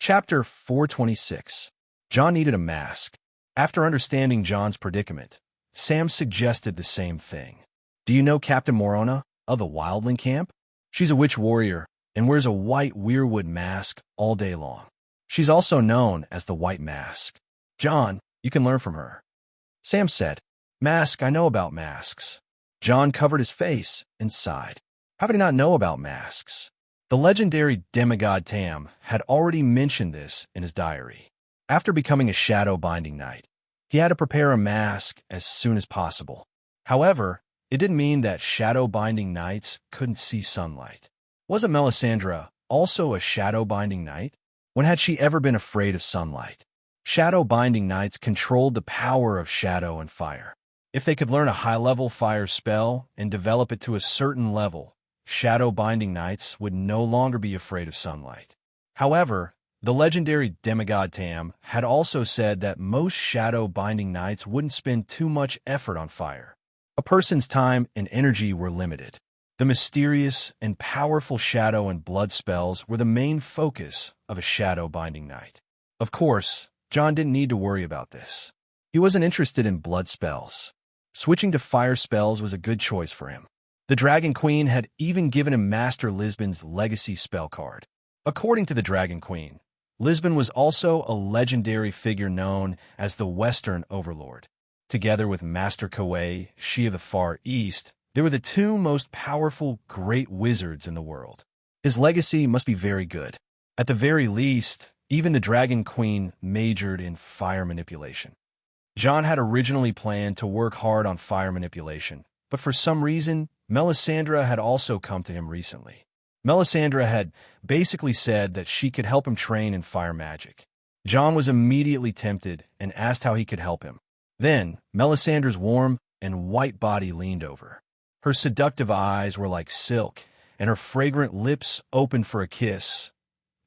Chapter 426. John needed a mask. After understanding John's predicament, Sam suggested the same thing. Do you know Captain Morona of the Wildling Camp? She's a witch warrior and wears a white weirwood mask all day long. She's also known as the White Mask. John, you can learn from her. Sam said, Mask, I know about masks. John covered his face and sighed. How could he not know about masks? The legendary demigod Tam had already mentioned this in his diary. After becoming a shadow-binding knight, he had to prepare a mask as soon as possible. However, it didn't mean that shadow-binding knights couldn't see sunlight. Wasn't Melisandre also a shadow-binding knight? When had she ever been afraid of sunlight? Shadow-binding knights controlled the power of shadow and fire. If they could learn a high-level fire spell and develop it to a certain level, shadow-binding knights would no longer be afraid of sunlight. However, the legendary demigod Tam had also said that most shadow-binding knights wouldn't spend too much effort on fire. A person's time and energy were limited. The mysterious and powerful shadow and blood spells were the main focus of a shadow-binding knight. Of course, John didn't need to worry about this. He wasn't interested in blood spells. Switching to fire spells was a good choice for him. The Dragon Queen had even given him Master Lisbon's legacy spell card. According to the Dragon Queen, Lisbon was also a legendary figure known as the Western Overlord. Together with Master Kawei, she of the Far East, they were the two most powerful great wizards in the world. His legacy must be very good. At the very least, even the Dragon Queen majored in fire manipulation. John had originally planned to work hard on fire manipulation, but for some reason, Melisandre had also come to him recently. Melisandre had basically said that she could help him train in fire magic. John was immediately tempted and asked how he could help him. Then, Melisandre's warm and white body leaned over. Her seductive eyes were like silk, and her fragrant lips opened for a kiss.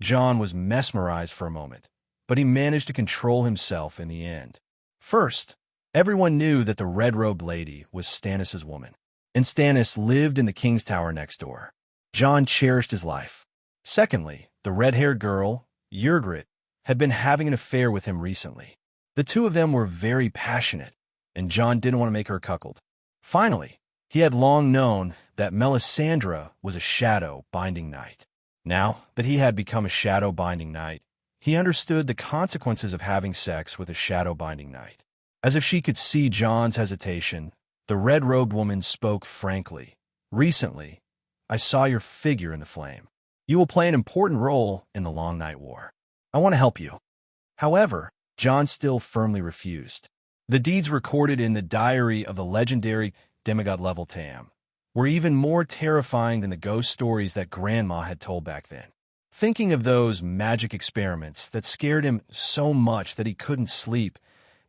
John was mesmerized for a moment, but he managed to control himself in the end. First, everyone knew that the red-robed lady was Stannis' woman, and Stannis lived in the King's Tower next door. John cherished his life. Secondly, the red-haired girl, Ygritte, had been having an affair with him recently. The two of them were very passionate, and John didn't want to make her cuckold. Finally, he had long known that Melisandre was a shadow-binding knight. Now that he had become a shadow-binding knight, he understood the consequences of having sex with a shadow-binding knight. As if she could see John's hesitation, the red-robed woman spoke frankly. Recently, I saw your figure in the flame. You will play an important role in the Long Night War. I want to help you. However, John still firmly refused. The deeds recorded in the diary of the legendary demigod-level Tam were even more terrifying than the ghost stories that Grandma had told back then. Thinking of those magic experiments that scared him so much that he couldn't sleep,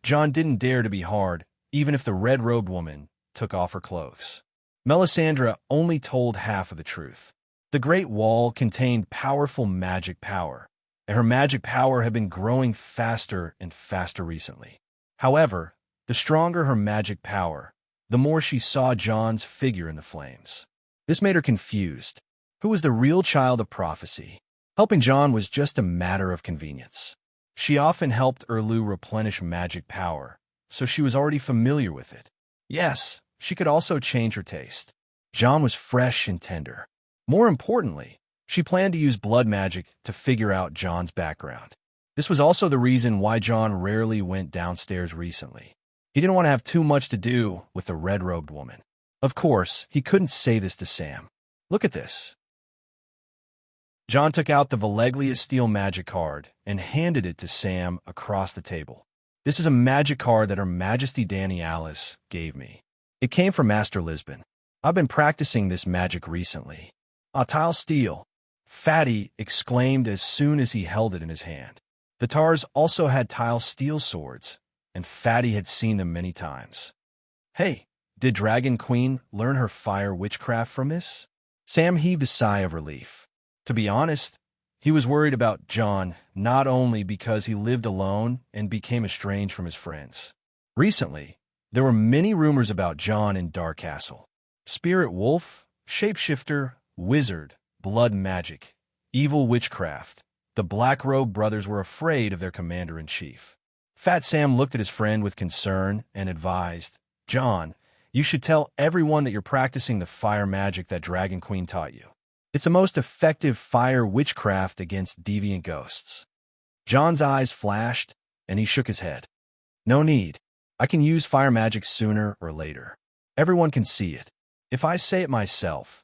John didn't dare to be hard, even if the red-robed woman took off her clothes. Melisandre only told half of the truth. The Great Wall contained powerful magic power, and her magic power had been growing faster and faster recently. However, the stronger her magic power, the more she saw John's figure in the flames. This made her confused. Who was the real child of prophecy? Helping John was just a matter of convenience. She often helped Erlu replenish magic power, so she was already familiar with it. Yes, she could also change her taste. John was fresh and tender. More importantly, she planned to use blood magic to figure out John's background. This was also the reason why John rarely went downstairs recently. He didn't want to have too much to do with the red-robed woman. Of course, he couldn't say this to Sam. Look at this. John took out the Valeglia steel magic card and handed it to Sam across the table. This is a magic card that Her Majesty Dany Alice gave me. It came from Master Lisbon. I've been practicing this magic recently. Tile steel, Fatty exclaimed as soon as he held it in his hand. The Tars also had tile steel swords, and Fatty had seen them many times. Hey, did Dragon Queen learn her fire witchcraft from this? Sam heaved a sigh of relief. To be honest, he was worried about John, not only because he lived alone and became estranged from his friends. Recently, there were many rumors about John in Dark Castle. Spirit wolf, shapeshifter, wizard, blood magic, evil witchcraft. The Black-robed brothers were afraid of their commander-in-chief. Fat Sam looked at his friend with concern and advised, "John, you should tell everyone that you're practicing the fire magic that Dragon Queen taught you. It's the most effective fire witchcraft against deviant ghosts." John's eyes flashed, and he shook his head. "No need. I can use fire magic sooner or later. Everyone can see it. If I say it myself,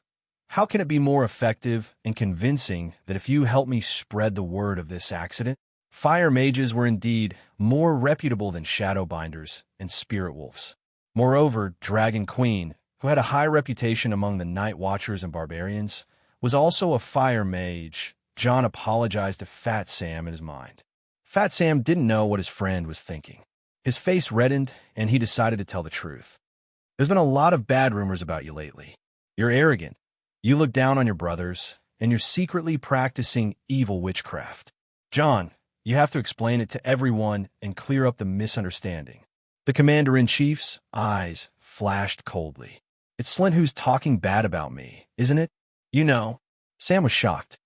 how can it be more effective and convincing than if you help me spread the word of this accident?" Fire mages were indeed more reputable than shadowbinders and spirit wolves. Moreover, Dragon Queen, who had a high reputation among the night watchers and barbarians, was also a fire mage. John apologized to Fat Sam in his mind. Fat Sam didn't know what his friend was thinking. His face reddened, and he decided to tell the truth. "There's been a lot of bad rumors about you lately. You're arrogant. You look down on your brothers, and you're secretly practicing evil witchcraft. John, you have to explain it to everyone and clear up the misunderstanding." The commander-in-chief's eyes flashed coldly. "It's Slint who's talking bad about me, isn't it?" "You know." Sam was shocked.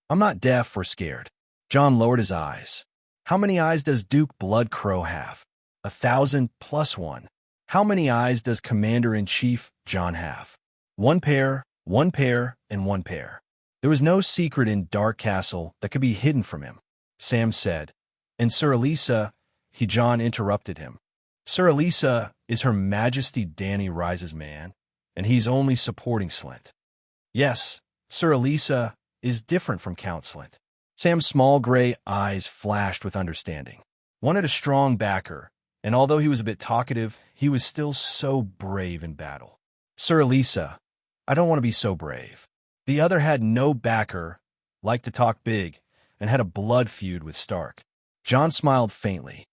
"I'm not deaf or scared." John lowered his eyes. "How many eyes does Duke Blood Crow have?" 1,000 plus 1. "How many eyes does Commander-in-Chief John have?" One pair, and 1 pair. There was no secret in Dark Castle that could be hidden from him, Sam said. "And Sir Elisa," John interrupted him. "Sir Elisa is Her Majesty Danny Rise's man, and he's only supporting Slint." "Yes, Sir Elisa is different from Count Slint." Sam's small gray eyes flashed with understanding. One had a strong backer, and although he was a bit talkative, he was still so brave in battle. "Sir Elisa, I don't want to be so brave." The other had no backer, liked to talk big, and had a blood feud with Stark. John smiled faintly.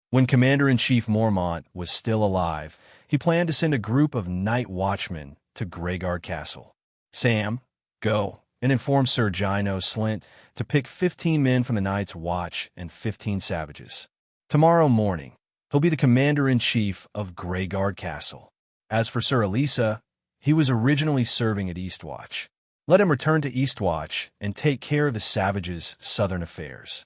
When Commander-in-Chief Mormont was still alive, he planned to send a group of night watchmen to Greyguard Castle. "Sam, go and inform Sir Gino Slint to pick 15 men from the Night's Watch and 15 savages. Tomorrow morning, he'll be the commander-in-chief of Greyguard Castle. As for Sir Elisa, he was originally serving at Eastwatch. Let him return to Eastwatch and take care of the savages' southern affairs."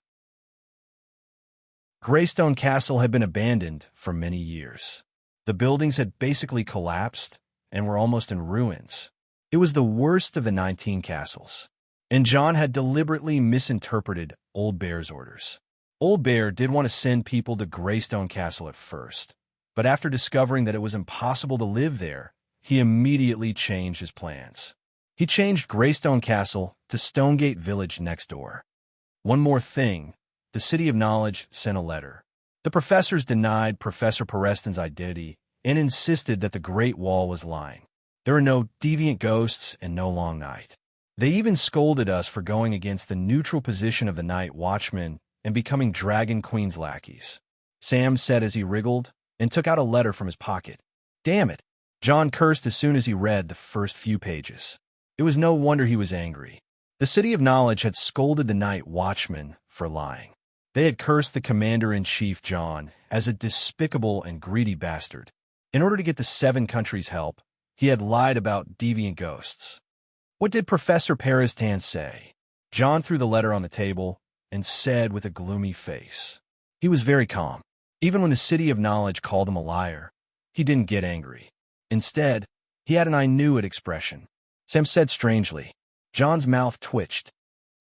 Greystone Castle had been abandoned for many years. The buildings had basically collapsed and were almost in ruins. It was the worst of the 19 castles, and John had deliberately misinterpreted Old Bear's orders. Old Bear did want to send people to Greystone Castle at first, but after discovering that it was impossible to live there, he immediately changed his plans. He changed Greystone Castle to Stonegate Village next door. One more thing, the City of Knowledge sent a letter. The professors denied Professor Pereston's identity and insisted that the Great Wall was lying. There are no deviant ghosts and no long night. They even scolded us for going against the neutral position of the Night Watchmen and becoming Dragon Queen's lackeys, Sam said as he wriggled and took out a letter from his pocket. "Damn it." John cursed as soon as he read the first few pages. It was no wonder he was angry. The City of Knowledge had scolded the Night Watchmen for lying. They had cursed the Commander-in-Chief John as a despicable and greedy bastard. In order to get the 7 countries' help, he had lied about deviant ghosts. What did Professor Perestan say? John threw the letter on the table and said with a gloomy face. He was very calm. Even when the City of Knowledge called him a liar, he didn't get angry. Instead, he had an "I knew it" expression. Sam said strangely. John's mouth twitched.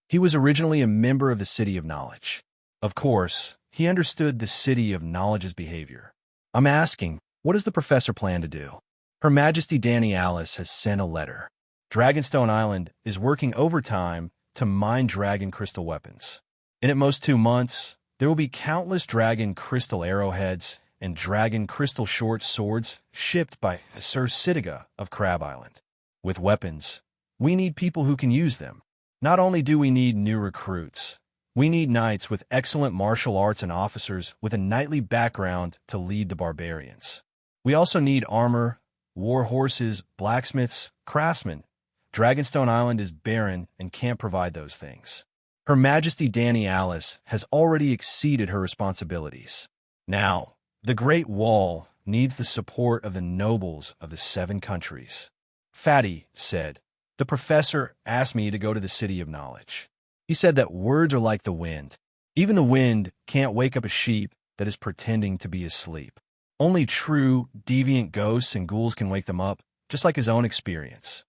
He was originally a member of the City of Knowledge. Of course, he understood the City of Knowledge's behavior. "I'm asking, what does the professor plan to do?" Her Majesty Danny Alice has sent a letter. Dragonstone Island is working overtime to mine dragon crystal weapons. In at most 2 months, there will be countless dragon crystal arrowheads and dragon crystal short swords shipped by Sir Sitiga of Crab Island. With weapons, we need people who can use them. Not only do we need new recruits, we need knights with excellent martial arts and officers with a knightly background to lead the barbarians. We also need armor, war horses, blacksmiths, craftsmen. Dragonstone Island is barren and can't provide those things. Her Majesty Danny Alice has already exceeded her responsibilities. Now, the Great Wall needs the support of the nobles of the 7 countries. Fatty said, "The professor asked me to go to the City of Knowledge. He said that words are like the wind. Even the wind can't wake up a sheep that is pretending to be asleep. Only true, deviant ghosts and ghouls can wake them up, just like his own experience.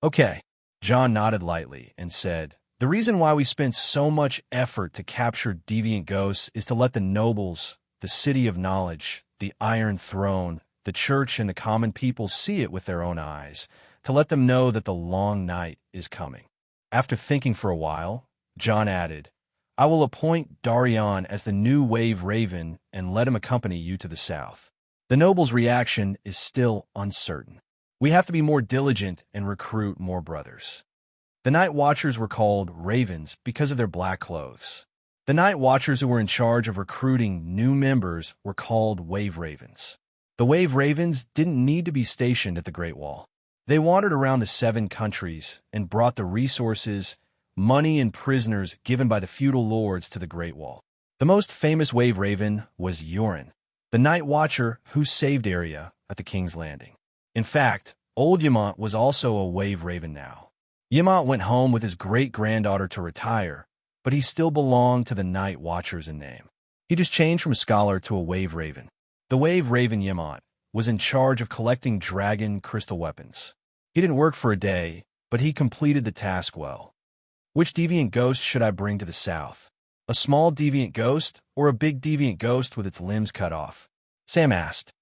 Okay, John nodded lightly and said, the reason why we spent so much effort to capture deviant ghosts is to let the nobles, the city of knowledge, the Iron Throne, the church, and the common people see it with their own eyes, to let them know that the long night is coming. After thinking for a while, John added, I will appoint Darion as the new wave raven and let him accompany you to the south. The noble's reaction is still uncertain. We have to be more diligent and recruit more brothers. The night watchers were called ravens because of their black clothes. The night watchers who were in charge of recruiting new members were called wave ravens. The wave ravens didn't need to be stationed at the Great Wall. They wandered around the 7 countries and brought the resources, money, and prisoners given by the feudal lords to the Great Wall. The most famous wave raven was Yoren, the night watcher who saved Arya at the King's Landing. In fact, old Yamant was also a wave raven now. Yamant went home with his great-granddaughter to retire, but he still belonged to the night watchers in name. He just changed from a scholar to a wave raven. The wave raven Yamant was in charge of collecting dragon crystal weapons. He didn't work for a day, but he completed the task well. Which deviant ghost should I bring to the south? A small deviant ghost or a big deviant ghost with its limbs cut off? Sam asked.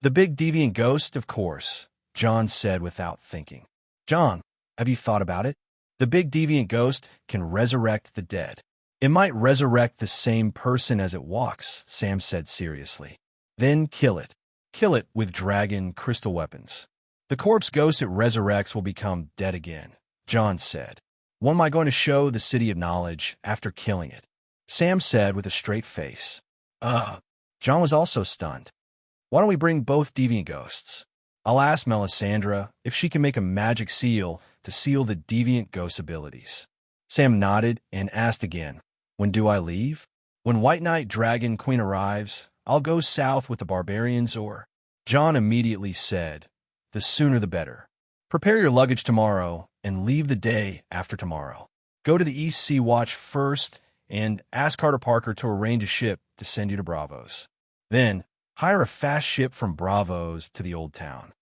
The big deviant ghost, of course, John said without thinking. John, have you thought about it? The big deviant ghost can resurrect the dead. It might resurrect the same person as it walks, Sam said seriously. Then kill it. Kill it with dragon crystal weapons. The corpse ghost it resurrects will become dead again, John said. What am I going to show the city of knowledge after killing it? Sam said with a straight face. John was also stunned. Why don't we bring both deviant ghosts? I'll ask Melisandre if she can make a magic seal to seal the deviant ghost abilities. Sam nodded and asked again, when do I leave? When White Knight Dragon Queen arrives, I'll go south with the barbarians or... John immediately said, the sooner the better. Prepare your luggage tomorrow and leave the day after tomorrow. Go to the East Sea Watch first and ask Carter Parker to arrange a ship to send you to Bravos. Then, hire a fast ship from Bravos to the Old Town.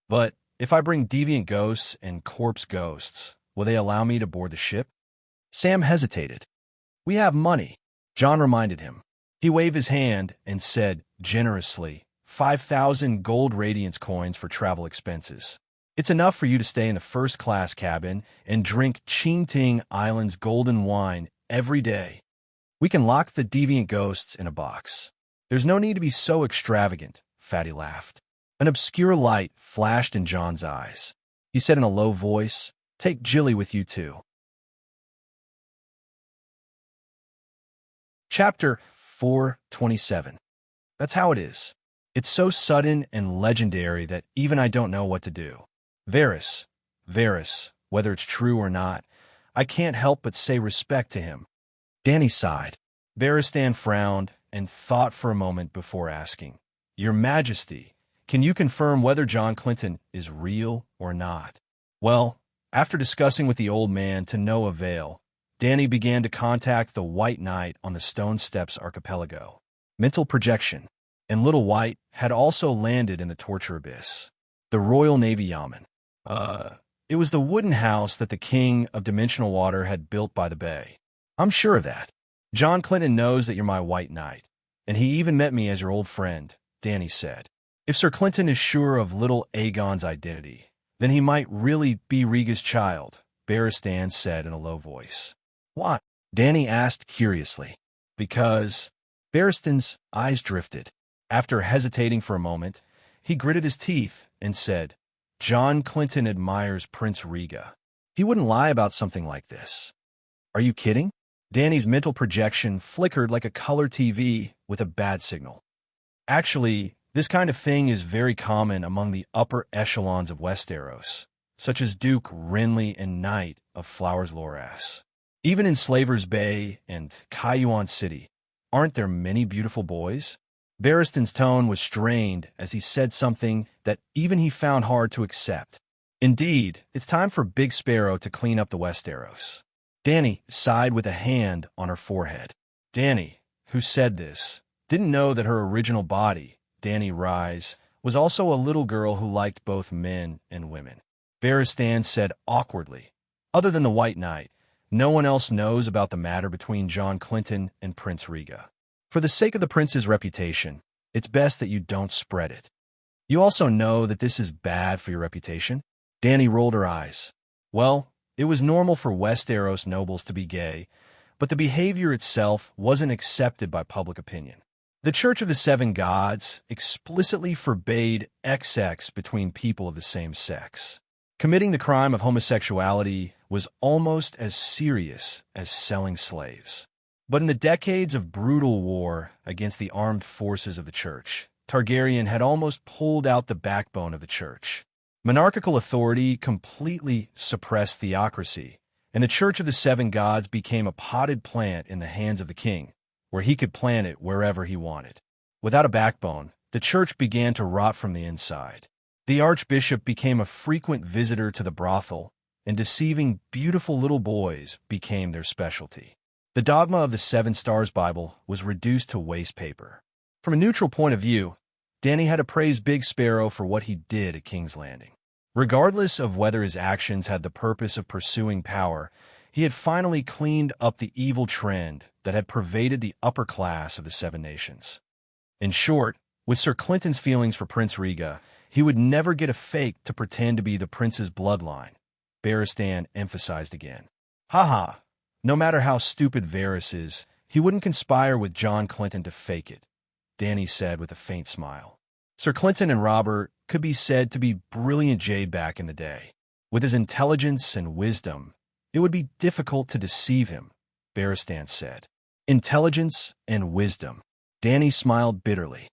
But if I bring deviant ghosts and corpse ghosts, will they allow me to board the ship? Sam hesitated. We have money, John reminded him. He waved his hand and said generously, 5,000 gold radiance coins for travel expenses. It's enough for you to stay in the first-class cabin and drink Chinting Island's golden wine every day. We can lock the deviant ghosts in a box. There's no need to be so extravagant, Fatty laughed. An obscure light flashed in John's eyes. He said in a low voice, take Jilly with you too. Chapter 427. That's how it is. It's so sudden and legendary that even I don't know what to do. Varys, whether it's true or not, I can't help but say respect to him. Dany sighed. Varystan frowned and thought for a moment before asking, Your Majesty, can you confirm whether John Clinton is real or not? Well, after discussing with the old man to no avail, Dany began to contact the White Knight on the Stone Steps archipelago. Mental projection, and Little White had also landed in the torture abyss. The Royal Navy Yamen. It was the wooden house that the King of Dimensional Water had built by the bay. I'm sure of that. John Clinton knows that you're my White Knight, and he even met me as your old friend, Dany said. If Sir Clinton is sure of little Aegon's identity, then he might really be Rhaega's child, Barristan said in a low voice. Why? Dany asked curiously. Because... Barristan's eyes drifted. After hesitating for a moment, he gritted his teeth and said, John Clinton admires Prince Rhaega. He wouldn't lie about something like this. Are you kidding? Dany's mental projection flickered like a color TV with a bad signal. Actually, this kind of thing is very common among the upper echelons of Westeros, such as Duke Renly and Knight of Flowers Loras. Even in Slaver's Bay and Cayuan City, aren't there many beautiful boys? Barristan's tone was strained as he said something that even he found hard to accept. Indeed, it's time for Big Sparrow to clean up the Westeros. Dany sighed with a hand on her forehead. Dany, who said this, didn't know that her original body, Dany Rise, was also a little girl who liked both men and women. Barristan said awkwardly, "Other than the White Knight, no one else knows about the matter between John Clinton and Prince Rhaegar. For the sake of the prince's reputation, it's best that you don't spread it. You also know that this is bad for your reputation?" Dany rolled her eyes. Well, it was normal for Westeros nobles to be gay, but the behavior itself wasn't accepted by public opinion. The Church of the Seven Gods explicitly forbade XX between people of the same sex. Committing the crime of homosexuality was almost as serious as selling slaves. But in the decades of brutal war against the armed forces of the Church, Targaryen had almost pulled out the backbone of the Church. Monarchical authority completely suppressed theocracy, and the Church of the Seven Gods became a potted plant in the hands of the king, where he could plant it wherever he wanted. Without a backbone, the Church began to rot from the inside. The archbishop became a frequent visitor to the brothel, and deceiving beautiful little boys became their specialty. The dogma of the Seven Stars Bible was reduced to waste paper. From a neutral point of view, Dany had to praise Big Sparrow for what he did at King's Landing. Regardless of whether his actions had the purpose of pursuing power, he had finally cleaned up the evil trend that had pervaded the upper class of the Seven Nations. In short, with Sir Clinton's feelings for Prince Rhaegar, he would never get a fake to pretend to be the prince's bloodline, Barristan emphasized again. Ha! No matter how stupid Varys is, he wouldn't conspire with John Clinton to fake it, Dany said with a faint smile. Sir Clinton and Robert could be said to be brilliant jade back in the day. With his intelligence and wisdom, it would be difficult to deceive him, Barristan said. Intelligence and wisdom. Dany smiled bitterly.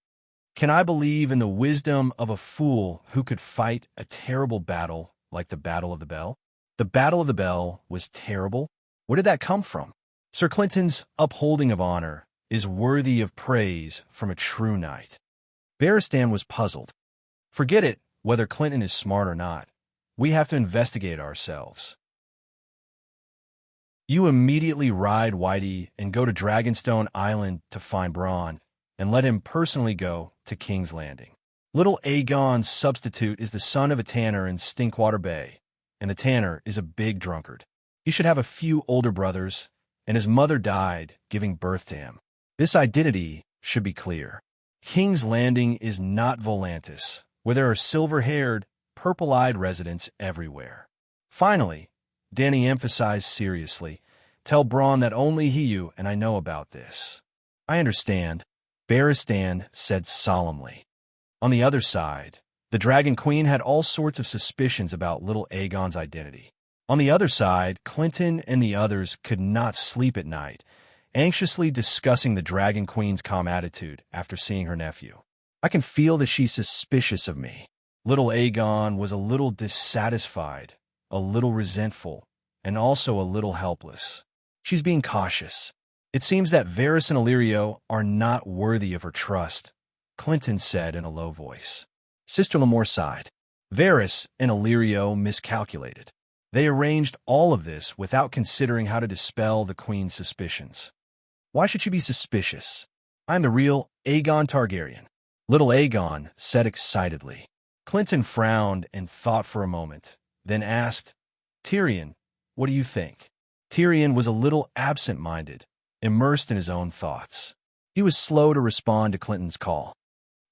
Can I believe in the wisdom of a fool who could fight a terrible battle like the Battle of the Bell? The Battle of the Bell was terrible? Where did that come from? Sir Clinton's upholding of honor is worthy of praise from a true knight. Barristan was puzzled. Forget it, whether Clinton is smart or not. We have to investigate ourselves. You immediately ride Whitey and go to Dragonstone Island to find Bronn, and let him personally go to King's Landing. Little Aegon's substitute is the son of a tanner in Stinkwater Bay, and the tanner is a big drunkard. He should have a few older brothers, and his mother died giving birth to him. This identity should be clear. King's Landing is not Volantis, where there are silver-haired, purple-eyed residents everywhere. Finally, Dany emphasized seriously, tell Bronn that only he and I know about this. I understand, Barristan said solemnly. On the other side, the Dragon Queen had all sorts of suspicions about little Aegon's identity. On the other side, Clinton and the others could not sleep at night, anxiously discussing the Dragon Queen's calm attitude after seeing her nephew. I can feel that she's suspicious of me. Little Aegon was a little dissatisfied, a little resentful, and also a little helpless. She's being cautious. It seems that Varys and Illyrio are not worthy of her trust, Clinton said in a low voice. Sister Lamore sighed. Varys and Illyrio miscalculated. They arranged all of this without considering how to dispel the Queen's suspicions. Why should she be suspicious? I'm the real Aegon Targaryen. Little Aegon said excitedly. Clinton frowned and thought for a moment, then asked, Tyrion, what do you think? Tyrion was a little absent-minded, immersed in his own thoughts. He was slow to respond to Clinton's call.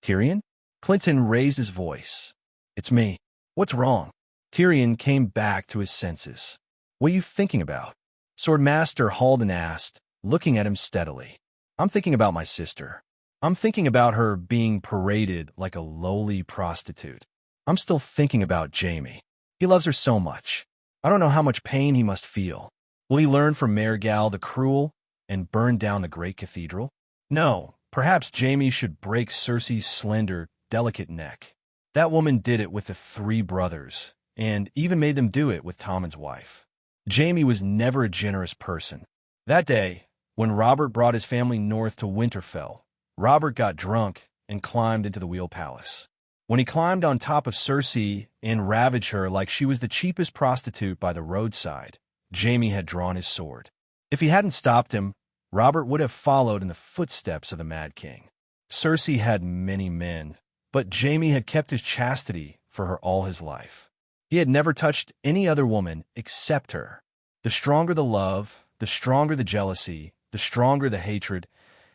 Tyrion? Clinton raised his voice. It's me. What's wrong? Tyrion came back to his senses. What are you thinking about? Swordmaster Halden asked, looking at him steadily. I'm thinking about my sister. I'm thinking about her being paraded like a lowly prostitute. I'm still thinking about Jaime. He loves her so much. I don't know how much pain he must feel. Will he learn from Marigal the Cruel and burn down the great cathedral? No, perhaps Jaime should break Cersei's slender, delicate neck. That woman did it with the 3 brothers, and even made them do it with Tommen's wife. Jaime was never a generous person. That day, when Robert brought his family north to Winterfell, Robert got drunk and climbed into the Wheel Palace. when he climbed on top of Cersei and ravaged her like she was the cheapest prostitute by the roadside. Jaime had drawn his sword. If he hadn't stopped him, Robert would have followed in the footsteps of the Mad King. Cersei had many men, but Jaime had kept his chastity for her all his life. He had never touched any other woman except her. The stronger the love, the stronger the jealousy, the stronger the hatred.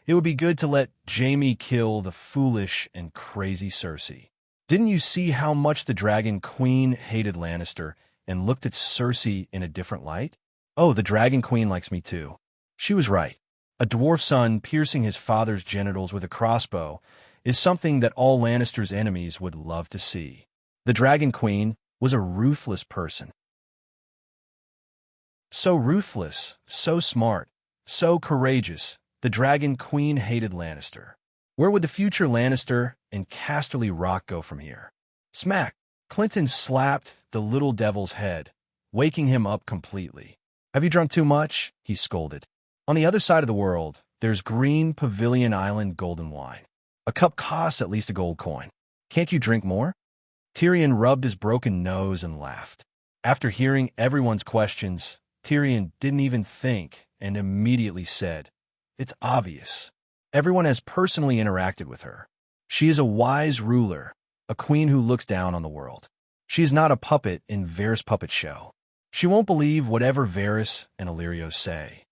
It would be good to let Jaime kill the foolish and crazy Cersei. Didn't you see how much the Dragon Queen hated Lannister and looked at Cersei in a different light? Oh, the Dragon Queen likes me too. She was right. A dwarf son piercing his father's genitals with a crossbow is something that all Lannister's enemies would love to see. The Dragon Queen was a ruthless person. So ruthless, so smart, so courageous, the Dragon Queen hated Lannister. Where would the future Lannister and Casterly Rock go from here? Smack! Clinton slapped the little devil's head, waking him up completely. Have you drunk too much? He scolded. On the other side of the world, there's green Pavilion Island golden wine. A cup costs at least a gold coin. Can't you drink more? Tyrion rubbed his broken nose and laughed. After hearing everyone's questions, Tyrion didn't even think and immediately said, "It's obvious. Everyone has personally interacted with her. She is a wise ruler, a queen who looks down on the world. She is not a puppet in Varys' puppet show. She won't believe whatever Varys and Illyrio say."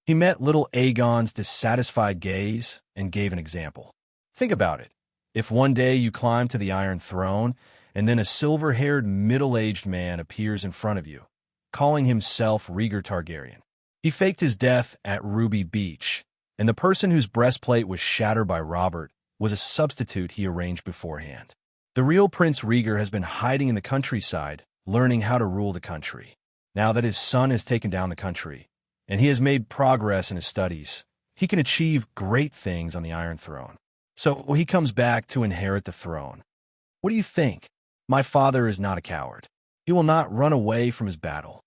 He met little Aegon's dissatisfied gaze and gave an example. Think about it. If one day you climb to the Iron Throne and then a silver-haired middle-aged man appears in front of you, calling himself Rhaegar Targaryen. He faked his death at Ruby Beach, and the person whose breastplate was shattered by Robert was a substitute he arranged beforehand. The real Prince Rhaegar has been hiding in the countryside, learning how to rule the country. Now that his son has taken down the country, and he has made progress in his studies, he can achieve great things on the Iron Throne. So he comes back to inherit the throne. What do you think? My father is not a coward. He will not run away from his battle.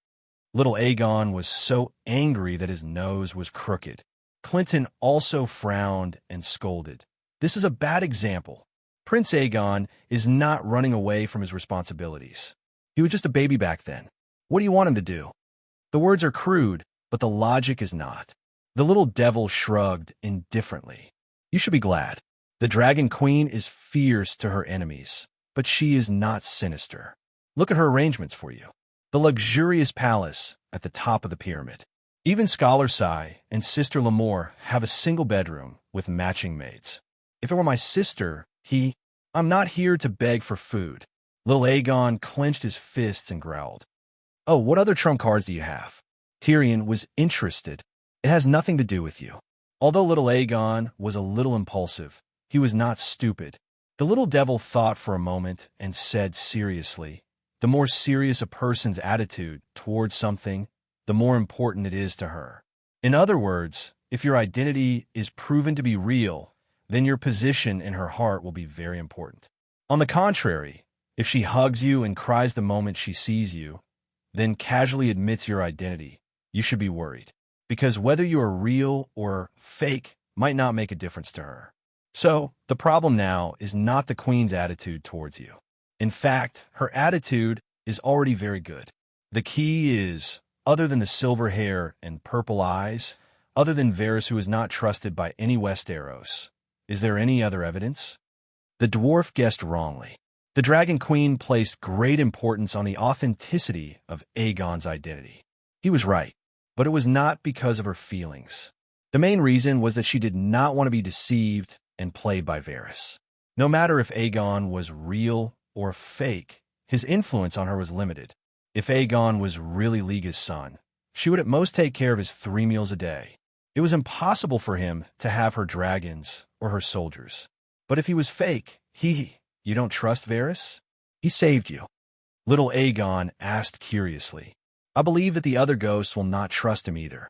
Little Aegon was so angry that his nose was crooked. Clinton also frowned and scolded. This is a bad example. Prince Aegon is not running away from his responsibilities. He was just a baby back then. What do you want him to do? The words are crude, but the logic is not. The little devil shrugged indifferently. You should be glad. The Dragon Queen is fierce to her enemies, but she is not sinister. Look at her arrangements for you. The luxurious palace at the top of the pyramid. Even Scholar Sai and Sister Lamore have a single bedroom with matching maids. If it were my sister, I'm not here to beg for food. Little Aegon clenched his fists and growled. Oh, what other trump cards do you have? Tyrion was interested. It has nothing to do with you. Although little Aegon was a little impulsive, he was not stupid. The little devil thought for a moment and said seriously, the more serious a person's attitude towards something, the more important it is to her. In other words, if your identity is proven to be real, then your position in her heart will be very important. On the contrary, if she hugs you and cries the moment she sees you, then casually admits your identity, you should be worried. Because whether you are real or fake might not make a difference to her. So, the problem now is not the Queen's attitude towards you. In fact, her attitude is already very good. The key is, other than the silver hair and purple eyes, other than Varys who is not trusted by any Westeros, is there any other evidence? The dwarf guessed wrongly. The Dragon Queen placed great importance on the authenticity of Aegon's identity. He was right, but it was not because of her feelings. The main reason was that she did not want to be deceived and played by Varys. No matter if Aegon was real or fake, his influence on her was limited. If Aegon was really Liga's son, she would at most take care of his 3 meals a day. It was impossible for him to have her dragons or her soldiers. But if he was fake, you don't trust Varys? He saved you. Little Aegon asked curiously. I believe that the other ghosts will not trust him either.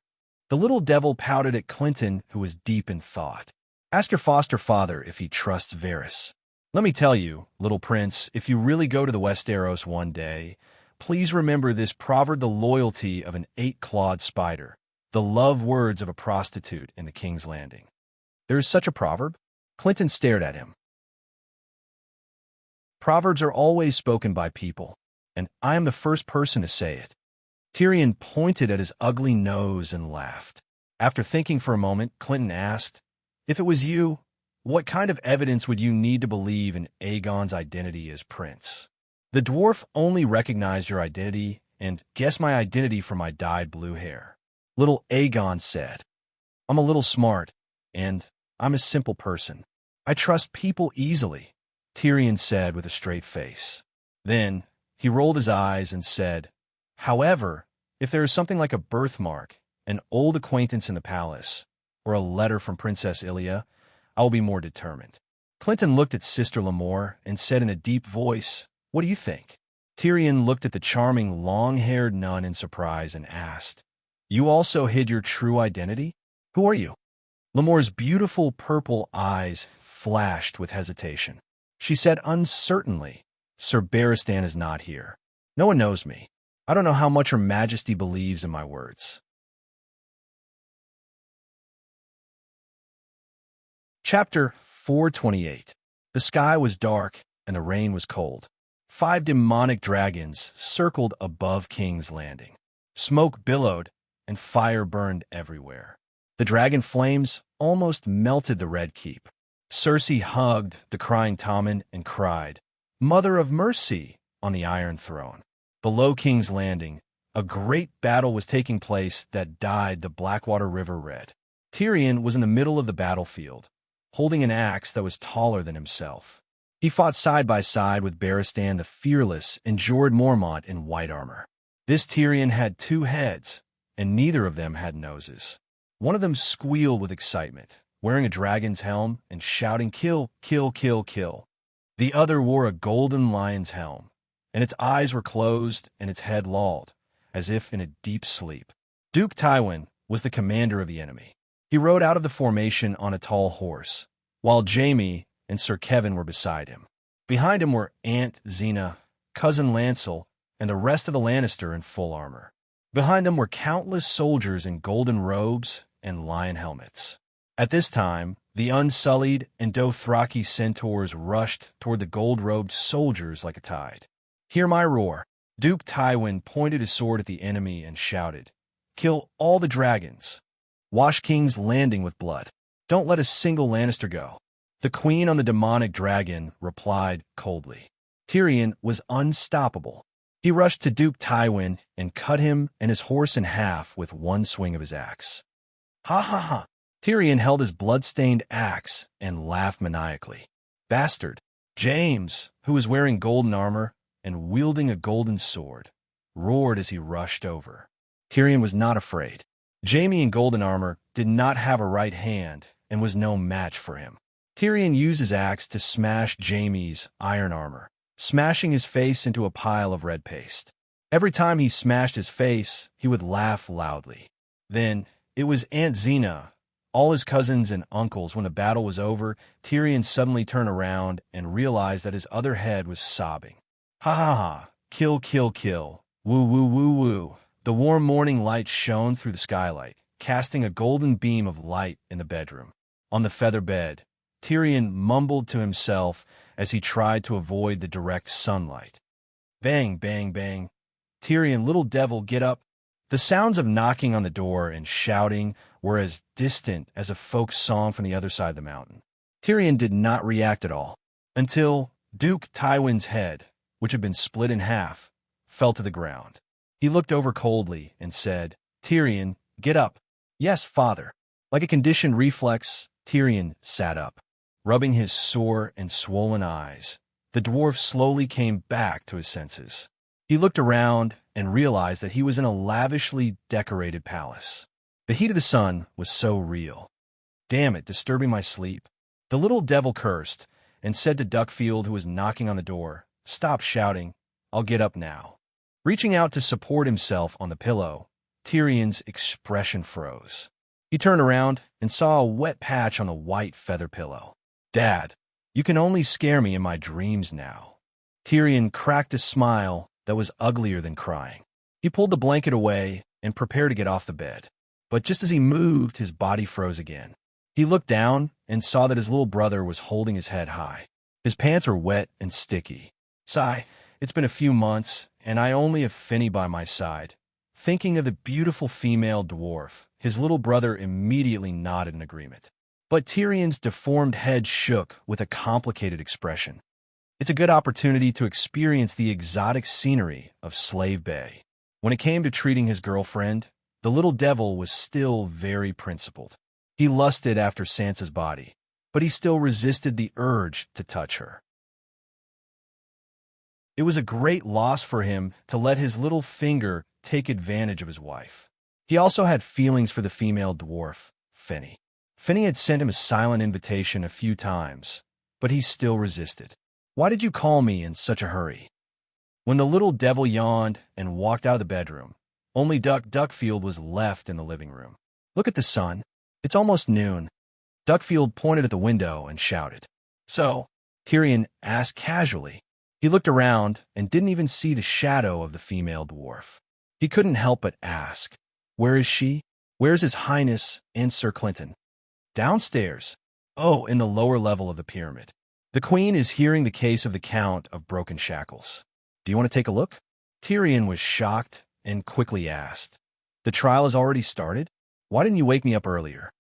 The little devil pouted at Clinton, who was deep in thought. Ask your foster father if he trusts Varys. Let me tell you, little prince, if you really go to the Westeros one day, please remember this proverb: the loyalty of an 8-clawed spider, the love words of a prostitute in the King's Landing. There is such a proverb? Clinton stared at him. Proverbs are always spoken by people, and I am the first person to say it. Tyrion pointed at his ugly nose and laughed. After thinking for a moment, Clinton asked, "If it was you, what kind of evidence would you need to believe in Aegon's identity as prince?" The dwarf only recognized your identity and guessed my identity from my dyed blue hair. Little Aegon said, "I'm a little smart, and I'm a simple person. I trust people easily," Tyrion said with a straight face. Then he rolled his eyes and said, "However, if there is something like a birthmark, an old acquaintance in the palace, or a letter from Princess Ilia, I will be more determined." Clinton looked at Sister Lamore and said in a deep voice, "What do you think?" Tyrion looked at the charming, long-haired nun in surprise and asked, "You also hid your true identity? Who are you?" Lamore's beautiful purple eyes flashed with hesitation. She said uncertainly, "Sir Barristan is not here. No one knows me. I don't know how much Her Majesty believes in my words." Chapter 428. The sky was dark, and the rain was cold. 5 demonic dragons circled above King's Landing. Smoke billowed, and fire burned everywhere. The dragon flames almost melted the Red Keep. Cersei hugged the crying Tommen and cried, "Mother of Mercy," on the Iron Throne. Below King's Landing, a great battle was taking place that dyed the Blackwater River red. Tyrion was in the middle of the battlefield, holding an axe that was taller than himself. He fought side by side with Barristan the Fearless and Jorah Mormont in white armor. This Tyrion had 2 heads, and neither of them had noses. One of them squealed with excitement, wearing a dragon's helm and shouting, "Kill, kill, kill, kill." The other wore a golden lion's helm, and its eyes were closed and its head lolled, as if in a deep sleep. Duke Tywin was the commander of the enemy. He rode out of the formation on a tall horse, while Jaime and Sir Kevin were beside him. Behind him were Aunt Xena, Cousin Lancel, and the rest of the Lannister in full armor. Behind them were countless soldiers in golden robes and lion helmets. At this time, the Unsullied and Dothraki centaurs rushed toward the gold-robed soldiers like a tide. "Hear my roar." Duke Tywin pointed his sword at the enemy and shouted, "Kill all the dragons. Wash King's Landing with blood. Don't let a single Lannister go." The queen on the demonic dragon replied coldly. Tyrion was unstoppable. He rushed to Duke Tywin and cut him and his horse in half with one swing of his axe. "Ha ha ha!" Tyrion held his blood-stained axe and laughed maniacally. "Bastard!" James, who was wearing golden armor and wielding a golden sword, roared as he rushed over. Tyrion was not afraid. Jaime in golden armor did not have a right hand and was no match for him. Tyrion used his axe to smash Jaime's iron armor, smashing his face into a pile of red paste. Every time he smashed his face, he would laugh loudly. Then it was Aunt Xena, all his cousins and uncles. When the battle was over, Tyrion suddenly turned around and realized that his other head was sobbing. "Ha ha ha! Kill, kill, kill! Woo, woo, woo, woo!" The warm morning light shone through the skylight, casting a golden beam of light in the bedroom. On the feather bed, Tyrion mumbled to himself as he tried to avoid the direct sunlight. Bang, bang, bang. "Tyrion, little devil, get up." The sounds of knocking on the door and shouting were as distant as a folk song from the other side of the mountain. Tyrion did not react at all, until Duke Tywin's head, which had been split in half, fell to the ground. He looked over coldly and said, "Tyrion, get up." "Yes, father." Like a conditioned reflex, Tyrion sat up. Rubbing his sore and swollen eyes, the dwarf slowly came back to his senses. He looked around and realized that he was in a lavishly decorated palace. The heat of the sun was so real. "Damn it, disturbing my sleep." The little devil cursed and said to Duckfield, who was knocking on the door, "Stop shouting. I'll get up now." Reaching out to support himself on the pillow, Tyrion's expression froze. He turned around and saw a wet patch on the white feather pillow. "Dad, you can only scare me in my dreams now." Tyrion cracked a smile that was uglier than crying. He pulled the blanket away and prepared to get off the bed. But just as he moved, his body froze again. He looked down and saw that his little brother was holding his head high. His pants were wet and sticky. Sigh, it's been a few months, and I only have Finny by my side. Thinking of the beautiful female dwarf, his little brother immediately nodded in agreement. But Tyrion's deformed head shook with a complicated expression. It's a good opportunity to experience the exotic scenery of Slave Bay. When it came to treating his girlfriend, the little devil was still very principled. He lusted after Sansa's body, but he still resisted the urge to touch her. It was a great loss for him to let his little finger take advantage of his wife. He also had feelings for the female dwarf, Finny. Finny had sent him a silent invitation a few times, but he still resisted. "Why did you call me in such a hurry?" When the little devil yawned and walked out of the bedroom, only Duckfield was left in the living room. "Look at the sun. It's almost noon." Duckfield pointed at the window and shouted. "So?" Tyrion asked casually. He looked around and didn't even see the shadow of the female dwarf. He couldn't help but ask, "Where is she? Where's His Highness and Sir Clinton?" "Downstairs. Oh, in the lower level of the pyramid. The Queen is hearing the case of the Count of Broken Shackles. Do you want to take a look?" Tyrion was shocked and quickly asked, "The trial has already started? Why didn't you wake me up earlier?"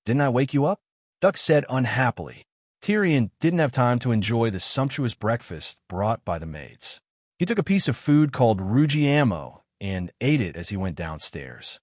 "Didn't I wake you up?" Duck said unhappily. Tyrion didn't have time to enjoy the sumptuous breakfast brought by the maids. He took a piece of food called Rugiamo and ate it as he went downstairs.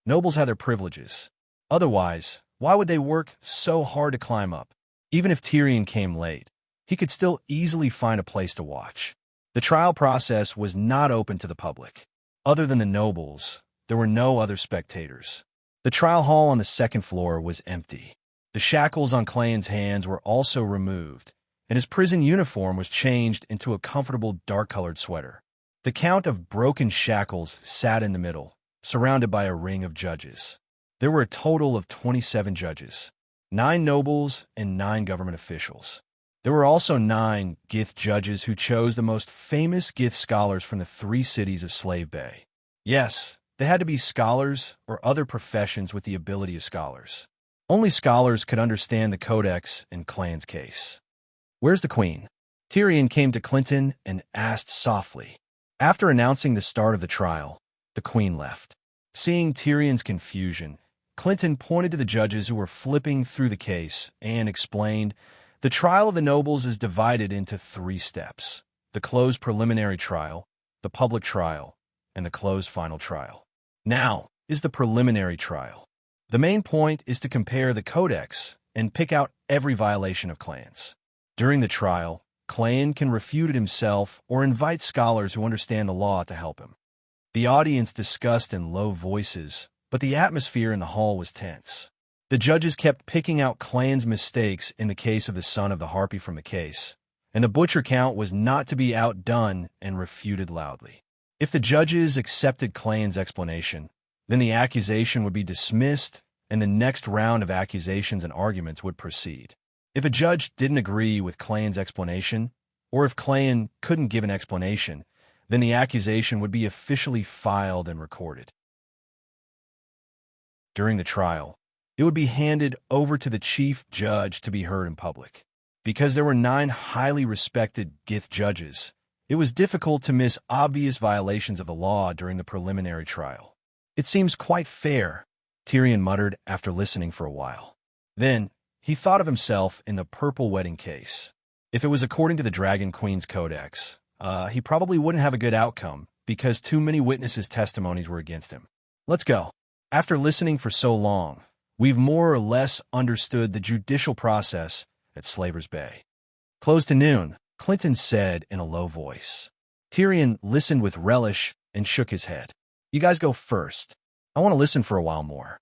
Nobles had their privileges. Otherwise, why would they work so hard to climb up? Even if Tyrion came late, he could still easily find a place to watch. The trial process was not open to the public. Other than the nobles, there were no other spectators. The trial hall on the second floor was empty. The shackles on Clayton's hands were also removed, and his prison uniform was changed into a comfortable dark-colored sweater. The Count of Broken Shackles sat in the middle, surrounded by a ring of judges. There were a total of 27 judges, 9 nobles and 9 government officials. There were also 9 Gith judges who chose the most famous Gith scholars from the 3 cities of Slave Bay. Yes, they had to be scholars or other professions with the ability of scholars. Only scholars could understand the Codex in Clan's case. "Where's the Queen?" Tyrion came to Clinton and asked softly. After announcing the start of the trial, the Queen left. Seeing Tyrion's confusion, Clinton pointed to the judges who were flipping through the case and explained, "The trial of the nobles is divided into 3 steps: the closed preliminary trial, the public trial, and the closed final trial. Now is the preliminary trial. The main point is to compare the Codex and pick out every violation of Clan's. During the trial, Clan can refute it himself or invite scholars who understand the law to help him." The audience discussed in low voices, but the atmosphere in the hall was tense. The judges kept picking out Clan's mistakes in the case of the son of the Harpy from the case, and the butcher count was not to be outdone and refuted loudly. If the judges accepted Clan's explanation, then the accusation would be dismissed and the next round of accusations and arguments would proceed. If a judge didn't agree with Clan's explanation, or if Clan couldn't give an explanation, then the accusation would be officially filed and recorded. During the trial, it would be handed over to the chief judge to be heard in public. Because there were 9 highly respected Gith judges, it was difficult to miss obvious violations of the law during the preliminary trial. "It seems quite fair," Tyrion muttered after listening for a while. Then, he thought of himself in the purple wedding case. If it was according to the Dragon Queen's Codex, he probably wouldn't have a good outcome because too many witnesses' testimonies were against him. "Let's go. After listening for so long, we've more or less understood the judicial process at Slaver's Bay." "Close to noon," Clinton said in a low voice. Tyrion listened with relish and shook his head. "You guys go first. I want to listen for a while more."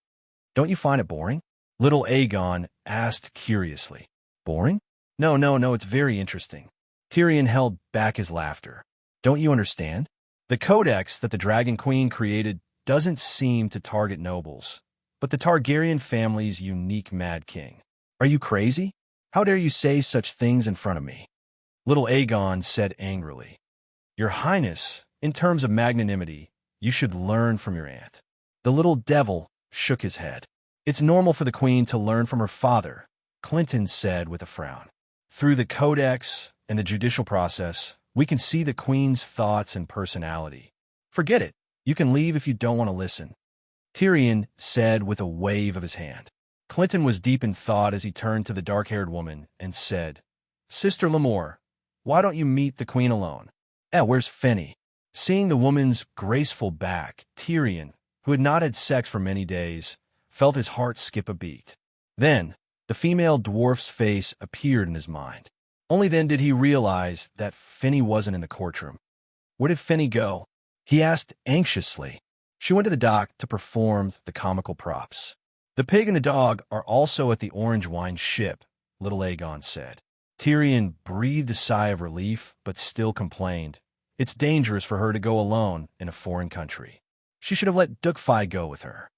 "Don't you find it boring?" Little Aegon asked curiously. "Boring? No, it's very interesting." Tyrion held back his laughter. "Don't you understand? The Codex that the Dragon Queen created doesn't seem to target nobles, but the Targaryen family's unique Mad King. Are you crazy? How dare you say such things in front of me?" Little Aegon said angrily, "Your Highness, in terms of magnanimity, you should learn from your aunt." The little devil shook his head. "It's normal for the Queen to learn from her father," Clinton said with a frown. Through the codex and the judicial process, we can see the queen's thoughts and personality. Forget it. You can leave if you don't want to listen, Tyrion said with a wave of his hand. Clinton was deep in thought as he turned to the dark-haired woman and said, Sister Lamore, why don't you meet the queen alone? Where's Fenny? Seeing the woman's graceful back, Tyrion, who had not had sex for many days, felt his heart skip a beat. Then, the female dwarf's face appeared in his mind. Only then did he realize that Fenny wasn't in the courtroom. Where did Fenny go? He asked anxiously. She went to the dock to perform the comical props. The pig and the dog are also at the orange wine ship, little Aegon said. Tyrion breathed a sigh of relief, but still complained. It's dangerous for her to go alone in a foreign country. She should have let Duckfy go with her.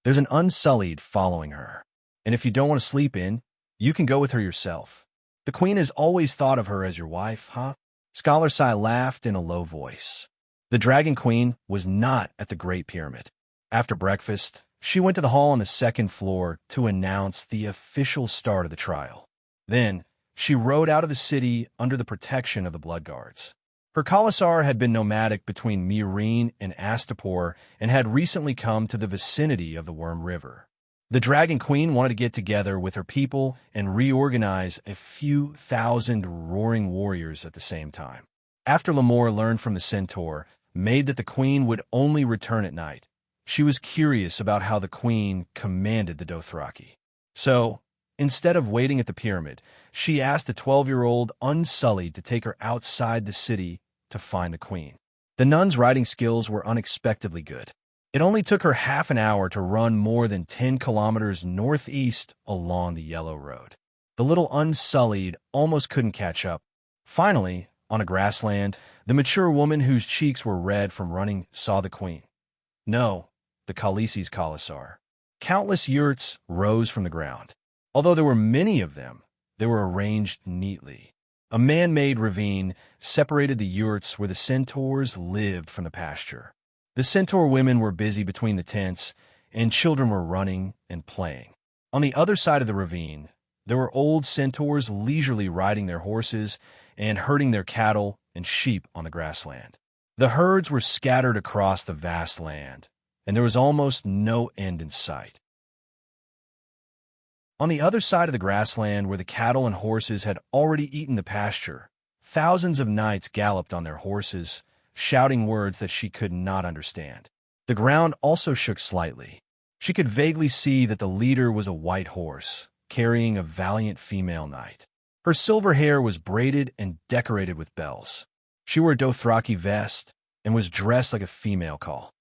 There's an unsullied following her. And if you don't want to sleep in, you can go with her yourself. The queen has always thought of her as your wife, huh? Scholar Sai laughed in a low voice. The Dragon Queen was not at the Great Pyramid. After breakfast, she went to the hall on the second floor to announce the official start of the trial. Then, she rode out of the city under the protection of the Blood Guards. Her Khalasar had been nomadic between Meereen and Astapor and had recently come to the vicinity of the Worm River. The Dragon Queen wanted to get together with her people and reorganize a few thousand roaring warriors at the same time. After Lamore learned from the Centaur, made that the queen would only return at night, she was curious about how the queen commanded the Dothraki. So, instead of waiting at the pyramid, she asked a 12-year-old unsullied to take her outside the city to find the queen. The nun's riding skills were unexpectedly good. It only took her half an hour to run more than 10 kilometers northeast along the Yellow Road. The little unsullied almost couldn't catch up. Finally, on a grassland, the mature woman whose cheeks were red from running saw the queen. No, the Khaleesi's Khalasar. Countless yurts rose from the ground. Although there were many of them, they were arranged neatly. A man-made ravine separated the yurts where the centaurs lived from the pasture. The centaur women were busy between the tents, and children were running and playing. On the other side of the ravine, there were old centaurs leisurely riding their horses and herding their cattle and sheep on the grassland. The herds were scattered across the vast land, and there was almost no end in sight. On the other side of the grassland, where the cattle and horses had already eaten the pasture, thousands of knights galloped on their horses, shouting words that she could not understand. The ground also shook slightly. She could vaguely see that the leader was a white horse, carrying a valiant female knight. Her silver hair was braided and decorated with bells. She wore a Dothraki vest and was dressed like a female call.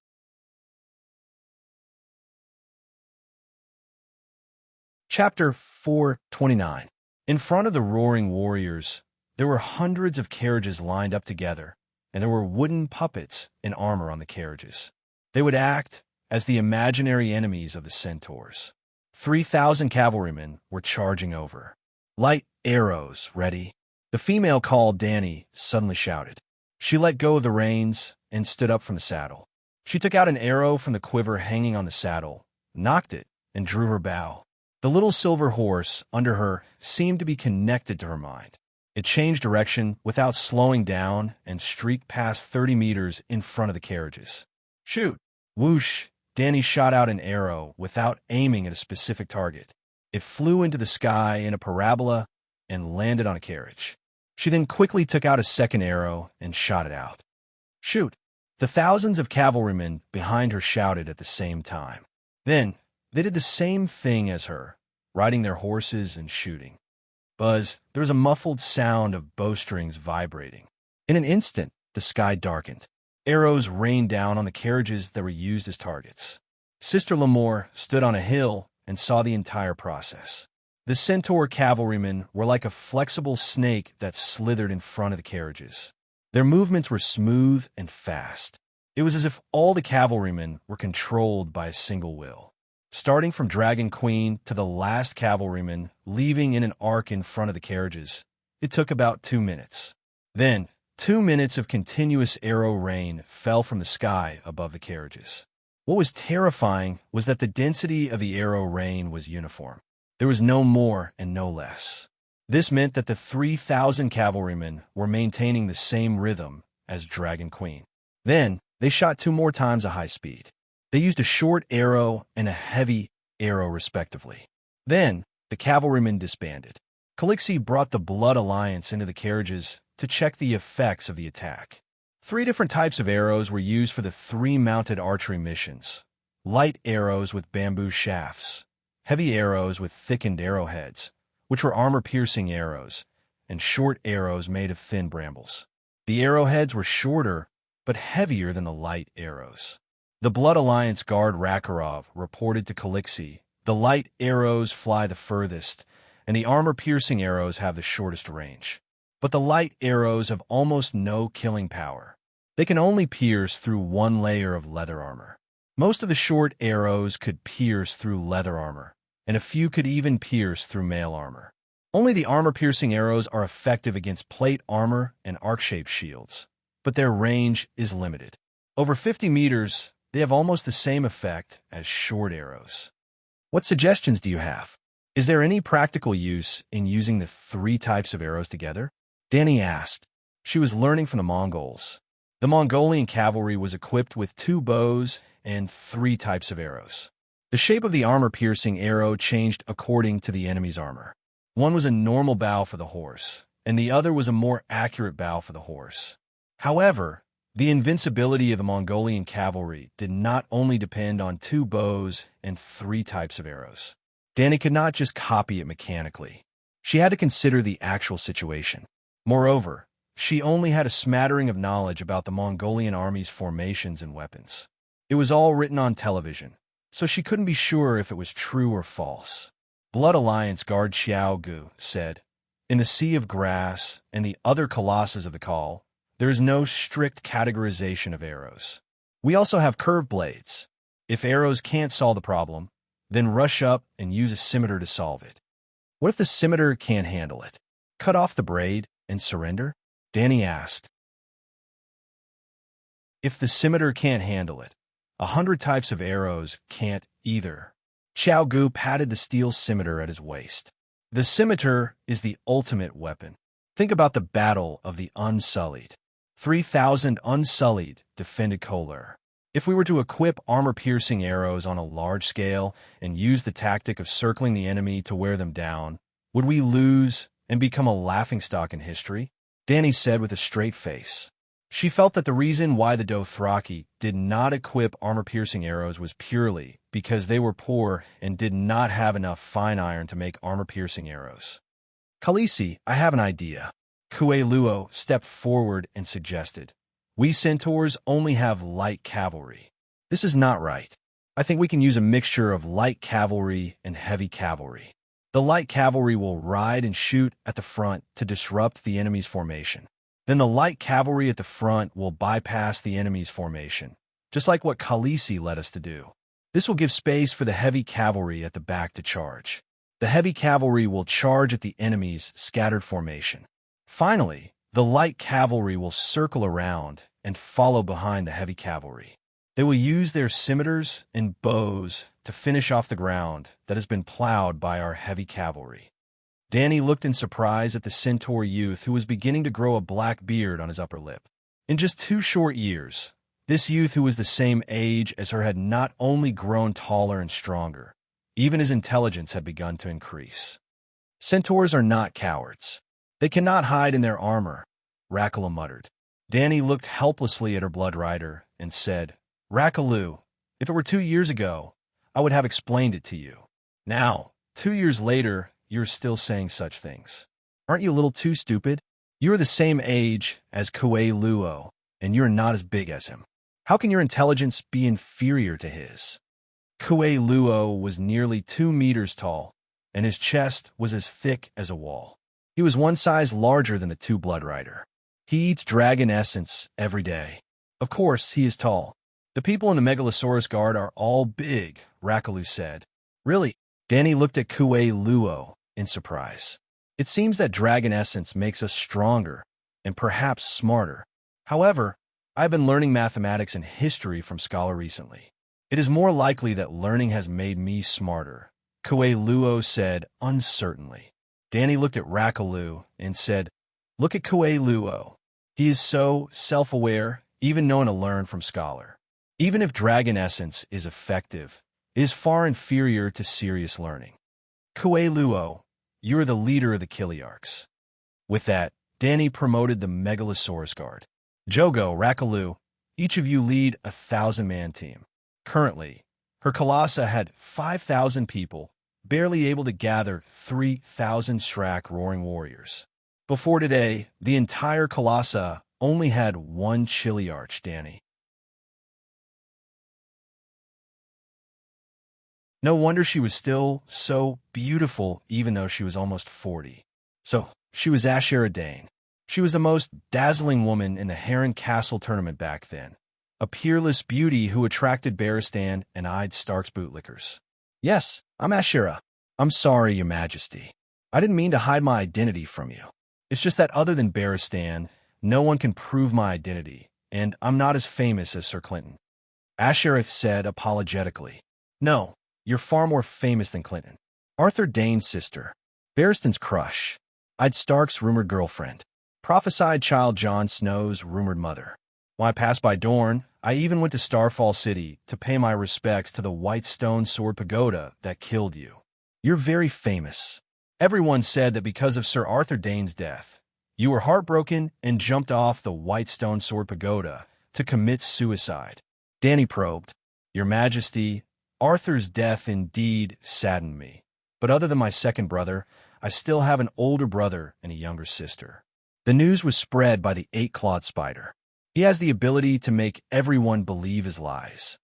Chapter 429. In front of the roaring warriors, there were hundreds of carriages lined up together, and there were wooden puppets in armor on the carriages. They would act as the imaginary enemies of the centaurs. 3,000 cavalrymen were charging over. Light arrows, ready. The female called Dany suddenly shouted. She let go of the reins and stood up from the saddle. She took out an arrow from the quiver hanging on the saddle, knocked it, and drew her bow. The little silver horse under her seemed to be connected to her mind. It changed direction without slowing down and streaked past 30 meters in front of the carriages. Shoot! Whoosh! Dany shot out an arrow without aiming at a specific target. It flew into the sky in a parabola and landed on a carriage. She then quickly took out a second arrow and shot it out. Shoot! The thousands of cavalrymen behind her shouted at the same time. Then, they did the same thing as her, riding their horses and shooting. Buzz, there was a muffled sound of bowstrings vibrating. In an instant, the sky darkened. Arrows rained down on the carriages that were used as targets. Sister Lamore stood on a hill and saw the entire process. The centaur cavalrymen were like a flexible snake that slithered in front of the carriages. Their movements were smooth and fast. It was as if all the cavalrymen were controlled by a single will. Starting from Dragon Queen to the last cavalryman leaving in an arc in front of the carriages, it took about 2 minutes. Then, 2 minutes of continuous arrow rain fell from the sky above the carriages. What was terrifying was that the density of the arrow rain was uniform. There was no more and no less. This meant that the 3,000 cavalrymen were maintaining the same rhythm as Dragon Queen. Then, they shot 2 more times a high speed. They used a short arrow and a heavy arrow respectively. Then, the cavalrymen disbanded. Calixi brought the Blood Alliance into the carriages to check the effects of the attack. 3 different types of arrows were used for the 3 mounted archery missions. Light arrows with bamboo shafts, heavy arrows with thickened arrowheads, which were armor-piercing arrows, and short arrows made of thin brambles. The arrowheads were shorter, but heavier than the light arrows. The Blood Alliance guard Rakarov reported to Calixi, "The light arrows fly the furthest, and the armor-piercing arrows have the shortest range. But the light arrows have almost no killing power. They can only pierce through 1 layer of leather armor. Most of the short arrows could pierce through leather armor, and a few could even pierce through mail armor. Only the armor-piercing arrows are effective against plate armor and arc-shaped shields, but their range is limited. Over 50 meters, they have almost the same effect as short arrows." What suggestions do you have? Is there any practical use in using the 3 types of arrows together? Danny asked. She was learning from the Mongols. The Mongolian cavalry was equipped with 2 bows and 3 types of arrows. The shape of the armor-piercing arrow changed according to the enemy's armor. One was a normal bow for the horse, and the other was a more accurate bow for the horse. However, the invincibility of the Mongolian cavalry did not only depend on 2 bows and 3 types of arrows. Danny could not just copy it mechanically. She had to consider the actual situation. Moreover, she only had a smattering of knowledge about the Mongolian army's formations and weapons. It was all written on television, so she couldn't be sure if it was true or false. Blood Alliance guard Xiao Gu said, "In the Sea of Grass and the other colossus of the Call, there is no strict categorization of arrows. We also have curved blades. If arrows can't solve the problem, then rush up and use a scimitar to solve it." What if the scimitar can't handle it? Cut off the braid and surrender? Danny asked. If the scimitar can't handle it, 100 types of arrows can't either. Xiao Gu patted the steel scimitar at his waist. The scimitar is the ultimate weapon. Think about the Battle of the Unsullied. 3,000 Unsullied defended Kolar. If we were to equip armor-piercing arrows on a large scale and use the tactic of circling the enemy to wear them down, would we lose and become a laughingstock in history? Danny said with a straight face. She felt that the reason why the Dothraki did not equip armor-piercing arrows was purely because they were poor and did not have enough fine iron to make armor-piercing arrows. "Khaleesi, I have an idea." Kue Luo stepped forward and suggested, "We centaurs only have light cavalry. This is not right. I think we can use a mixture of light cavalry and heavy cavalry. The light cavalry will ride and shoot at the front to disrupt the enemy's formation. Then the light cavalry at the front will bypass the enemy's formation, just like what Khaleesi led us to do. This will give space for the heavy cavalry at the back to charge. The heavy cavalry will charge at the enemy's scattered formation. Finally, the light cavalry will circle around and follow behind the heavy cavalry. They will use their scimitars and bows to finish off the ground that has been plowed by our heavy cavalry." Danny looked in surprise at the centaur youth who was beginning to grow a black beard on his upper lip. In just 2 short years, this youth who was the same age as her had not only grown taller and stronger, even his intelligence had begun to increase. "Centaurs are not cowards. They cannot hide in their armor," Rakala muttered. Danny looked helplessly at her blood rider and said, "Rakalu, if it were 2 years ago, I would have explained it to you. Now, 2 years later, you're still saying such things. Aren't you a little too stupid? You are the same age as Kue Luo, and you're not as big as him. How can your intelligence be inferior to his?" Kue Luo was nearly 2 meters tall, and his chest was as thick as a wall. He was 1 size larger than the 2 blood rider. He eats dragon essence every day. Of course, he is tall. "The people in the Megalosaurus Guard are all big," Rakalu said. "Really?" Danny looked at Kue Luo in surprise. "It seems that dragon essence makes us stronger and perhaps smarter. However, I've been learning mathematics and history from Scholar recently. It is more likely that learning has made me smarter," Kue Luo said uncertainly. Danny looked at Rakalu and said, "Look at Kue Luo. He is so self-aware, even knowing to learn from scholar. Even if dragon essence is effective, it is far inferior to serious learning. Kue Luo, you are the leader of the Kiliarchs." With that, Danny promoted the Megalosaurus Guard. Jogo, Rakalu, each of you lead a 1,000-man team. Currently, her Colossa had 5,000 people, barely able to gather 3,000 Strak roaring warriors. Before today, the entire Colossa only had one Chiliarch, Danny. No wonder she was still so beautiful, even though she was almost 40. So, she was Ashera Dane. She was the most dazzling woman in the Heron Castle tournament back then. A peerless beauty who attracted Barristan and eyed Stark's bootlickers. "Yes, I'm Ashera. I'm sorry, Your Majesty. I didn't mean to hide my identity from you. It's just that other than Barristan, no one can prove my identity, and I'm not as famous as Sir Clinton." Ashereth said apologetically, "No, you're far more famous than Clinton. Arthur Dane's sister. Barristan's crush. I'd Stark's rumored girlfriend. Prophesied child Jon Snow's rumored mother. When I passed by Dorne, I even went to Starfall City to pay my respects to the white stone sword pagoda that killed you. You're very famous. Everyone said that because of Sir Arthur Dane's death, you were heartbroken and jumped off the white stone sword pagoda to commit suicide." Danny probed, "Your Majesty, Arthur's death indeed saddened me. But other than my second brother, I still have an older brother and a younger sister." The news was spread by the 8-clawed spider. He has the ability to make everyone believe his lies.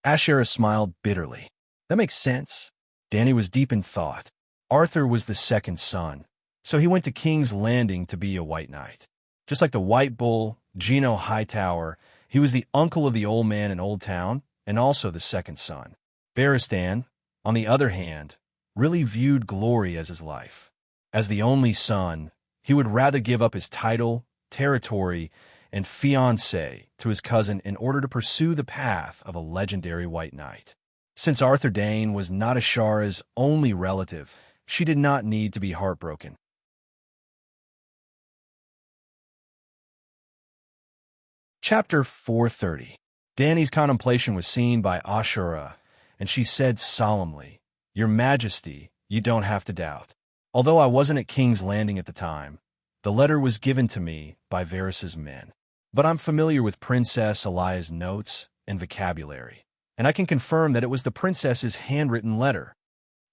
Ashera smiled bitterly. That makes sense. Danny was deep in thought. Arthur was the second son, so he went to King's Landing to be a White Knight. Just like the White Bull, Geno Hightower, he was the uncle of the old man in Old Town and also the second son. Barristan, on the other hand, really viewed glory as his life. As the only son, he would rather give up his title, territory, and fiancé to his cousin in order to pursue the path of a legendary White Knight. Since Arthur Dane was not Ashara's only relative, she did not need to be heartbroken. Chapter 430. Danny's contemplation was seen by Ashura, and she said solemnly, "Your Majesty, you don't have to doubt. Although I wasn't at King's Landing at the time, the letter was given to me by Varys's men. But I'm familiar with Princess Elia's notes and vocabulary, and I can confirm that it was the princess's handwritten letter."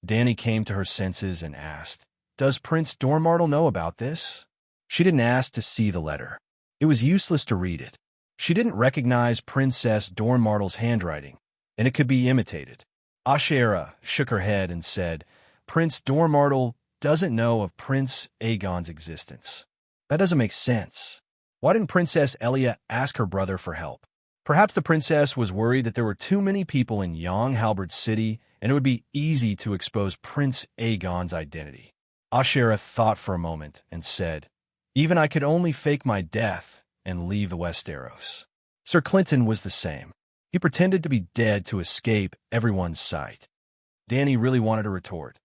Danny came to her senses and asked, "Does Prince Dormartle know about this?" She didn't ask to see the letter. It was useless to read it. She didn't recognize Princess Dormartle's handwriting, and it could be imitated. Ashera shook her head and said, "Prince Dormartle doesn't know of Prince Aegon's existence." That doesn't make sense. Why didn't Princess Elia ask her brother for help? Perhaps the princess was worried that there were too many people in Young Halberd City, and it would be easy to expose Prince Aegon's identity. Ashera thought for a moment and said, "Even I could only fake my death and leave the Westeros." Sir Clinton was the same. He pretended to be dead to escape everyone's sight. Danny really wanted to retort,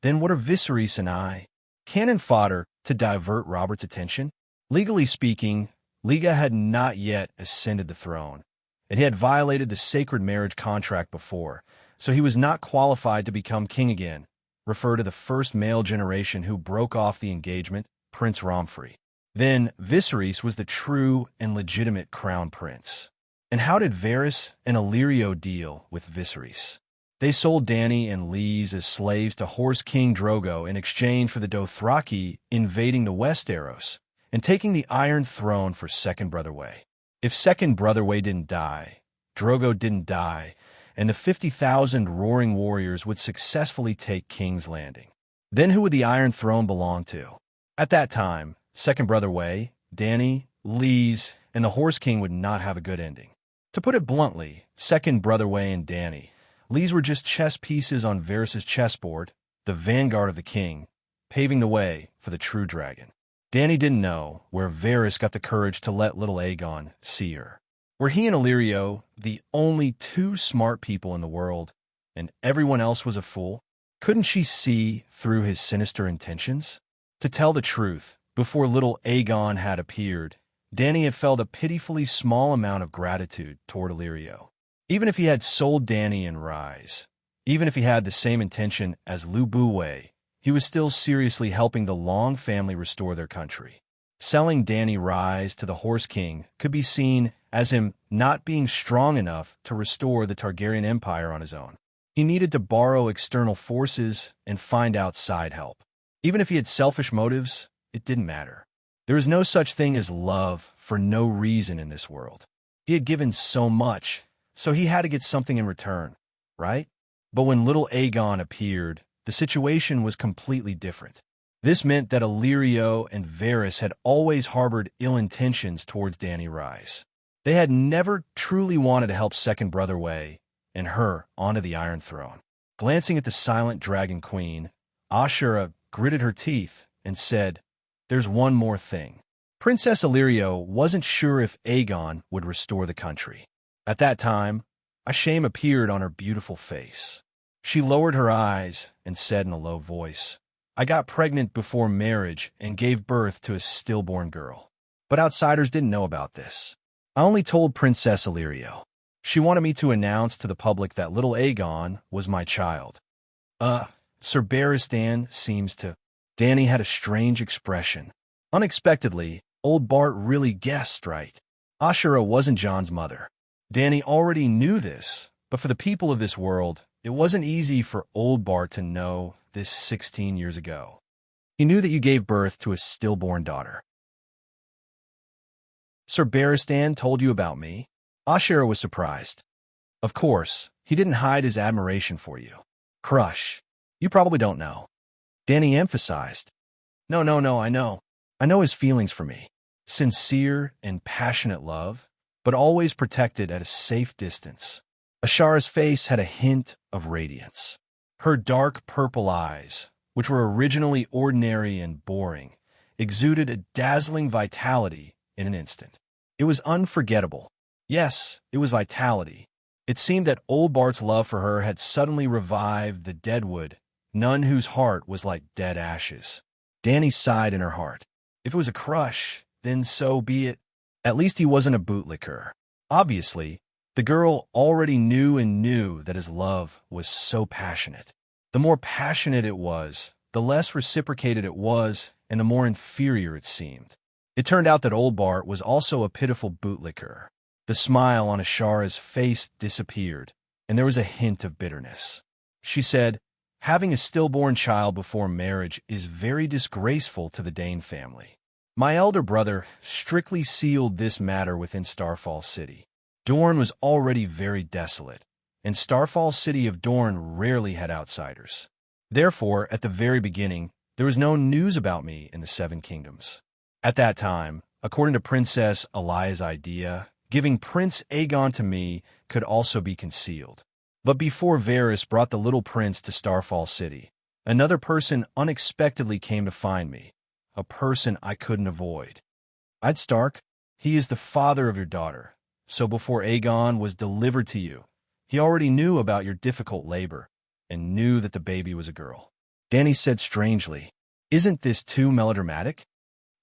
"Then what are Viserys and I? Cannon fodder to divert Robert's attention?" Legally speaking, Liga had not yet ascended the throne, and he had violated the sacred marriage contract before, so he was not qualified to become king again. Refer to the first male generation who broke off the engagement, Prince Romfrey. Then Viserys was the true and legitimate crown prince. And how did Varys and Illyrio deal with Viserys? They sold Dany and Lys as slaves to Horse King Drogo in exchange for the Dothraki invading the Westeros and taking the Iron Throne for Second Brother Way. If Second Brother Way didn't die, Drogo didn't die, and the 50,000 roaring warriors would successfully take King's Landing. Then who would the Iron Throne belong to? At that time, Second Brother Way, Dany, Lys, and the Horse King would not have a good ending. To put it bluntly, Second Brother Way and Dany, Lys were just chess pieces on Varys' chessboard, the vanguard of the king, paving the way for the true dragon. Dany didn't know where Varys got the courage to let little Aegon see her. Were he and Illyrio the only two smart people in the world, and everyone else was a fool? Couldn't she see through his sinister intentions? To tell the truth, before little Aegon had appeared, Dany had felt a pitifully small amount of gratitude toward Illyrio. Even if he had sold Dany and Rise, even if he had the same intention as Lu Buwei, he was still seriously helping the Long family restore their country. Selling Dany Rise to the Horse King could be seen as him not being strong enough to restore the Targaryen Empire on his own. He needed to borrow external forces and find outside help. Even if he had selfish motives, it didn't matter. There is no such thing as love for no reason in this world. He had given so much, so he had to get something in return, right? But when little Aegon appeared, the situation was completely different. This meant that Illyrio and Varys had always harbored ill intentions towards Dany Rise. They had never truly wanted to help second brother Way and her onto the Iron Throne. Glancing at the silent Dragon Queen, Ashura gritted her teeth and said, "There's one more thing." Princess Illyrio wasn't sure if Aegon would restore the country. At that time, a shame appeared on her beautiful face. She lowered her eyes and said in a low voice, "I got pregnant before marriage and gave birth to a stillborn girl. But outsiders didn't know about this. I only told Princess Illyrio. She wanted me to announce to the public that little Aegon was my child. Sir Barristan seems to..." Dany had a strange expression. Unexpectedly, old Bart really guessed right. Ashura wasn't Jon's mother. Dany already knew this, but for the people of this world, it wasn't easy for old Bart to know this 16 years ago. He knew that you gave birth to a stillborn daughter. Sir Barristan told you about me? Ashura was surprised. Of course, he didn't hide his admiration for you. Crush, you probably don't know. Dany emphasized. No, I know. I know his feelings for me. Sincere and passionate love, but always protected at a safe distance. Ashura's face had a hint of radiance. Her dark purple eyes, which were originally ordinary and boring, exuded a dazzling vitality in an instant. It was unforgettable. Yes, it was vitality. It seemed that old Bart's love for her had suddenly revived the deadwood, none whose heart was like dead ashes. Dany sighed in her heart. If it was a crush, then so be it. At least he wasn't a bootlicker. Obviously, the girl already knew that his love was so passionate. The more passionate it was, the less reciprocated it was, and the more inferior it seemed. It turned out that old Bart was also a pitiful bootlicker. The smile on Ashura's face disappeared, and there was a hint of bitterness. She said, "Having a stillborn child before marriage is very disgraceful to the Dane family. My elder brother strictly sealed this matter within Starfall City. Dorne was already very desolate, and Starfall City of Dorne rarely had outsiders. Therefore, at the very beginning, there was no news about me in the Seven Kingdoms. At that time, according to Princess Elia's idea, giving Prince Aegon to me could also be concealed. But before Varys brought the little prince to Starfall City, another person unexpectedly came to find me, a person I couldn't avoid. I'd Stark, he is the father of your daughter, so before Aegon was delivered to you, he already knew about your difficult labor, and knew that the baby was a girl." Dany said strangely, "Isn't this too melodramatic?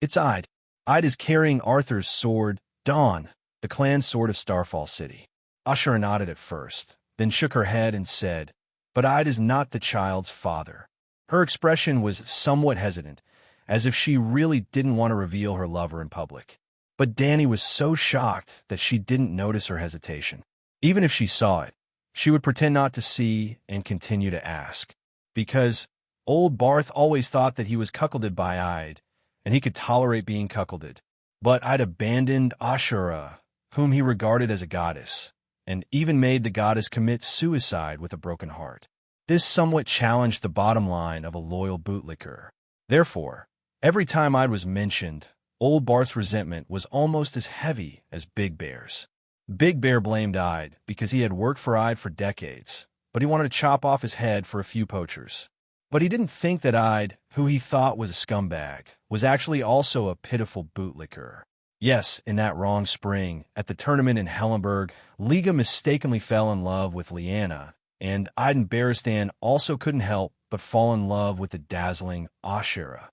It's Ide. Ide is carrying Arthur's sword, Dawn, the clan sword of Starfall City." Ashura nodded at first, then shook her head and said, "But Ide is not the child's father." Her expression was somewhat hesitant, as if she really didn't want to reveal her lover in public. But Dany was so shocked that she didn't notice her hesitation. Even if she saw it, she would pretend not to see and continue to ask. Because old Barth always thought that he was cuckolded by Ide, and he could tolerate being cuckolded. But Ide abandoned Ashura, whom he regarded as a goddess, and even made the goddess commit suicide with a broken heart. This somewhat challenged the bottom line of a loyal bootlicker. Therefore, every time Ide was mentioned, old Bart's resentment was almost as heavy as Big Bear's. Big Bear blamed Ide because he had worked for Ide for decades, but he wanted to chop off his head for a few poachers. But he didn't think that Ide, who he thought was a scumbag, was actually also a pitiful bootlicker. Yes, in that wrong spring, at the tournament in Hellenberg, Liga mistakenly fell in love with Lyanna, and Ide and Barristan also couldn't help but fall in love with the dazzling Ashura.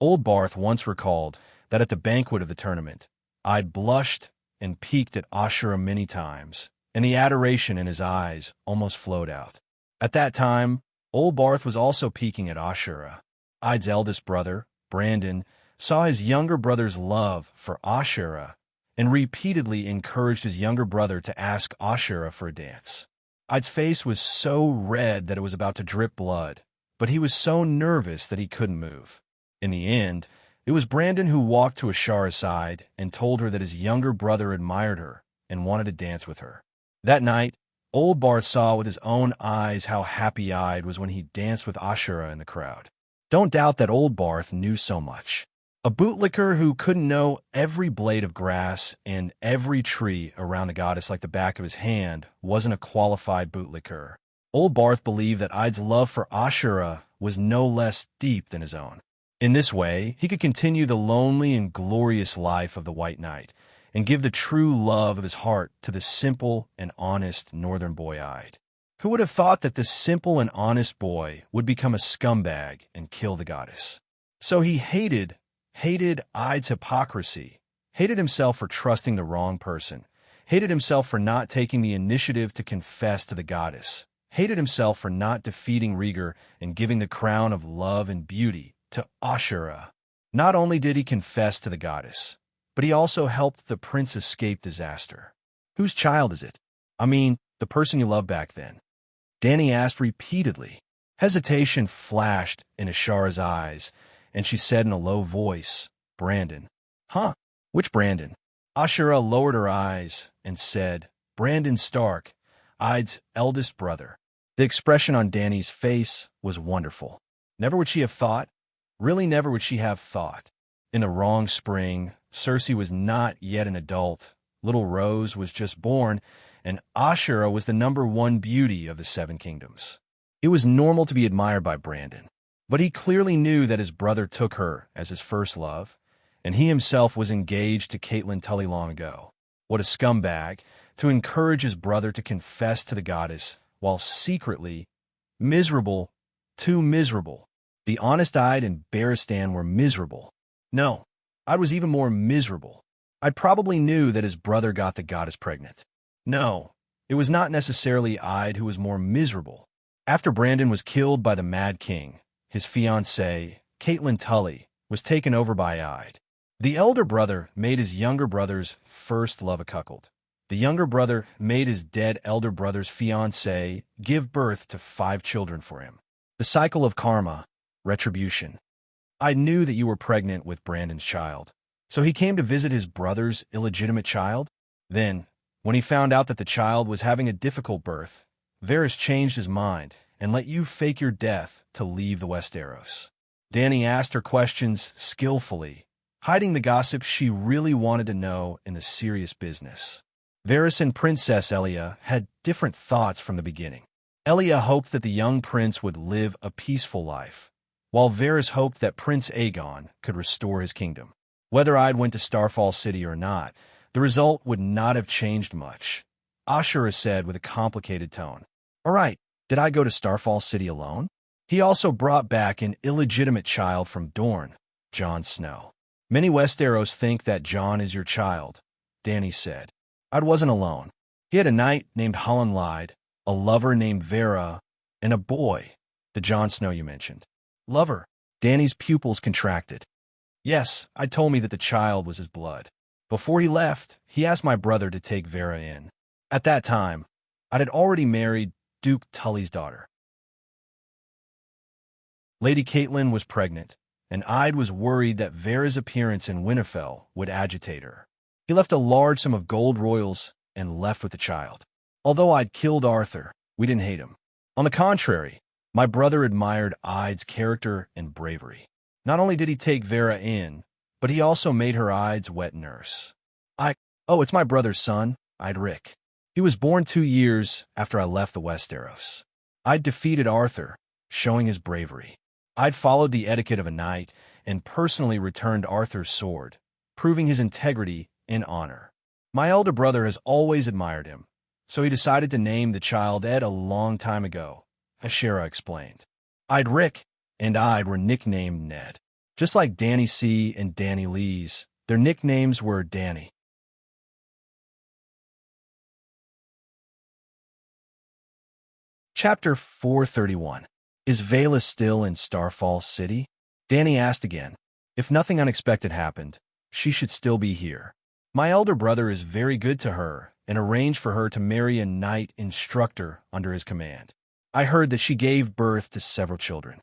Old Barth once recalled that at the banquet of the tournament, I'd blushed and peeked at Ashura many times, and the adoration in his eyes almost flowed out. At that time, Old Barth was also peeking at Ashura. I'd's eldest brother, Brandon, saw his younger brother's love for Ashura and repeatedly encouraged his younger brother to ask Ashura for a dance. I'd's face was so red that it was about to drip blood, but he was so nervous that he couldn't move. In the end, it was Brandon who walked to Ashura's side and told her that his younger brother admired her and wanted to dance with her. That night, Old Barth saw with his own eyes how happy Ide was when he danced with Ashura in the crowd. Don't doubt that Old Barth knew so much. A bootlicker who couldn't know every blade of grass and every tree around the goddess like the back of his hand wasn't a qualified bootlicker. Old Barth believed that Ide's love for Ashura was no less deep than his own. In this way, he could continue the lonely and glorious life of the White Knight and give the true love of his heart to the simple and honest northern boy Ide. Who would have thought that this simple and honest boy would become a scumbag and kill the goddess? So he hated Ide's hypocrisy, hated himself for trusting the wrong person, hated himself for not taking the initiative to confess to the goddess, hated himself for not defeating Rieger and giving the crown of love and beauty to Ashura. Not only did he confess to the goddess, but he also helped the prince escape disaster. Whose child is it? I mean, the person you loved back then. Danny asked repeatedly. Hesitation flashed in Ashura's eyes, and she said in a low voice, Brandon. Huh? Which Brandon? Ashura lowered her eyes and said, Brandon Stark, Ide's eldest brother. The expression on Danny's face was wonderful. Never would she have thought, really never would she have thought. In the wrong spring, Cersei was not yet an adult, little Rose was just born, and Ashura was the #1 beauty of the Seven Kingdoms. It was normal to be admired by Brandon, but he clearly knew that his brother took her as his first love, and he himself was engaged to Catelyn Tully long ago. What a scumbag to encourage his brother to confess to the goddess while secretly miserable, too miserable. The honest Ide and Barristan were miserable. No, Ide was even more miserable. Ide probably knew that his brother got the goddess pregnant. No, it was not necessarily Ide who was more miserable. After Brandon was killed by the Mad King, his fiancée, Catelyn Tully, was taken over by Ide. The elder brother made his younger brother's first love a cuckold. The younger brother made his dead elder brother's fiancée give birth to 5 children for him. The cycle of karma, retribution. I knew that you were pregnant with Brandon's child, so he came to visit his brother's illegitimate child. Then, when he found out that the child was having a difficult birth, Varys changed his mind and let you fake your death to leave the Westeros. Dany asked her questions skillfully, hiding the gossip she really wanted to know in the serious business. Varys and Princess Elia had different thoughts from the beginning. Elia hoped that the young prince would live a peaceful life, while Varys hoped that Prince Aegon could restore his kingdom. Whether Ide went to Starfall City or not, the result would not have changed much. Ashura said with a complicated tone, "All right, did I go to Starfall City alone?" He also brought back an illegitimate child from Dorne, Jon Snow. Many Westeros think that Jon is your child, Dany said. Ide wasn't alone. He had a knight named Holland Lyde, a lover named Vera, and a boy, the Jon Snow you mentioned. Lover. Dany's pupils contracted. Yes, Ide told me that the child was his blood. Before he left, he asked my brother to take Vera in. At that time, Ide had already married Duke Tully's daughter. Lady Catelyn was pregnant, and Ide was worried that Vera's appearance in Winterfell would agitate her. He left a large sum of gold royals and left with the child. Although Ide killed Arthur, we didn't hate him. On the contrary, my brother admired Ide's character and bravery. Not only did he take Vera in, but he also made her Ide's wet nurse. It's my brother's son, Ide Rick. He was born 2 years after I left the Westeros. Ide defeated Arthur, showing his bravery. Ide followed the etiquette of a knight and personally returned Arthur's sword, proving his integrity and honor. My elder brother has always admired him, so he decided to name the child Ed a long time ago, Ashera explained. Ide Rick and Ide were nicknamed Ned. Just like Danny C. and Danny Lee's, their nicknames were Danny. Chapter 431. Is Vela still in Starfall City? Danny asked again. If nothing unexpected happened, she should still be here. My elder brother is very good to her and arranged for her to marry a knight instructor under his command. I heard that she gave birth to several children.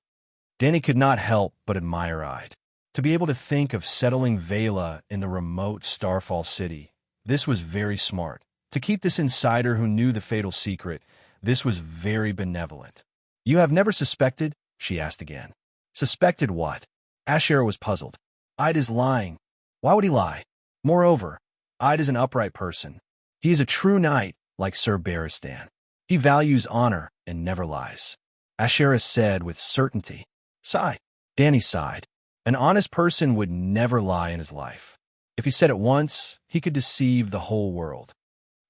Danny could not help but admire Ide. To be able to think of settling Vela in the remote Starfall City, this was very smart. To keep this insider who knew the fatal secret, this was very benevolent. You have never suspected? She asked again. Suspected what? Asher was puzzled. Ide is lying. Why would he lie? Moreover, Ide is an upright person. He is a true knight, like Sir Barristan. He values honor and never lies. Asher said with certainty. Sigh. Danny sighed. An honest person would never lie in his life. If he said it once, he could deceive the whole world.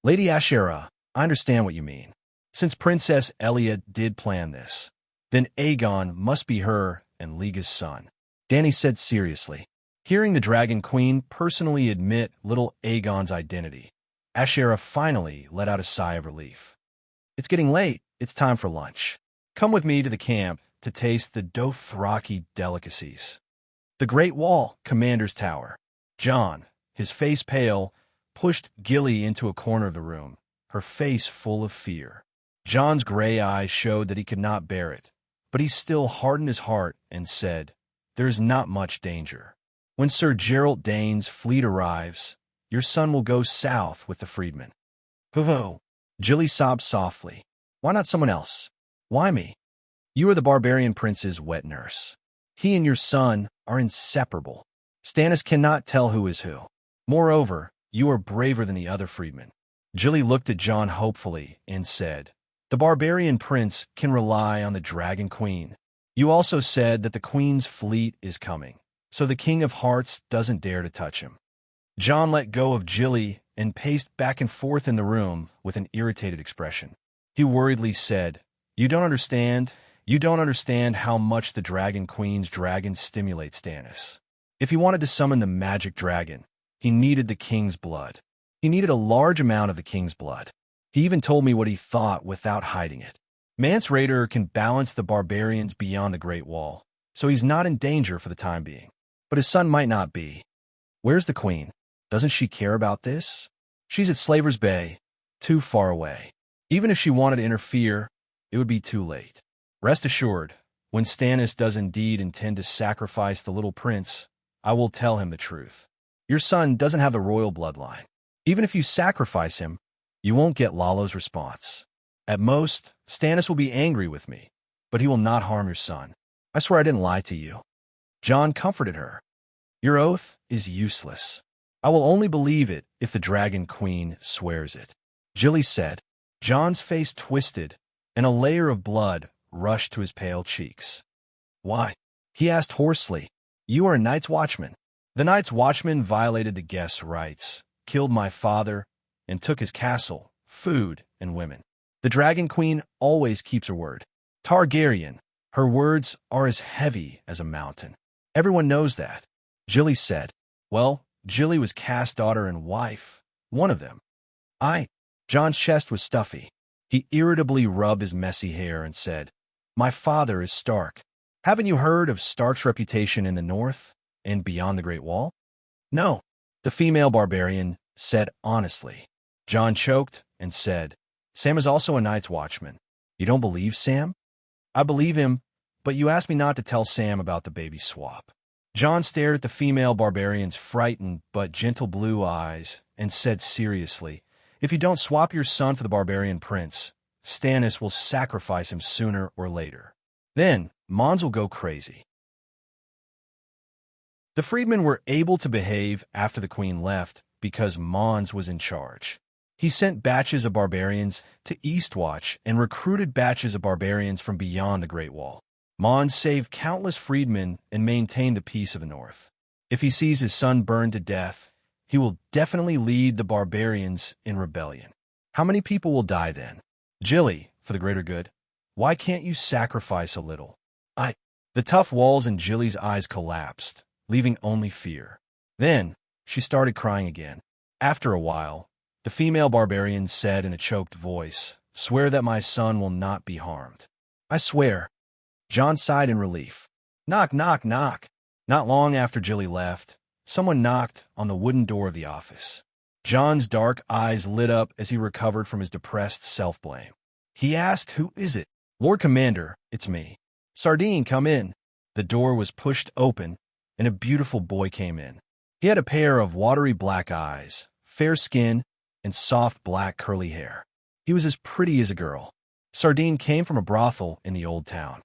Lady Asher, I understand what you mean. Since Princess Elia did plan this, then Aegon must be her and Liga's son. Danny said seriously. Hearing the Dragon Queen personally admit little Aegon's identity, Asher finally let out a sigh of relief. It's getting late. It's time for lunch. Come with me to the camp to taste the Dothraki delicacies. The Great Wall, Commander's Tower. John, his face pale, pushed Gilly into a corner of the room, her face full of fear. John's gray eyes showed that he could not bear it, but he still hardened his heart and said, There is not much danger. When Sir Gerald Dane's fleet arrives, your son will go south with the freedmen. Ho-ho! Gilly sobbed softly. Why not someone else? Why me? You are the barbarian prince's wet nurse. He and your son are inseparable. Stannis cannot tell who is who. Moreover, you are braver than the other freedmen. Gilly looked at John hopefully and said, The barbarian prince can rely on the Dragon Queen. You also said that the Queen's fleet is coming, so the King of Hearts doesn't dare to touch him. John let go of Gilly and paced back and forth in the room with an irritated expression. He worriedly said, You don't understand how much the Dragon Queen's dragon stimulates Stannis. If he wanted to summon the magic dragon, he needed the king's blood. He needed a large amount of the king's blood. He even told me what he thought without hiding it. Mance Rayder can balance the barbarians beyond the Great Wall, so he's not in danger for the time being. But his son might not be. Where's the queen? Doesn't she care about this? She's at Slaver's Bay, too far away. Even if she wanted to interfere, it would be too late. Rest assured, when Stannis does indeed intend to sacrifice the little prince, I will tell him the truth. Your son doesn't have the royal bloodline. Even if you sacrifice him, you won't get Lalo's response. At most, Stannis will be angry with me, but he will not harm your son. I swear I didn't lie to you. John comforted her. Your oath is useless. I will only believe it if the Dragon Queen swears it. Gilly said. John's face twisted, and a layer of blood rushed to his pale cheeks. Why? He asked hoarsely. You are a Night's Watchman. The Night's Watchman violated the guest's rights, killed my father, and took his castle, food, and women. The Dragon Queen always keeps her word. Targaryen, her words are as heavy as a mountain. Everyone knows that. Gilly said. Well, Gilly was Cass' daughter and wife, one of them. John's chest was stuffy. He irritably rubbed his messy hair and said, My father is Stark. Haven't you heard of Stark's reputation in the north and beyond the Great Wall? No, the female barbarian said honestly. John choked and said, Sam is also a Night's Watchman. You don't believe Sam? I believe him, but you asked me not to tell Sam about the baby swap. John stared at the female barbarian's frightened but gentle blue eyes and said seriously, If you don't swap your son for the barbarian prince, Stannis will sacrifice him sooner or later. Then, Mons will go crazy. The freedmen were able to behave after the queen left because Mons was in charge. He sent batches of barbarians to Eastwatch and recruited batches of barbarians from beyond the Great Wall. Mons saved countless freedmen and maintained the peace of the North. If he sees his son burned to death, he will definitely lead the barbarians in rebellion. How many people will die then? Gilly, for the greater good, why can't you sacrifice a little? The tough walls in Jilly's eyes collapsed, leaving only fear. Then, she started crying again. After a while, the female barbarian said in a choked voice, "Swear that my son will not be harmed." "I swear." John sighed in relief. Knock, knock, knock. Not long after Jilly left, someone knocked on the wooden door of the office. John's dark eyes lit up as he recovered from his depressed self-blame. He asked, "Who is it?" "Lord Commander, it's me." "Sardine, come in." The door was pushed open, and a beautiful boy came in. He had a pair of watery black eyes, fair skin, and soft black curly hair. He was as pretty as a girl. Sardine came from a brothel in the old town.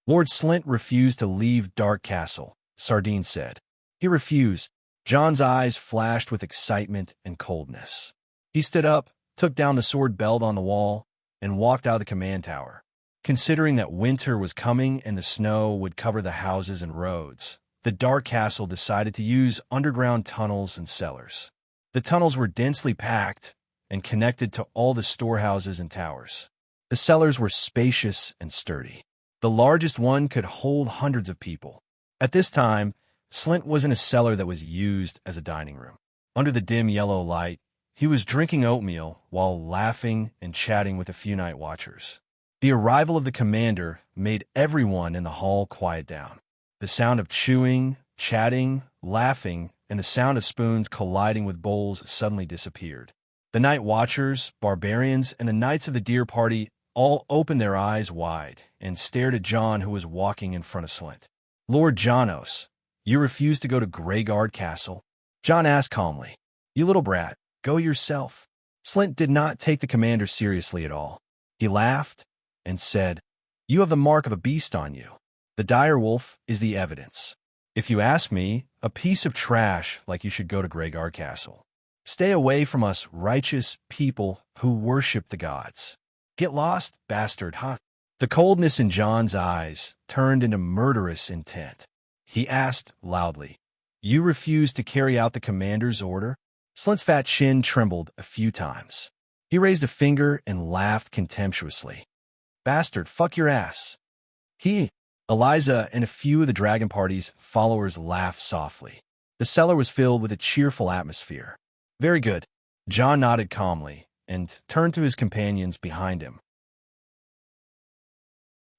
"Lord Slint refused to leave Dark Castle," Sardine said. "He refused." John's eyes flashed with excitement and coldness. He stood up, took down the sword belt on the wall, and walked out of the command tower. Considering that winter was coming and the snow would cover the houses and roads, the Dark Castle decided to use underground tunnels and cellars. The tunnels were densely packed and connected to all the storehouses and towers. The cellars were spacious and sturdy. The largest one could hold hundreds of people. At this time, Slint was in a cellar that was used as a dining room. Under the dim yellow light, he was drinking oatmeal while laughing and chatting with a few night watchers. The arrival of the commander made everyone in the hall quiet down. The sound of chewing, chatting, laughing, and the sound of spoons colliding with bowls suddenly disappeared. The night watchers, barbarians, and the knights of the deer party all opened their eyes wide and stared at John, who was walking in front of Slint. "Lord Janos, you refuse to go to Greyguard Castle?" John asked calmly. "You little brat, go yourself." Slint did not take the commander seriously at all. He laughed and said, "You have the mark of a beast on you. The dire wolf is the evidence. If you ask me, a piece of trash like you should go to Greyguard Castle. Stay away from us righteous people who worship the gods. Get lost, bastard, huh?" The coldness in John's eyes turned into murderous intent. He asked loudly, "You refuse to carry out the commander's order?" Slint's fat chin trembled a few times. He raised a finger and laughed contemptuously. "Bastard, fuck your ass." Eliza and a few of the dragon party's followers laughed softly. The cellar was filled with a cheerful atmosphere. "Very good." John nodded calmly and turned to his companions behind him.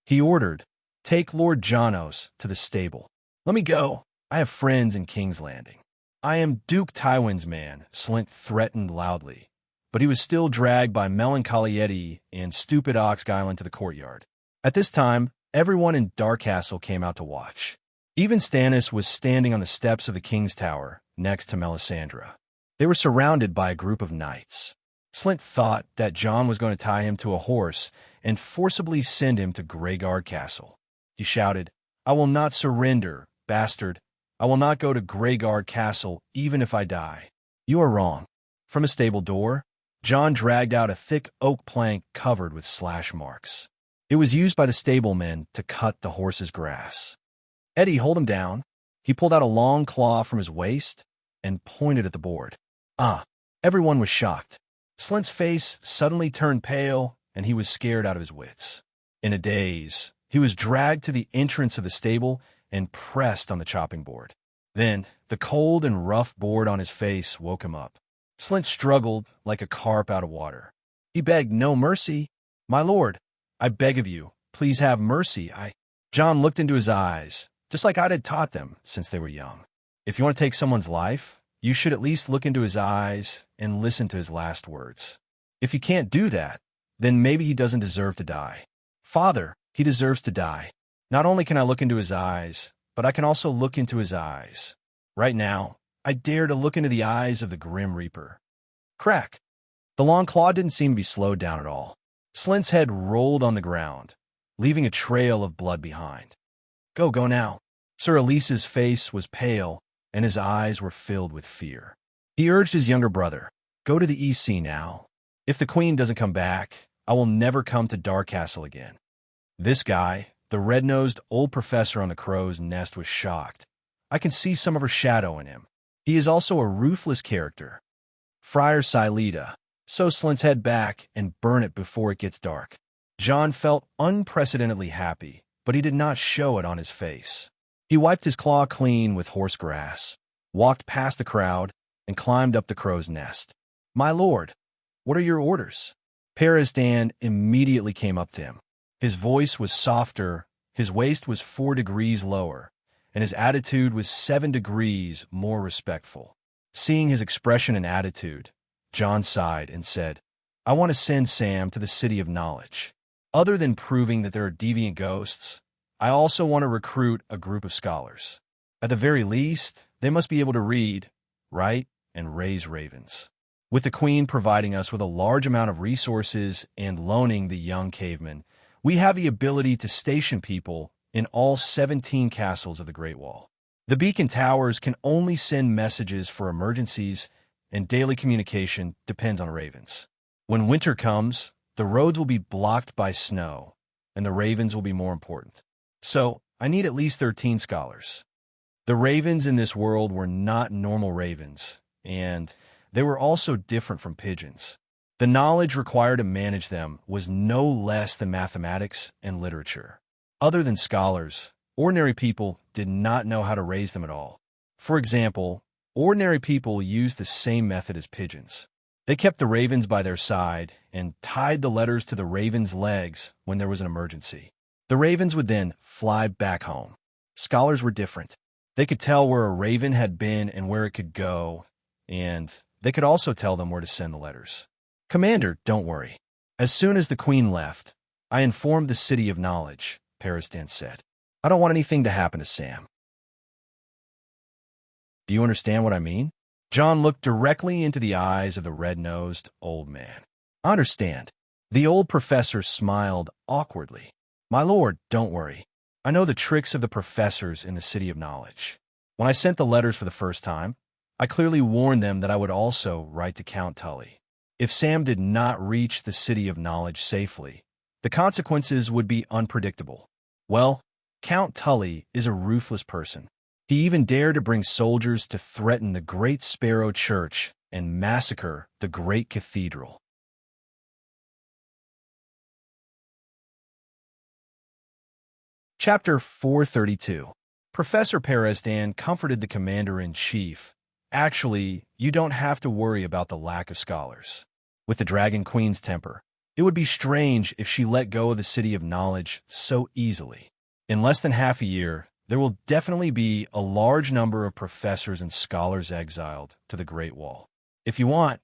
He ordered, "Take Lord Janos to the stable." "Let me go. I have friends in King's Landing." "I am Duke Tywin's man," Slint threatened loudly, but he was still dragged by Melancholy Eddie and Stupid Ox Gylan to the courtyard. At this time, everyone in Dark Castle came out to watch. Even Stannis was standing on the steps of the King's Tower, next to Melisandre. They were surrounded by a group of knights. Slint thought that John was going to tie him to a horse and forcibly send him to Greyguard Castle. He shouted, "I will not surrender, bastard. I will not go to Greyguard Castle, even if I die." "You are wrong." From a stable door, John dragged out a thick oak plank covered with slash marks. It was used by the stablemen to cut the horse's grass. "Eddie, hold him down." He pulled out a long claw from his waist and pointed at the board. Everyone was shocked. Slint's face suddenly turned pale, and he was scared out of his wits. In a daze, he was dragged to the entrance of the stable and pressed on the chopping board. Then, the cold and rough board on his face woke him up. Slint struggled like a carp out of water. He begged no mercy. "My lord, I beg of you, please have mercy. John looked into his eyes, just like I'd had taught them since they were young. If you want to take someone's life, you should at least look into his eyes and listen to his last words. If you can't do that, then maybe he doesn't deserve to die. Father, he deserves to die. Not only can I look into his eyes, but I can also look into his eyes. Right now, I dare to look into the eyes of the Grim Reaper." Crack! The long claw didn't seem to be slowed down at all. Slint's head rolled on the ground, leaving a trail of blood behind. Go now." Sir Elise's face was pale, and his eyes were filled with fear. He urged his younger brother, "Go to the EC now. If the Queen doesn't come back, I will never come to Dark Castle again." This guy, the red-nosed old professor on the crow's nest, was shocked. I can see some of her shadow in him. He is also a ruthless character. Friar Sileta, sew Slint's head back and burn it before it gets dark. John felt unprecedentedly happy but he did not show it on his face. He wiped his claw clean with horse grass, walked past the crowd, and climbed up the crow's nest. "My lord, what are your orders?" Perisdan immediately came up to him. His voice was softer, his waist was 4 degrees lower, and his attitude was 7 degrees more respectful. Seeing his expression and attitude, John sighed and said, "I want to send Sam to the City of Knowledge. Other than proving that there are deviant ghosts, I also want to recruit a group of scholars. At the very least, they must be able to read, write, and raise ravens." With the Queen providing us with a large amount of resources and loaning the young caveman, we have the ability to station people in all 17 castles of the Great Wall. The beacon towers can only send messages for emergencies, and daily communication depends on ravens. When winter comes, the roads will be blocked by snow, and the ravens will be more important. So, I need at least 13 scholars. The ravens in this world were not normal ravens, and they were also different from pigeons. The knowledge required to manage them was no less than mathematics and literature. Other than scholars, ordinary people did not know how to raise them at all. For example, ordinary people used the same method as pigeons. They kept the ravens by their side and tied the letters to the ravens' legs when there was an emergency. The ravens would then fly back home. Scholars were different. They could tell where a raven had been and where it could go, and they could also tell them where to send the letters. "Commander, don't worry. As soon as the Queen left, I informed the City of Knowledge," Perisdan said. "I don't want anything to happen to Sam." Do you understand what I mean? John looked directly into the eyes of the red-nosed old man. "I understand." The old professor smiled awkwardly. "My lord, don't worry. I know the tricks of the professors in the City of Knowledge. When I sent the letters for the first time, I clearly warned them that I would also write to Count Tully. If Sam did not reach the City of Knowledge safely, the consequences would be unpredictable. Well, Count Tully is a ruthless person. He even dared to bring soldiers to threaten the Great Sparrow Church and massacre the Great Cathedral." Chapter 432. Professor Perisdan comforted the commander-in-chief. "Actually, you don't have to worry about the lack of scholars. With the Dragon Queen's temper, it would be strange if she let go of the City of Knowledge so easily. In less than half a year, there will definitely be a large number of professors and scholars exiled to the Great Wall. If you want,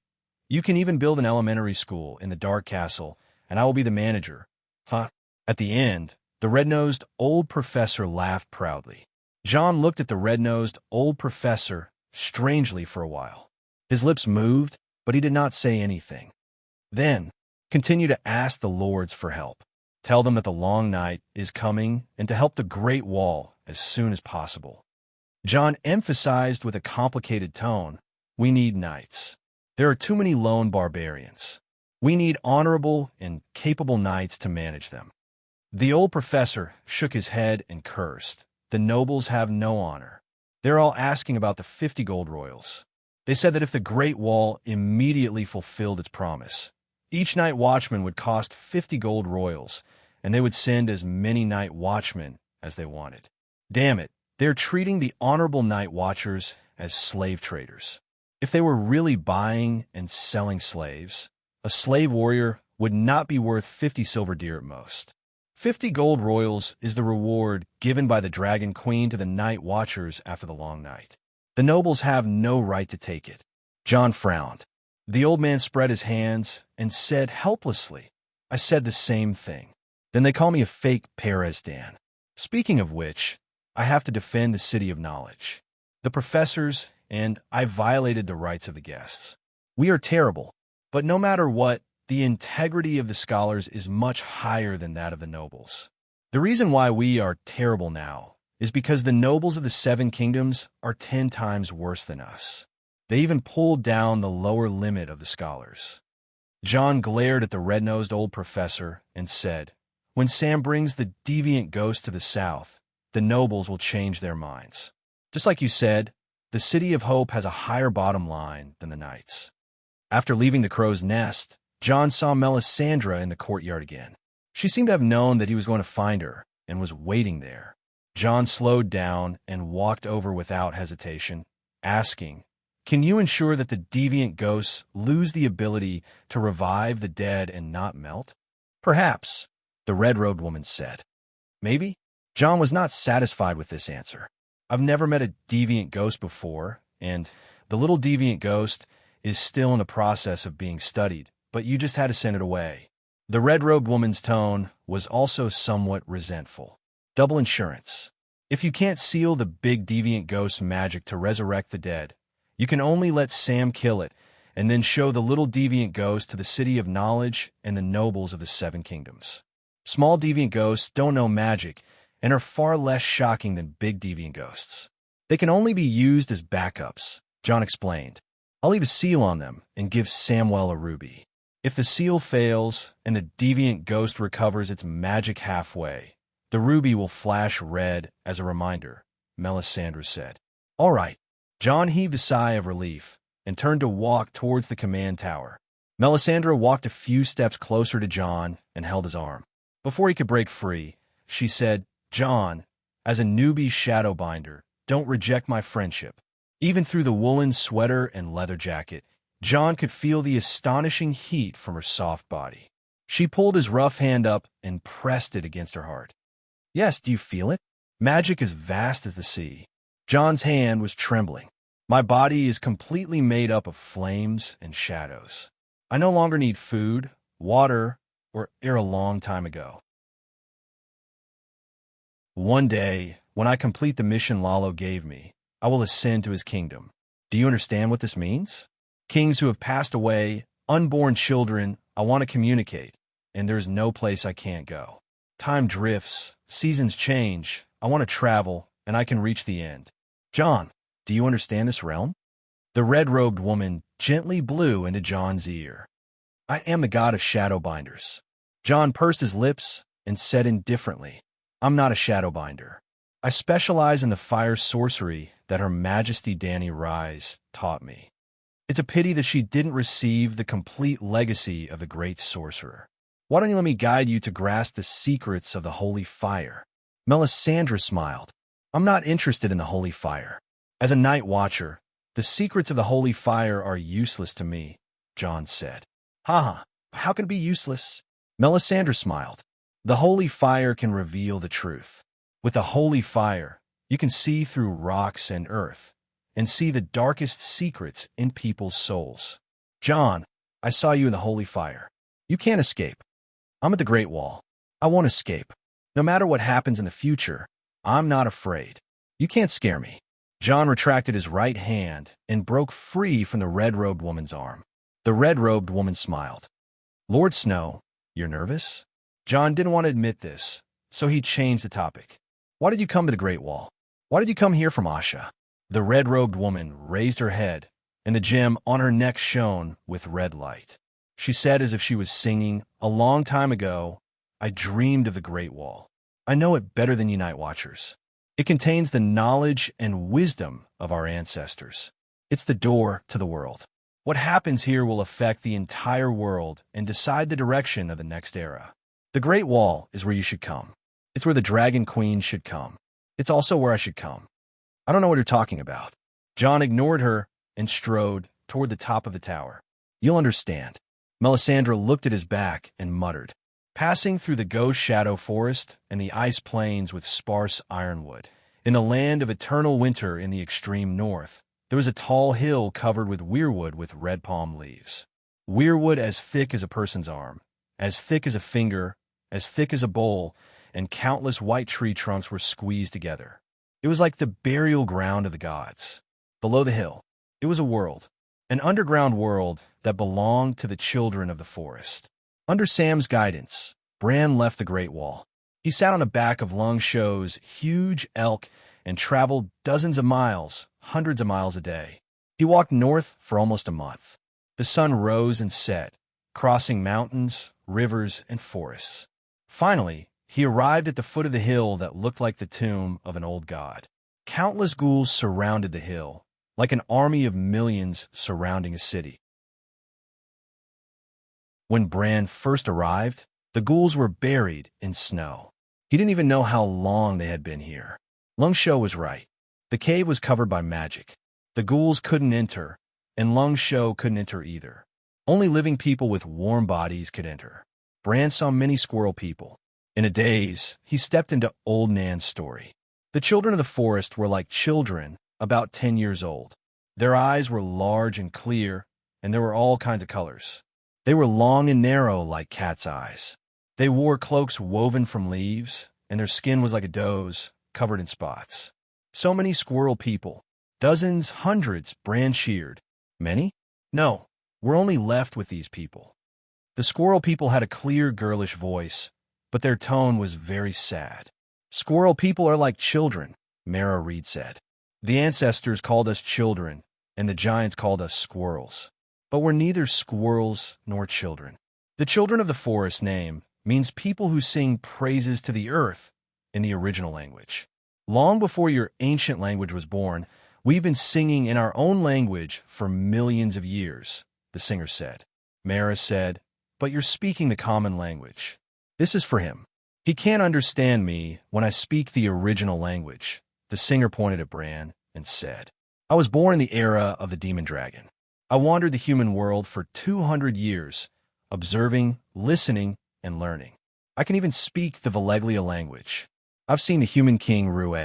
you can even build an elementary school in the Dark Castle, and I will be the manager." Huh? At the end, the red-nosed old professor laughed proudly. John looked at the red-nosed old professor strangely for a while. His lips moved, but he did not say anything. Then, continue to ask the lords for help. Tell them that the long night is coming and to help the Great Wall as soon as possible. John emphasized with a complicated tone, "We need knights. There are too many lone barbarians. We need honorable and capable knights to manage them." The old professor shook his head and cursed. "The nobles have no honor. They're all asking about the 50 gold royals. They said that if the Great Wall immediately fulfilled its promise, each night watchman would cost 50 gold royals, and they would send as many night watchmen as they wanted. Damn it, they're treating the honorable night watchers as slave traders. If they were really buying and selling slaves, a slave warrior would not be worth 50 silver deer at most. 50 gold royals is the reward given by the Dragon Queen to the night watchers after the long night. The nobles have no right to take it." John frowned. The old man spread his hands and said helplessly, "I said the same thing. Then they call me a fake Perisdan. Speaking of which, I have to defend the City of Knowledge. The professors and I violated the rights of the guests. We are terrible, but no matter what, the integrity of the scholars is much higher than that of the nobles. The reason why we are terrible now is because the nobles of the 7 kingdoms are 10 times worse than us. They even pulled down the lower limit of the scholars." John glared at the red-nosed old professor and said, "When Sam brings the deviant ghost to the south, the nobles will change their minds. Just like you said, the City of Hope has a higher bottom line than the knights." After leaving the crow's nest, John saw Melisandre in the courtyard again. She seemed to have known that he was going to find her, and was waiting there. John slowed down and walked over without hesitation, asking, "Can you ensure that the deviant ghosts lose the ability to revive the dead and not melt?" "Perhaps," the red-robed woman said. "Maybe?" John was not satisfied with this answer. "I've never met a deviant ghost before, and the little deviant ghost is still in the process of being studied, but you just had to send it away." The red-robed woman's tone was also somewhat resentful. "Double insurance. If you can't seal the big deviant ghost's magic to resurrect the dead, you can only let Sam kill it and then show the little deviant ghost to the City of Knowledge and the nobles of the Seven Kingdoms. Small deviant ghosts don't know magic and are far less shocking than big deviant ghosts. They can only be used as backups," John explained. "I'll leave a seal on them and give Samuel a ruby. If the seal fails and the deviant ghost recovers its magic halfway, the ruby will flash red as a reminder," Melisandre said. "All right." John heaved a sigh of relief and turned to walk towards the command tower. Melisandre walked a few steps closer to John and held his arm. Before he could break free, she said, "John, as a newbie shadowbinder, don't reject my friendship." Even through the woolen sweater and leather jacket, John could feel the astonishing heat from her soft body. She pulled his rough hand up and pressed it against her heart. "Yes, do you feel it? Magic is vast as the sea." John's hand was trembling. "My body is completely made up of flames and shadows. I no longer need food, water, or air a long time ago. One day, when I complete the mission Lalo gave me, I will ascend to his kingdom. Do you understand what this means? Kings who have passed away, unborn children, I want to communicate, and there's no place I can't go. Time drifts, seasons change, I want to travel, and I can reach the end. John, do you understand this realm?" The red-robed woman gently blew into John's ear. "I am the god of shadowbinders." John pursed his lips and said indifferently, "I'm not a shadowbinder. I specialize in the fire sorcery that Her Majesty Dany Rise taught me. It's a pity that she didn't receive the complete legacy of the great sorcerer. Why don't you let me guide you to grasp the secrets of the holy fire?" Melisandre smiled. "I'm not interested in the holy fire. As a night watcher, the secrets of the holy fire are useless to me," John said. "Ha! How can it be useless?" Melisandre smiled. "The holy fire can reveal the truth. With the holy fire, you can see through rocks and earth, and see the darkest secrets in people's souls. John, I saw you in the holy fire. You can't escape. I'm at the Great Wall. I won't escape. No matter what happens in the future, I'm not afraid. You can't scare me." John retracted his right hand and broke free from the red-robed woman's arm. The red-robed woman smiled. "Lord Snow, you're nervous?" John didn't want to admit this, so he changed the topic. "Why did you come to the Great Wall? Why did you come here from Asha?" The red-robed woman raised her head, and the gem on her neck shone with red light. She said as if she was singing, "A long time ago, I dreamed of the Great Wall. I know it better than you Night Watchers. It contains the knowledge and wisdom of our ancestors. It's the door to the world. What happens here will affect the entire world and decide the direction of the next era. The Great Wall is where you should come. It's where the Dragon Queen should come. It's also where I should come." "I don't know what you're talking about." John ignored her and strode toward the top of the tower. "You'll understand." Melisandre looked at his back and muttered. Passing through the ghost shadow forest and the ice plains with sparse ironwood, in a land of eternal winter in the extreme north, there was a tall hill covered with weirwood with red palm leaves. Weirwood as thick as a person's arm, as thick as a finger, as thick as a bowl, and countless white tree trunks were squeezed together. It was like the burial ground of the gods. Below the hill, it was a world, an underground world that belonged to the children of the forest. Under Sam's guidance, Bran left the Great Wall. He sat on the back of Lung Show's huge elk and traveled dozens of miles, hundreds of miles a day. He walked north for almost a month. The sun rose and set, crossing mountains, rivers, and forests. Finally, he arrived at the foot of the hill that looked like the tomb of an old god. Countless ghouls surrounded the hill, like an army of millions surrounding a city. When Bran first arrived, the ghouls were buried in snow. He didn't even know how long they had been here. Lung Shou was right. The cave was covered by magic. The ghouls couldn't enter, and Lung Shou couldn't enter either. Only living people with warm bodies could enter. Bran saw many squirrel people. In a daze, he stepped into Old Nan's story. The children of the forest were like children, about 10 years old. Their eyes were large and clear, and there were all kinds of colors. They were long and narrow like cat's eyes. They wore cloaks woven from leaves, and their skin was like a doe's, covered in spots. So many squirrel people. Dozens, hundreds, Bran cheered. Many? No, we're only left with these people. The squirrel people had a clear, girlish voice, but their tone was very sad. Squirrel people are like children, Mara Reed said. The ancestors called us children, and the giants called us squirrels. But we're neither squirrels nor children. The children of the forest name means people who sing praises to the earth in the original language. Long before your ancient language was born, we've been singing in our own language for millions of years, the singer said. Mara said, but you're speaking the common language. This is for him. He can't understand me when I speak the original language. The singer pointed at Bran and said, I was born in the era of the demon dragon. I wandered the human world for 200 years, observing, listening, and learning. I can even speak the Valeglia language. I've seen the human king Rue.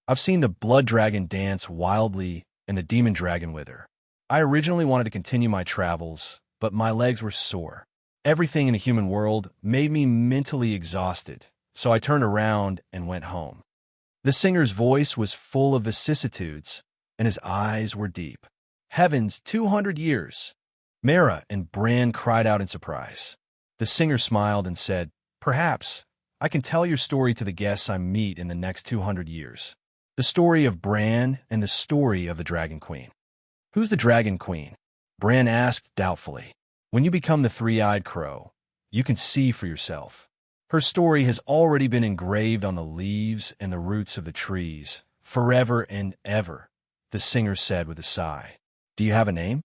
I've seen the blood dragon dance wildly and the demon dragon wither. I originally wanted to continue my travels, but my legs were sore. Everything in the human world made me mentally exhausted, so I turned around and went home. The singer's voice was full of vicissitudes, and his eyes were deep. Heavens, 200 years! Mara and Bran cried out in surprise. The singer smiled and said, perhaps I can tell your story to the guests I meet in the next 200 years. The story of Bran and the story of the Dragon Queen. Who's the Dragon Queen? Bran asked doubtfully. When you become the three-eyed crow, you can see for yourself. Her story has already been engraved on the leaves and the roots of the trees, forever and ever, the singer said with a sigh. Do you have a name?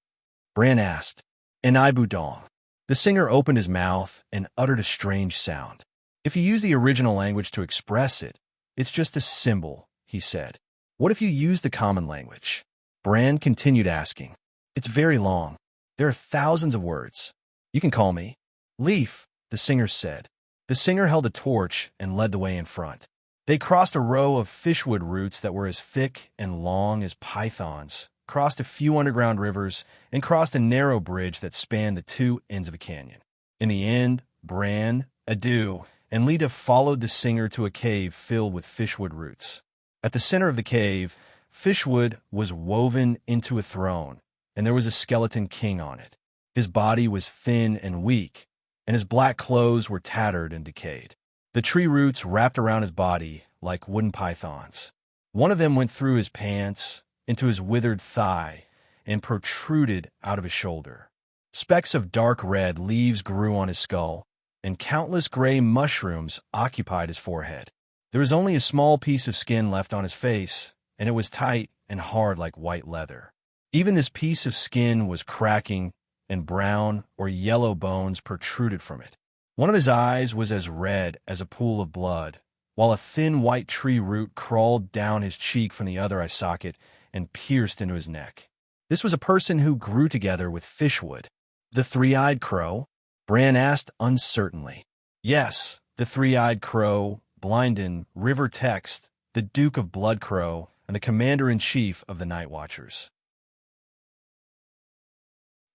Bran asked. Enibudong. The singer opened his mouth and uttered a strange sound. If you use the original language to express it, it's just a symbol, he said. What if you use the common language? Bran continued asking. It's very long. There are thousands of words. You can call me Leaf, the singer said. The singer held a torch and led the way in front. They crossed a row of fishwood roots that were as thick and long as pythons, crossed a few underground rivers, and crossed a narrow bridge that spanned the two ends of a canyon. In the end, Bran, Adu, and Lita followed the singer to a cave filled with fishwood roots. At the center of the cave, fishwood was woven into a throne, and there was a skeleton king on it. His body was thin and weak, and his black clothes were tattered and decayed. The tree roots wrapped around his body like wooden pythons. One of them went through his pants, into his withered thigh, and protruded out of his shoulder. Specks of dark red leaves grew on his skull, and countless gray mushrooms occupied his forehead. There was only a small piece of skin left on his face, and it was tight and hard like white leather. Even this piece of skin was cracking, and brown or yellow bones protruded from it. One of his eyes was as red as a pool of blood, while a thin white tree root crawled down his cheek from the other eye socket and pierced into his neck. This was a person who grew together with fishwood. The three-eyed crow? Bran asked uncertainly. Yes, the three-eyed crow, Blinden, River Text, the Duke of Bloodcrow, and the commander-in-chief of the Night Watchers.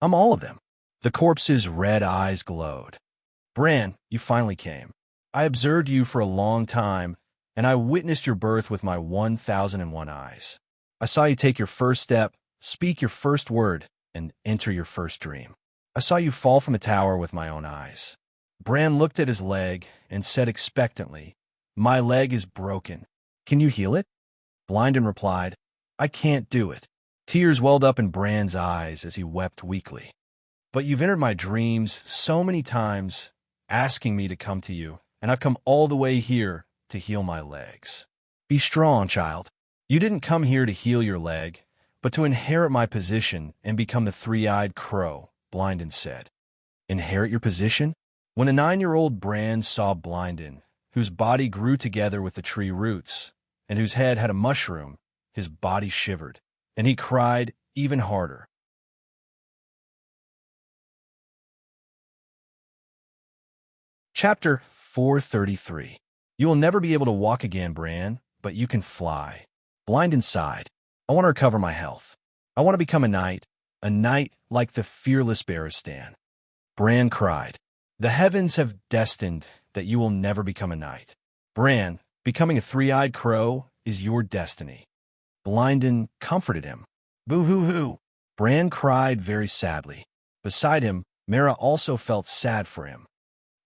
I'm all of them. The corpse's red eyes glowed. Bran, you finally came. I observed you for a long time, and I witnessed your birth with my 1,001 eyes. I saw you take your first step, speak your first word, and enter your first dream. I saw you fall from the tower with my own eyes. Bran looked at his leg and said expectantly, My leg is broken. Can you heal it? Blinden replied, I can't do it. Tears welled up in Bran's eyes as he wept weakly. But you've entered my dreams so many times, asking me to come to you, and I've come all the way here to heal my legs. Be strong, child. You didn't come here to heal your leg, but to inherit my position and become the three-eyed crow, Blinden said. Inherit your position? When the 9-year-old Bran saw Blinden, whose body grew together with the tree roots, and whose head had a mushroom, his body shivered, and he cried even harder. Chapter 433. You will never be able to walk again, Bran, but you can fly. Blind inside. I want to recover my health. I want to become a knight like the fearless Barristan. Bran cried. The heavens have destined that you will never become a knight. Bran, becoming a three-eyed crow is your destiny. Blindon comforted him. Boo-hoo-hoo. Bran cried very sadly. Beside him, Mara also felt sad for him.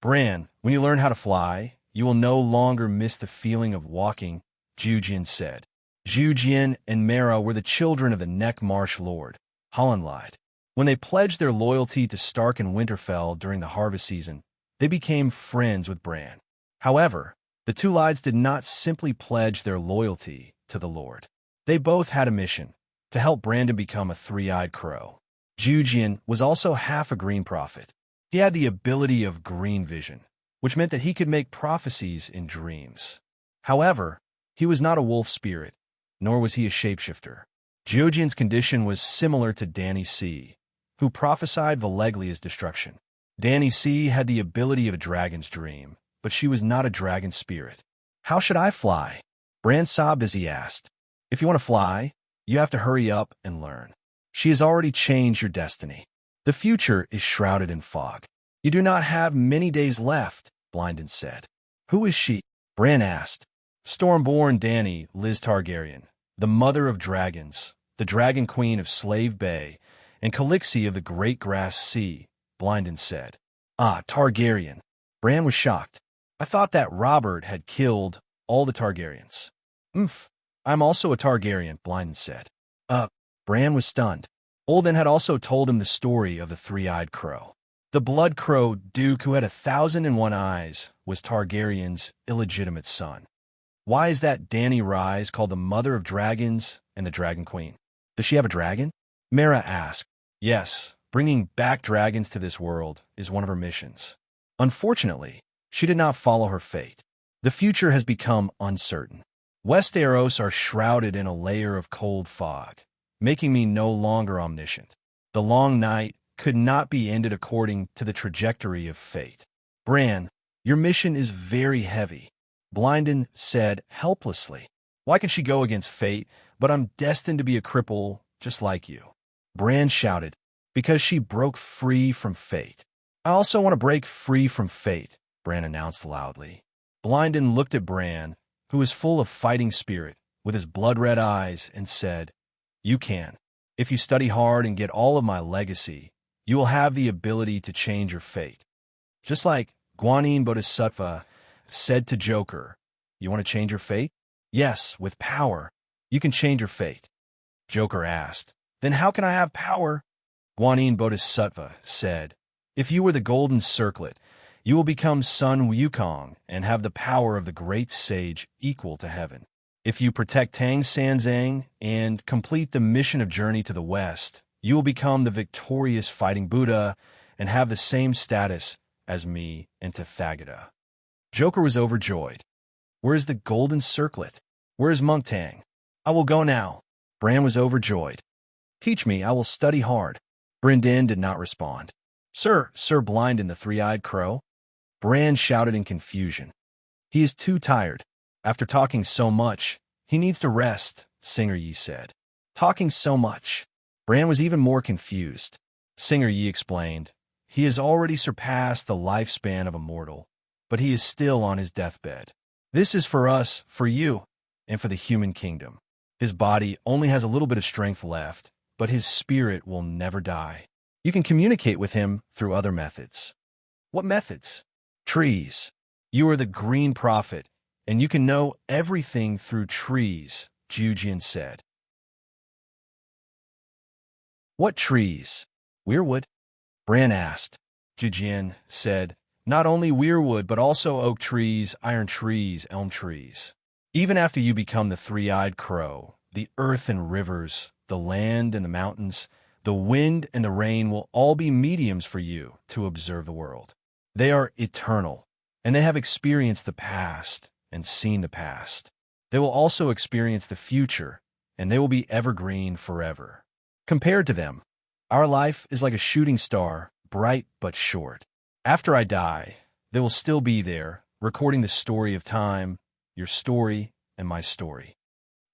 Bran, when you learn how to fly, you will no longer miss the feeling of walking, Jujian said. Jujian and Mara were the children of the Neck Marsh Lord, Hollandlide. When they pledged their loyalty to Stark and Winterfell during the harvest season, they became friends with Bran. However, the two Lides did not simply pledge their loyalty to the Lord. They both had a mission, to help Brandon become a three-eyed crow. Jujian was also half a green prophet. He had the ability of green vision, which meant that he could make prophecies in dreams. However, he was not a wolf spirit, nor was he a shapeshifter. Jujian's condition was similar to Dany C., who prophesied Valeglia's destruction. Dany C. had the ability of a dragon's dream, but she was not a dragon spirit. How should I fly? Bran sobbed as he asked. If you want to fly, you have to hurry up and learn. She has already changed your destiny. The future is shrouded in fog. You do not have many days left, Blindon said. Who is she? Bran asked. Stormborn Dany Liz Targaryen, the mother of dragons, the dragon queen of Slave Bay, and Calixi of the Great Grass Sea, Blindon said. Ah, Targaryen. Bran was shocked. I thought that Robert had killed all the Targaryens. I'm also a Targaryen, Blindon said. Bran was stunned. Olden had also told him the story of the three-eyed crow. The blood crow Duke who had 1,001 eyes was Targaryen's illegitimate son. Why is that Dany Rise called the mother of dragons and the dragon queen? Does she have a dragon? Mara asked. Yes, bringing back dragons to this world is one of her missions. Unfortunately, she did not follow her fate. The future has become uncertain. Westeros are shrouded in a layer of cold fog, making me no longer omniscient. The long night could not be ended according to the trajectory of fate. Bran, your mission is very heavy, Blindon said helplessly. Why can she go against fate, but I'm destined to be a cripple just like you? Bran shouted, because she broke free from fate. I also want to break free from fate, Bran announced loudly. Blindon looked at Bran, who was full of fighting spirit, with his blood-red eyes, and said, You can. If you study hard and get all of my legacy, you will have the ability to change your fate. Just like Guanyin Bodhisattva said to Joker, You want to change your fate? Yes, with power, you can change your fate. Joker asked, Then how can I have power? Guanyin Bodhisattva said, If you were the golden circlet, you will become Sun Wukong and have the power of the great sage equal to heaven. If you protect Tang Sanzang and complete the mission of Journey to the West, you will become the victorious fighting Buddha and have the same status as me and Tathagata. Joker was overjoyed. Where is the golden circlet? Where is Monk Tang? I will go now. Bran was overjoyed. Teach me, I will study hard. Brynden did not respond. Sir Blindon the three-eyed crow? Bran shouted in confusion. He is too tired. After talking so much, he needs to rest, Singer Yi said. Talking so much. Bran was even more confused. Singer Yi explained, He has already surpassed the lifespan of a mortal, but he is still on his deathbed. This is for us, for you, and for the human kingdom. His body only has a little bit of strength left, but his spirit will never die. You can communicate with him through other methods. What methods? Trees. You are the green prophet, and you can know everything through trees, Jujian said. What trees? Weirwood? Bran asked. Jujian said, Not only weirwood, but also oak trees, iron trees, elm trees. Even after you become the three-eyed crow, the earth and rivers, the land and the mountains, the wind and the rain will all be mediums for you to observe the world. They are eternal. and they have experienced the past and seen the past. They will also experience the future, and they will be evergreen forever. Compared to them, our life is like a shooting star, bright but short. After I die, they will still be there, recording the story of time, your story, and my story.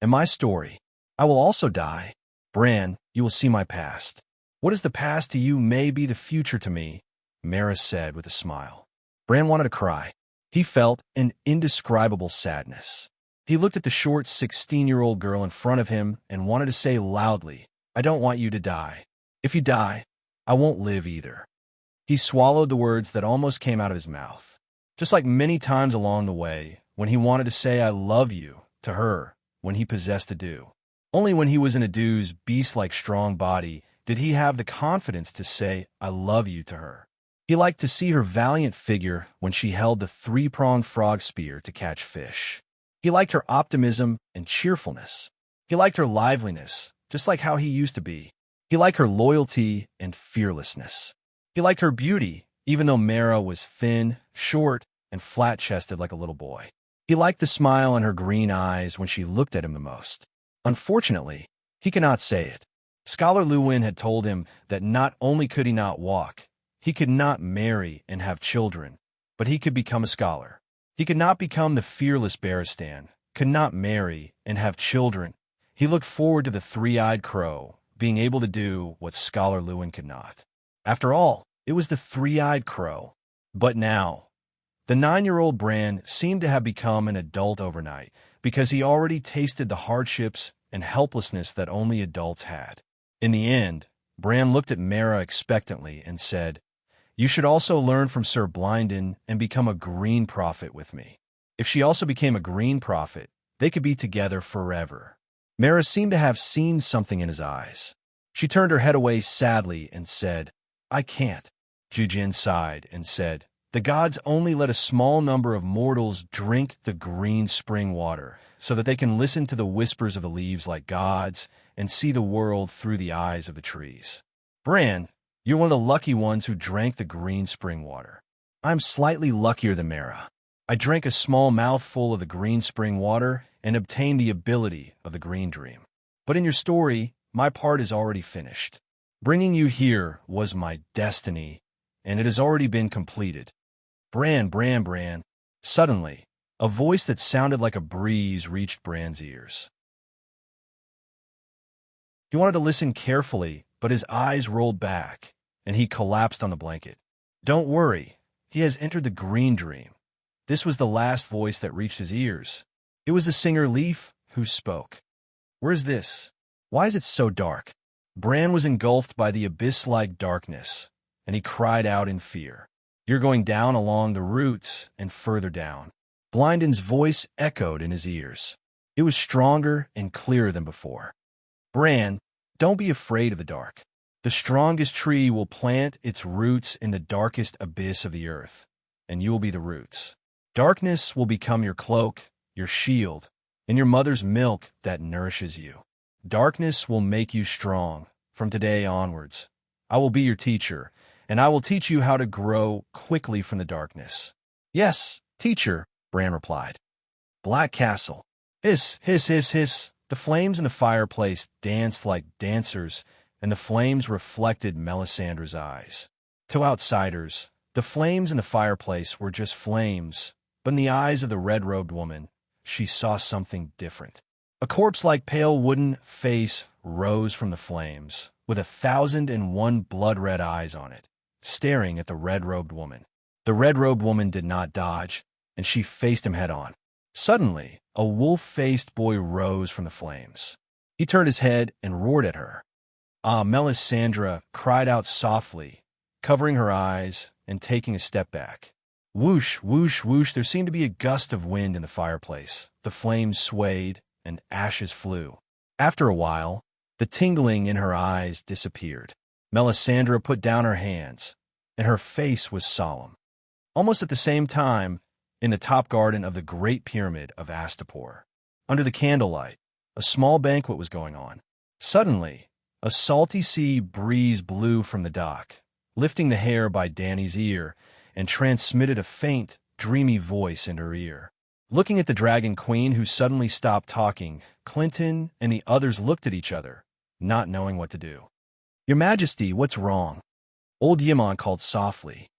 And my story. I will also die. Bran, you will see my past. What is the past to you may be the future to me, Mara said with a smile. Bran wanted to cry. He felt an indescribable sadness. He looked at the short 16-year-old girl in front of him and wanted to say loudly, I don't want you to die. If you die, I won't live either. He swallowed the words that almost came out of his mouth. Just like many times along the way, when he wanted to say I love you to her when he possessed a dew. Only when he was in a dew's beast-like strong body did he have the confidence to say I love you to her. He liked to see her valiant figure when she held the three-pronged frog spear to catch fish. He liked her optimism and cheerfulness. He liked her liveliness, just like how he used to be. He liked her loyalty and fearlessness. He liked her beauty, even though Mara was thin, short, and flat-chested like a little boy. He liked the smile in her green eyes when she looked at him the most. Unfortunately, he could not say it. Scholar Lewin had told him that not only could he not walk, he could not marry and have children, but he could become a scholar. He could not become the fearless Barristan, could not marry and have children. He looked forward to the three-eyed crow, being able to do what Scholar Lewin could not. After all, it was the three-eyed crow. But now, the 9-year-old Bran seemed to have become an adult overnight because he already tasted the hardships and helplessness that only adults had. In the end, Bran looked at Mara expectantly and said, You should also learn from Sir Blinden and become a green prophet with me. If she also became a green prophet, they could be together forever. Mara seemed to have seen something in his eyes. She turned her head away sadly and said, I can't. Jujin sighed and said, The gods only let a small number of mortals drink the green spring water so that they can listen to the whispers of the leaves like gods and see the world through the eyes of the trees. Bran, you're one of the lucky ones who drank the green spring water. I'm slightly luckier than Mara. I drank a small mouthful of the green spring water and obtained the ability of the green dream. But in your story, my part is already finished. Bringing you here was my destiny, and it has already been completed. Bran, Bran, Bran. Suddenly, a voice that sounded like a breeze reached Bran's ears. He wanted to listen carefully, but his eyes rolled back, and he collapsed on the blanket. Don't worry, he has entered the green dream. This was the last voice that reached his ears. It was the singer Leaf who spoke. Where is this? Why is it so dark? Bran was engulfed by the abyss-like darkness, and he cried out in fear. You're going down along the roots and further down. Blinden's voice echoed in his ears. It was stronger and clearer than before. Bran, don't be afraid of the dark. The strongest tree will plant its roots in the darkest abyss of the earth, and you will be the roots. Darkness will become your cloak, your shield, and your mother's milk that nourishes you. Darkness will make you strong. From today onwards, I will be your teacher, and I will teach you how to grow quickly from the darkness. Yes, teacher, Bran replied. Black Castle. Hiss, hiss, hiss, hiss. The flames in the fireplace danced like dancers, and the flames reflected Melisandre's eyes. To outsiders, the flames in the fireplace were just flames, but in the eyes of the red-robed woman, she saw something different. A corpse-like pale wooden face rose from the flames, with 1,001 blood-red eyes on it, staring at the red-robed woman. The red-robed woman did not dodge, and she faced him head-on. Suddenly, a wolf-faced boy rose from the flames. He turned his head and roared at her. Melisandre cried out softly, covering her eyes and taking a step back. Whoosh, whoosh, whoosh, there seemed to be a gust of wind in the fireplace. The flames swayed, and ashes flew. After a while, the tingling in her eyes disappeared. Melisandre put down her hands, and her face was solemn. Almost at the same time, in the top garden of the Great Pyramid of Astapor, under the candlelight, a small banquet was going on. Suddenly, a salty sea breeze blew from the dock, lifting the hair by Dany's ear, and transmitted a faint dreamy voice in her ear. Looking at the Dragon Queen, who suddenly stopped talking, Clinton and the others looked at each other, not knowing what to do. "Your Majesty, what's wrong?" Old Yimon called softly.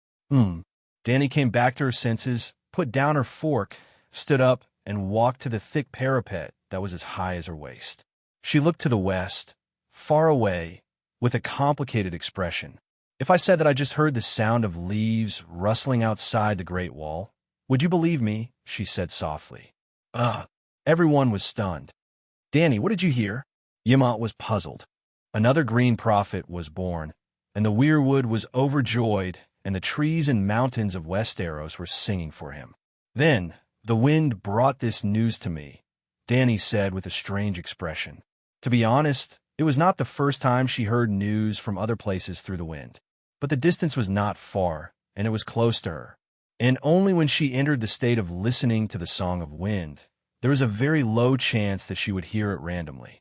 Danny came back to her senses, put down her fork, stood up, and walked to the thick parapet that was as high as her waist. She looked to the west, far away, with a complicated expression. "If I said that I just heard the sound of leaves rustling outside the Great Wall, would you believe me?" she said softly. Everyone was stunned. "Danny, what did you hear?" Yimont was puzzled. Another green prophet was born, and the weirwood was overjoyed, and the trees and mountains of Westeros were singing for him. "Then, the wind brought this news to me," Danny said with a strange expression. To be honest, it was not the first time she heard news from other places through the wind. But the distance was not far, and it was close to her. And only when she entered the state of listening to the Song of Wind, there was a very low chance that she would hear it randomly.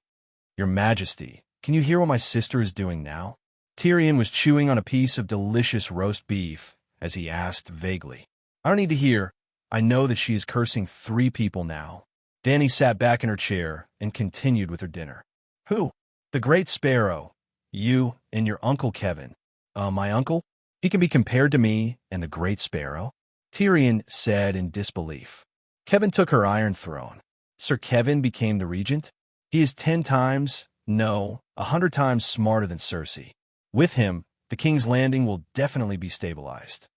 "Your Majesty, can you hear what my sister is doing now?" Tyrion was chewing on a piece of delicious roast beef as he asked vaguely. "I don't need to hear. I know that she is cursing 3 people now." Danny sat back in her chair and continued with her dinner. "Who?" "The Great Sparrow. You and your Uncle Kevin." My uncle? He can be compared to me and the Great Sparrow?" Tyrion said in disbelief. "Kevin took her Iron Throne. Sir Kevin became the regent. He is 10 times, no, 100 times smarter than Cersei. With him, the King's Landing will definitely be stabilized."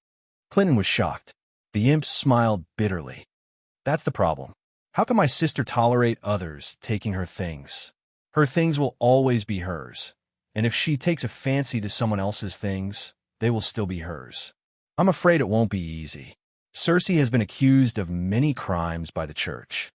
Clinton was shocked. The imp smiled bitterly. "That's the problem. How can my sister tolerate others taking her things? Her things will always be hers. And if she takes a fancy to someone else's things, they will still be hers. I'm afraid it won't be easy. Cersei has been accused of many crimes by the church.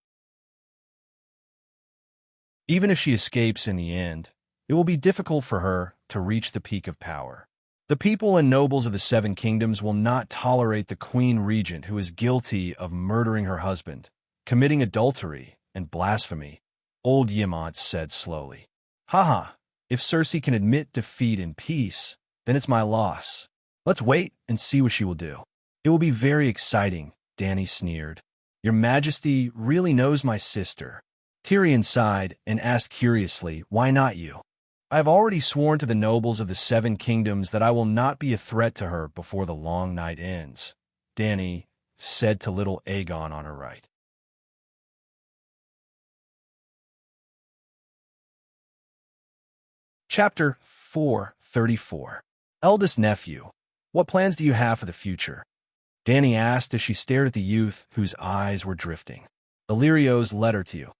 Even if she escapes in the end, it will be difficult for her to reach the peak of power. The people and nobles of the 7 kingdoms will not tolerate the queen regent who is guilty of murdering her husband, committing adultery, and blasphemy," Old Yimont said slowly. "Haha. If Cersei can admit defeat in peace, then it's my loss. Let's wait and see what she will do." "It will be very exciting," Danny sneered. "Your Majesty really knows my sister." Tyrion sighed and asked curiously, "Why not you?" "I have already sworn to the nobles of the 7 kingdoms that I will not be a threat to her before the long night ends," Danny said to little Aegon on her right. Chapter 434. Eldest Nephew, what plans do you have for the future? Danny asked as she stared at the youth whose eyes were drifting. "Illyrio's letter to you."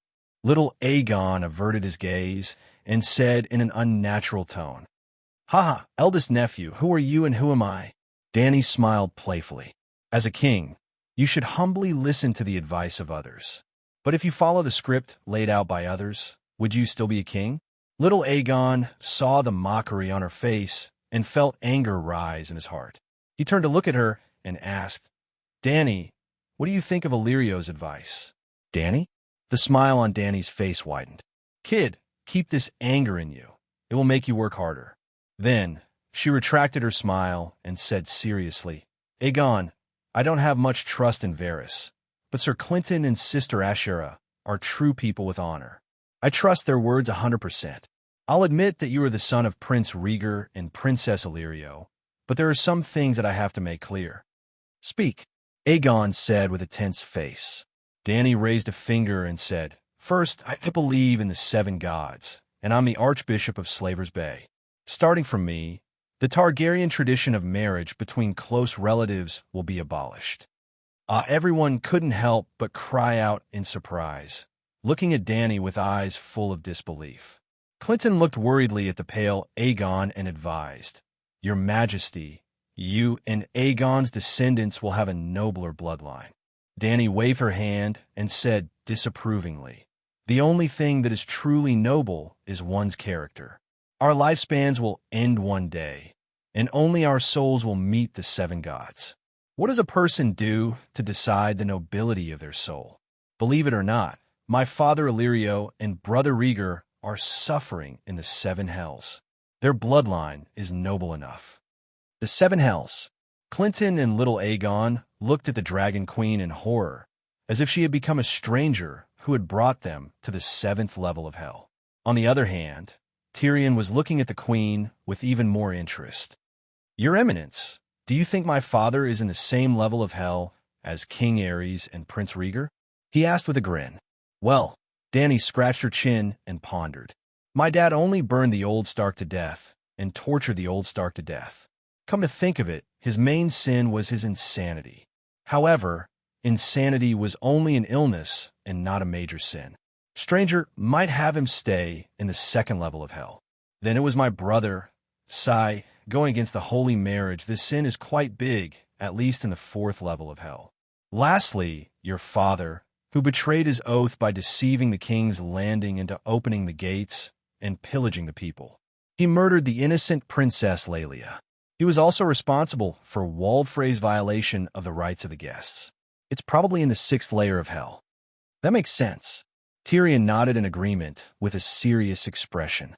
Little Aegon averted his gaze and said in an unnatural tone, "Haha, eldest nephew, who are you and who am I?" Danny smiled playfully. "As a king, you should humbly listen to the advice of others. But if you follow the script laid out by others, would you still be a king?" Little Aegon saw the mockery on her face and felt anger rise in his heart. He turned to look at her and asked, "Danny, what do you think of Illyrio's advice?" "Danny?" The smile on Danny's face widened. "Kid, keep this anger in you. It will make you work harder." Then she retracted her smile and said seriously, "Aegon, I don't have much trust in Varys, but Sir Clinton and Sister Ashera are true people with honor. I trust their words 100%. I'll admit that you are the son of Prince Rhaegar and Princess Illyrio, but there are some things that I have to make clear." "Speak," Aegon said with a tense face. Danny raised a finger and said, "First, I believe in the 7 gods, and I'm the Archbishop of Slavers Bay. Starting from me, the Targaryen tradition of marriage between close relatives will be abolished." Everyone couldn't help but cry out in surprise, looking at Danny with eyes full of disbelief. Clinton looked worriedly at the pale Aegon and advised, "Your Majesty, you and Aegon's descendants will have a nobler bloodline." Danny waved her hand and said disapprovingly, "The only thing that is truly noble is one's character. Our lifespans will end one day, and only our souls will meet the 7 gods. What does a person do to decide the nobility of their soul? Believe it or not, my father Illyrio and brother Rhaegar are suffering in the 7 hells. Their bloodline is noble enough." The 7 hells. Clinton and little Aegon looked at the Dragon Queen in horror, as if she had become a stranger who had brought them to the 7th level of hell. On the other hand, Tyrion was looking at the Queen with even more interest. "Your Eminence, do you think my father is in the same level of hell as King Aerys and Prince Rhaegar?" he asked with a grin. "Well," Dany scratched her chin and pondered. "My dad only burned the old Stark to death and tortured the old Stark to death. Come to think of it, his main sin was his insanity. However, insanity was only an illness and not a major sin. Stranger might have him stay in the 2nd level of hell. Then it was my brother, Sai, going against the holy marriage. This sin is quite big, at least in the 4th level of hell. Lastly, your father, who betrayed his oath by deceiving the King's Landing into opening the gates and pillaging the people. He murdered the innocent Princess Lelia. He was also responsible for Waldfrey's violation of the rights of the guests. It's probably in the 6th layer of hell." "That makes sense." Tyrion nodded in agreement with a serious expression.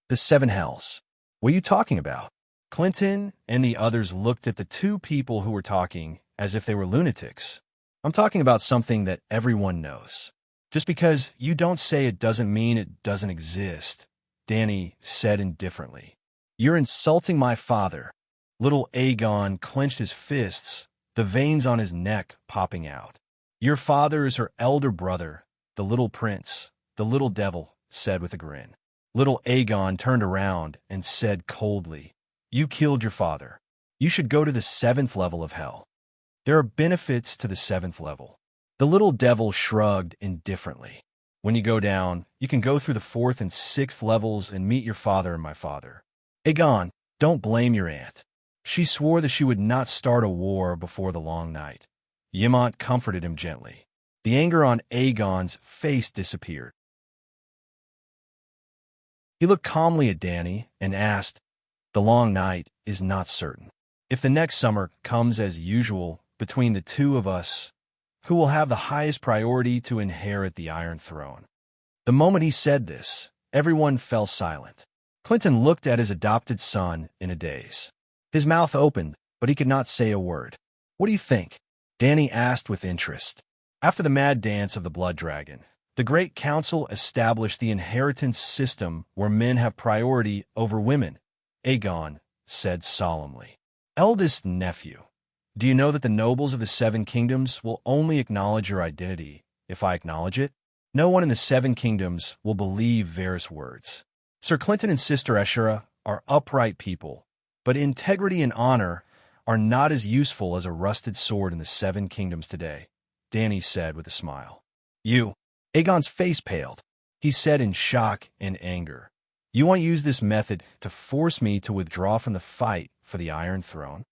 "The 7 hells. What are you talking about?" Clinton and the others looked at the two people who were talking as if they were lunatics. "I'm talking about something that everyone knows. Just because you don't say it doesn't mean it doesn't exist," Dany said indifferently. "You're insulting my father." Little Aegon clenched his fists, the veins on his neck popping out. "Your father is her elder brother, the little prince, the little devil," said with a grin. Little Aegon turned around and said coldly, "You killed your father. You should go to the 7th level of hell. There are benefits to the 7th level." The little devil shrugged indifferently. "When you go down, you can go through the 4th and 6th levels and meet your father and my father." "Aegon, don't blame your aunt. She swore that she would not start a war before the long night." Ymont comforted him gently. The anger on Aegon's face disappeared. He looked calmly at Dany and asked, "The long night is not certain. If the next summer comes as usual between the two of us, who will have the highest priority to inherit the Iron Throne?" The moment he said this, everyone fell silent. Clinton looked at his adopted son in a daze. His mouth opened, but he could not say a word. "What do you think?" Dany asked with interest. "After the mad dance of the Blood Dragon, the Great Council established the inheritance system where men have priority over women," Aegon said solemnly. "Eldest nephew, do you know that the nobles of the 7 kingdoms will only acknowledge your identity if I acknowledge it? No one in the 7 kingdoms will believe Varys' words. Sir Clinton and Sister Ashura are upright people, but integrity and honor are not as useful as a rusted sword in the 7 kingdoms today," Dany said with a smile. "You," Aegon's face paled. He said in shock and anger, "You want to use this method to force me to withdraw from the fight for the Iron Throne?"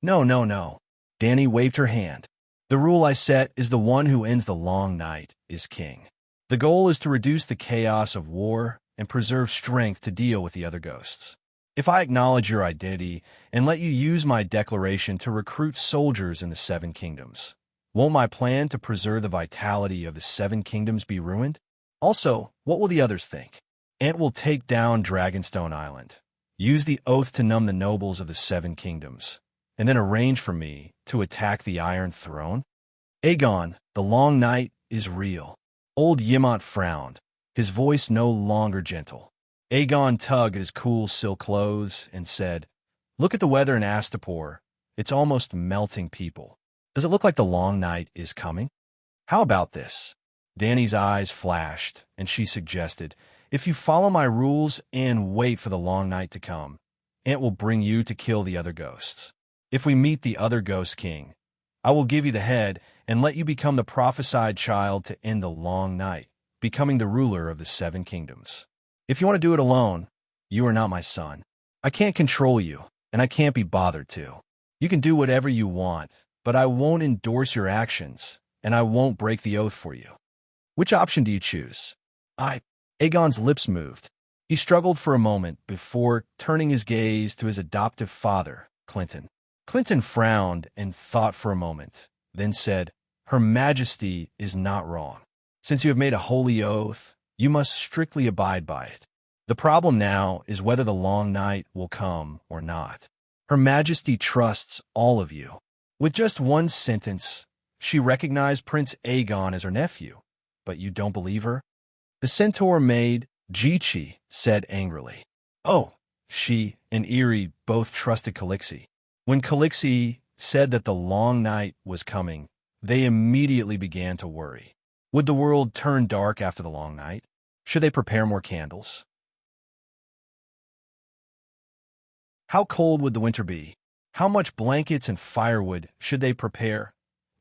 "No, no, no." Dany waved her hand. "The rule I set is the one who ends the long night is king. The goal is to reduce the chaos of war and preserve strength to deal with the other ghosts. If I acknowledge your identity and let you use my declaration to recruit soldiers in the 7 kingdoms, won't my plan to preserve the vitality of the 7 kingdoms be ruined? Also, what will the others think? Ant will take down Dragonstone Island, use the oath to numb the nobles of the 7 kingdoms, and then arrange for me to attack the Iron Throne? Aegon, the long night is real." Old Ymont frowned, his voice no longer gentle. Aegon tugged at his cool silk clothes and said, "Look at the weather in Astapor. It's almost melting people. Does it look like the long night is coming? How about this?" Dany's eyes flashed, and she suggested, "If you follow my rules and wait for the long night to come, Ant will bring you to kill the other ghosts. If we meet the other Ghost King, I will give you the head and let you become the prophesied child to end the long night, becoming the ruler of the 7 kingdoms. If you want to do it alone, you are not my son. I can't control you, and I can't be bothered to. You can do whatever you want, but I won't endorse your actions, and I won't break the oath for you. Which option do you choose?" Aegon's lips moved. He struggled for a moment before turning his gaze to his adoptive father, Clinton. Clinton frowned and thought for a moment, then said, "Her Majesty is not wrong. Since you have made a holy oath, you must strictly abide by it. The problem now is whether the long night will come or not. Her Majesty trusts all of you. With just one sentence, she recognized Prince Aegon as her nephew. But you don't believe her? The centaur maid, Jichi, said angrily. Oh, she and Eerie both trusted Calixi. When Calixi said that the long night was coming, they immediately began to worry. Would the world turn dark after the long night? Should they prepare more candles? How cold would the winter be? How much blankets and firewood should they prepare?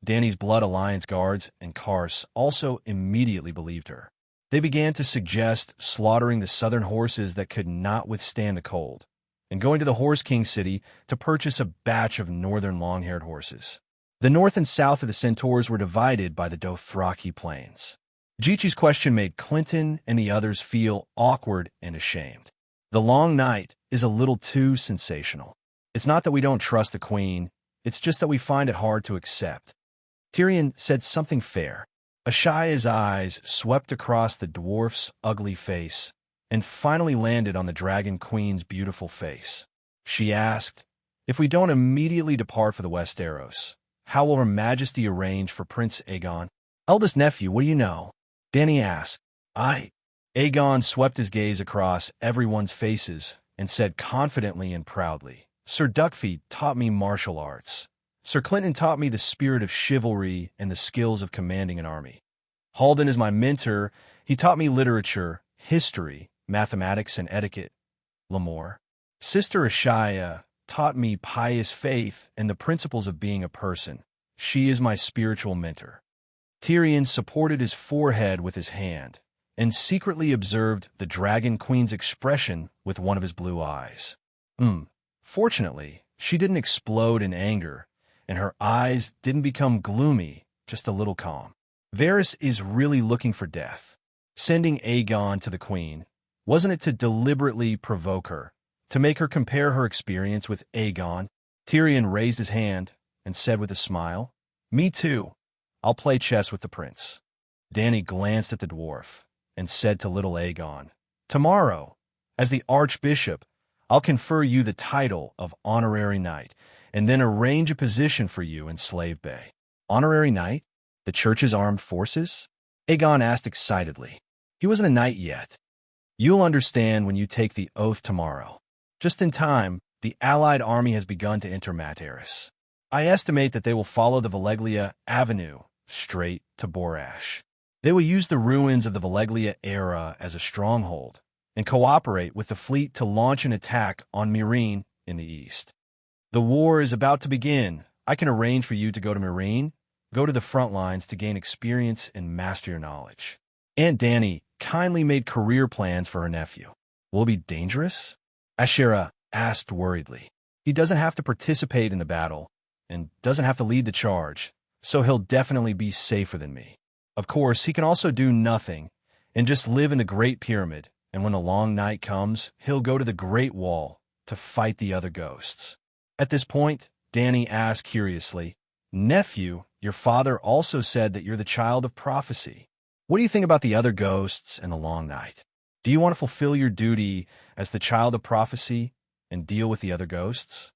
Dany's Blood Alliance guards and Kars also immediately believed her. They began to suggest slaughtering the southern horses that could not withstand the cold, and going to the Horse King city to purchase a batch of northern long-haired horses. The north and south of the Centaurs were divided by the Dothraki plains. Jichi's question made Clinton and the others feel awkward and ashamed. The long night is a little too sensational. It's not that we don't trust the queen, it's just that we find it hard to accept. Tyrion said something fair. Ashaya's eyes swept across the dwarf's ugly face and finally landed on the Dragon Queen's beautiful face. She asked, if we don't immediately depart for the Westeros, how will Her Majesty arrange for Prince Aegon? Eldest nephew, what do you know? Dany asked. Aegon swept his gaze across everyone's faces and said confidently and proudly, Sir Duckfeet taught me martial arts. Sir Clinton taught me the spirit of chivalry and the skills of commanding an army. Halden is my mentor. He taught me literature, history, mathematics, and etiquette. Lamore. Sister Ashaya taught me pious faith and the principles of being a person. She is my spiritual mentor. Tyrion supported his forehead with his hand and secretly observed the Dragon Queen's expression with one of his blue eyes. Fortunately, she didn't explode in anger, and her eyes didn't become gloomy, just a little calm. Varys is really looking for death. Sending Aegon to the queen, wasn't it to deliberately provoke her, to make her compare her experience with Aegon? Tyrion raised his hand and said with a smile, Me too. I'll play chess with the prince. Dany glanced at the dwarf and said to little Aegon, Tomorrow, as the archbishop, I'll confer you the title of honorary knight, and then arrange a position for you in Slave Bay. Honorary knight? The church's armed forces? Aegon asked excitedly. He wasn't a knight yet. You'll understand when you take the oath tomorrow. Just in time, the allied army has begun to enter Materis. I estimate that they will follow the Valeglia Avenue straight to Borash. They will use the ruins of the Valeglia era as a stronghold and cooperate with the fleet to launch an attack on Meereen in the east. The war is about to begin. I can arrange for you to go to Meereen, go to the front lines to gain experience and master your knowledge. Aunt Dany kindly made career plans for her nephew. Will it be dangerous? Ashera asked worriedly. He doesn't have to participate in the battle and doesn't have to lead the charge, so he'll definitely be safer than me. Of course, he can also do nothing and just live in the Great Pyramid, and when the long night comes, he'll go to the Great Wall to fight the other ghosts. At this point, Dany asked curiously, Nephew, your father also said that you're the child of prophecy. What do you think about the other ghosts and the long night? Do you want to fulfill your duty as the child of prophecy and deal with the other ghosts?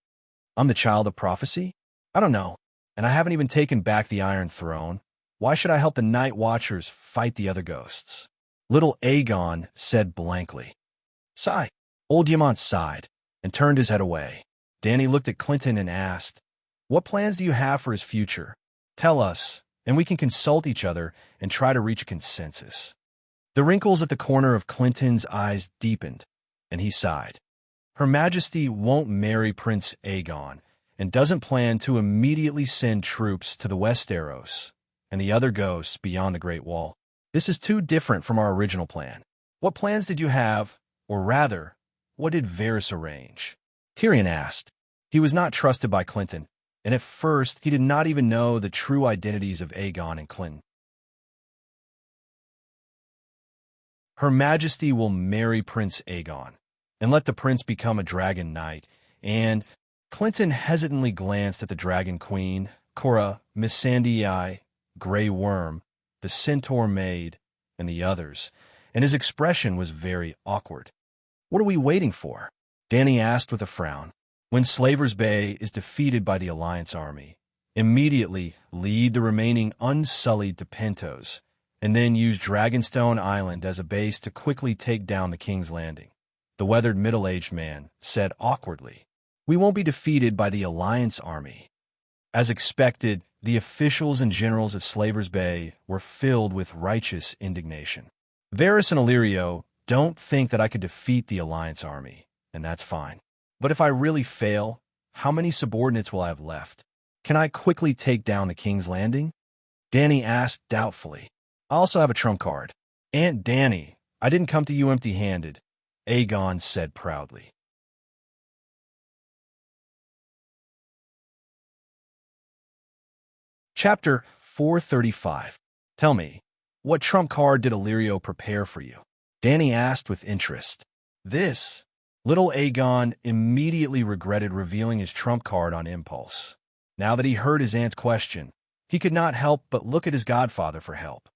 I'm the child of prophecy? I don't know, and I haven't even taken back the Iron Throne. Why should I help the Night Watchers fight the other ghosts? Little Aegon said blankly. Sigh. Old Yamant sighed and turned his head away. Dany looked at Clinton and asked, What plans do you have for his future? Tell us, and we can consult each other and try to reach a consensus. The wrinkles at the corner of Clinton's eyes deepened, and he sighed. Her Majesty won't marry Prince Aegon and doesn't plan to immediately send troops to the Westeros and the other ghosts beyond the Great Wall. This is too different from our original plan. What plans did you have, or rather, what did Varys arrange? Tyrion asked. He was not trusted by Clinton, and at first he did not even know the true identities of Aegon and Clinton. Her Majesty will marry Prince Aegon, and let the prince become a dragon knight, and Clinton hesitantly glanced at the Dragon Queen, Cora, Missandei, Grey Worm, the Centaur Maid, and the others, and his expression was very awkward. What are we waiting for? Dany asked with a frown. When Slaver's Bay is defeated by the Alliance army, Immediately lead the remaining unsullied to Pentos, and then use Dragonstone Island as a base to quickly take down the King's Landing. The weathered middle-aged man said awkwardly. We won't be defeated by the Alliance army. As expected, the officials and generals at Slaver's Bay were filled with righteous indignation. Varys and Illyrio don't think that I could defeat the Alliance army, and that's fine. But if I really fail, how many subordinates will I have left? Can I quickly take down the King's Landing? Dany asked doubtfully. I also have a trump card. Aunt Dany, I didn't come to you empty-handed, Aegon said proudly. Chapter 435. Tell me, what trump card did Illyrio prepare for you? Dany asked with interest. This. Little Aegon immediately regretted revealing his trump card on impulse. Now that he heard his aunt's question, he could not help but look at his godfather for help.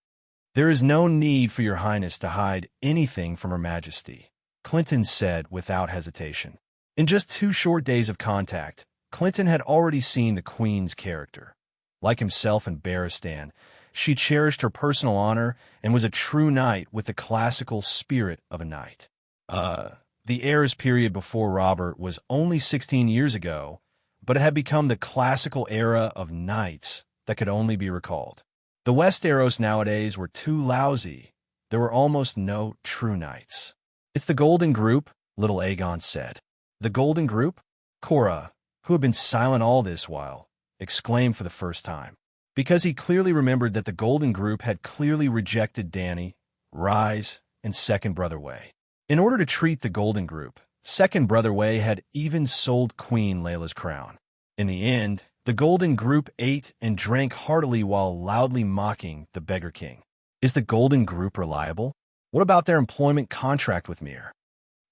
There is no need for your highness to hide anything from her majesty, Clinton said without hesitation. In just 2 short days of contact, Clinton had already seen the queen's character. Like himself and Barristan, she cherished her personal honor and was a true knight with the classical spirit of a knight. The heiress period before Robert was only 16 years ago, but it had become the classical era of knights that could only be recalled. The Westeros nowadays were too lousy. There were almost no true knights. It's the Golden Group, little Aegon said. The Golden Group? Cora, who had been silent all this while, exclaimed for the first time, because he clearly remembered that the Golden Group had clearly rejected Dany, Rise, and Second Brother Way. In order to treat the Golden Group, Second Brother Way had even sold Queen Layla's crown. In the end, the Golden Group ate and drank heartily while loudly mocking the Beggar King. Is the Golden Group reliable? What about their employment contract with Myr?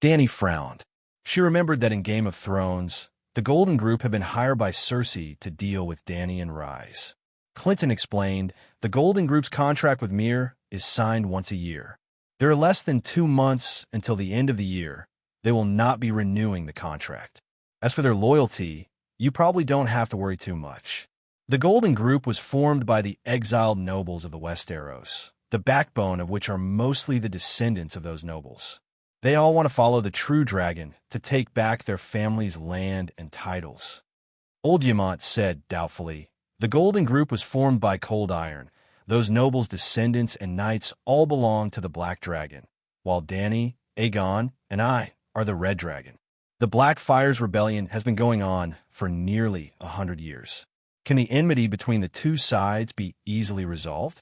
Dany frowned. She remembered that in Game of Thrones, the Golden Group had been hired by Cersei to deal with Dany and Rise. Clinton explained, the Golden Group's contract with Myr is signed once a year. There are less than 2 months until the end of the year. They will not be renewing the contract. As for their loyalty, you probably don't have to worry too much. The Golden Group was formed by the exiled nobles of the Westeros, the backbone of which are mostly the descendants of those nobles. They all want to follow the true dragon to take back their family's land and titles. Oldemont said doubtfully, the Golden Group was formed by Cold Iron. Those nobles' descendants and knights all belong to the Black Dragon, while Dany, Aegon, and I are the Red Dragon. The Blackfyres Rebellion has been going on for nearly 100 years. Can the enmity between the two sides be easily resolved?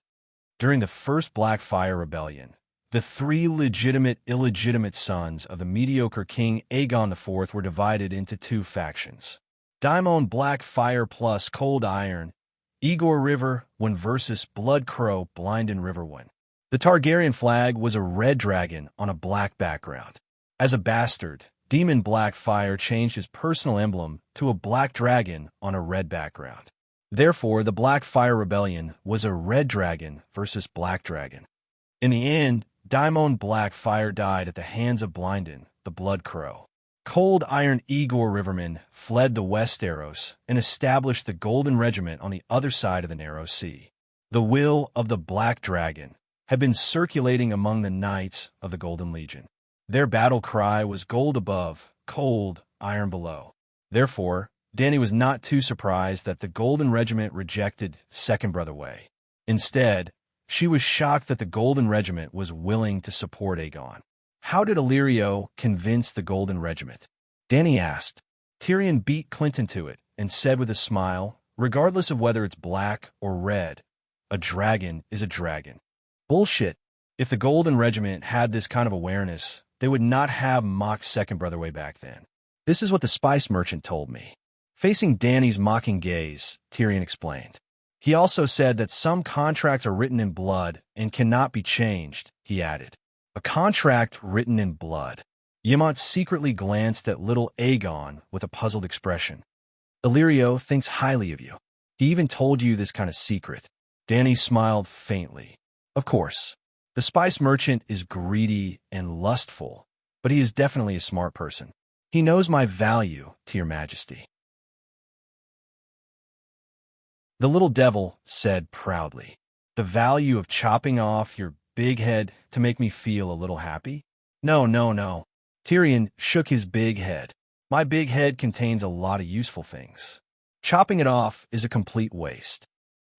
During the first Blackfyre Rebellion, the 3 illegitimate sons of the mediocre King Aegon IV were divided into 2 factions. Daemon Blackfyre plus Cold Iron, Igor Riverwind versus Bloodcrow Blinden Riverwind. The Targaryen flag was a red dragon on a black background. As a bastard, Demon Blackfyre changed his personal emblem to a black dragon on a red background. Therefore, the Blackfyre Rebellion was a red dragon versus black dragon. In the end, Daemon Blackfyre died at the hands of Blinden, the Blood Crow. Cold Iron Igor Riverman fled the Westeros and established the Golden Regiment on the other side of the Narrow Sea. The will of the Black Dragon had been circulating among the knights of the Golden Legion. Their battle cry was gold above, cold iron below. Therefore, Dany was not too surprised that the Golden Regiment rejected Second Brother Way. Instead, she was shocked that the Golden Regiment was willing to support Aegon. How did Illyrio convince the Golden Regiment? Dany asked. Tyrion beat Clinton to it and said with a smile, regardless of whether it's black or red, a dragon is a dragon. Bullshit. If the Golden Regiment had this kind of awareness, they would not have mocked Second Brother Way back then. This is what the spice merchant told me. Facing Dany's mocking gaze, Tyrion explained. He also said that some contracts are written in blood and cannot be changed, he added. A contract written in blood. Yemont secretly glanced at little Aegon with a puzzled expression. Illyrio thinks highly of you. He even told you this kind of secret. Dany smiled faintly. Of course. The spice merchant is greedy and lustful, but he is definitely a smart person. He knows my value to your majesty. The little devil said proudly. The value of chopping off your big head to make me feel a little happy? No, no, no. Tyrion shook his big head. My big head contains a lot of useful things. Chopping it off is a complete waste.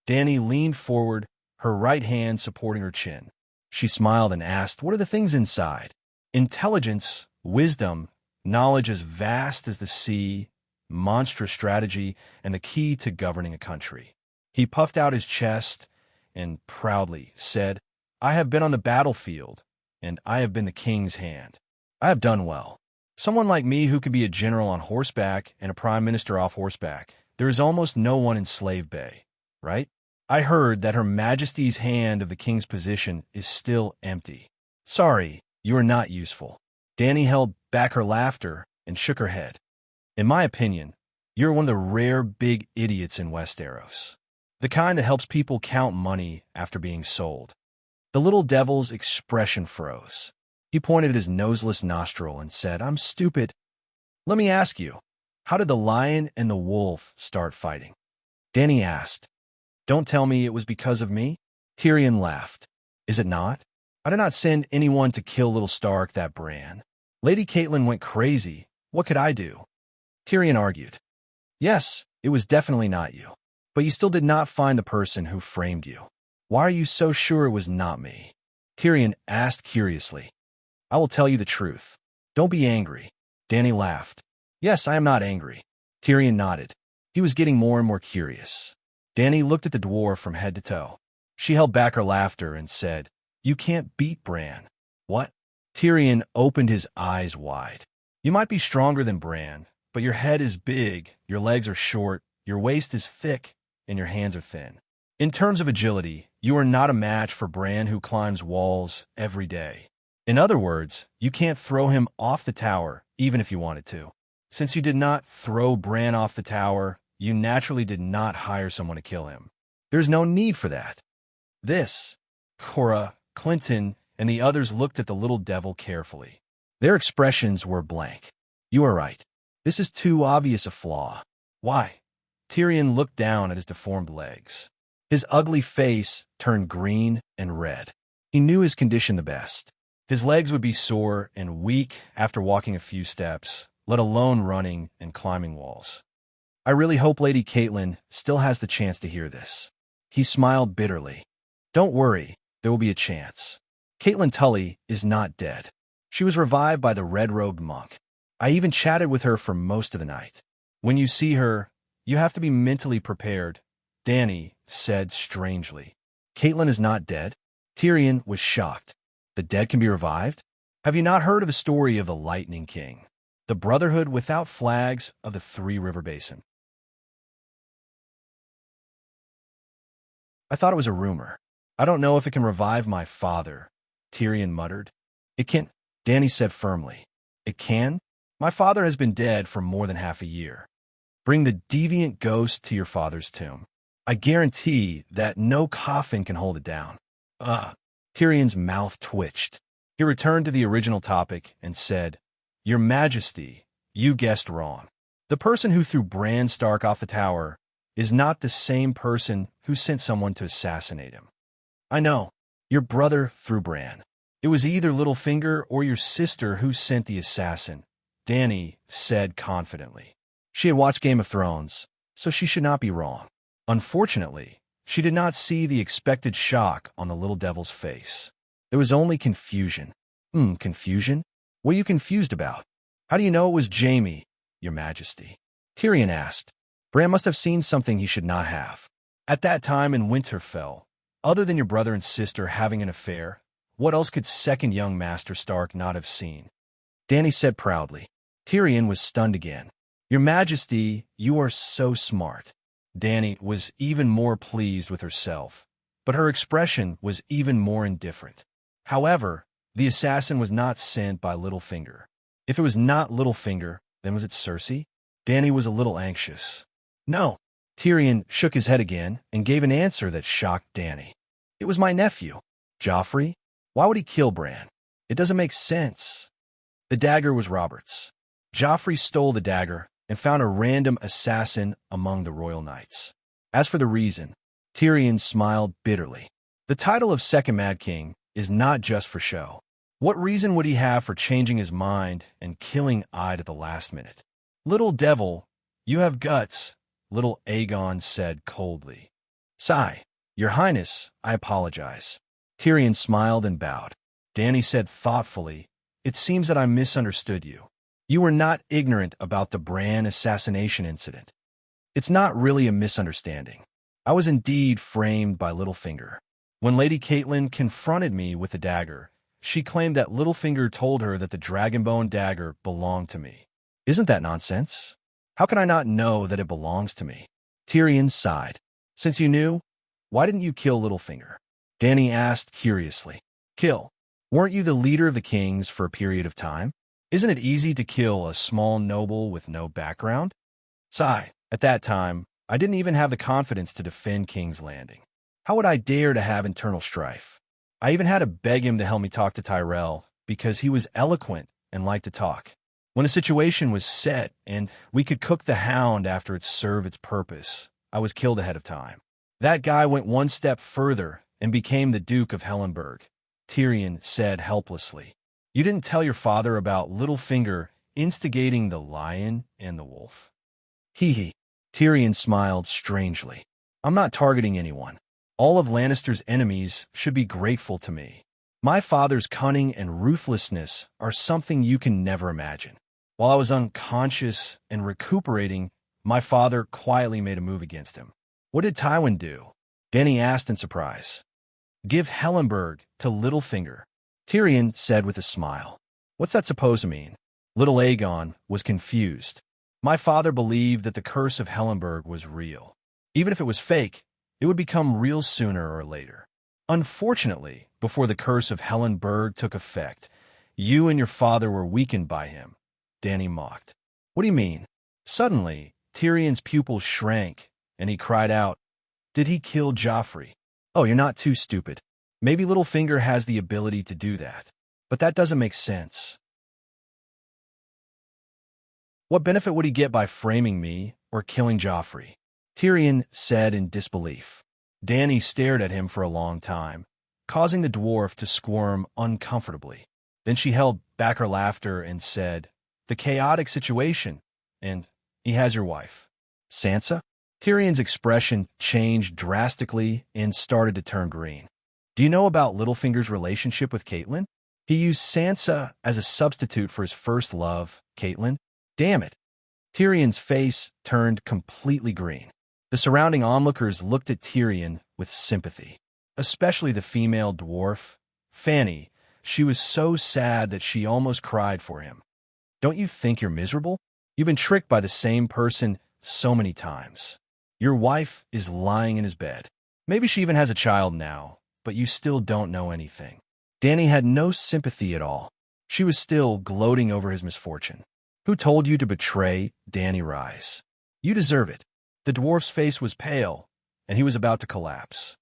Dany leaned forward, her right hand supporting her chin. She smiled and asked, what are the things inside? Intelligence, wisdom, knowledge as vast as the sea, monstrous strategy, and the key to governing a country. He puffed out his chest and proudly said, I have been on the battlefield, and I have been the king's hand. I have done well. Someone like me who could be a general on horseback and a prime minister off horseback. There is almost no one in Slave Bay, right? I heard that Her Majesty's hand of the king's position is still empty. Sorry, you are not useful. Dany held back her laughter and shook her head. In my opinion, you're one of the rare big idiots in Westeros. The kind that helps people count money after being sold. The little devil's expression froze. He pointed at his noseless nostril and said, I'm stupid. Let me ask you, how did the lion and the wolf start fighting? Dany asked. Don't tell me it was because of me? Tyrion laughed. Is it not? I did not send anyone to kill little Stark that Bran. Lady Catelyn went crazy. What could I do? Tyrion argued. Yes, it was definitely not you. But you still did not find the person who framed you. Why are you so sure it was not me? Tyrion asked curiously. I will tell you the truth. Don't be angry. Dany laughed. Yes, I am not angry. Tyrion nodded. He was getting more and more curious. Dany looked at the dwarf from head to toe. She held back her laughter and said, You can't beat Bran. What? Tyrion opened his eyes wide. You might be stronger than Bran, but your head is big, your legs are short, your waist is thick, and your hands are thin. In terms of agility, you are not a match for Bran who climbs walls every day. In other words, you can't throw him off the tower, even if you wanted to. Since you did not throw Bran off the tower, you naturally did not hire someone to kill him. There's no need for that. Cora, Clinton, and the others looked at the little devil carefully. Their expressions were blank. You are right. This is too obvious a flaw. Why? Tyrion looked down at his deformed legs. His ugly face turned green and red. He knew his condition the best. His legs would be sore and weak after walking a few steps, let alone running and climbing walls. I really hope Lady Catelyn still has the chance to hear this. He smiled bitterly. Don't worry, there will be a chance. Catelyn Tully is not dead. She was revived by the red-robed monk. I even chatted with her for most of the night. When you see her, you have to be mentally prepared, Dany said strangely. Catelyn is not dead? Tyrion was shocked. The dead can be revived? Have you not heard of the story of the Lightning King? The Brotherhood without flags of the Three River Basin. I thought it was a rumor. I don't know if it can revive my father, Tyrion muttered. It can, Dany said firmly. It can? My father has been dead for more than half a year. Bring the deviant ghost to your father's tomb. I guarantee that no coffin can hold it down. Tyrion's mouth twitched. He returned to the original topic and said, Your Majesty, you guessed wrong. The person who threw Bran Stark off the tower is not the same person who sent someone to assassinate him. I know. Your brother threw Bran. It was either Littlefinger or your sister who sent the assassin, Dany said confidently. She had watched Game of Thrones, so she should not be wrong. Unfortunately, she did not see the expected shock on the little devil's face. There was only confusion. Confusion? What are you confused about? How do you know it was Jaime, Your Majesty? Tyrion asked. Bran must have seen something he should not have. At that time in Winterfell, other than your brother and sister having an affair, what else could second young Master Stark not have seen? Dany said proudly. Tyrion was stunned again. Your Majesty, you are so smart. Dany was even more pleased with herself, but her expression was even more indifferent. However, the assassin was not sent by Littlefinger. If it was not Littlefinger, then was it Cersei? Dany was a little anxious. No. Tyrion shook his head again and gave an answer that shocked Dany. It was my nephew, Joffrey. Why would he kill Bran? It doesn't make sense. The dagger was Robert's. Joffrey stole the dagger and found a random assassin among the royal knights. As for the reason, Tyrion smiled bitterly. The title of Second Mad King is not just for show. What reason would he have for changing his mind and killing Ide at the last minute? Little devil, you have guts, little Aegon said coldly. Sigh, Your Highness, I apologize. Tyrion smiled and bowed. Dany said thoughtfully, It seems that I misunderstood you. You were not ignorant about the Bran assassination incident. It's not really a misunderstanding. I was indeed framed by Littlefinger. When Lady Catelyn confronted me with the dagger, she claimed that Littlefinger told her that the Dragonborn dagger belonged to me. Isn't that nonsense? How can I not know that it belongs to me? Tyrion sighed. Since you knew, why didn't you kill Littlefinger? Dany asked curiously. Kill? Weren't you the leader of the kings for a period of time? Isn't it easy to kill a small noble with no background? Sigh. At that time, I didn't even have the confidence to defend King's Landing. How would I dare to have internal strife? I even had to beg him to help me talk to Tyrell because he was eloquent and liked to talk. When a situation was set and we could cook the hound after it served its purpose, I was killed ahead of time. That guy went one step further and became the Duke of Hellenberg, Tyrion said helplessly. You didn't tell your father about Littlefinger instigating the lion and the wolf? Hee hee. Tyrion smiled strangely. I'm not targeting anyone. All of Lannister's enemies should be grateful to me. My father's cunning and ruthlessness are something you can never imagine. While I was unconscious and recuperating, my father quietly made a move against him. What did Tywin do? Dany asked in surprise. Give Hellenberg to Littlefinger, Tyrion said with a smile. What's that supposed to mean? Little Aegon was confused. My father believed that the curse of Hellenberg was real. Even if it was fake, it would become real sooner or later. Unfortunately, before the curse of Hellenberg took effect, you and your father were weakened by him, Dany mocked. What do you mean? Suddenly, Tyrion's pupils shrank, and he cried out, Did he kill Joffrey? Oh, you're not too stupid. Maybe Littlefinger has the ability to do that, but that doesn't make sense. What benefit would he get by framing me or killing Joffrey? Tyrion said in disbelief. Dany stared at him for a long time, causing the dwarf to squirm uncomfortably. Then she held back her laughter and said, The chaotic situation, and he has your wife. Sansa? Tyrion's expression changed drastically and started to turn green. Do you know about Littlefinger's relationship with Catelyn? He used Sansa as a substitute for his first love, Catelyn. Damn it. Tyrion's face turned completely green. The surrounding onlookers looked at Tyrion with sympathy, especially the female dwarf, Fanny. She was so sad that she almost cried for him. Don't you think you're miserable? You've been tricked by the same person so many times. Your wife is lying in his bed. Maybe she even has a child now, but you still don't know anything. Dany had no sympathy at all. She was still gloating over his misfortune. Who told you to betray Dany Rise? You deserve it. The dwarf's face was pale, and he was about to collapse.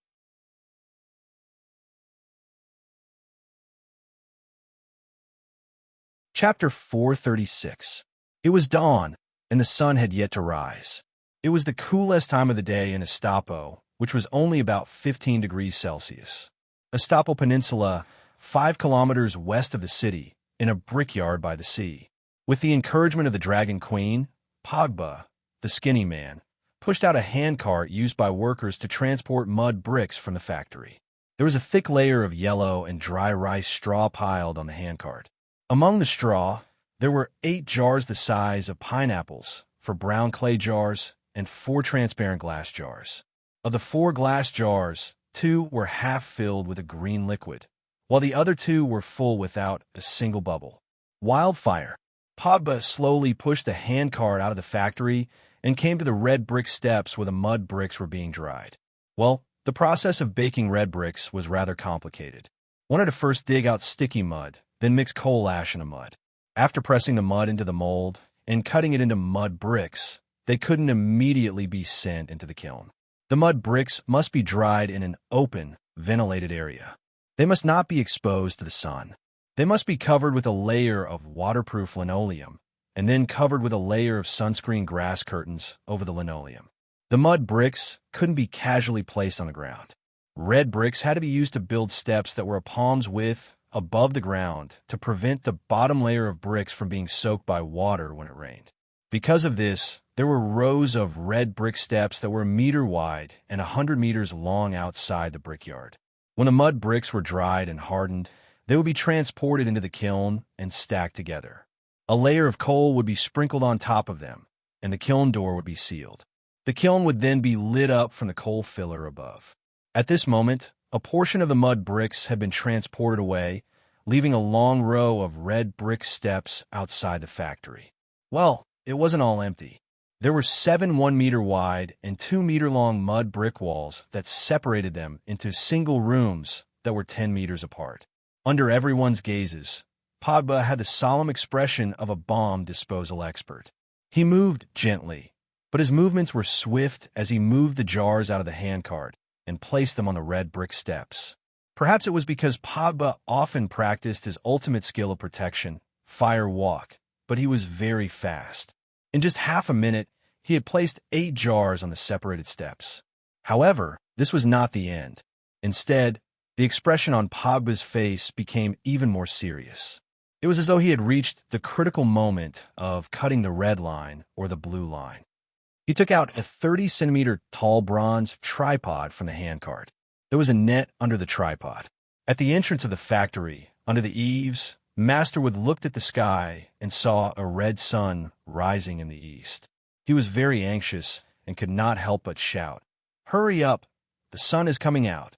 Chapter 436. It was dawn, and the sun had yet to rise. It was the coolest time of the day in Estapo, which was only about 15 degrees Celsius. Estapo Peninsula, 5 kilometers west of the city, in a brickyard by the sea. With the encouragement of the Dragon Queen, Pogba, the skinny man, pushed out a handcart used by workers to transport mud bricks from the factory. There was a thick layer of yellow and dry rice straw piled on the handcart. Among the straw, there were 8 jars the size of pineapples for brown clay jars and 4 transparent glass jars. Of the 4 glass jars, 2 were half filled with a green liquid, while the other 2 were full without a single bubble. Wildfire. Pogba slowly pushed the handcart out of the factory and came to the red brick steps where the mud bricks were being dried. Well, the process of baking red bricks was rather complicated. One had to first dig out sticky mud, then mix coal ash in the mud. After pressing the mud into the mold and cutting it into mud bricks, they couldn't immediately be sent into the kiln. The mud bricks must be dried in an open, ventilated area. They must not be exposed to the sun. They must be covered with a layer of waterproof linoleum, and then covered with a layer of sunscreen grass curtains over the linoleum. The The mud bricks couldn't be casually placed on the ground. Red bricks had to be used to build steps that were a palm's width above the ground to prevent the bottom layer of bricks from being soaked by water when it rained. Because of this, there were rows of red brick steps that were a meter wide and 100 meters long outside the brickyard. When the mud bricks were dried and hardened, they would be transported into the kiln and stacked together. A layer of coal would be sprinkled on top of them, and the kiln door would be sealed. The kiln would then be lit up from the coal filler above. At this moment, a portion of the mud bricks had been transported away, leaving a long row of red brick steps outside the factory. Well, it wasn't all empty. There were 7 1-meter wide and 2-meter-long mud brick walls that separated them into single rooms that were 10 meters apart. Under everyone's gazes, Pogba had the solemn expression of a bomb disposal expert. He moved gently, but his movements were swift as he moved the jars out of the handcart and placed them on the red brick steps. Perhaps it was because Pogba often practiced his ultimate skill of protection, fire walk, but he was very fast. In just half a minute, he had placed 8 jars on the separated steps. However, this was not the end. Instead, the expression on Pogba's face became even more serious. It was as though he had reached the critical moment of cutting the red line or the blue line. He took out a 30-centimeter tall bronze tripod from the handcart. There was a net under the tripod. At the entrance of the factory, under the eaves, Masterwood looked at the sky and saw a red sun rising in the east. He was very anxious and could not help but shout, "Hurry up! The sun is coming out!"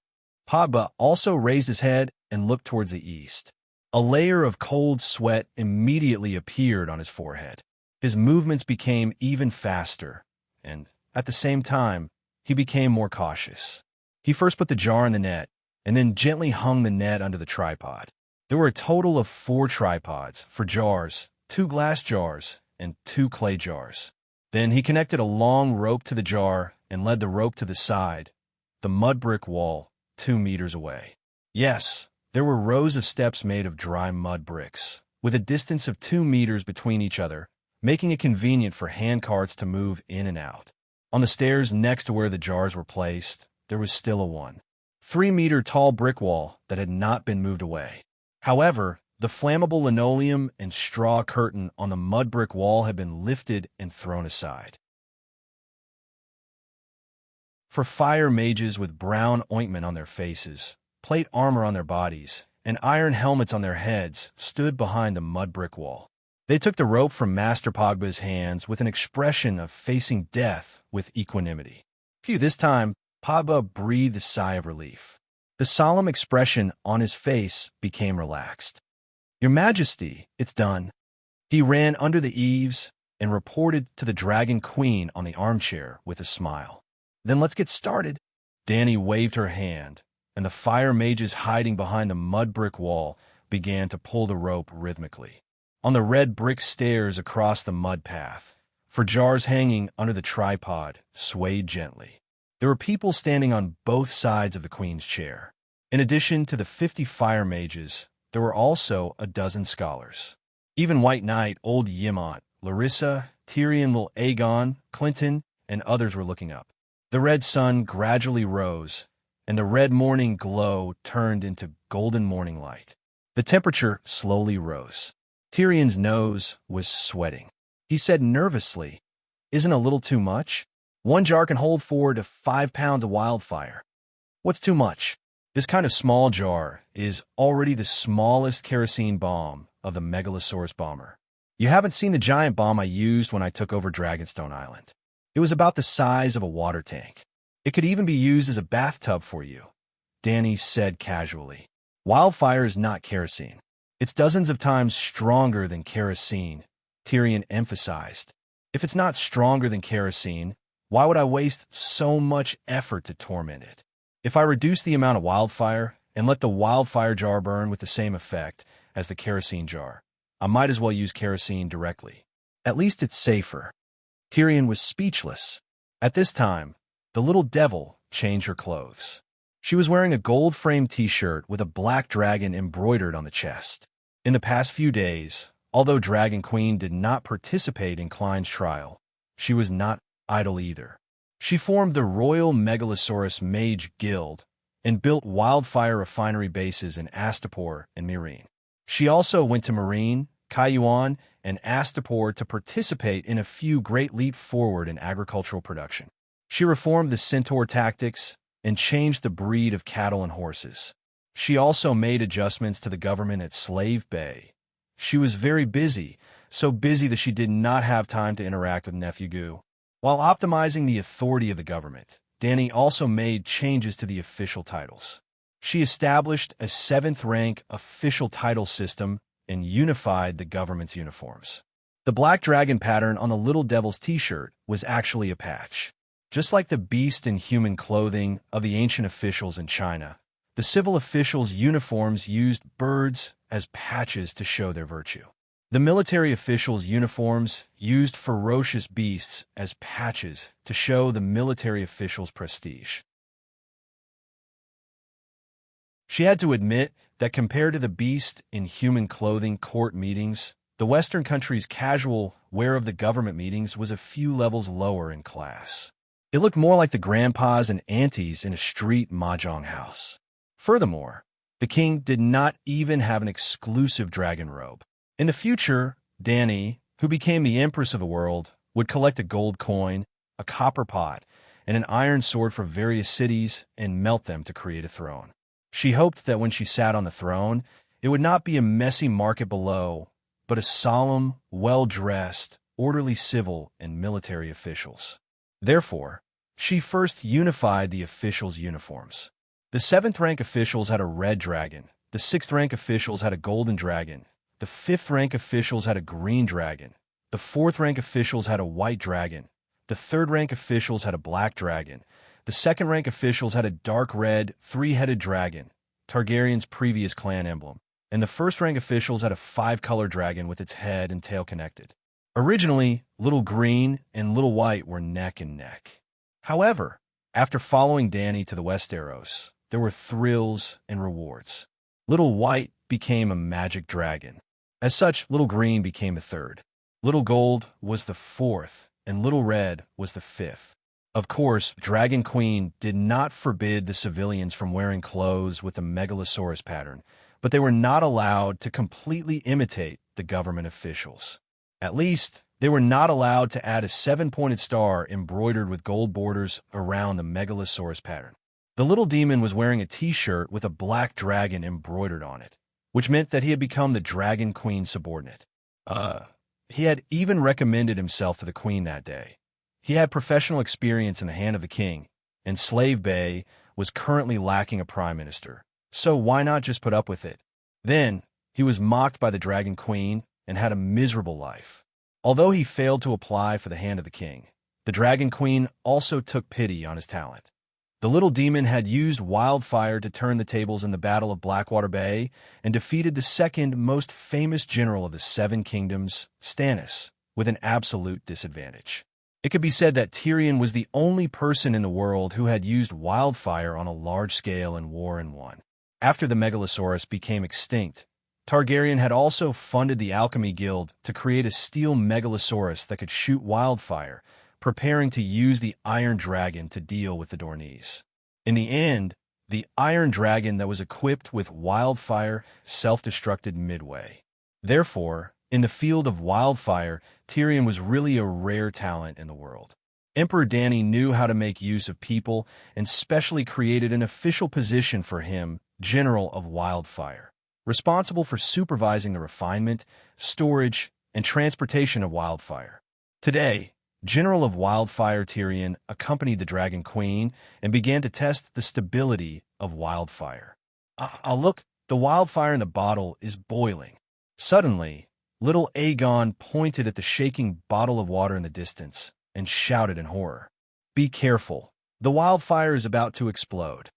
Pogba also raised his head and looked towards the east. A layer of cold sweat immediately appeared on his forehead. His movements became even faster, and, at the same time, he became more cautious. He first put the jar in the net, and then gently hung the net under the tripod. There were a total of 4 tripods for jars, 2 glass jars, and 2 clay jars. Then he connected a long rope to the jar and led the rope to the side, the mud brick wall, 2 meters away. Yes, there were rows of steps made of dry mud bricks, with a distance of 2 meters between each other, making it convenient for handcarts to move in and out. On the stairs next to where the jars were placed, there was still a 3-meter tall brick wall that had not been moved away. However, the flammable linoleum and straw curtain on the mud brick wall had been lifted and thrown aside. For fire mages with brown ointment on their faces, plate armor on their bodies, and iron helmets on their heads stood behind the mud brick wall. They took the rope from Master Pogba's hands with an expression of facing death with equanimity. Phew, this time, Pogba breathed a sigh of relief. The solemn expression on his face became relaxed. "Your Majesty, it's done." He ran under the eaves and reported to the Dragon Queen on the armchair with a smile. "Then let's get started." Danny waved her hand, and the fire mages hiding behind the mud brick wall began to pull the rope rhythmically. On the red brick stairs across the mud path, for jars hanging under the tripod swayed gently. There were people standing on both sides of the Queen's chair. In addition to the 50 fire mages, there were also a dozen scholars. Even White Knight, Old Yimont, Larissa, Tyrion, Lil Aegon, Clinton, and others were looking up. The red sun gradually rose, and the red morning glow turned into golden morning light. The temperature slowly rose. Tyrion's nose was sweating. He said nervously, "Isn't a little too much? 1 jar can hold 4 to 5 pounds of wildfire." "What's too much?" This kind of small jar is already the smallest kerosene bomb of the Megalosaurus bomber. You haven't seen the giant bomb I used when I took over Dragonstone Island. It was about the size of a water tank. It could even be used as a bathtub for you, Danny said casually. Wildfire is not kerosene. It's dozens of times stronger than kerosene, Tyrion emphasized. If it's not stronger than kerosene, why would I waste so much effort to torment it? If I reduce the amount of wildfire and let the wildfire jar burn with the same effect as the kerosene jar, I might as well use kerosene directly. At least it's safer. Tyrion was speechless. At this time, the little devil changed her clothes. She was wearing a gold-framed t-shirt with a black dragon embroidered on the chest. In the past few days, although Dragon Queen did not participate in Klein's trial, she was not idle either. She formed the Royal Megalosaurus Mage Guild and built wildfire refinery bases in Astapor and Mirene. She also went to Marine, Kayuan, and Astapor to participate in a few great leap forward in agricultural production. She reformed the centaur tactics and changed the breed of cattle and horses. She also made adjustments to the government at Slave Bay. She was very busy, so busy that she did not have time to interact with Nephew Gu. While optimizing the authority of the government, Dani also made changes to the official titles. She established a 7th-rank official title system and unified the government's uniforms. The black dragon pattern on the Little Devil's t-shirt was actually a patch. Just like the beast and human clothing of the ancient officials in China, the civil officials' uniforms used birds as patches to show their virtue. The military officials' uniforms used ferocious beasts as patches to show the military officials' prestige. She had to admit that compared to the beast in human clothing court meetings, the Western country's casual wear of the government meetings was a few levels lower in class. It looked more like the grandpas and aunties in a street mahjong house. Furthermore, the king did not even have an exclusive dragon robe. In the future, Dani, who became the empress of the world, would collect a gold coin, a copper pot, and an iron sword for various cities and melt them to create a throne. She hoped that when she sat on the throne, it would not be a messy market below, but a solemn, well-dressed, orderly civil and military officials. Therefore, she first unified the officials' uniforms. The 7th-rank officials had a red dragon, the 6th-rank officials had a golden dragon, the 5th-rank officials had a green dragon, the 4th-rank officials had a white dragon, the 3rd-rank officials had a black dragon, the 2nd-rank officials had a dark red, 3-headed dragon, Targaryen's previous clan emblem, and the 1st-rank officials had a 5-color dragon with its head and tail connected. Originally, Little Green and Little White were neck and neck. However, after following Dani to the Westeros, there were thrills and rewards. Little White became a magic dragon. As such, Little Green became the 3rd. Little Gold was the 4th, and Little Red was the 5th. Of course, Dragon Queen did not forbid the civilians from wearing clothes with the Megalosaurus pattern, but they were not allowed to completely imitate the government officials. At least, they were not allowed to add a 7-pointed star embroidered with gold borders around the Megalosaurus pattern. The little demon was wearing a t-shirt with a black dragon embroidered on it, which meant that he had become the Dragon Queen's subordinate. He had even recommended himself to the queen that day. He had professional experience in the hand of the king, and Slave Bay was currently lacking a prime minister, so why not just put up with it? Then, he was mocked by the Dragon Queen and had a miserable life. Although he failed to apply for the hand of the king, the Dragon Queen also took pity on his talent. The little demon had used wildfire to turn the tables in the Battle of Blackwater Bay and defeated the 2nd most famous general of the 7 kingdoms, Stannis, with an absolute disadvantage. It could be said that Tyrion was the only person in the world who had used wildfire on a large scale in war and won. After the Megalosaurus became extinct, Targaryen had also funded the Alchemy Guild to create a steel Megalosaurus that could shoot wildfire, preparing to use the Iron Dragon to deal with the Dornies. In the end, the Iron Dragon that was equipped with wildfire self-destructed midway. Therefore, in the field of wildfire, Tyrion was really a rare talent in the world. Emperor Dani knew how to make use of people and specially created an official position for him, General of Wildfire, responsible for supervising the refinement, storage, and transportation of wildfire. Today, General of Wildfire Tyrion accompanied the Dragon Queen and began to test the stability of wildfire. Look, the wildfire in the bottle is boiling. Suddenly, little Aegon pointed at the shaking bottle of water in the distance and shouted in horror, "Be careful, the wildfire is about to explode."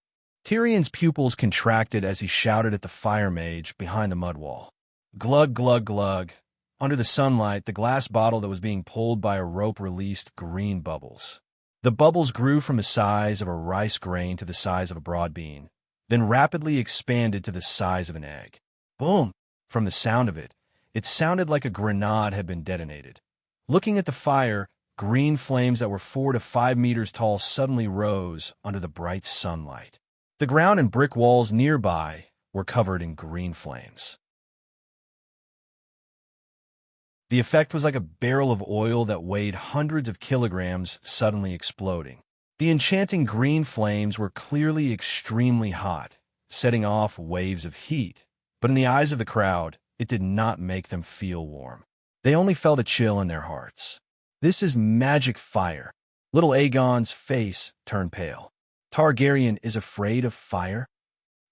Tyrion's pupils contracted as he shouted at the fire mage behind the mud wall. Glug, glug, glug. Under the sunlight, the glass bottle that was being pulled by a rope released green bubbles. The bubbles grew from the size of a rice grain to the size of a broad bean, then rapidly expanded to the size of an egg. Boom! From the sound of it, it sounded like a grenade had been detonated. Looking at the fire, green flames that were 4 to 5 meters tall suddenly rose under the bright sunlight. The ground and brick walls nearby were covered in green flames. The effect was like a barrel of oil that weighed hundreds of kilograms suddenly exploding. The enchanting green flames were clearly extremely hot, setting off waves of heat, but in the eyes of the crowd, it did not make them feel warm. They only felt a chill in their hearts. This is magic fire. Little Aegon's face turned pale. Targaryen is afraid of fire?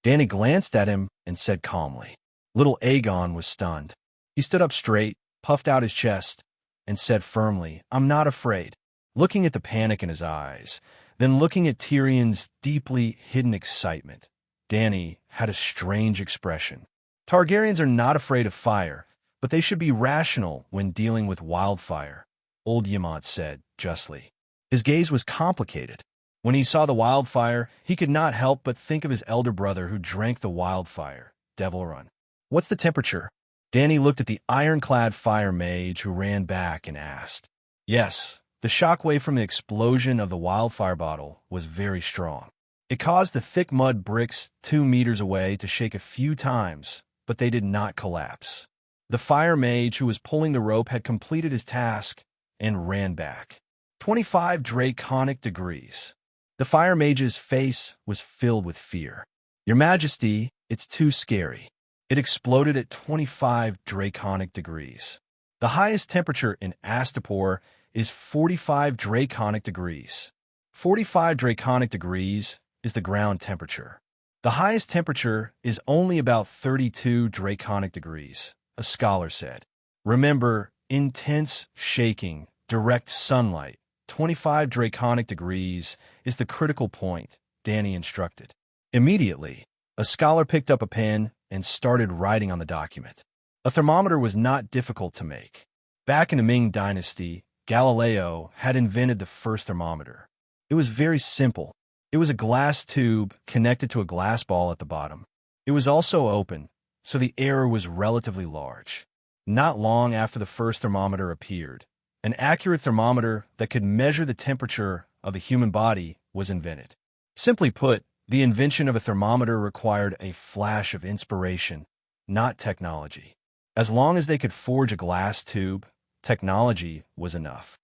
Dany glanced at him and said calmly. Little Aegon was stunned. He stood up straight, puffed out his chest, and said firmly, "I'm not afraid." Looking at the panic in his eyes, then looking at Tyrion's deeply hidden excitement, Dany had a strange expression. Targaryens are not afraid of fire, but they should be rational when dealing with wildfire, old Yemont said, justly. His gaze was complicated. When he saw the wildfire, he could not help but think of his elder brother who drank the wildfire, Devil Run. "What's the temperature?" Dany looked at the ironclad fire mage who ran back and asked. Yes, the shockwave from the explosion of the wildfire bottle was very strong. It caused the thick mud bricks 2 meters away to shake a few times, but they did not collapse. The fire mage who was pulling the rope had completed his task and ran back. 25 draconic degrees. The fire mage's face was filled with fear. "Your Majesty, it's too scary." It exploded at 25 draconic degrees. The highest temperature in Astapor is 45 draconic degrees. 45 draconic degrees is the ground temperature. The highest temperature is only about 32 draconic degrees, a scholar said. Remember, intense shaking, direct sunlight, 25 draconic degrees is the critical point, Dany instructed. Immediately, a scholar picked up a pen and started writing on the document. A thermometer was not difficult to make. Back in the Ming Dynasty, Galileo had invented the first thermometer. It was very simple. It was a glass tube connected to a glass ball at the bottom. It was also open, so the error was relatively large. Not long after the first thermometer appeared, an accurate thermometer that could measure the temperature of the human body was invented. Simply put, the invention of a thermometer required a flash of inspiration, not technology. As long as they could forge a glass tube, technology was enough.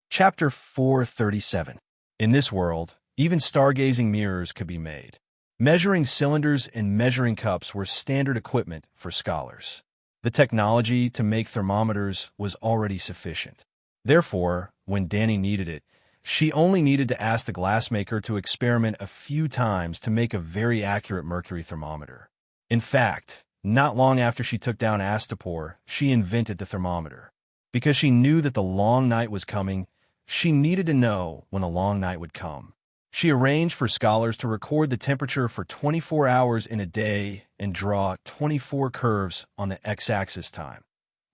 Chapter 437. In this world, even stargazing mirrors could be made. Measuring cylinders and measuring cups were standard equipment for scholars. The technology to make thermometers was already sufficient. Therefore, when Dany needed it, she only needed to ask the glassmaker to experiment a few times to make a very accurate mercury thermometer. In fact, not long after she took down Astapor, she invented the thermometer. Because she knew that the long night was coming, she needed to know when the long night would come. She arranged for scholars to record the temperature for 24 hours in a day and draw 24 curves on the x-axis time,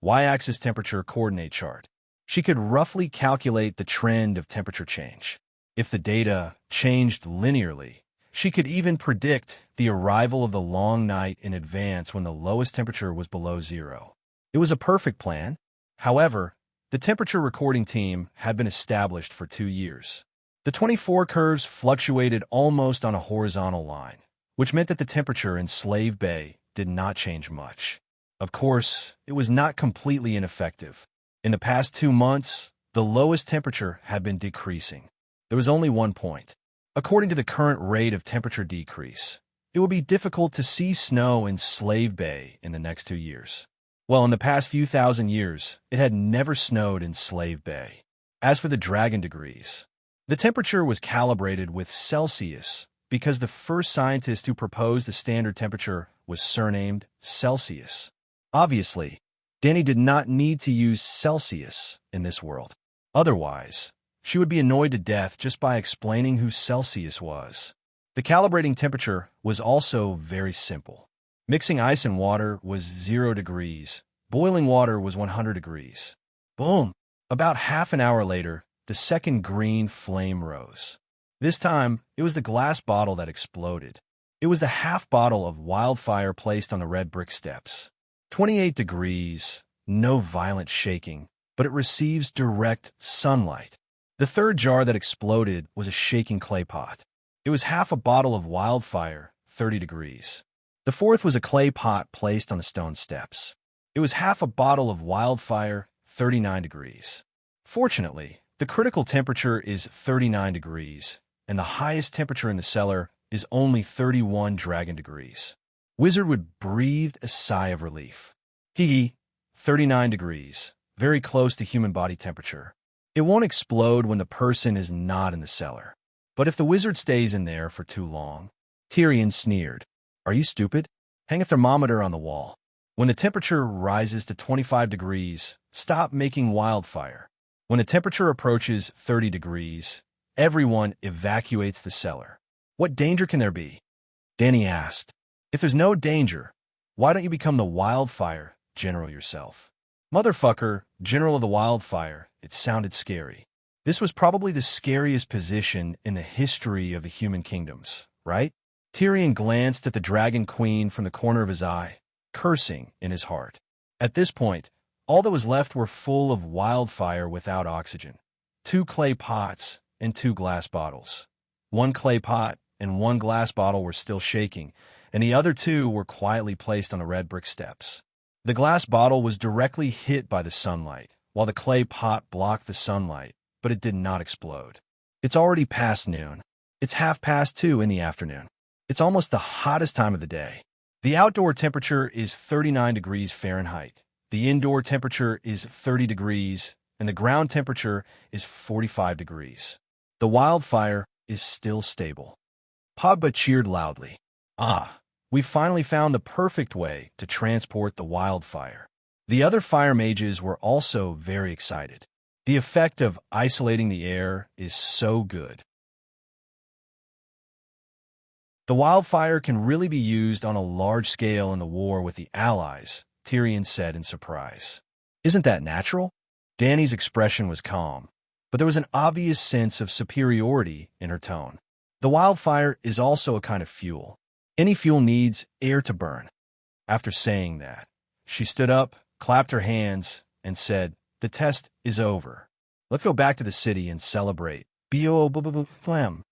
y-axis temperature coordinate chart. She could roughly calculate the trend of temperature change. If the data changed linearly, she could even predict the arrival of the long night in advance when the lowest temperature was below zero. It was a perfect plan. However, the temperature recording team had been established for 2 years. The 24 curves fluctuated almost on a horizontal line, which meant that the temperature in Slave Bay did not change much. Of course, it was not completely ineffective. In the past 2 months, the lowest temperature had been decreasing. There was only one point. According to the current rate of temperature decrease, it will be difficult to see snow in Slave Bay in the next 2 years. Well, in the past few thousand years, it had never snowed in Slave Bay. As for the dragon degrees, the temperature was calibrated with Celsius because the first scientist who proposed the standard temperature was surnamed Celsius. Obviously, Dany did not need to use Celsius in this world. Otherwise, she would be annoyed to death just by explaining who Celsius was. The calibrating temperature was also very simple. Mixing ice and water was 0 degrees. Boiling water was 100 degrees. Boom! About half an hour later, the second green flame rose. This time, it was the glass bottle that exploded. It was the half bottle of wildfire placed on the red brick steps. 28 degrees, no violent shaking, but it receives direct sunlight. The third jar that exploded was a shaking clay pot. It was half a bottle of wildfire, 30 degrees. The fourth was a clay pot placed on the stone steps. It was half a bottle of wildfire, 39 degrees. Fortunately, the critical temperature is 39 degrees, and the highest temperature in the cellar is only 31 dragon degrees. Wizardwood breathed a sigh of relief. 39 degrees, very close to human body temperature. It won't explode when the person is not in the cellar. But if the wizard stays in there for too long, Tyrion sneered. Are you stupid? Hang a thermometer on the wall. When the temperature rises to 25 degrees, stop making wildfire. When the temperature approaches 30 degrees, everyone evacuates the cellar. What danger can there be? Dany asked. If there's no danger, why don't you become the wildfire general yourself? Motherfucker, general of the wildfire. It sounded scary. This was probably the scariest position in the history of the human kingdoms, right? Tyrion glanced at the dragon queen from the corner of his eye, cursing in his heart. At this point, all that was left were full of wildfire without oxygen. 2 clay pots and 2 glass bottles. 1 clay pot and 1 glass bottle were still shaking, and the other 2 were quietly placed on the red brick steps. The glass bottle was directly hit by the sunlight, while the clay pot blocked the sunlight, but it did not explode. It's already past noon. It's 2:30 in the afternoon. It's almost the hottest time of the day. The outdoor temperature is 39 degrees Fahrenheit. The indoor temperature is 30 degrees, and the ground temperature is 45 degrees. The wildfire is still stable. Pogba cheered loudly. Ah, we finally found the perfect way to transport the wildfire. The other fire mages were also very excited. The effect of isolating the air is so good. The wildfire can really be used on a large scale in the war with the Allies, Tyrion said in surprise. Isn't that natural? Dany's expression was calm, but there was an obvious sense of superiority in her tone. The wildfire is also a kind of fuel. Any fuel needs air to burn. After saying that, she stood up, clapped her hands, and said, the test is over. Let's go back to the city and celebrate. Blam.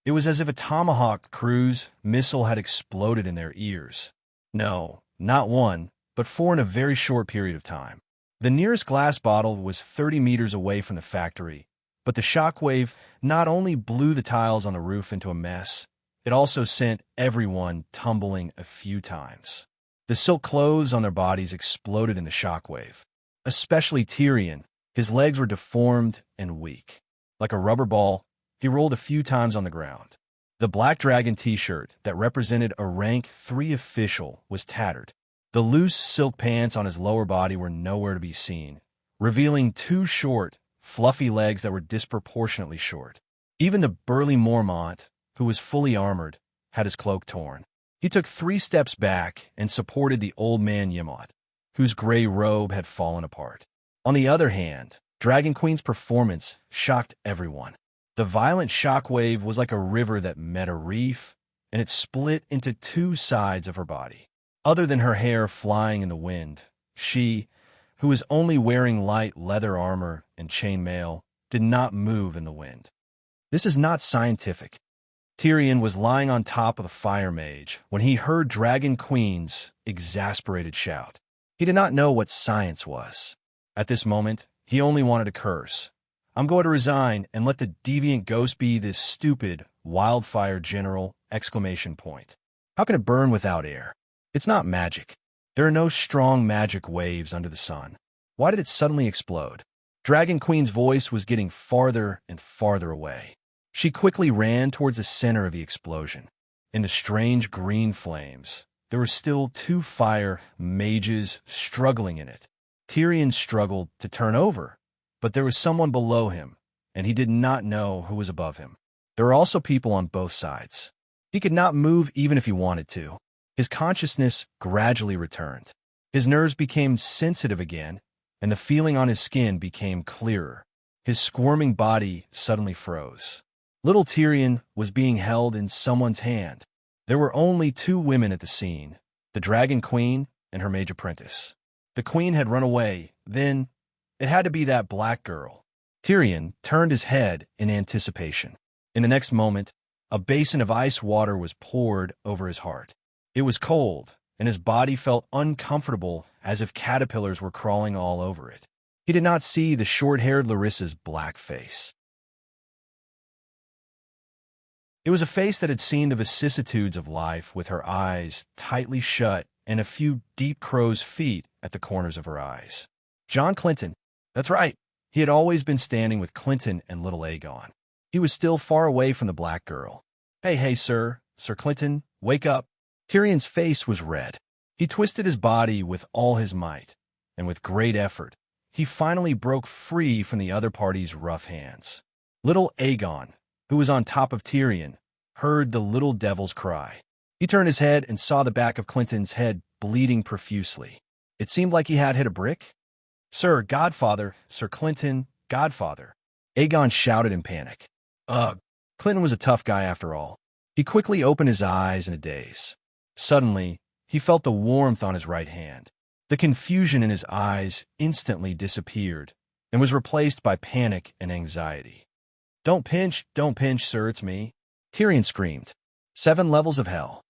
It was as if a Tomahawk cruise missile had exploded in their ears. No, not one, but 4 in a very short period of time. The nearest glass bottle was 30 meters away from the factory, but the shockwave not only blew the tiles on the roof into a mess, it also sent everyone tumbling a few times. The silk clothes on their bodies exploded in the shockwave. Especially Tyrion. His legs were deformed and weak. Like a rubber ball, he rolled a few times on the ground. The black dragon t-shirt that represented a rank 3 official was tattered. The loose silk pants on his lower body were nowhere to be seen, revealing 2 short, fluffy legs that were disproportionately short. Even the burly Mormont, who was fully armored, had his cloak torn. He took 3 steps back and supported the old man Yemot, whose gray robe had fallen apart. On the other hand, Dragon Queen's performance shocked everyone. The violent shockwave was like a river that met a reef, and it split into 2 sides of her body. Other than her hair flying in the wind, she, who was only wearing light leather armor and chainmail, did not move in the wind. This is not scientific. Tyrion was lying on top of the fire mage when he heard Dragon Queen's exasperated shout. He did not know what science was. At this moment, he only wanted to curse. I'm going to resign and let the deviant ghost be this stupid wildfire general! Exclamation point. How can it burn without air? It's not magic. There are no strong magic waves under the sun. Why did it suddenly explode? Dragon Queen's voice was getting farther and farther away. She quickly ran towards the center of the explosion. In the strange green flames, there were still 2 fire mages struggling in it. Tyrion struggled to turn over, but there was someone below him, and he did not know who was above him. There were also people on both sides. He could not move even if he wanted to. His consciousness gradually returned. His nerves became sensitive again, and the feeling on his skin became clearer. His squirming body suddenly froze. Little Tyrion was being held in someone's hand. There were only two women at the scene, the Dragon Queen and her mage apprentice. The queen had run away, then it had to be that black girl. Tyrion turned his head in anticipation. In the next moment, a basin of ice water was poured over his heart. It was cold, and his body felt uncomfortable as if caterpillars were crawling all over it. He did not see the short-haired Larissa's black face. It was a face that had seen the vicissitudes of life, with her eyes tightly shut and a few deep crow's feet at the corners of her eyes. John Clinton. That's right. He had always been standing with Clinton and little Aegon. He was still far away from the black girl. Hey, sir. Sir Clinton, wake up. Tyrion's face was red. He twisted his body with all his might, and with great effort, he finally broke free from the other party's rough hands. Little Aegon, who was on top of Tyrion, heard the little devil's cry. He turned his head and saw the back of Clinton's head bleeding profusely. It seemed like he had hit a brick. Sir, Godfather, Sir Clinton, Godfather. Aegon shouted in panic. Ugh, Clinton was a tough guy after all. He quickly opened his eyes in a daze. Suddenly, he felt the warmth on his right hand. The confusion in his eyes instantly disappeared and was replaced by panic and anxiety. Don't pinch, sir, it's me. Tyrion screamed. 7 levels of hell.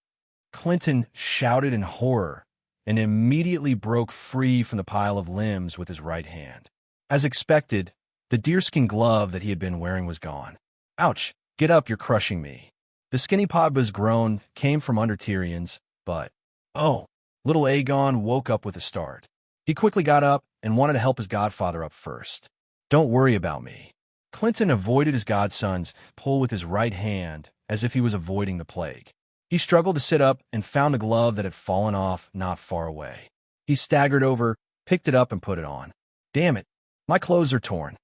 Clinton shouted in horror and immediately broke free from the pile of limbs with his right hand. As expected, the deerskin glove that he had been wearing was gone. Ouch, get up, you're crushing me. The skinny Pogba's groan came from under Tyrion's, but, oh, little Aegon woke up with a start. He quickly got up and wanted to help his godfather up first. Don't worry about me. Clinton avoided his godson's pull with his right hand as if he was avoiding the plague. He struggled to sit up and found the glove that had fallen off not far away. He staggered over, picked it up, and put it on. Damn it, my clothes are torn.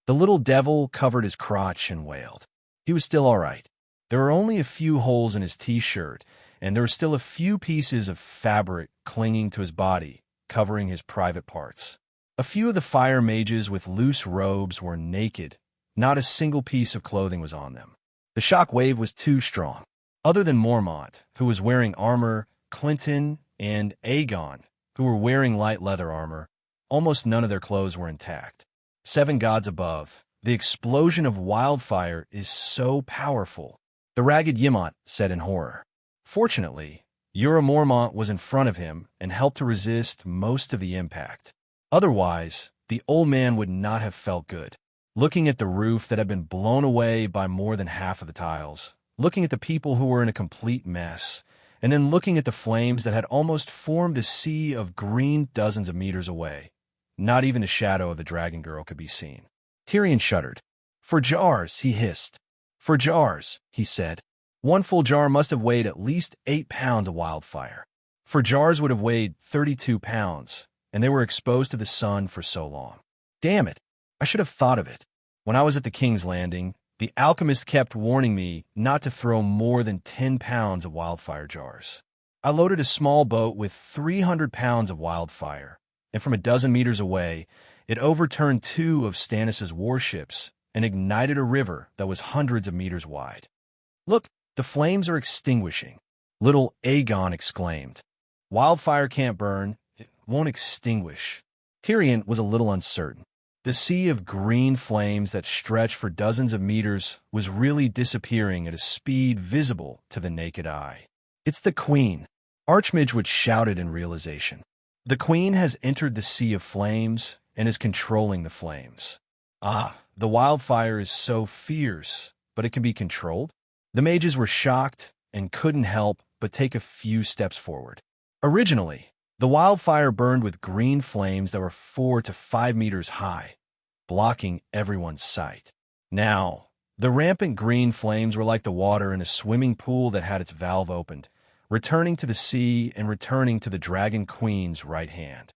The little devil covered his crotch and wailed. He was still all right. There were only a few holes in his t-shirt, and there were still a few pieces of fabric clinging to his body, covering his private parts. A few of the fire mages with loose robes were naked. Not a single piece of clothing was on them. The shock wave was too strong. Other than Mormont, who was wearing armor, Clinton and Aegon, who were wearing light leather armor, almost none of their clothes were intact. 7 gods above, the explosion of wildfire is so powerful, the ragged Ymont said in horror. Fortunately, Ura Mormont was in front of him and helped to resist most of the impact. Otherwise, the old man would not have felt good. Looking at the roof that had been blown away by more than half of the tiles, looking at the people who were in a complete mess, and then looking at the flames that had almost formed a sea of green dozens of meters away. Not even a shadow of the dragon girl could be seen. Tyrion shuddered. For jars, he hissed. For jars, he said. 1 full jar must have weighed at least 8 pounds of wildfire. For jars would have weighed 32 pounds, and they were exposed to the sun for so long. Damn it, I should have thought of it. When I was at the King's Landing, the alchemist kept warning me not to throw more than 10 pounds of wildfire jars. I loaded a small boat with 300 pounds of wildfire, and from a dozen meters away, it overturned 2 of Stannis' warships and ignited a river that was hundreds of meters wide. Look, the flames are extinguishing, little Aegon exclaimed. Wildfire can't burn, it won't extinguish. Tyrion was a little uncertain. The sea of green flames that stretched for dozens of meters was really disappearing at a speed visible to the naked eye. It's the Queen, Archmage shouted in realization. The Queen has entered the sea of flames and is controlling the flames. Ah, the wildfire is so fierce, but it can be controlled? The mages were shocked and couldn't help but take a few steps forward. Originally, the wildfire burned with green flames that were 4 to 5 meters high, blocking everyone's sight. Now, the rampant green flames were like the water in a swimming pool that had its valve opened, returning to the sea and returning to the Dragon Queen's right hand.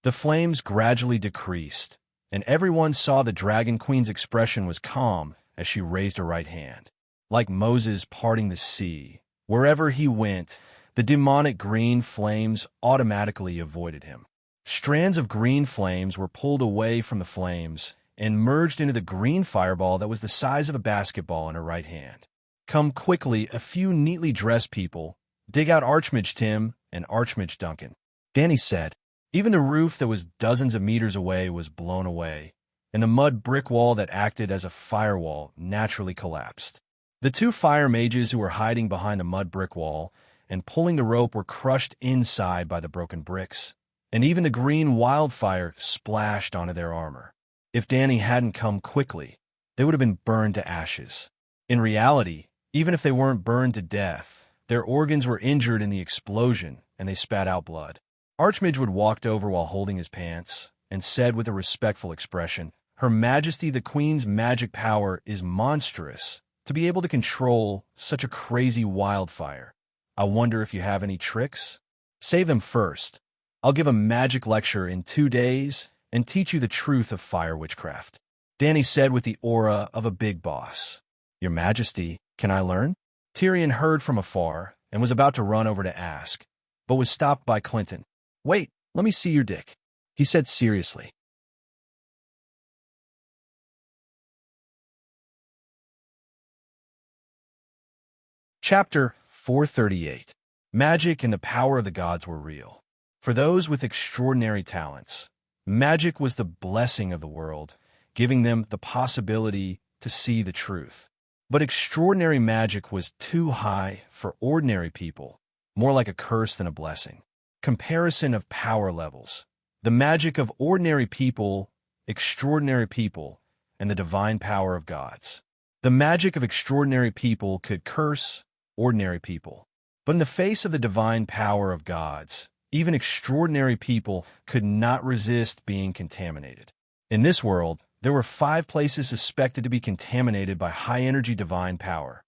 The flames gradually decreased, and everyone saw the Dragon Queen's expression was calm as she raised her right hand. Like Moses parting the sea, wherever he went, the demonic green flames automatically avoided him. Strands of green flames were pulled away from the flames and merged into the green fireball that was the size of a basketball in her right hand. Come quickly, a few neatly dressed people. Dig out Archmage Tim and Archmage Duncan. Dany said. Even the roof that was dozens of meters away was blown away, and the mud brick wall that acted as a firewall naturally collapsed. The two fire mages who were hiding behind the mud brick wall and pulling the rope were crushed inside by the broken bricks, and even the green wildfire splashed onto their armor. If Dany hadn't come quickly, they would have been burned to ashes. In reality, even if they weren't burned to death, their organs were injured in the explosion and they spat out blood. Archmage walked over while holding his pants and said with a respectful expression, "Her Majesty the Queen's magic power is monstrous to be able to control such a crazy wildfire. I wonder if you have any tricks? Save them first. I'll give a magic lecture in 2 days and teach you the truth of fire witchcraft." Dany said with the aura of a big boss. "Your Majesty, can I learn?" Tyrion heard from afar and was about to run over to ask, but was stopped by Clinton. "Wait, let me see your dick," he said seriously. Chapter 438. Magic and the power of the gods were real. For those with extraordinary talents, magic was the blessing of the world, giving them the possibility to see the truth. But extraordinary magic was too high for ordinary people, more like a curse than a blessing. Comparison of power levels. The magic of ordinary people, extraordinary people, and the divine power of gods. The magic of extraordinary people could curse ordinary people. But in the face of the divine power of gods, even extraordinary people could not resist being contaminated. In this world, there were 5 places suspected to be contaminated by high-energy divine power: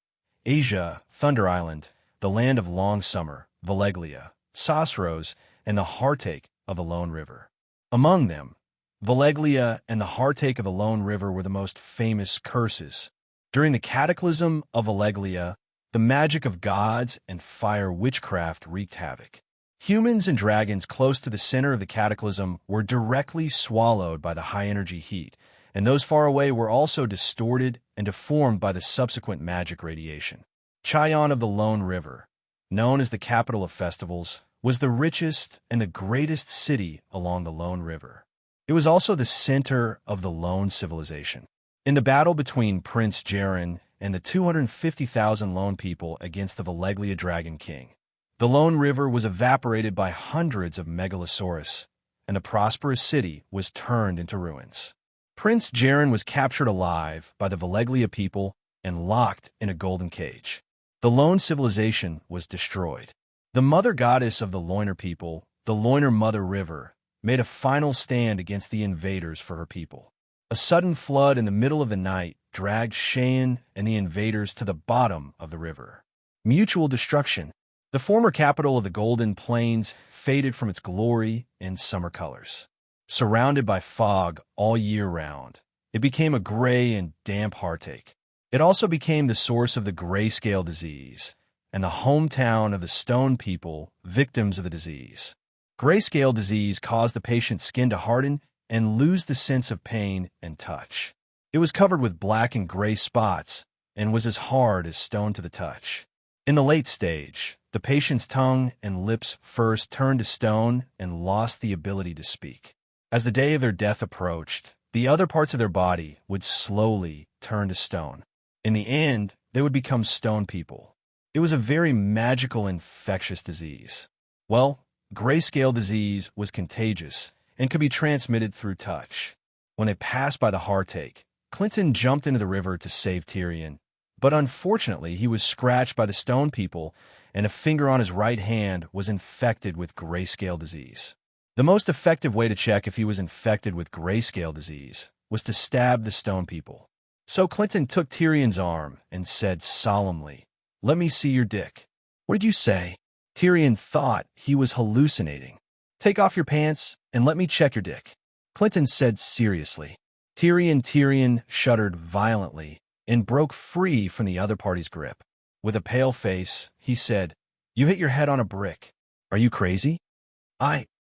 Asia, Thunder Island, the land of long summer, Valeglia, Sosros, and the heartache of the Lone River. Among them, Valeglia and the heartache of the Lone River were the most famous curses. During the cataclysm of Valeglia, the magic of gods and fire witchcraft wreaked havoc. Humans and dragons close to the center of the cataclysm were directly swallowed by the high-energy heat, and those far away were also distorted and deformed by the subsequent magic radiation. Chillon of the Lone River, known as the capital of festivals, was the richest and the greatest city along the Lone River. It was also the center of the Lone civilization. In the battle between Prince Jaren and the 250,000 Lone people against the Valeglia Dragon King, the Lone River was evaporated by hundreds of megalosaurus, and the prosperous city was turned into ruins. Prince Jaren was captured alive by the Valeglia people and locked in a golden cage. The Lone civilization was destroyed. The mother goddess of the Loiner people, the Loiner Mother River, made a final stand against the invaders for her people. A sudden flood in the middle of the night dragged Cheyenne and the invaders to the bottom of the river. Mutual destruction. The former capital of the Golden Plains faded from its glory in summer colors. Surrounded by fog all year round, it became a gray and damp heartache. It also became the source of the grayscale disease and the hometown of the stone people, victims of the disease. Grayscale disease caused the patient's skin to harden and lose the sense of pain and touch. It was covered with black and gray spots and was as hard as stone to the touch. In the late stage, the patient's tongue and lips first turned to stone and lost the ability to speak. As the day of their death approached, the other parts of their body would slowly turn to stone. In the end, they would become stone people. It was a very magical, infectious disease. Well, grayscale disease was contagious and could be transmitted through touch. When they passed by the heartache, Clinton jumped into the river to save Tyrion, but unfortunately he was scratched by the stone people and a finger on his right hand was infected with grayscale disease. The most effective way to check if he was infected with grayscale disease was to stab the stone people. So Clinton took Tyrion's arm and said solemnly, "Let me see your dick." "What did you say?" Tyrion thought he was hallucinating. "Take off your pants and let me check your dick," Clinton said seriously. Tyrion shuddered violently and broke free from the other party's grip. With a pale face, he said, "You hit your head on a brick. Are you crazy?"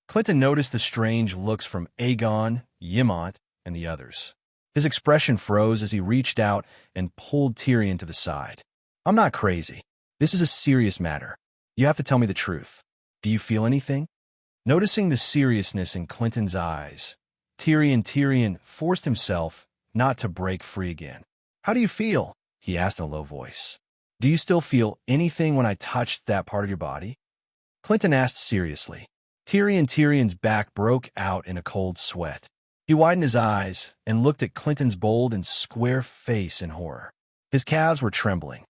Clinton noticed the strange looks from Aegon, Ymont, and the others. His expression froze as he reached out and pulled Tyrion to the side. I'm not crazy. This is a serious matter. You have to tell me the truth. Do you feel anything? Noticing the seriousness in Clinton's eyes, Tyrion forced himself not to break free again. How do you feel? He asked in a low voice. Do you still feel anything when I touched that part of your body? Clinton asked seriously. Tyrion's back broke out in a cold sweat. He widened his eyes and looked at Clinton's bold and square face in horror. His calves were trembling.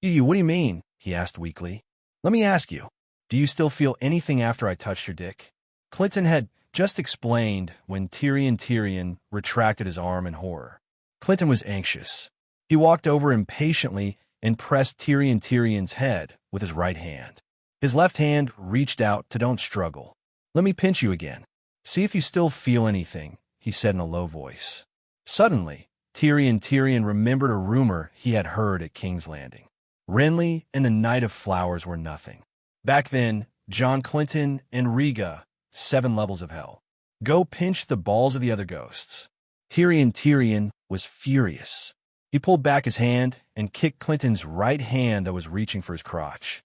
What do you mean? He asked weakly. Let me ask you, do you still feel anything after I touched your dick? Clinton had just explained when Tyrion retracted his arm in horror. Clinton was anxious. He walked over impatiently and pressed Tyrion's head with his right hand. His left hand reached out to don't struggle. Let me pinch you again. See if you still feel anything, he said in a low voice. Suddenly, Tyrion remembered a rumor he had heard at King's Landing. Renly and the Night of Flowers were nothing. Back then, John Clinton and Riga, 7 levels of hell. Go pinch the balls of the other ghosts. Tyrion was furious. He pulled back his hand and kicked Clinton's right hand that was reaching for his crotch.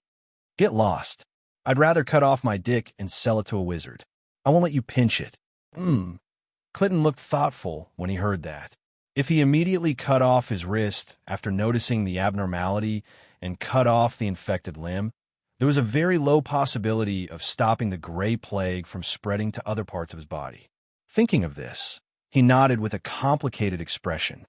Get lost. I'd rather cut off my dick and sell it to a wizard. I won't let you pinch it. Clinton looked thoughtful when he heard that. If he immediately cut off his wrist after noticing the abnormality and cut off the infected limb, there was a very low possibility of stopping the gray plague from spreading to other parts of his body. Thinking of this, he nodded with a complicated expression.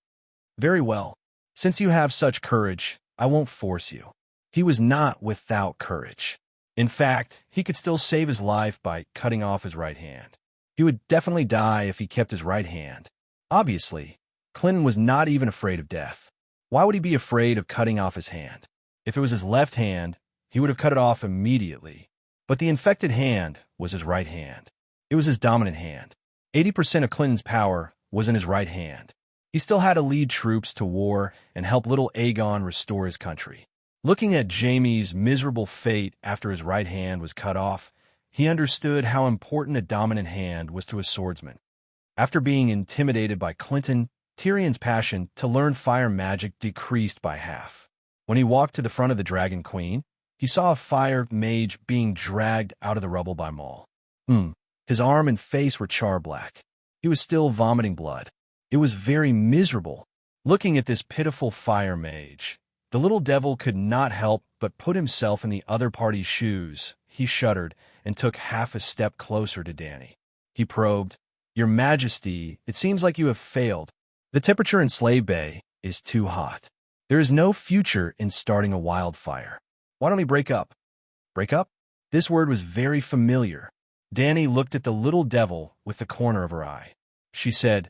Very well. Since you have such courage, I won't force you. He was not without courage. In fact, he could still save his life by cutting off his right hand. He would definitely die if he kept his right hand. Obviously, Clinton was not even afraid of death. Why would he be afraid of cutting off his hand? If it was his left hand, he would have cut it off immediately. But the infected hand was his right hand. It was his dominant hand. 80% of Clinton's power was in his right hand. He still had to lead troops to war and help little Aegon restore his country. Looking at Jaime's miserable fate after his right hand was cut off, he understood how important a dominant hand was to a swordsman. After being intimidated by Clinton, Tyrion's passion to learn fire magic decreased by half. When he walked to the front of the Dragon Queen, he saw a fire mage being dragged out of the rubble by Maul. His arm and face were char-black. He was still vomiting blood. It was very miserable. Looking at this pitiful fire mage, the little devil could not help but put himself in the other party's shoes. He shuddered and took half a step closer to Dany. He probed, Your Majesty, it seems like you have failed. The temperature in Slave Bay is too hot. There is no future in starting a wildfire. Why don't we break up? Break up? This word was very familiar. Dany looked at the little devil with the corner of her eye. She said,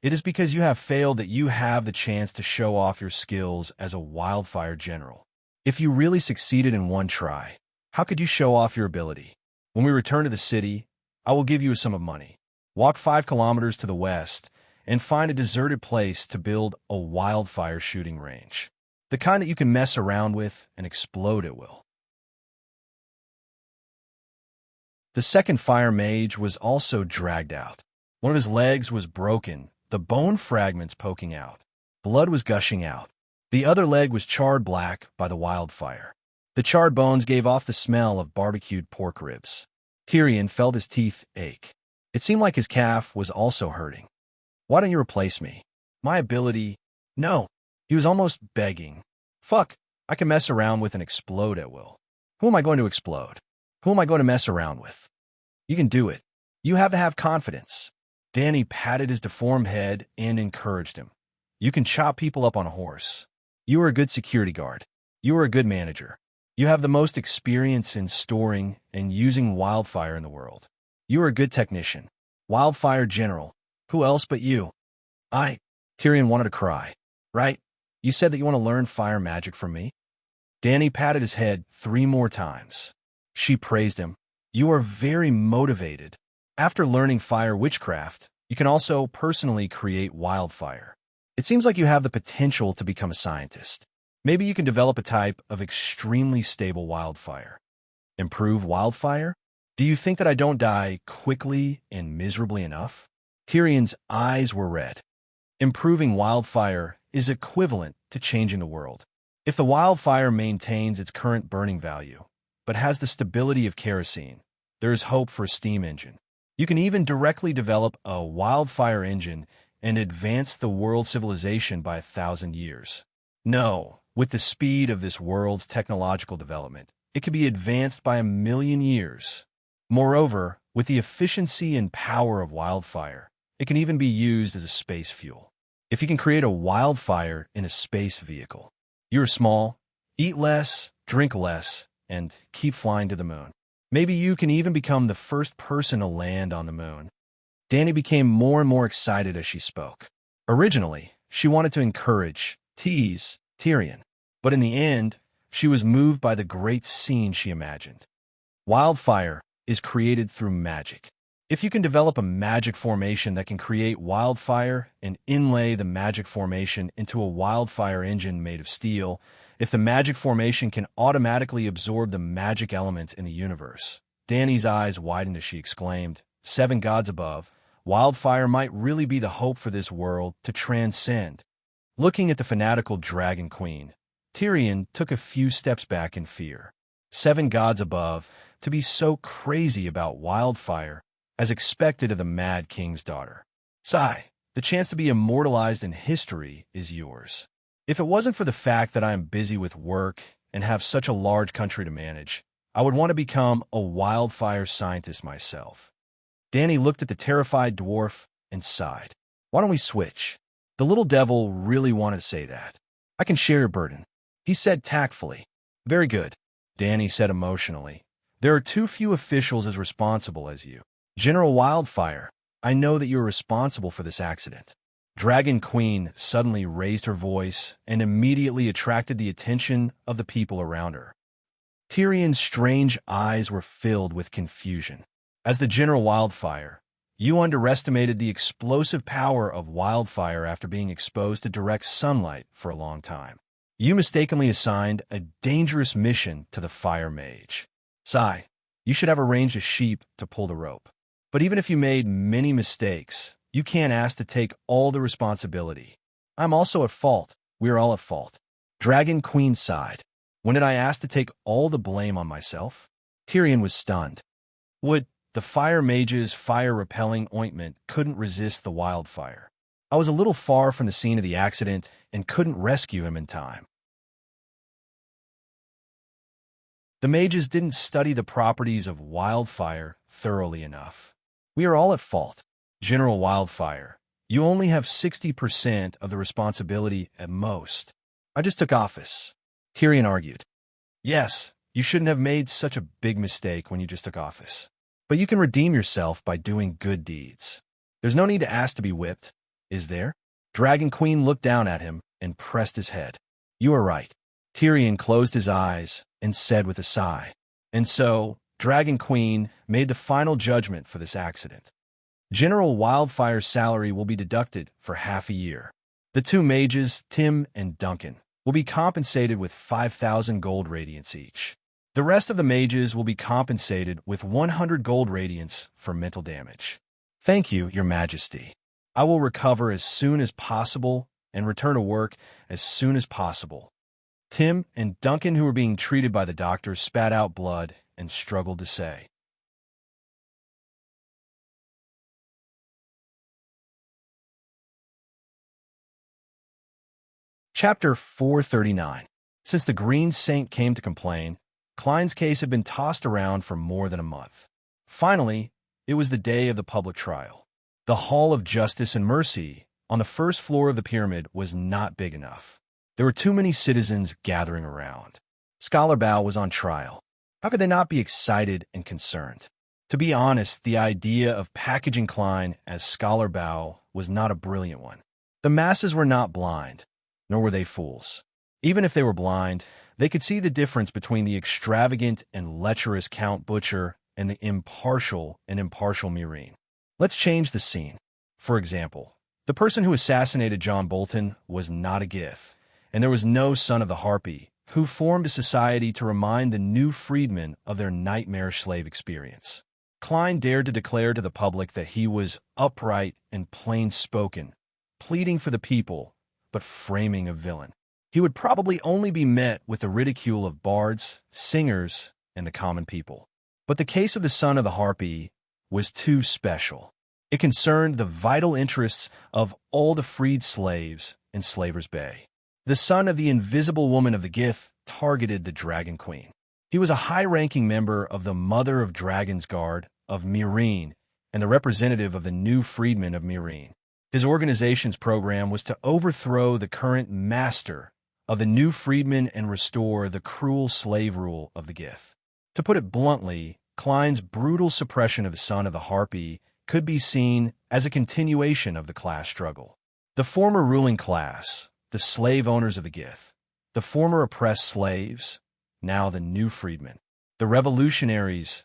It is because you have failed that you have the chance to show off your skills as a wildfire general. If you really succeeded in one try, how could you show off your ability? When we return to the city, I will give you a sum of money. Walk 5 kilometers to the west and find a deserted place to build a wildfire shooting range. The kind that you can mess around with and explode at will. The second fire mage was also dragged out. One of his legs was broken, the bone fragments poking out. Blood was gushing out. The other leg was charred black by the wildfire. The charred bones gave off the smell of barbecued pork ribs. Tyrion felt his teeth ache. It seemed like his calf was also hurting. Why don't you replace me? My ability... No. He was almost begging. Fuck, I can mess around with and explode at will. Who am I going to explode? Who am I going to mess around with? You can do it. You have to have confidence. Dany patted his deformed head and encouraged him. You can chop people up on a horse. You are a good security guard. You are a good manager. You have the most experience in storing and using wildfire in the world. You are a good technician. Wildfire general. Who else but you? Tyrion wanted to cry. Right? You said that you want to learn fire magic from me? Dany patted his head 3 more times. She praised him. You are very motivated. After learning fire witchcraft, you can also personally create wildfire. It seems like you have the potential to become a scientist. Maybe you can develop a type of extremely stable wildfire. Improve wildfire? Do you think that I don't die quickly and miserably enough? Tyrion's eyes were red. Improving wildfire is equivalent to changing the world. If the wildfire maintains its current burning value, but has the stability of kerosene, there is hope for a steam engine. You can even directly develop a wildfire engine and advance the world civilization by 1,000 years. No, with the speed of this world's technological development, it could be advanced by 1,000,000 years. Moreover, with the efficiency and power of wildfire, it can even be used as a space fuel. If you can create a wildfire in a space vehicle, you are small, eat less, drink less, and keep flying to the moon. Maybe you can even become the first person to land on the moon. Dany became more and more excited as she spoke. Originally, she wanted to encourage, tease Tyrion, but in the end, she was moved by the great scene she imagined. Wildfire is created through magic. If you can develop a magic formation that can create wildfire and inlay the magic formation into a wildfire engine made of steel, if the magic formation can automatically absorb the magic elements in the universe. Dany's eyes widened as she exclaimed, 7 gods above, wildfire might really be the hope for this world to transcend. Looking at the fanatical Dragon Queen, Tyrion took a few steps back in fear. 7 gods above, to be so crazy about wildfire, as expected of the Mad King's daughter. Sigh, the chance to be immortalized in history is yours. If it wasn't for the fact that I am busy with work and have such a large country to manage, I would want to become a wildfire scientist myself. Dany looked at the terrified dwarf and sighed. Why don't we switch? The little devil really wanted to say that. I can share your burden, he said tactfully. Very good, Dany said emotionally. There are too few officials as responsible as you. General Wildfire, I know that you are responsible for this accident. Dragon Queen suddenly raised her voice and immediately attracted the attention of the people around her. Tyrion's strange eyes were filled with confusion. As the General Wildfire, you underestimated the explosive power of wildfire after being exposed to direct sunlight for a long time. You mistakenly assigned a dangerous mission to the Fire Mage. Sigh, you should have arranged a sheep to pull the rope. But even if you made many mistakes, you can't ask to take all the responsibility. I'm also at fault. We're all at fault. Dragon Queen sighed. When did I ask to take all the blame on myself? Tyrion was stunned. Would the Fire Mage's fire-repelling ointment couldn't resist the wildfire. I was a little far from the scene of the accident and couldn't rescue him in time. The mages didn't study the properties of wildfire thoroughly enough. We are all at fault. General Wildfire, you only have 60% of the responsibility at most. I just took office. Tyrion argued. Yes, you shouldn't have made such a big mistake when you just took office. But you can redeem yourself by doing good deeds. There's no need to ask to be whipped, is there? Dragon Queen looked down at him and pressed his head. You are right. Tyrion closed his eyes and said with a sigh. And so, Dragon Queen made the final judgment for this accident. General Wildfire's salary will be deducted for half a year. The 2 mages, Tim and Duncan, will be compensated with 5,000 gold radiance each. The rest of the mages will be compensated with 100 gold radiance for mental damage. Thank you, Your Majesty. I will recover as soon as possible and return to work as soon as possible. Tim and Duncan, who were being treated by the doctor, spat out blood and struggled to say. Chapter 439. Since the Green Saint came to complain, Klein's case had been tossed around for more than a month. Finally, it was the day of the public trial. The Hall of Justice and Mercy on the first floor of the pyramid was not big enough. There were too many citizens gathering around. Scholar Bao was on trial. How could they not be excited and concerned? To be honest, the idea of packaging Klein as Scholar Bao was not a brilliant one. The masses were not blind, nor were they fools. Even if they were blind, they could see the difference between the extravagant and lecherous Count Butcher and the impartial Myrine. Let's change the scene. For example, the person who assassinated John Bolton was not a Gith, and there was no son of the Harpy who formed a society to remind the new freedmen of their nightmarish slave experience. Klein dared to declare to the public that he was upright and plain-spoken, pleading for the people, but framing a villain. He would probably only be met with the ridicule of bards, singers, and the common people. But the case of the son of the harpy was too special. It concerned the vital interests of all the freed slaves in Slaver's Bay. The son of the invisible woman of the Gith targeted the Dragon Queen. He was a high-ranking member of the Mother of Dragons Guard of Meereen and the representative of the new freedmen of Meereen. His organization's program was to overthrow the current master of the new freedmen and restore the cruel slave rule of the Gith. To put it bluntly, Klein's brutal suppression of the son of the harpy could be seen as a continuation of the class struggle. The former ruling class, the slave owners of the Gith, the former oppressed slaves, now the new freedmen, the revolutionaries.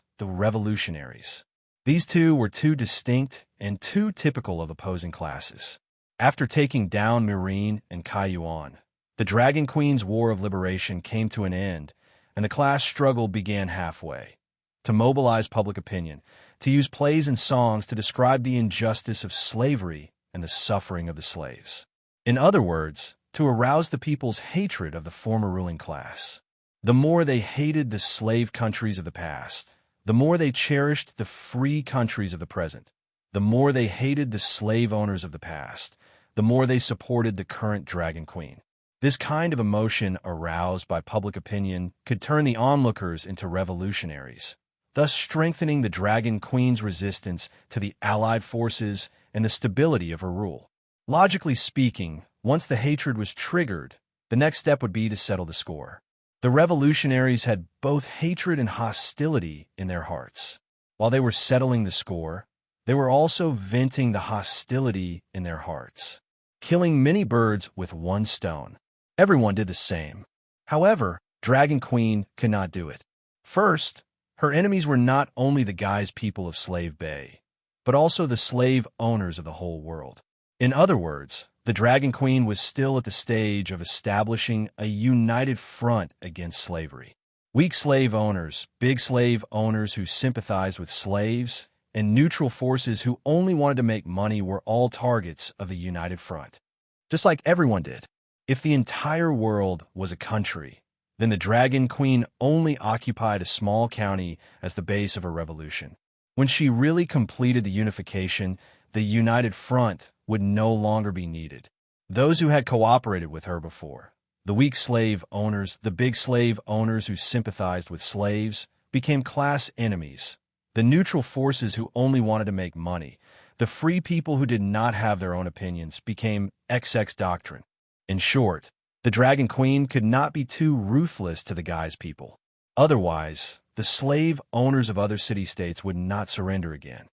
These two were too distinct and too typical of opposing classes. After taking down Meereen and Kaiyuan, the Dragon Queen's War of Liberation came to an end, and the class struggle began halfway. To mobilize public opinion, to use plays and songs to describe the injustice of slavery and the suffering of the slaves. In other words, to arouse the people's hatred of the former ruling class. The more they hated the slave countries of the past, the more they cherished the free countries of the present. The more they hated the slave owners of the past, the more they supported the current Dragon Queen. This kind of emotion aroused by public opinion could turn the onlookers into revolutionaries, thus strengthening the Dragon Queen's resistance to the Allied forces and the stability of her rule. Logically speaking, once the hatred was triggered, the next step would be to settle the score. The revolutionaries had both hatred and hostility in their hearts. While they were settling the score, they were also venting the hostility in their hearts, killing many birds with one stone. Everyone did the same. However, Dragon Queen could not do it. First, her enemies were not only the guise people of Slave Bay, but also the slave owners of the whole world. In other words, the Dragon Queen was still at the stage of establishing a united front against slavery. Weak slave owners, big slave owners who sympathized with slaves, and neutral forces who only wanted to make money were all targets of the united front. Just like everyone did. If the entire world was a country, then the Dragon Queen only occupied a small county as the base of her revolution. When she really completed the unification, the united front would no longer be needed. Those who had cooperated with her before, the weak slave owners, the big slave owners who sympathized with slaves, became class enemies. The neutral forces who only wanted to make money, the free people who did not have their own opinions, became XX doctrine. In short, the Dragon Queen could not be too ruthless to the guise people. Otherwise, the slave owners of other city-states would not surrender again.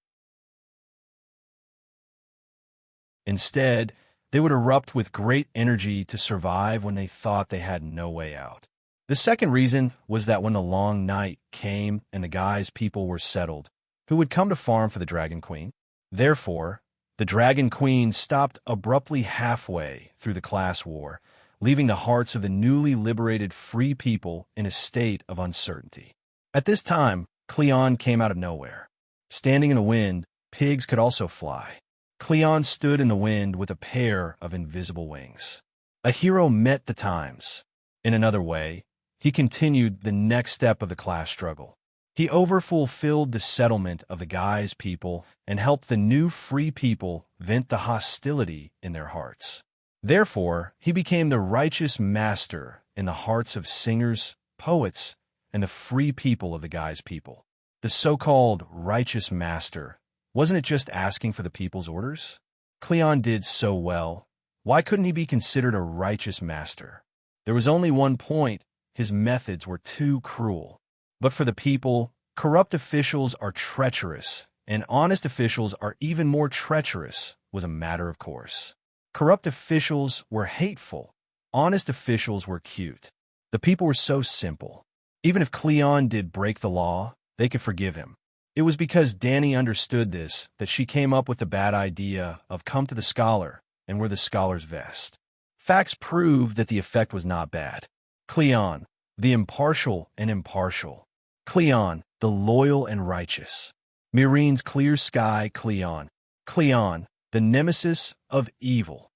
Instead, they would erupt with great energy to survive when they thought they had no way out. The second reason was that when the long night came and the guise people were settled, who would come to farm for the Dragon Queen? Therefore, the Dragon Queen stopped abruptly halfway through the class war, leaving the hearts of the newly liberated free people in a state of uncertainty. At this time, Cleon came out of nowhere. Standing in the wind, pigs could also fly. Cleon stood in the wind with a pair of invisible wings. A hero met the times. In another way, he continued the next step of the class struggle. He overfulfilled the settlement of the guise people and helped the new free people vent the hostility in their hearts. Therefore, he became the righteous master in the hearts of singers, poets, and the free people of the guise people. The so-called righteous master, wasn't it just asking for the people's orders? Cleon did so well. Why couldn't he be considered a righteous master? There was only one point: his methods were too cruel. But for the people, corrupt officials are treacherous, and honest officials are even more treacherous, was a matter of course. Corrupt officials were hateful. Honest officials were cute. The people were so simple. Even if Cleon did break the law, they could forgive him. It was because Dany understood this that she came up with the bad idea of come to the scholar and wear the scholar's vest. Facts prove that the effect was not bad. Cleon, the impartial and impartial. Cleon, the loyal and righteous. Meereen's clear sky Cleon. Cleon, the nemesis of evil.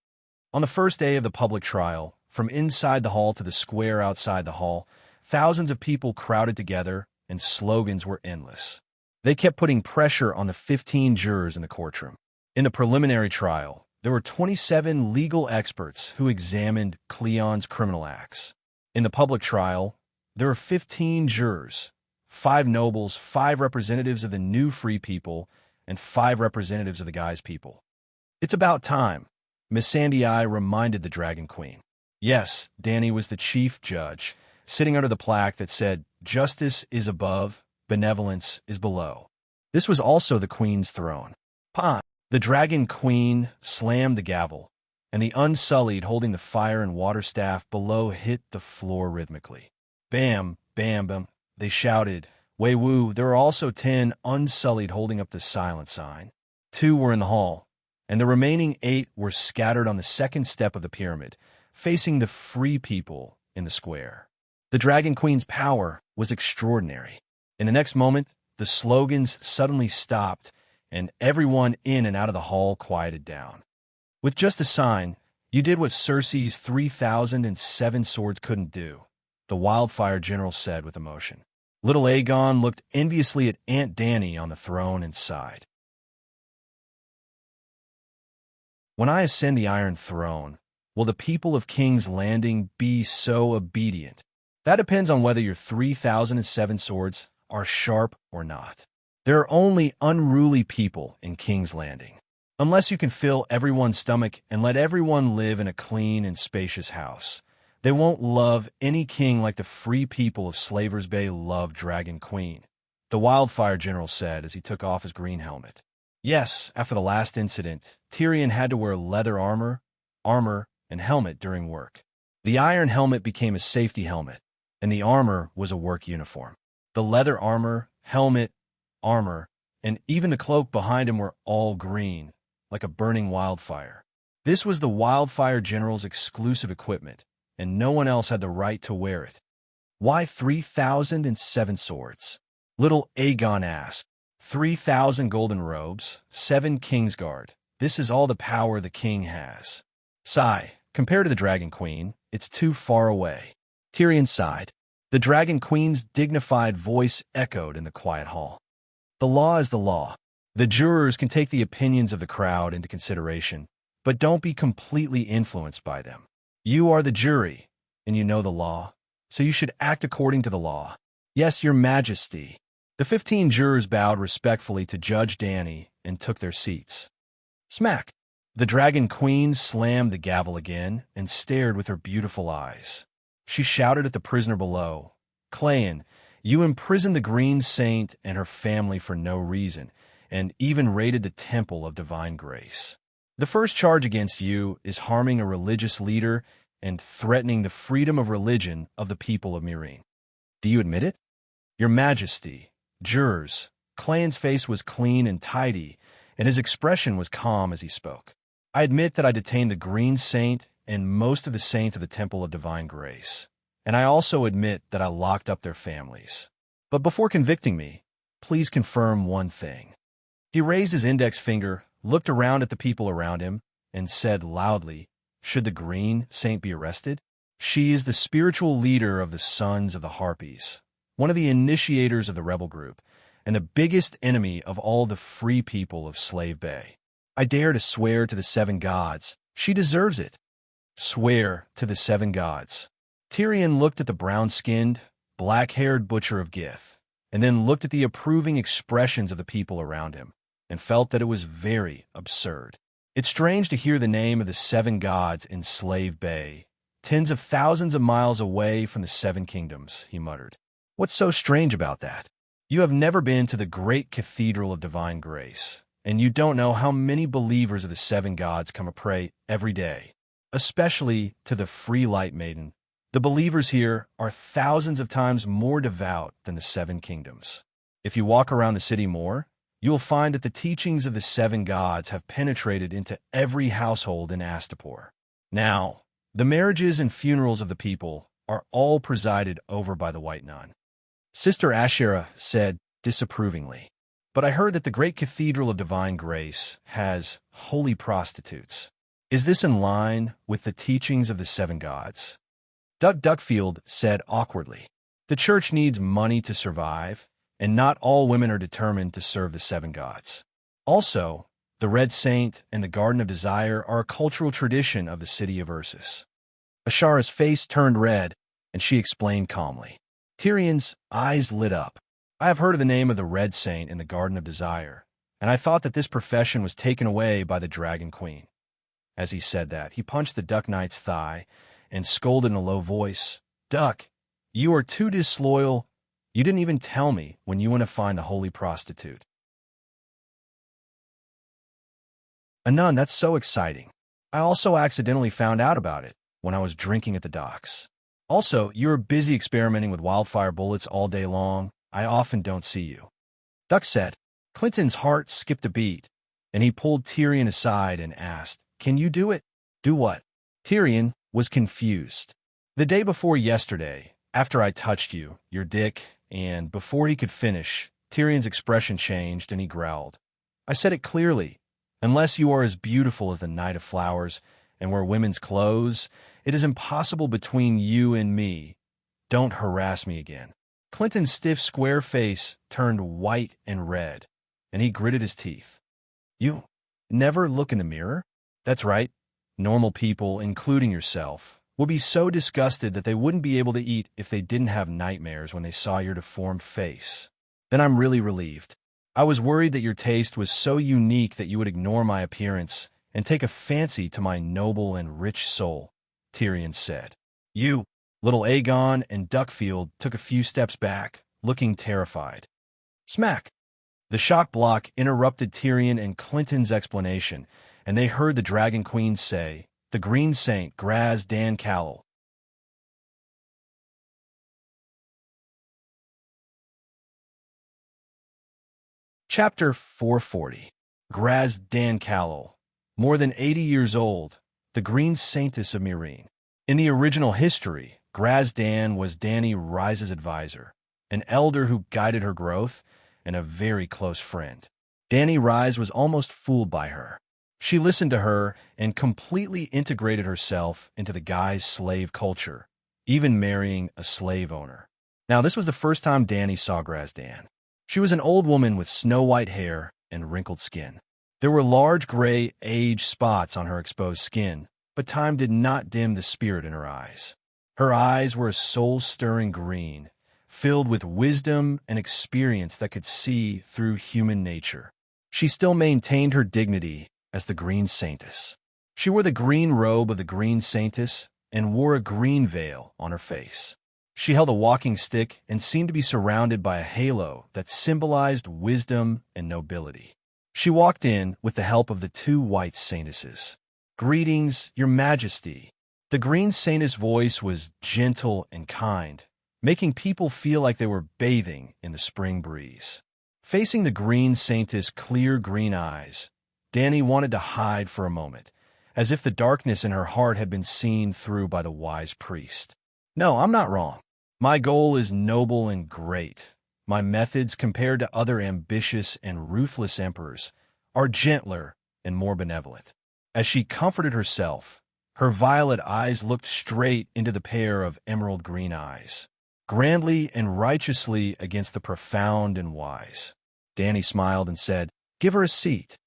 On the first day of the public trial, from inside the hall to the square outside the hall, thousands of people crowded together, and slogans were endless. They kept putting pressure on the 15 jurors in the courtroom. In the preliminary trial, there were 27 legal experts who examined Cleon's criminal acts. In the public trial, there were 15 jurors, 5 nobles, 5 representatives of the new free people, and 5 representatives of the guy's people. "It's about time," Miss Sandy Eye reminded the Dragon Queen. Yes, Danny was the chief judge, sitting under the plaque that said, "Justice is above, benevolence is below." This was also the Queen's throne. Pa! The Dragon Queen slammed the gavel, and the Unsullied holding the fire and water staff below hit the floor rhythmically. Bam, bam, bam, they shouted. Wei Wu, there were also 10 Unsullied holding up the silent sign. 2 were in the hall, and the remaining 8 were scattered on the second step of the pyramid, facing the free people in the square. The Dragon Queen's power was extraordinary. In the next moment, the slogans suddenly stopped, and everyone in and out of the hall quieted down. With just a sign, you did what Cersei's 3,007 swords couldn't do, the Wildfire General said with emotion. Little Aegon looked enviously at Aunt Dany on the throne and sighed. "When I ascend the Iron Throne, will the people of King's Landing be so obedient? That depends on whether your 3,007 swords are sharp or not. There are only unruly people in King's Landing. Unless you can fill everyone's stomach and let everyone live in a clean and spacious house, they won't love any king like the free people of Slaver's Bay love Dragon Queen," the Wildfire General said as he took off his green helmet. Yes, after the last incident, Tyrion had to wear leather armor, and helmet during work. The iron helmet became a safety helmet, and the armor was a work uniform. The leather armor, helmet, armor, and even the cloak behind him were all green, like a burning wildfire. This was the Wildfire General's exclusive equipment, and no one else had the right to wear it. "Why 3,007 swords?" Little Aegon asked. 3,000 golden robes, 7 Kingsguard. This is all the power the king has. Sigh, compared to the Dragon Queen, it's too far away. Tyrion sighed. The Dragon Queen's dignified voice echoed in the quiet hall. "The law is the law. The jurors can take the opinions of the crowd into consideration, but don't be completely influenced by them. You are the jury, and you know the law, so you should act according to the law." "Yes, Your Majesty." The 15 jurors bowed respectfully to Judge Danny and took their seats. Smack! The Dragon Queen slammed the gavel again and stared with her beautiful eyes. She shouted at the prisoner below, "Cleon, you imprisoned the Green Saint and her family for no reason, and even raided the Temple of Divine Grace. The first charge against you is harming a religious leader and threatening the freedom of religion of the people of Meereen. Do you admit it?" "Your Majesty." Jurors, Cleon's face was clean and tidy, and his expression was calm as he spoke. "I admit that I detained the Green Saint and most of the saints of the Temple of Divine Grace, and I also admit that I locked up their families. But before convicting me, please confirm one thing." He raised his index finger, looked around at the people around him, and said loudly, "Should the Green Saint be arrested? She is the spiritual leader of the Sons of the Harpies, one of the initiators of the rebel group, and the biggest enemy of all the free people of Slave Bay. I dare to swear to the 7 gods. She deserves it." "Swear to the 7 gods." Tyrion looked at the brown-skinned, black-haired butcher of Gith, and then looked at the approving expressions of the people around him, and felt that it was very absurd. "It's strange to hear the name of the 7 gods in Slave Bay, tens of thousands of miles away from the 7 kingdoms," he muttered. "What's so strange about that? You have never been to the great Cathedral of Divine Grace, and you don't know how many believers of the 7 gods come to pray every day, especially to the Free Light Maiden. The believers here are thousands of times more devout than the 7 kingdoms. If you walk around the city more, you will find that the teachings of the 7 gods have penetrated into every household in Astapor. Now, the marriages and funerals of the people are all presided over by the White Nun." Sister Asherah said disapprovingly, "But I heard that the great Cathedral of Divine Grace has holy prostitutes." Is this in line with the teachings of the seven gods? Doug Duckfield said awkwardly. The church needs money to survive, and not all women are determined to serve the seven gods. Also, the Red Saint and the Garden of Desire are a cultural tradition of the city of Ursus. Ashara's face turned red, and she explained calmly. Tyrion's eyes lit up. I have heard of the name of the Red Saint in the Garden of Desire, and I thought that this profession was taken away by the Dragon Queen. As he said that, he punched the Duck Knight's thigh and scolded in a low voice, Duck, you are too disloyal. You didn't even tell me when you went to find the holy prostitute. Anon, that's so exciting. I also accidentally found out about it when I was drinking at the docks. Also, you're busy experimenting with wildfire bullets all day long. I often don't see you. Duck said. Clinton's heart skipped a beat, and he pulled Tyrion aside and asked, Can you do it? Do what? Tyrion was confused. The day before yesterday, after I touched you, your dick, and before he could finish, Tyrion's expression changed and he growled. I said it clearly. Unless you are as beautiful as the Knight of Flowers and wear women's clothes, it is impossible between you and me. Don't harass me again. Clinton's stiff, square face turned white and red, and he gritted his teeth. You never look in the mirror? That's right. Normal people, including yourself, will be so disgusted that they wouldn't be able to eat if they didn't have nightmares when they saw your deformed face. Then I'm really relieved. I was worried that your taste was so unique that you would ignore my appearance and take a fancy to my noble and rich soul, Tyrion said. You, little Aegon and Duckfield took a few steps back, looking terrified. Smack! The shock block interrupted Tyrion and Clinton's explanation, and they heard the Dragon Queen say, The Green Saint, Graz Dan Callel. Chapter 440. Graz Dan Callel. More than 80 years old, the Green Saintess of Meereen. In the original history, Graz Dan was Dany Rise's advisor, an elder who guided her growth, and a very close friend. Dany Rise was almost fooled by her. She listened to her and completely integrated herself into the guy's slave culture, even marrying a slave owner. Now, this was the first time Dany saw Graz Dan. She was an old woman with snow-white hair and wrinkled skin. There were large gray age spots on her exposed skin, but time did not dim the spirit in her eyes. Her eyes were a soul-stirring green, filled with wisdom and experience that could see through human nature. She still maintained her dignity as the Green Saintess. She wore the green robe of the Green Saintess and wore a green veil on her face. She held a walking stick and seemed to be surrounded by a halo that symbolized wisdom and nobility. She walked in with the help of the two white saintesses. Greetings, Your Majesty. The Green Saintess' voice was gentle and kind, making people feel like they were bathing in the spring breeze. Facing the Green Saintess' clear green eyes, Dany wanted to hide for a moment, as if the darkness in her heart had been seen through by the wise priest. No, I'm not wrong. My goal is noble and great. My methods, compared to other ambitious and ruthless emperors, are gentler and more benevolent. As she comforted herself, her violet eyes looked straight into the pair of emerald green eyes, grandly and righteously against the profound and wise. Dany smiled and said, Give her a seat.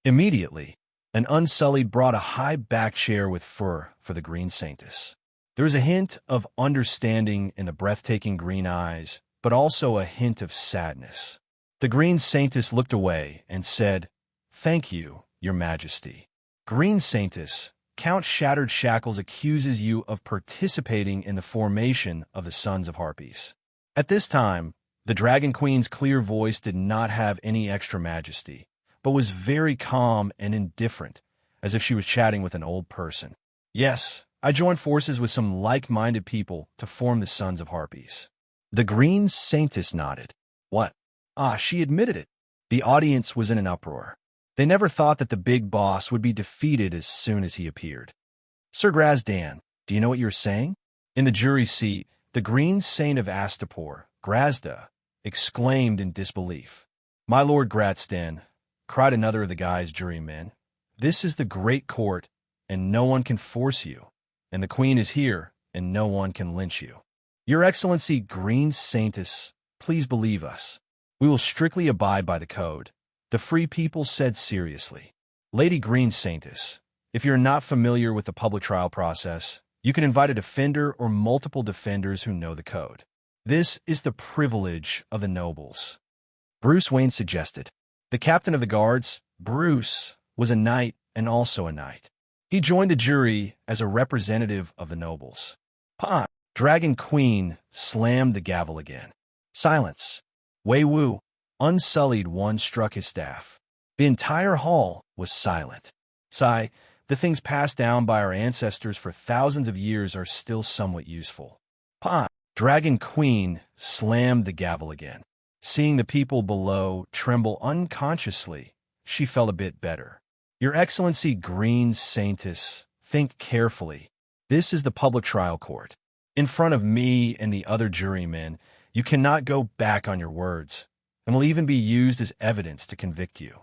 Immediately, an Unsullied brought a high back chair with fur for the Green Saintess. There was a hint of understanding in the breathtaking green eyes, but also a hint of sadness. The Green Saintess looked away and said, Thank you, Your Majesty. Green Saintess, Count Shattered Shackles accuses you of participating in the formation of the Sons of Harpies. At this time, the Dragon Queen's clear voice did not have any extra majesty, but was very calm and indifferent, as if she was chatting with an old person. Yes, I joined forces with some like-minded people to form the Sons of Harpies. The Green Saintess nodded. What? Ah, she admitted it. The audience was in an uproar. They never thought that the big boss would be defeated as soon as he appeared. Sir Grazdan, do you know what you're saying? In the jury seat, the Green Saint of Astapor, Grazda, exclaimed in disbelief. My Lord Gratstan, cried another of the guy's jurymen, this is the great court, and no one can force you, and the queen is here, and no one can lynch you. Your Excellency Green Saintess, please believe us. We will strictly abide by the code, the free people said seriously. Lady Green Saintess, if you're not familiar with the public trial process, you can invite a defender or multiple defenders who know the code. This is the privilege of the nobles. Bruce Wayne suggested. The captain of the guards, Bruce, was a knight and also a knight. He joined the jury as a representative of the nobles. Pah! Dragon Queen slammed the gavel again. Silence. Wei Wu, unsullied one, struck his staff. The entire hall was silent. Sigh, the things passed down by our ancestors for thousands of years are still somewhat useful. Pah! Dragon Queen slammed the gavel again. Seeing the people below tremble unconsciously, she felt a bit better. Your Excellency Green Saintess, think carefully. This is the public trial court. In front of me and the other jurymen, you cannot go back on your words, and will even be used as evidence to convict you.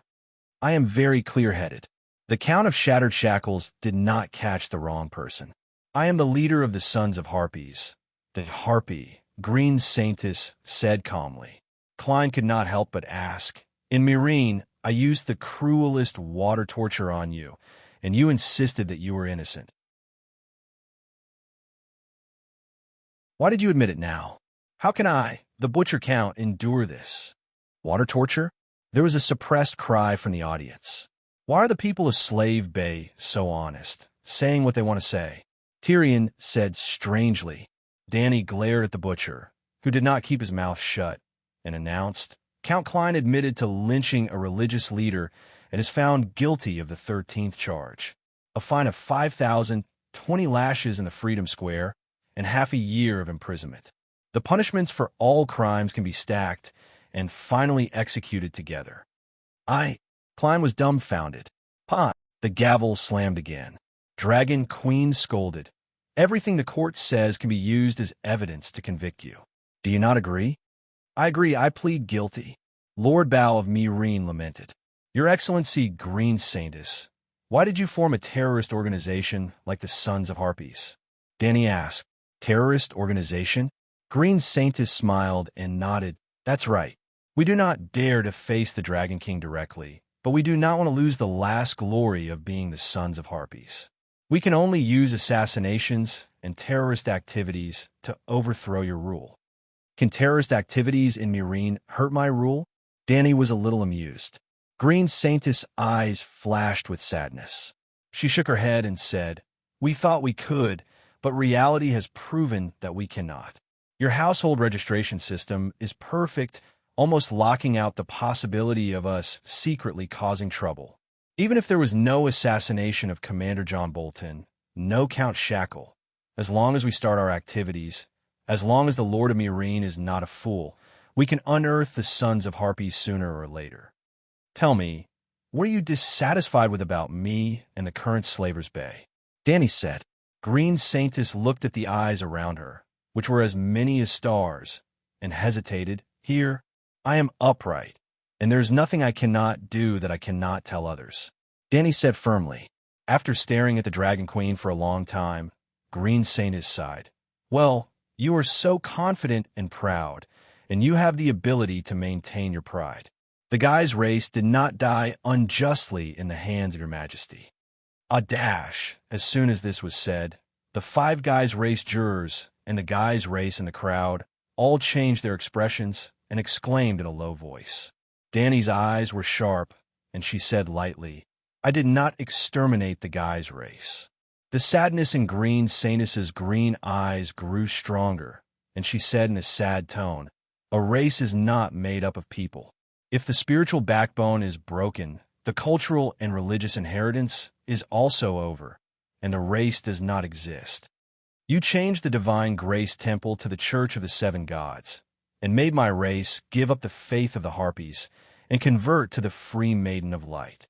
I am very clear-headed. The Count of Shattered Shackles did not catch the wrong person. I am the leader of the Sons of Harpies. The Harpy, Green Saintess said calmly. Klein could not help but ask. In Myrene, I used the cruelest water torture on you, and you insisted that you were innocent. Why did you admit it now? How can I, the Butcher Count, endure this? Water torture? There was a suppressed cry from the audience. Why are the people of Slave Bay so honest, saying what they want to say? Tyrion said strangely. Danny glared at the butcher, who did not keep his mouth shut, and announced, Count Klein admitted to lynching a religious leader and is found guilty of the 13th charge. A fine of 5,000, 20 lashes in the Freedom Square, and half a year of imprisonment. The punishments for all crimes can be stacked and finally executed together. Klein was dumbfounded. Pah! The gavel slammed again. Dragon Queen scolded. Everything the court says can be used as evidence to convict you. Do you not agree? I agree, I plead guilty. Lord Bow of Myrene lamented. Your Excellency Green Saintess, why did you form a terrorist organization like the Sons of Harpies? Danny asked. Terrorist organization? Green Saintess smiled and nodded. That's right. We do not dare to face the Dragon King directly, but we do not want to lose the last glory of being the Sons of Harpies. We can only use assassinations and terrorist activities to overthrow your rule. Can terrorist activities in Myrene hurt my rule? Danny was a little amused. Green Saintess' eyes flashed with sadness. She shook her head and said, We thought we could, but reality has proven that we cannot. Your household registration system is perfect, almost locking out the possibility of us secretly causing trouble. Even if there was no assassination of Commander John Bolton, no Count Shackle, as long as we start our activities, as long as the Lord of Myrene is not a fool, we can unearth the Sons of Harpies sooner or later. Tell me, what are you dissatisfied with about me and the current Slaver's Bay? Danny said. Green Saintess looked at the eyes around her, which were as many as stars, and hesitated. Here, I am upright, and there is nothing I cannot do that I cannot tell others. Danny said firmly. After staring at the Dragon Queen for a long time, Green Saintess sighed. Well, you are so confident and proud, and you have the ability to maintain your pride. The Guy's race did not die unjustly in the hands of your majesty. A dash. As soon as this was said, the 5 Guy's race jurors and the Guy's race in the crowd all changed their expressions and exclaimed in a low voice. Danny's eyes were sharp, and she said lightly, I did not exterminate the Guy's race. The sadness in Green Saintess's green eyes grew stronger, and she said in a sad tone, A race is not made up of people. If the spiritual backbone is broken, the cultural and religious inheritance is also over, and a race does not exist. You changed the divine grace temple to the Church of the 7 Gods, and made my race give up the faith of the Harpies and convert to the free Maiden of Light.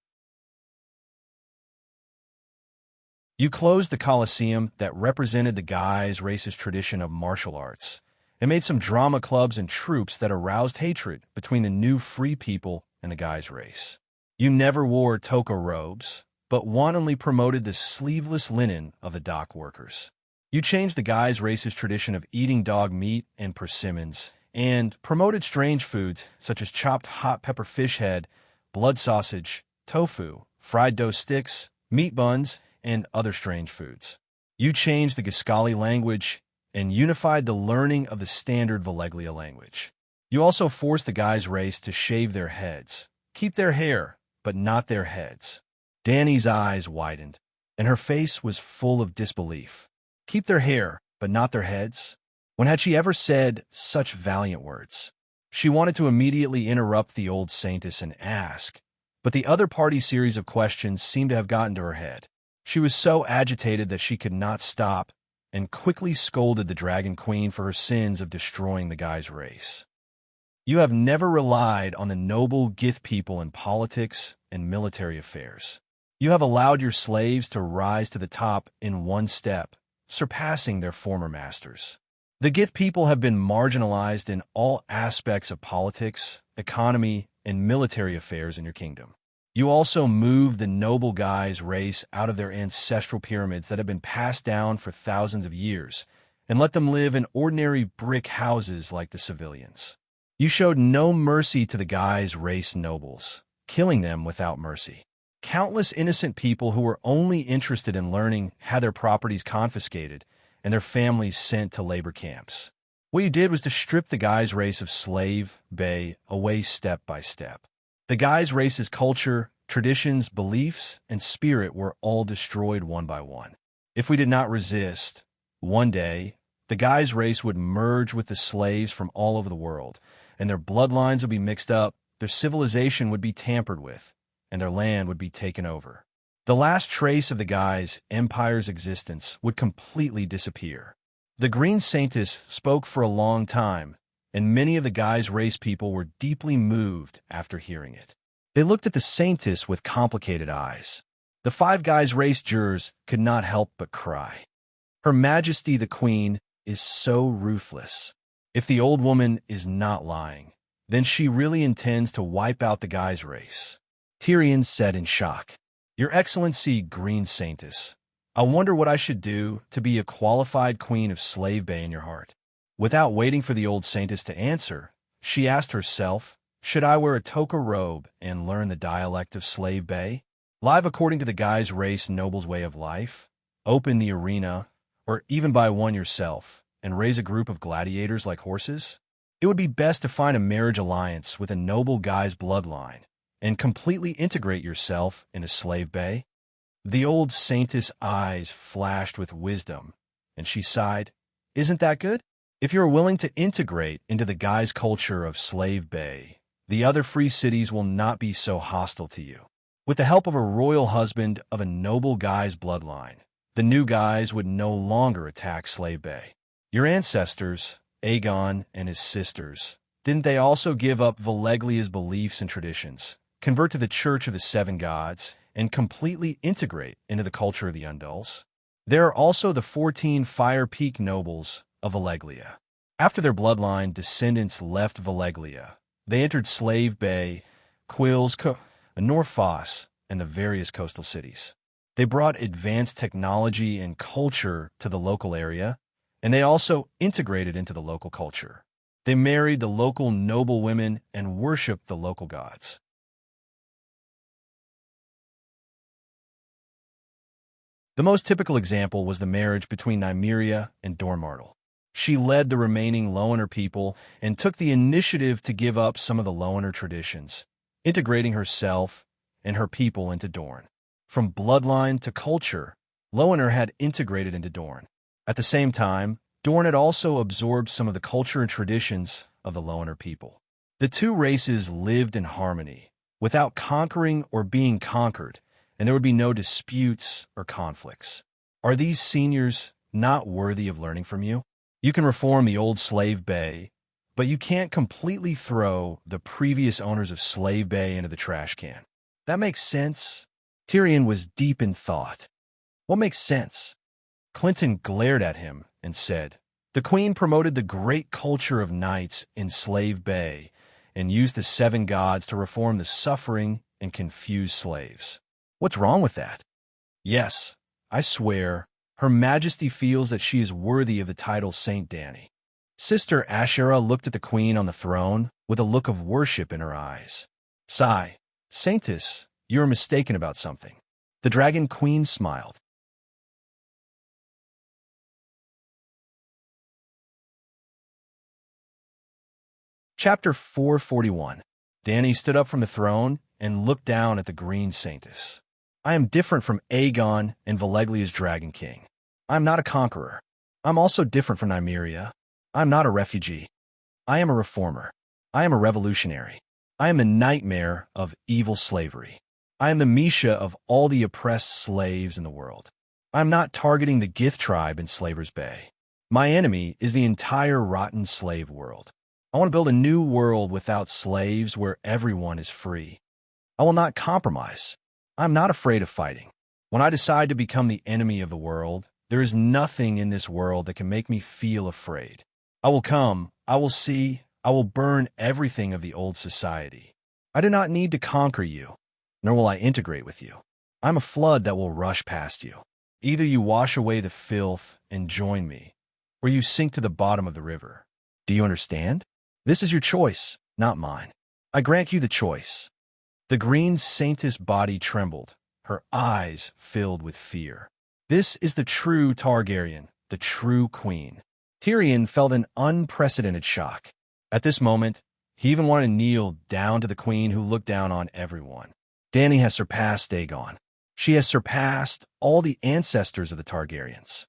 You closed the Colosseum that represented the Guy's race's tradition of martial arts, and made some drama clubs and troops that aroused hatred between the new free people and the Guy's race. You never wore toga robes, but wantonly promoted the sleeveless linen of the dock workers. You changed the guy's race's tradition of eating dog meat and persimmons, and promoted strange foods such as chopped hot pepper fish head, blood sausage, tofu, fried dough sticks, meat buns, and other strange foods. You changed the Gaskali language and unified the learning of the standard Valeglia language. You also forced the guy's race to shave their heads, keep their hair, but not their heads. Danny's eyes widened, and her face was full of disbelief. Keep their hair, but not their heads? When had she ever said such valiant words? She wanted to immediately interrupt the old saintess and ask, but the other party's series of questions seemed to have gotten to her head. She was so agitated that she could not stop, and quickly scolded the Dragon Queen for her sins of destroying the guy's race. You have never relied on the noble Gith people in politics and military affairs. You have allowed your slaves to rise to the top in one step, surpassing their former masters. The Gith people have been marginalized in all aspects of politics, economy, and military affairs in your kingdom. You also moved the noble guy's race out of their ancestral pyramids that have been passed down for thousands of years, and let them live in ordinary brick houses like the civilians. You showed no mercy to the guy's race nobles, killing them without mercy. Countless innocent people who were only interested in learning had their properties confiscated and their families sent to labor camps. What you did was to strip the guy's race of slave, bay, away step by step. The guy's race's culture, traditions, beliefs, and spirit were all destroyed one by one. If we did not resist, one day, the guy's race would merge with the slaves from all over the world, and their bloodlines would be mixed up, their civilization would be tampered with, and their land would be taken over. The last trace of the guy's empire's existence would completely disappear. The Green Saintess spoke for a long time, and many of the guy's race people were deeply moved after hearing it. They looked at the Saintess with complicated eyes. The five guy's race jurors could not help but cry. Her Majesty the Queen is so ruthless. If the old woman is not lying, then she really intends to wipe out the guy's race. Tyrion said in shock, Your Excellency, Green Saintess, I wonder what I should do to be a qualified queen of Slave Bay in your heart. Without waiting for the old Saintess to answer, she asked herself, should I wear a toga robe and learn the dialect of Slave Bay? Live according to the guy's race noble's way of life? Open the arena, or even buy one yourself, and raise a group of gladiators like horses? It would be best to find a marriage alliance with a noble guy's bloodline, and completely integrate yourself into Slave Bay. The old Saintess' eyes flashed with wisdom, and she sighed, Isn't that good? If you're willing to integrate into the guy's culture of Slave Bay, the other free cities will not be so hostile to you. With the help of a royal husband of a noble guy's bloodline, the new guys would no longer attack Slave Bay. Your ancestors, Aegon and his sisters, didn't they also give up Valeglia's beliefs and traditions, convert to the Church of the Seven Gods, and completely integrate into the culture of the Undulls? There are also the 14 Fire Peak nobles of Valeglia. After their bloodline descendants left Valeglia, they entered Slave Bay, Quills, Norfoss, and the various coastal cities. They brought advanced technology and culture to the local area, and they also integrated into the local culture. They married the local noble women and worshipped the local gods. The most typical example was the marriage between Nymeria and Dormartel. She led the remaining Loener people and took the initiative to give up some of the Loener traditions, integrating herself and her people into Dorne. From bloodline to culture, Loener had integrated into Dorne. At the same time, Dorne had also absorbed some of the culture and traditions of the Loener people. The two races lived in harmony, without conquering or being conquered, and there would be no disputes or conflicts. Are these seniors not worthy of learning from you? You can reform the old Slave Bay, but you can't completely throw the previous owners of Slave Bay into the trash can. That makes sense? Tyrion was deep in thought. What makes sense? Clinton glared at him and said, The Queen promoted the great culture of knights in Slave Bay and used the seven gods to reform the suffering and confused slaves. What's wrong with that? Yes, I swear, Her Majesty feels that she is worthy of the title Saint Danny. Sister Asherah looked at the queen on the throne with a look of worship in her eyes. Sigh, Saintess, you are mistaken about something. The dragon queen smiled. Chapter 441. Danny stood up from the throne and looked down at the green Saintess. I am different from Aegon and Valeglia's Dragon King. I am not a conqueror. I'm also different from Nymeria. I am not a refugee. I am a reformer. I am a revolutionary. I am the nightmare of evil slavery. I am the Misha of all the oppressed slaves in the world. I am not targeting the Gith tribe in Slaver's Bay. My enemy is the entire rotten slave world. I want to build a new world without slaves where everyone is free. I will not compromise. I am not afraid of fighting. When I decide to become the enemy of the world, there is nothing in this world that can make me feel afraid. I will come, I will see, I will burn everything of the old society. I do not need to conquer you, nor will I integrate with you. I am a flood that will rush past you. Either you wash away the filth and join me, or you sink to the bottom of the river. Do you understand? This is your choice, not mine. I grant you the choice. The green Saintess' body trembled, her eyes filled with fear. This is the true Targaryen, the true queen. Tyrion felt an unprecedented shock. At this moment, he even wanted to kneel down to the queen who looked down on everyone. Dany has surpassed Aegon. She has surpassed all the ancestors of the Targaryens.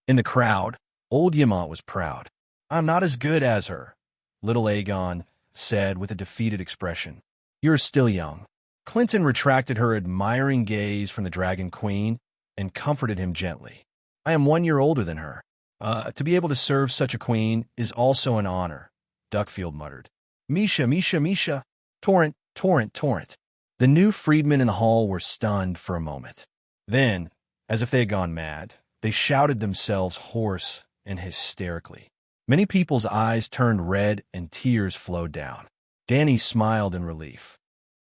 In the crowd, old Ymont was proud. I'm not as good as her, little Aegon said with a defeated expression. You're still young. Clinton retracted her admiring gaze from the Dragon Queen and comforted him gently. I am 1 year older than her. To be able to serve such a queen is also an honor, Duckfield muttered. Misha, Misha, Misha. Torrent, Torrent, Torrent. The new freedmen in the hall were stunned for a moment. Then, as if they had gone mad, they shouted themselves hoarse and hysterically. Many people's eyes turned red and tears flowed down. Dany smiled in relief.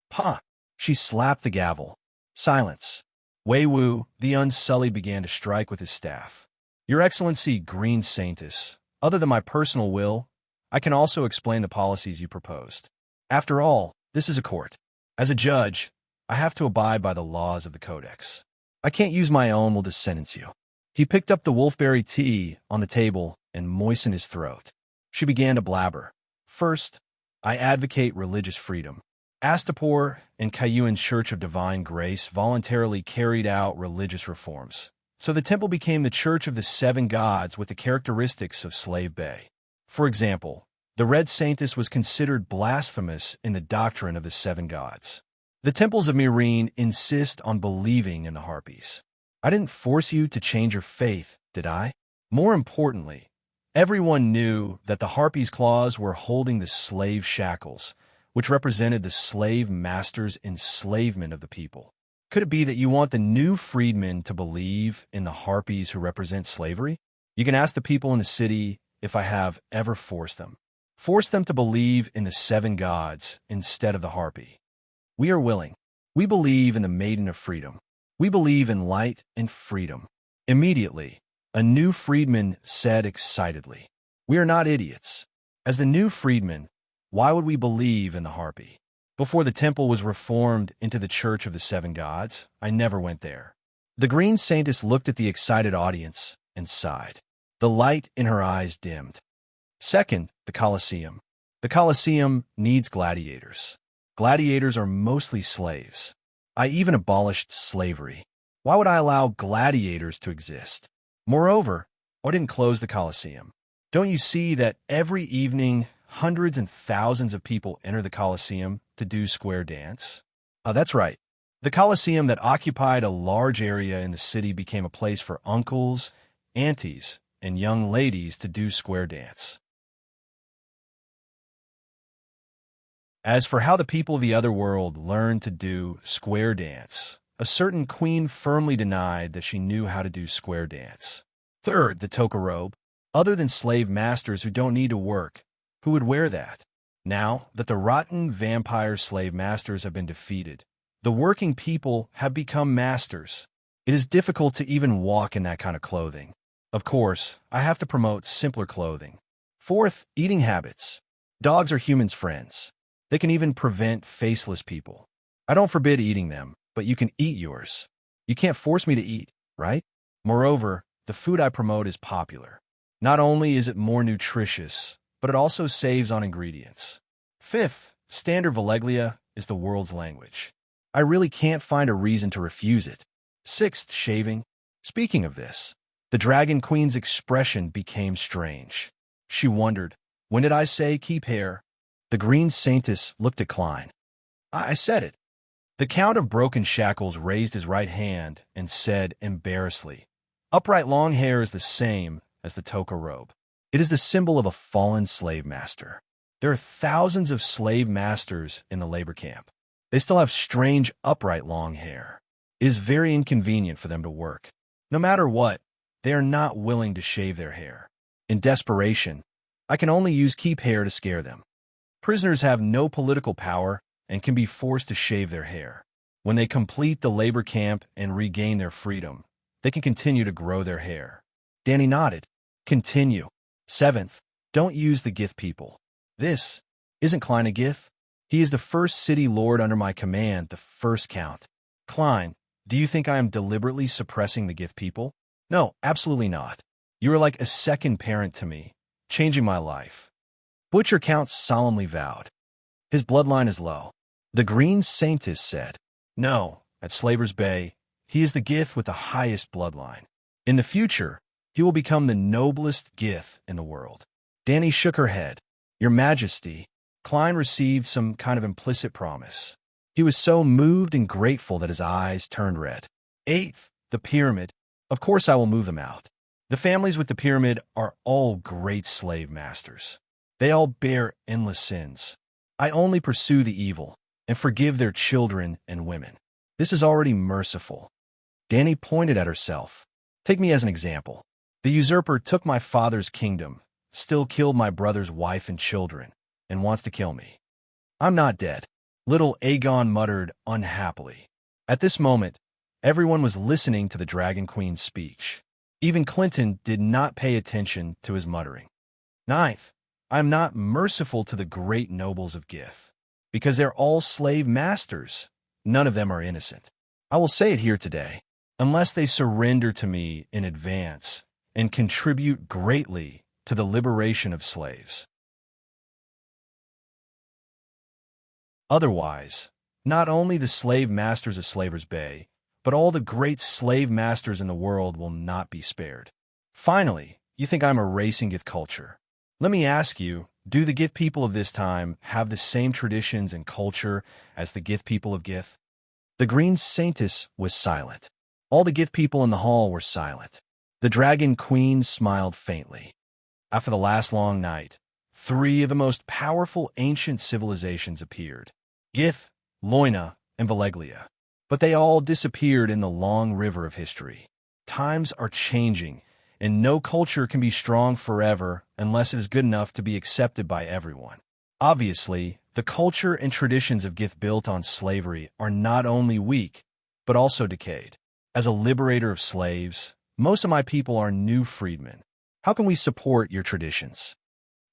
Pah! She slapped the gavel. Silence. Wei Wu, the Unsullied, began to strike with his staff. Your Excellency, Green Saintess, other than my personal will, I can also explain the policies you proposed. After all, this is a court. As a judge, I have to abide by the laws of the Codex. I can't use my own will to sentence you. He picked up the wolfberry tea on the table and moistened his throat. She began to blabber. First, I advocate religious freedom. Astapor and Cayuan's Church of Divine Grace voluntarily carried out religious reforms. So the temple became the Church of the Seven Gods with the characteristics of Slave Bay. For example, the Red Saintess was considered blasphemous in the doctrine of the Seven Gods. The temples of Meereen insist on believing in the Harpies. I didn't force you to change your faith, did I? More importantly, everyone knew that the Harpies' claws were holding the slave shackles, which represented the slave master's enslavement of the people. Could it be that you want the new freedmen to believe in the Harpies who represent slavery? You can ask the people in the city if I have ever forced them. Force them to believe in the seven gods instead of the Harpy. We are willing. We believe in the Maiden of Freedom. We believe in light and freedom. Immediately, a new freedman said excitedly, We are not idiots. As the new freedmen, why would we believe in the Harpy? Before the temple was reformed into the Church of the Seven Gods, I never went there. The Green Saintess looked at the excited audience and sighed. The light in her eyes dimmed. Second, the Colosseum. The Colosseum needs gladiators. Gladiators are mostly slaves. I even abolished slavery. Why would I allow gladiators to exist? Moreover, I didn't close the Colosseum. Don't you see that every evening hundreds and thousands of people enter the Colosseum to do square dance? That's right. The Colosseum that occupied a large area in the city became a place for uncles, aunties, and young ladies to do square dance. As for how the people of the other world learned to do square dance, a certain queen firmly denied that she knew how to do square dance. Third, the toka robe. Other than slave masters who don't need to work, who would wear that? Now that the rotten vampire slave masters have been defeated, The working people have become masters. It is difficult to even walk in that kind of clothing. Of course, I have to promote simpler clothing. Fourth, eating habits. Dogs are humans' friends. They can even prevent faceless people. I don't forbid eating them, but you can eat yours. You can't force me to eat, right? Moreover, the food I promote is popular. Not only is it more nutritious, but it also saves on ingredients. Fifth, standard Valeglia is the world's language. I really can't find a reason to refuse it. Sixth, shaving. Speaking of this, the Dragon Queen's expression became strange. She wondered, when did I say keep hair? The Green Saintess looked at Klein. I said it. The Count of Broken Shackles raised his right hand and said embarrassedly, upright long hair is the same as the toka robe. It is the symbol of a fallen slave master. There are thousands of slave masters in the labor camp. They still have strange upright long hair. It is very inconvenient for them to work. No matter what, they are not willing to shave their hair. In desperation, I can only use keep hair to scare them. Prisoners have no political power and can be forced to shave their hair. When they complete the labor camp and regain their freedom, they can continue to grow their hair. Danny nodded. Continue. Seventh, don't use the Gith people. This isn't Klein a Gith? He is the first city lord under my command, the first count. Klein, do you think I am deliberately suppressing the Gith people? No, absolutely not. You are like a second parent to me, changing my life. Butcher Count solemnly vowed. His bloodline is low. The Green Saintess said, no, at Slaver's Bay, he is the Gith with the highest bloodline. In the future, he will become the noblest Gith in the world. Danny shook her head. Your Majesty, Klein received some kind of implicit promise. He was so moved and grateful that his eyes turned red. Eighth, the pyramid. Of course I will move them out. The families with the pyramid are all great slave masters. They all bear endless sins. I only pursue the evil and forgive their children and women. This is already merciful. Danny pointed at herself. Take me as an example. The usurper took my father's kingdom, still killed my brother's wife and children, and wants to kill me. I'm not dead. Little Aegon muttered unhappily. At this moment, everyone was listening to the Dragon Queen's speech. Even Clinton did not pay attention to his muttering. Ninth, I am not merciful to the great nobles of Gith, because they're all slave masters. None of them are innocent. I will say it here today. Unless they surrender to me in advance and contribute greatly to the liberation of slaves. Otherwise, not only the slave masters of Slaver's Bay, but all the great slave masters in the world will not be spared. Finally, you think I'm erasing Gith culture. Let me ask you, do the Gith people of this time have the same traditions and culture as the Gith people of Gith? The Green Saintess was silent. All the Gith people in the hall were silent. The Dragon Queen smiled faintly. After the last long night, 3 of the most powerful ancient civilizations appeared. Gith, Loina, and Valeglia. But they all disappeared in the long river of history. Times are changing, and no culture can be strong forever unless it is good enough to be accepted by everyone. Obviously, the culture and traditions of Gith built on slavery are not only weak, but also decayed. As a liberator of slaves, most of my people are new freedmen. How can we support your traditions?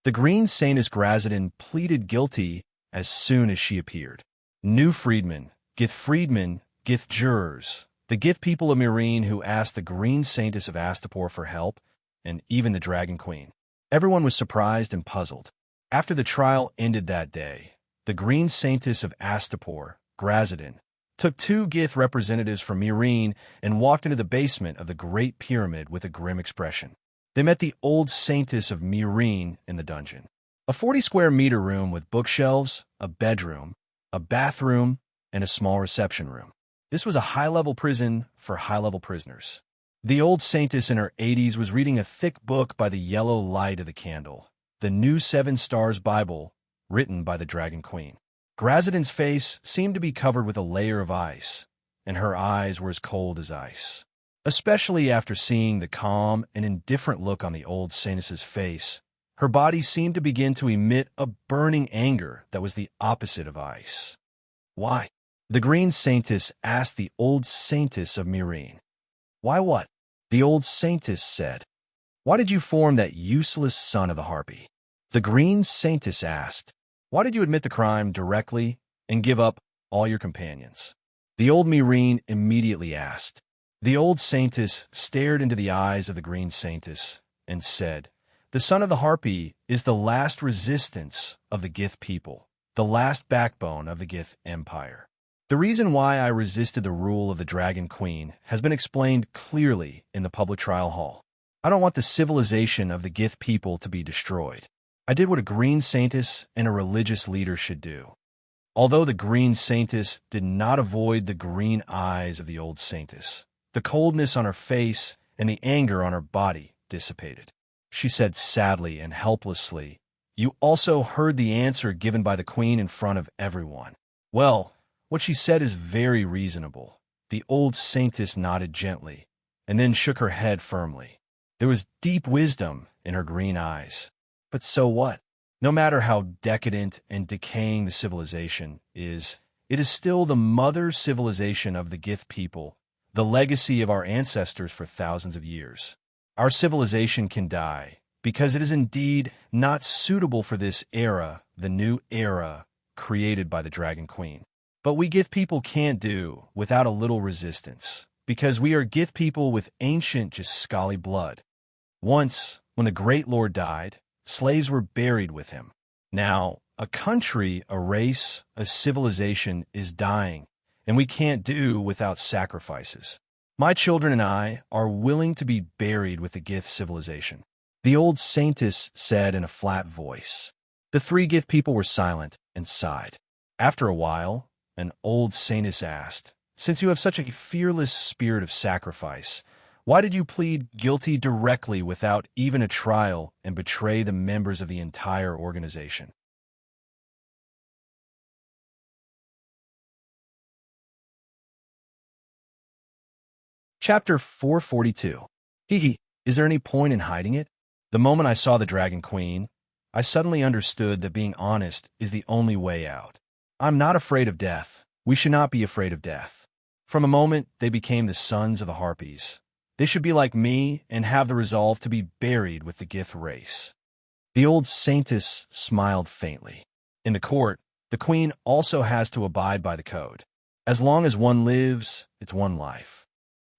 The Green Saintess Grazadin pleaded guilty as soon as she appeared. New freedmen, Gith jurors, the Gith people of Meereen who asked the Green Saintess of Astapor for help, and even the Dragon Queen. Everyone was surprised and puzzled. After the trial ended that day, the Green Saintess of Astapor, Grazadin, took 2 Gith representatives from Meereen and walked into the basement of the Great Pyramid with a grim expression. They met the old Saintess of Meereen in the dungeon. A 40-square-meter room with bookshelves, a bedroom, a bathroom, and a small reception room. This was a high-level prison for high-level prisoners. The old Saintess in her 80s was reading a thick book by the yellow light of the candle, the New 7 Stars Bible, written by the Dragon Queen. Grazadin's face seemed to be covered with a layer of ice, and her eyes were as cold as ice. Especially after seeing the calm and indifferent look on the old Saintess's face, her body seemed to begin to emit a burning anger that was the opposite of ice. Why? The green saintess asked the old saintess of Myrene. Why what? The old saintess said. Why did you form that useless son of the harpy? The green saintess asked. Why did you admit the crime directly and give up all your companions? The old Myrene immediately asked. The old saintess stared into the eyes of the green saintess and said, the son of the harpy is the last resistance of the Gith people, the last backbone of the Gith Empire. The reason why I resisted the rule of the Dragon Queen has been explained clearly in the public trial hall. I don't want the civilization of the Gith people to be destroyed. I did what a green saintess and a religious leader should do. Although the green saintess did not avoid the green eyes of the old saintess, the coldness on her face and the anger on her body dissipated. She said sadly and helplessly, you also heard the answer given by the queen in front of everyone. Well, what she said is very reasonable. The old saintess nodded gently and then shook her head firmly. There was deep wisdom in her green eyes. But so what? No matter how decadent and decaying the civilization is, it is still the mother civilization of the Gith people, the legacy of our ancestors for thousands of years. Our civilization can die because it is indeed not suitable for this era, the new era created by the Dragon Queen. But we Gith people can't do without a little resistance, because we are Gith people with ancient Jiskali blood. Once, when the Great Lord died, slaves were buried with him. Now, a country, a race, a civilization is dying, and we can't do without sacrifices. My children and I are willing to be buried with the Gith civilization, the old saintess said in a flat voice. The three Gith people were silent and sighed. After a while, an old saintess asked, since you have such a fearless spirit of sacrifice, why did you plead guilty directly without even a trial and betray the members of the entire organization? Chapter 442. Is there any point in hiding it? The moment I saw the Dragon Queen, I suddenly understood that being honest is the only way out. I'm not afraid of death. We should not be afraid of death. From a moment, they became the sons of the Harpies. They should be like me and have the resolve to be buried with the Gith race. The old saintess smiled faintly. In the court, the queen also has to abide by the code. As long as one lives, it's one life.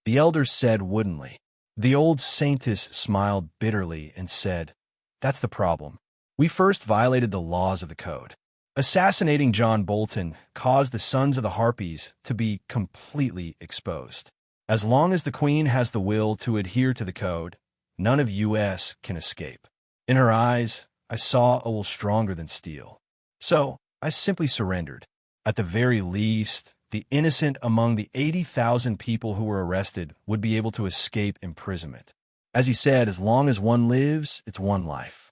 The elders said woodenly. The old saintess smiled bitterly and said, that's the problem. We first violated the laws of the code. Assassinating John Bolton caused the sons of the Harpies to be completely exposed. As long as the queen has the will to adhere to the code, none of us can escape. In her eyes, I saw a will stronger than steel. So, I simply surrendered. At the very least, the innocent among the 80,000 people who were arrested would be able to escape imprisonment. As he said, as long as one lives, it's one life.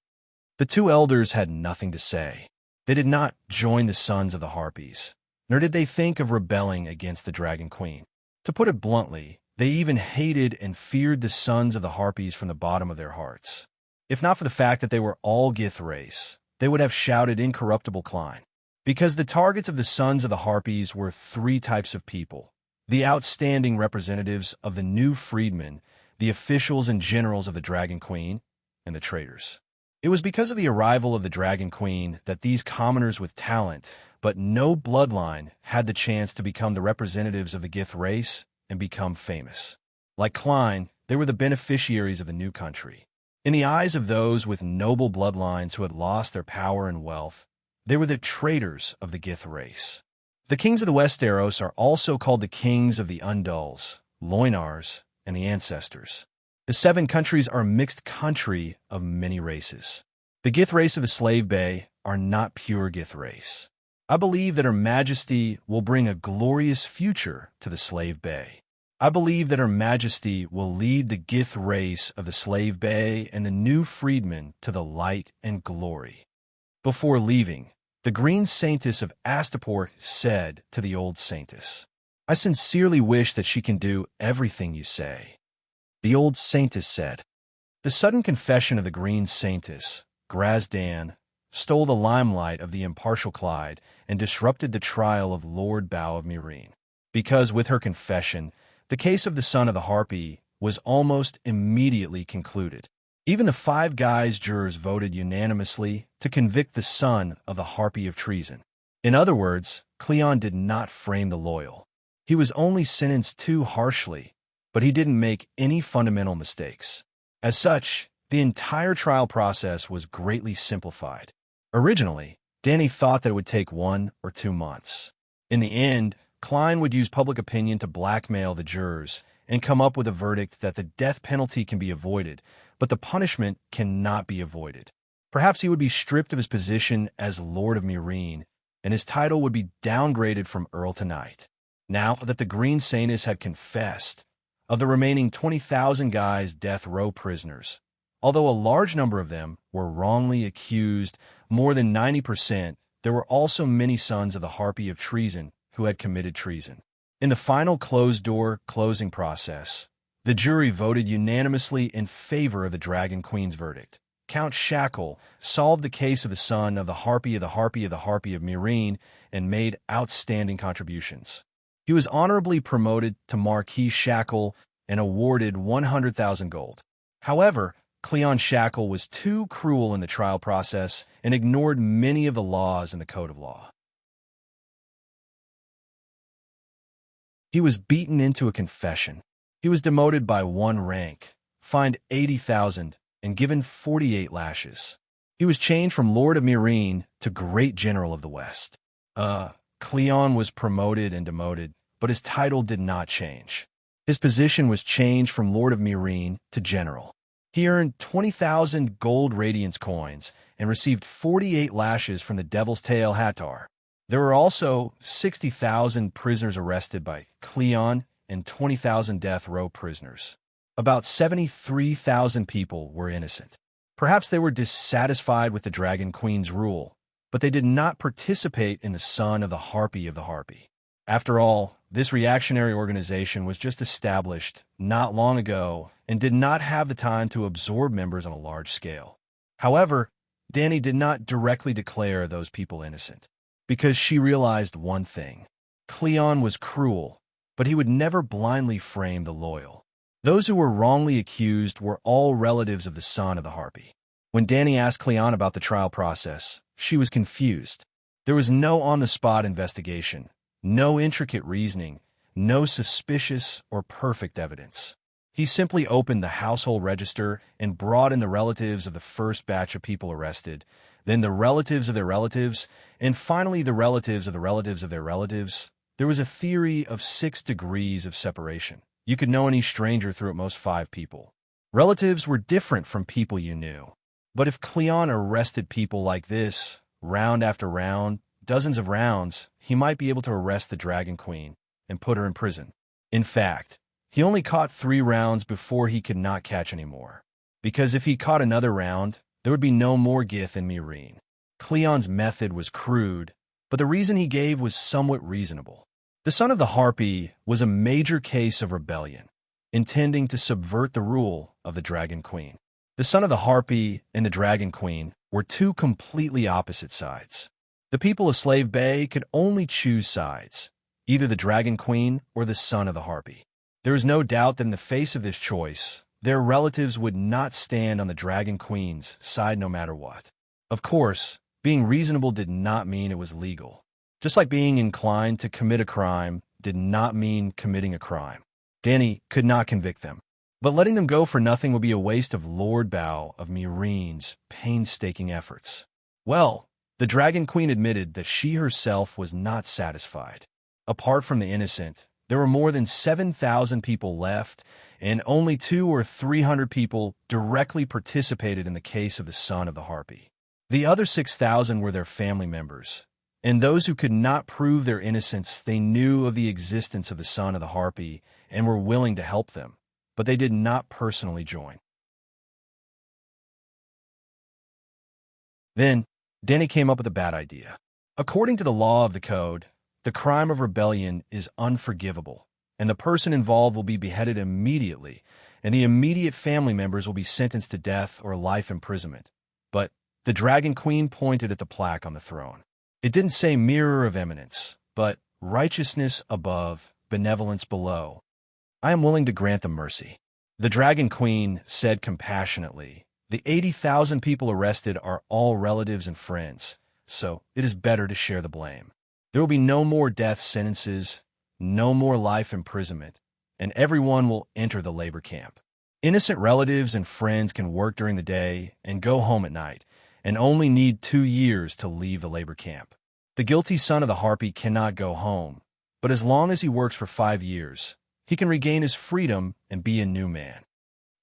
The two elders had nothing to say. They did not join the sons of the Harpies, nor did they think of rebelling against the Dragon Queen. To put it bluntly, they even hated and feared the sons of the Harpies from the bottom of their hearts. If not for the fact that they were all Gith race, they would have shouted incorruptible Klein. Because the targets of the sons of the Harpies were three types of people: the outstanding representatives of the new freedmen, the officials and generals of the Dragon Queen, and the traitors. It was because of the arrival of the Dragon Queen that these commoners with talent, but no bloodline, had the chance to become the representatives of the Gith race and become famous. Like Klein, they were the beneficiaries of the new country. In the eyes of those with noble bloodlines who had lost their power and wealth, they were the traitors of the Gith race. The kings of the Westeros are also called the kings of the Undulls, Loinars, and the Ancestors. The 7 countries are a mixed country of many races. The Gith race of the Slave Bay are not pure Gith race. I believe that Her Majesty will bring a glorious future to the Slave Bay. I believe that Her Majesty will lead the Gith race of the Slave Bay and the new freedmen to the light and glory. Before leaving, the Green Saintess of Astapor said to the Old Saintess, I sincerely wish that she can do everything you say. The Old Saintess said. The sudden confession of the Green Saintess, Grazdan, stole the limelight of the impartial Clyde and disrupted the trial of Lord Bow of Meereen. Because with her confession, the case of the son of the Harpy was almost immediately concluded. Even the 5 Guys jurors voted unanimously to convict the son of the Harpy of treason. In other words, Cleon did not frame the loyal. He was only sentenced too harshly, but he didn't make any fundamental mistakes. As such, the entire trial process was greatly simplified. Originally, Danny thought that it would take 1 or 2 months. In the end, Klein would use public opinion to blackmail the jurors and come up with a verdict that the death penalty can be avoided, but the punishment cannot be avoided. Perhaps he would be stripped of his position as Lord of Meereen, and his title would be downgraded from Earl to Knight. Now that the Green Saints had confessed, of the remaining 20,000 Guys death row prisoners, although a large number of them were wrongly accused, more than 90%, there were also many sons of the Harpy of treason who had committed treason. In the final closed-door closing process, the jury voted unanimously in favor of the Dragon Queen's verdict. Count Shackle solved the case of the son of the Harpy of the Harpy of the Harpy of Meereen and made outstanding contributions. He was honorably promoted to Marquis Shackle and awarded 100,000 gold. However, Cleon Shackle was too cruel in the trial process and ignored many of the laws in the Code of Law. He was beaten into a confession. He was demoted by 1 rank, fined 80,000, and given 48 lashes. He was changed from Lord of Meereen to Great General of the West. Cleon was promoted and demoted, but his title did not change. His position was changed from Lord of Meereen to General. He earned 20,000 gold radiance coins and received 48 lashes from the Devil's Tail Hattar. There were also 60,000 prisoners arrested by Cleon and 20,000 death row prisoners. About 73,000 people were innocent. Perhaps they were dissatisfied with the Dragon Queen's rule, but they did not participate in the son of the Harpy of the Harpy. After all, this reactionary organization was just established not long ago and did not have the time to absorb members on a large scale. However, Danny did not directly declare those people innocent, because she realized one thing. Cleon was cruel, but he would never blindly frame the loyal. Those who were wrongly accused were all relatives of the son of the Harpy. When Danny asked Cleon about the trial process, she was confused. There was no on-the-spot investigation, no intricate reasoning, no suspicious or perfect evidence. He simply opened the household register and brought in the relatives of the first batch of people arrested, then the relatives of their relatives, and finally the relatives of the relatives of their relatives. There was a theory of 6 degrees of separation. You could know any stranger through at most 5 people. Relatives were different from people you knew. But if Cleon arrested people like this, round after round, dozens of rounds, he might be able to arrest the Dragon Queen and put her in prison. In fact, he only caught 3 rounds before he could not catch any more. Because if he caught another round, there would be no more Gith in Meereen. Cleon's method was crude, but the reason he gave was somewhat reasonable. The son of the Harpy was a major case of rebellion, intending to subvert the rule of the Dragon Queen. The son of the Harpy and the Dragon Queen were 2 completely opposite sides. The people of Slave Bay could only choose sides, either the Dragon Queen or the son of the Harpy. There is no doubt that in the face of this choice, their relatives would not stand on the Dragon Queen's side no matter what. Of course, being reasonable did not mean it was legal. Just like being inclined to commit a crime did not mean committing a crime. Danny could not convict them. But letting them go for nothing would be a waste of Lord Bow of Meereen's painstaking efforts. Well, the Dragon Queen admitted that she herself was not satisfied. Apart from the innocent, there were more than 7,000 people left, and only 200 or 300 people directly participated in the case of the son of the Harpy. The other 6,000 were their family members, and those who could not prove their innocence, they knew of the existence of the son of the Harpy and were willing to help them, but they did not personally join. Then, Danny came up with a bad idea. According to the law of the code, the crime of rebellion is unforgivable, and the person involved will be beheaded immediately, and the immediate family members will be sentenced to death or life imprisonment. But The Dragon Queen pointed at the plaque on the throne. It didn't say Mirror of Eminence, but righteousness above, benevolence below. I am willing to grant them mercy. The Dragon Queen said compassionately, the 80,000 people arrested are all relatives and friends, so it is better to share the blame. There will be no more death sentences, no more life imprisonment, and everyone will enter the labor camp. Innocent relatives and friends can work during the day and go home at night, and only need 2 years to leave the labor camp. The guilty son of the harpy cannot go home, but as long as he works for 5 years, he can regain his freedom and be a new man.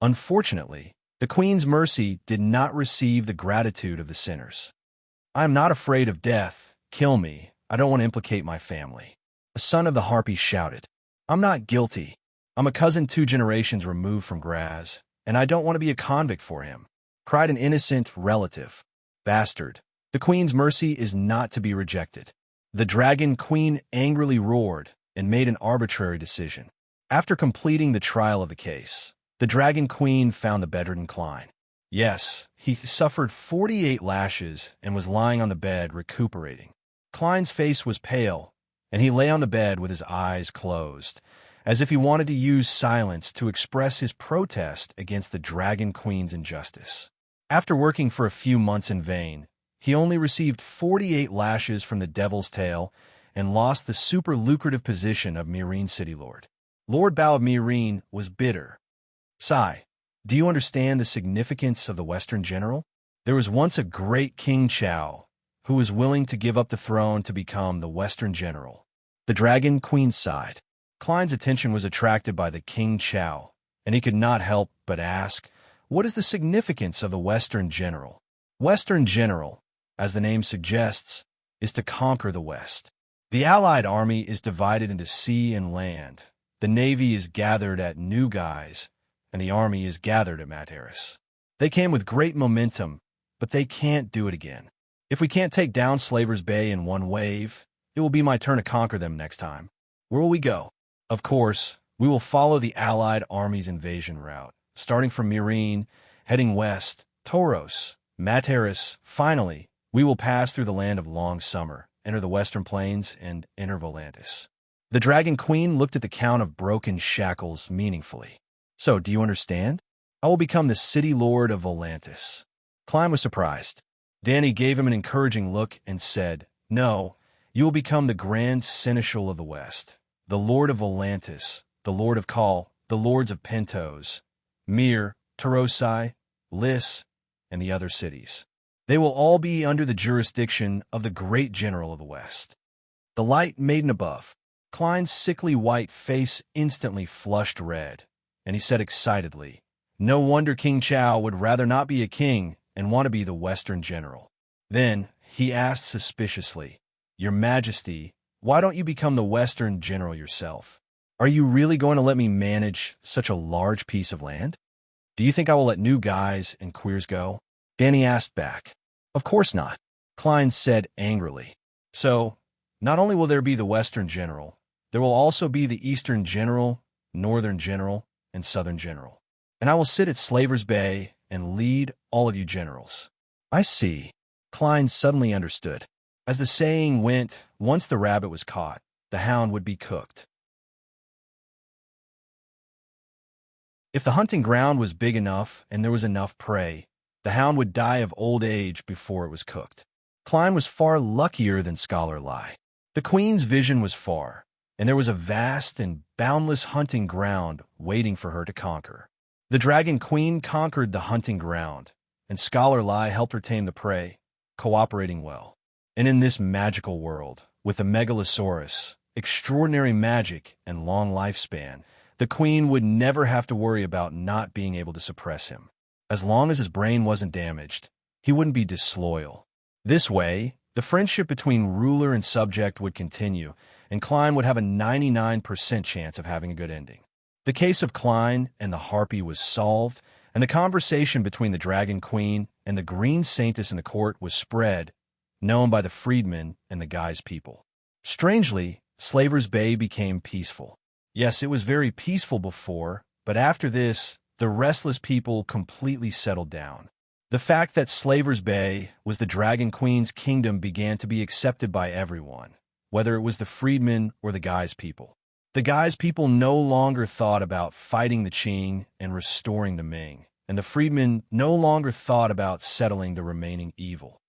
Unfortunately, the queen's mercy did not receive the gratitude of the sinners. I am not afraid of death. Kill me. I don't want to implicate my family. A son of the harpy shouted. I'm not guilty. I'm a cousin 2 generations removed from Graz, and I don't want to be a convict for him, cried an innocent relative. Bastard. The queen's mercy is not to be rejected. The Dragon Queen angrily roared and made an arbitrary decision. After completing the trial of the case, the Dragon Queen found the bedridden Klein. Yes, he suffered 48 lashes and was lying on the bed recuperating. Klein's face was pale, and he lay on the bed with his eyes closed, as if he wanted to use silence to express his protest against the Dragon Queen's injustice. After working for a few months in vain, he only received 48 lashes from the Devil's Tail and lost the super lucrative position of Mirene City Lord. Lord Bao of Mirene was bitter. Sigh, do you understand the significance of the Western General? There was once a great King Chao who was willing to give up the throne to become the Western General. The Dragon Queen sighed. Klein's attention was attracted by the King Chao, and he could not help but ask, what is the significance of the Western General? Western General, as the name suggests, is to conquer the West. The Allied army is divided into sea and land. The navy is gathered at New Guise, and the army is gathered at Materis. They came with great momentum, but they can't do it again. If we can't take down Slavers Bay in one wave, it will be my turn to conquer them next time. Where will we go? Of course, we will follow the Allied army's invasion route, starting from Mirene, heading west, Tauros, Materis. Finally, we will pass through the land of long summer, enter the western plains, and enter Volantis. The Dragon Queen looked at the Count of Broken Shackles meaningfully. So, do you understand? I will become the city lord of Volantis. Klein was surprised. Danny gave him an encouraging look and said, no, you will become the Grand Seneschal of the West, the Lord of Volantis, the Lord of Kal, the Lords of Pentos, Mir, Tarosai, Lis, and the other cities. They will all be under the jurisdiction of the great general of the West. The light maiden above. Klein's sickly white face instantly flushed red, and he said excitedly, no wonder King Chao would rather not be a king and want to be the Western General. Then he asked suspiciously, Your Majesty, why don't you become the Western General yourself? Are you really going to let me manage such a large piece of land? Do you think I will let new guys and queers go? Danny asked back. Of course not, Klein said angrily. So, not only will there be the Western General, there will also be the Eastern General, Northern General, and Southern General. And I will sit at Slavers Bay and lead all of you generals. I see. Klein suddenly understood. As the saying went, once the rabbit was caught, the hound would be cooked. If the hunting ground was big enough and there was enough prey, the hound would die of old age before it was cooked. Klein was far luckier than Scholar Lie. The Queen's vision was far, and there was a vast and boundless hunting ground waiting for her to conquer. The Dragon Queen conquered the hunting ground, and Scholar Lie helped her tame the prey, cooperating well. And in this magical world, with the Megalosaurus, extraordinary magic, and long lifespan, the Queen would never have to worry about not being able to suppress him. As long as his brain wasn't damaged, he wouldn't be disloyal. This way, the friendship between ruler and subject would continue, and Klein would have a 99% chance of having a good ending. The case of Klein and the Harpy was solved, and the conversation between the Dragon Queen and the Green Saintess in the court was spread, known by the freedmen and the Guise people. Strangely, Slavers Bay became peaceful. Yes, it was very peaceful before, but after this, the restless people completely settled down. The fact that Slaver's Bay was the Dragon Queen's kingdom began to be accepted by everyone, whether it was the freedmen or the Guy's people. The Guy's people no longer thought about fighting the Qing and restoring the Ming, and the freedmen no longer thought about settling the remaining evil.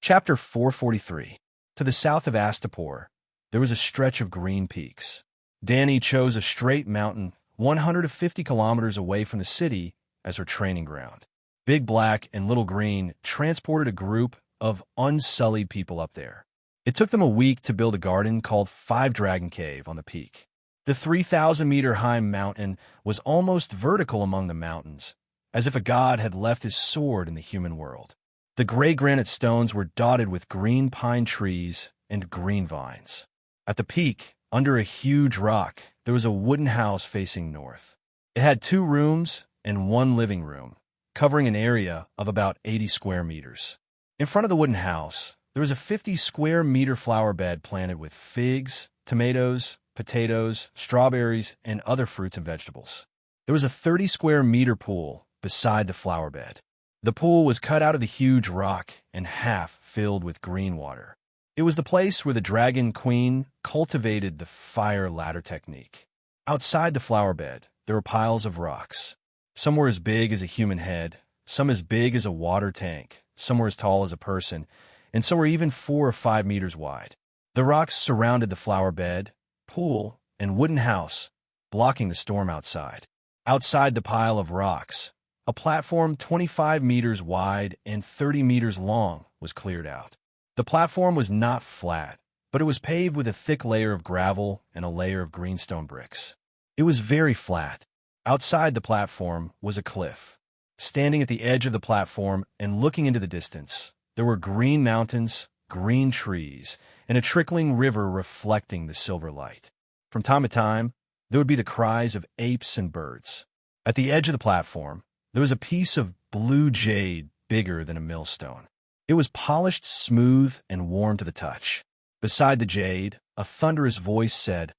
Chapter 443. To the south of Astapor, there was a stretch of green peaks. Dani chose a straight mountain 150 kilometers away from the city as her training ground. Big Black and Little Green transported a group of unsullied people up there. It took them a week to build a garden called Five Dragon Cave on the peak. The 3,000-meter-high mountain was almost vertical among the mountains, as if a god had left his sword in the human world. The gray granite stones were dotted with green pine trees and green vines. At the peak, under a huge rock, there was a wooden house facing north. It had 2 rooms and 1 living room, covering an area of about 80 square meters. In front of the wooden house, there was a 50-square-meter flower bed planted with figs, tomatoes, potatoes, strawberries, and other fruits and vegetables. There was a 30-square-meter pool beside the flower bed. The pool was cut out of the huge rock and half filled with green water. It was the place where the Dragon Queen cultivated the fire ladder technique. Outside the flower bed, there were piles of rocks. Some were as big as a human head, some as big as a water tank, some were as tall as a person, and some were even 4 or 5 meters wide. The rocks surrounded the flower bed, pool, and wooden house, blocking the storm outside. Outside the pile of rocks, a platform 25 meters wide and 30 meters long was cleared out. The platform was not flat, but it was paved with a thick layer of gravel and a layer of greenstone bricks. It was very flat. Outside the platform was a cliff. Standing at the edge of the platform and looking into the distance, there were green mountains, green trees, and a trickling river reflecting the silver light. From time to time, there would be the cries of apes and birds. At the edge of the platform, there was a piece of blue jade bigger than a millstone. It was polished smooth and warm to the touch. Beside the jade, a thunderous voice said,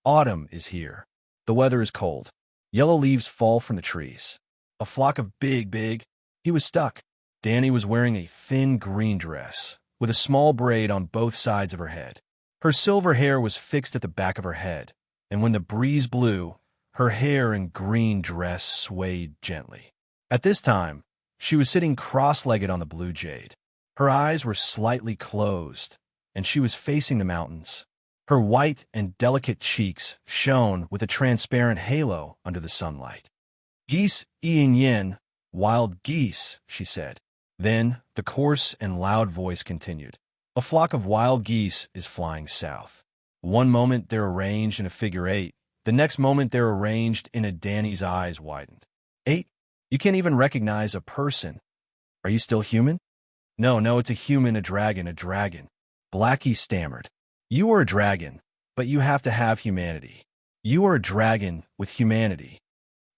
"Autumn is here. The weather is cold. Yellow leaves fall from the trees." A flock of big, he was stuck. Dani was wearing a thin green dress, with a small braid on both sides of her head. Her silver hair was fixed at the back of her head, and when the breeze blew, her hair and green dress swayed gently. At this time, she was sitting cross-legged on the blue jade. Her eyes were slightly closed, and she was facing the mountains. Her white and delicate cheeks shone with a transparent halo under the sunlight. "Geese eating yin, wild geese," she said. Then the coarse and loud voice continued. "A flock of wild geese is flying south. One moment they're arranged in a figure 8, the next moment they're arranged in a." Dani's eyes widened. "8? You can't even recognize a person. Are you still human?" No, it's a human, a dragon. Blackie stammered. "You are a dragon, but you have to have humanity. You are a dragon with humanity."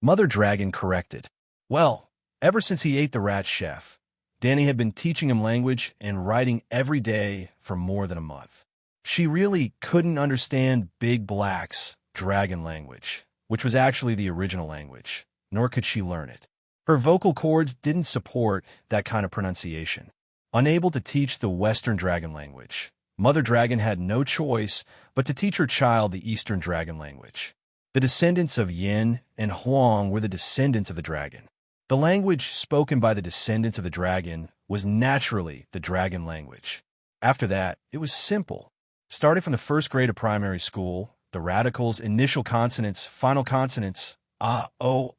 Mother Dragon corrected. Well, ever since he ate the rat chef, Dani had been teaching him language and writing every day for more than a month. She really couldn't understand Big Black's dragon language, which was actually the original language, nor could she learn it. Her vocal cords didn't support that kind of pronunciation. Unable to teach the Western dragon language, Mother Dragon had no choice but to teach her child the Eastern dragon language. The descendants of Yin and Huang were the descendants of the dragon. The language spoken by the descendants of the dragon was naturally the dragon language. After that, it was simple. Starting from the first grade of primary school, the radicals, initial consonants, final consonants, woo,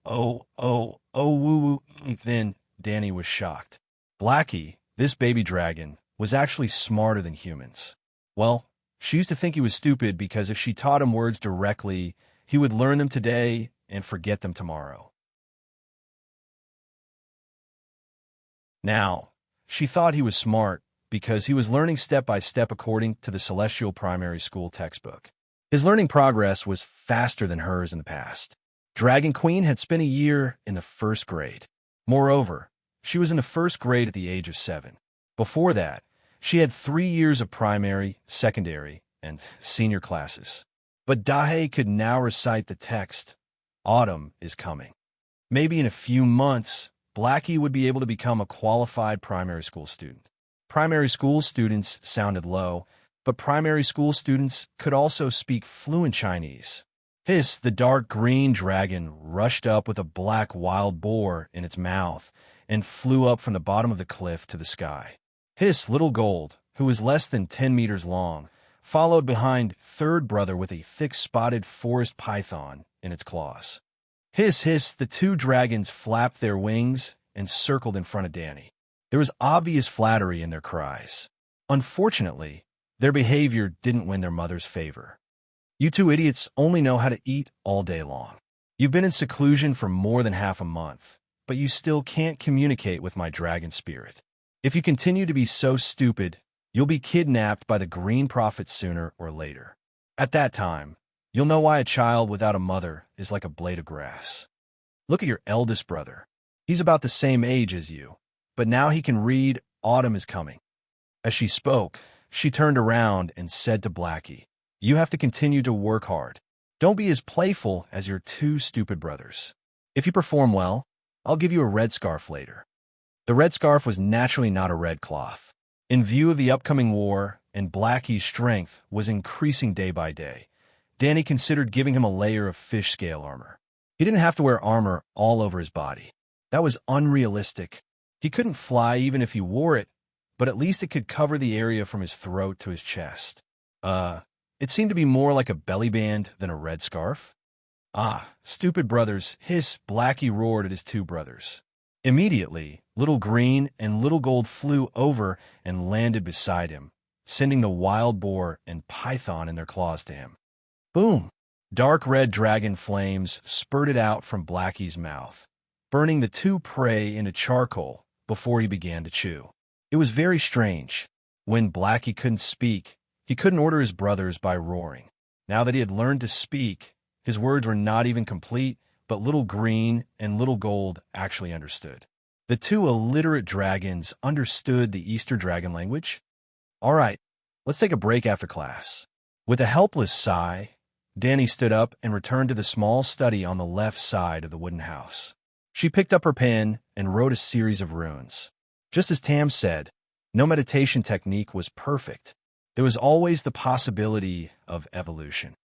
woo. Then Dani was shocked. Blackie, this baby dragon, was actually smarter than humans. Well, she used to think he was stupid because if she taught him words directly, he would learn them today and forget them tomorrow. Now, she thought he was smart because he was learning step by step according to the Celestial Primary School textbook. His learning progress was faster than hers in the past. Dragon Queen had spent a year in the first grade. Moreover, she was in the first grade at the age of 7. Before that, she had 3 years of primary, secondary, and senior classes. But Dahe could now recite the text, "Autumn is coming." Maybe in a few months, Blackie would be able to become a qualified primary school student. Primary school students sounded low, but primary school students could also speak fluent Chinese. Hiss, the dark green dragon, rushed up with a black wild boar in its mouth and flew up from the bottom of the cliff to the sky. Hiss, Little Gold, who was less than 10 meters long, followed behind third brother with a thick spotted forest python in its claws. Hiss, hiss, the two dragons flapped their wings and circled in front of Danny. There was obvious flattery in their cries. Unfortunately, their behavior didn't win their mother's favor. "You two idiots only know how to eat all day long. You've been in seclusion for more than half a month, but you still can't communicate with my dragon spirit. If you continue to be so stupid, you'll be kidnapped by the Green Prophet sooner or later. At that time, you'll know why a child without a mother is like a blade of grass. Look at your eldest brother. He's about the same age as you, but now he can read Autumn is coming." As she spoke, she turned around and said to Blackie, "You have to continue to work hard. Don't be as playful as your two stupid brothers. If you perform well, I'll give you a red scarf later." The red scarf was naturally not a red cloth. In view of the upcoming war and Blackie's strength was increasing day by day, Danny considered giving him a layer of fish scale armor. He didn't have to wear armor all over his body. That was unrealistic. He couldn't fly even if he wore it, but at least it could cover the area from his throat to his chest. It seemed to be more like a belly band than a red scarf. "Ah, stupid brothers," hiss, Blackie roared at his two brothers. Immediately, Little Green and Little Gold flew over and landed beside him, sending the wild boar and python in their claws to him. Boom! Dark red dragon flames spurted out from Blackie's mouth, burning the two prey into charcoal before he began to chew. It was very strange. When Blackie couldn't speak, he couldn't order his brothers by roaring. Now that he had learned to speak, his words were not even complete, but Little Green and Little Gold actually understood. The two illiterate dragons understood the Easter dragon language. "All right, let's take a break after class." With a helpless sigh, Danny stood up and returned to the small study on the left side of the wooden house. She picked up her pen and wrote a series of runes. Just as Tam said, no meditation technique was perfect. There was always the possibility of evolution.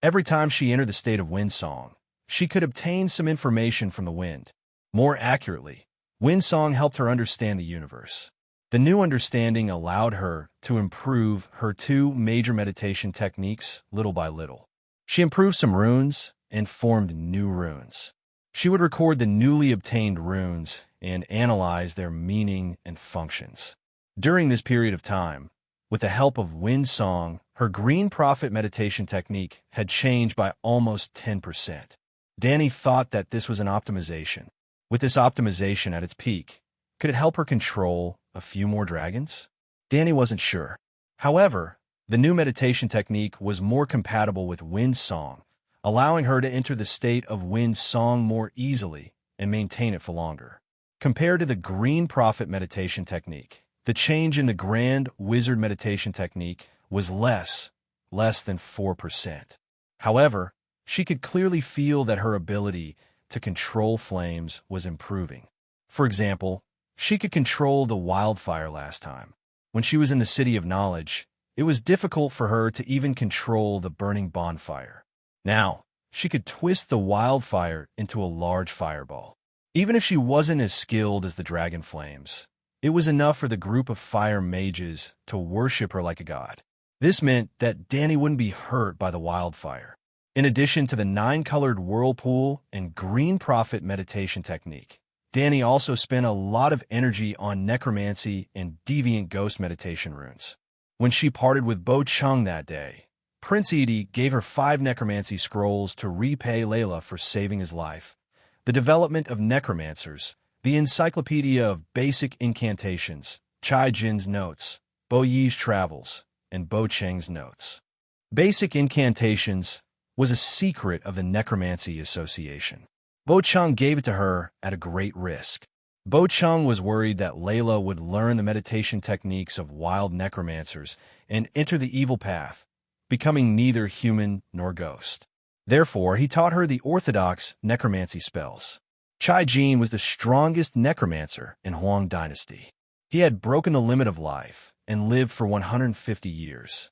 Every time she entered the state of windsong, she could obtain some information from the wind. More accurately, windsong helped her understand the universe. The new understanding allowed her to improve her two major meditation techniques little by little. She improved some runes and formed new runes. She would record the newly obtained runes and analyze their meaning and functions. During this period of time, with the help of windsong, her Green Prophet meditation technique had changed by almost 10%. Danny thought that this was an optimization. With this optimization at its peak, could it help her control a few more dragons? Danny wasn't sure. However, the new meditation technique was more compatible with windsong, allowing her to enter the state of windsong more easily and maintain it for longer. Compared to the Green Prophet meditation technique, the change in the Grand Wizard meditation technique was less than 4%. However, she could clearly feel that her ability to control flames was improving. For example, she could control the wildfire last time. When she was in the City of Knowledge, it was difficult for her to even control the burning bonfire. Now, she could twist the wildfire into a large fireball. Even if she wasn't as skilled as the dragon flames, it was enough for the group of fire mages to worship her like a god. This meant that Danny wouldn't be hurt by the wildfire. In addition to the 9-colored whirlpool and Green Prophet meditation technique, Danny also spent a lot of energy on necromancy and deviant ghost meditation runes. When she parted with Bo Chung that day, Prince Edie gave her 5 necromancy scrolls to repay Layla for saving his life. The development of necromancers, the Encyclopedia of Basic Incantations, Chai Jin's Notes, Bo Yi's Travels, and Bo Cheng's Notes. Basic Incantations was a secret of the Necromancy Association. Bo Chung gave it to her at a great risk. Bo Chung was worried that Layla would learn the meditation techniques of wild necromancers and enter the evil path, becoming neither human nor ghost. Therefore, he taught her the orthodox necromancy spells. Chai Jin was the strongest necromancer in Huang Dynasty. He had broken the limit of life and lived for 150 years.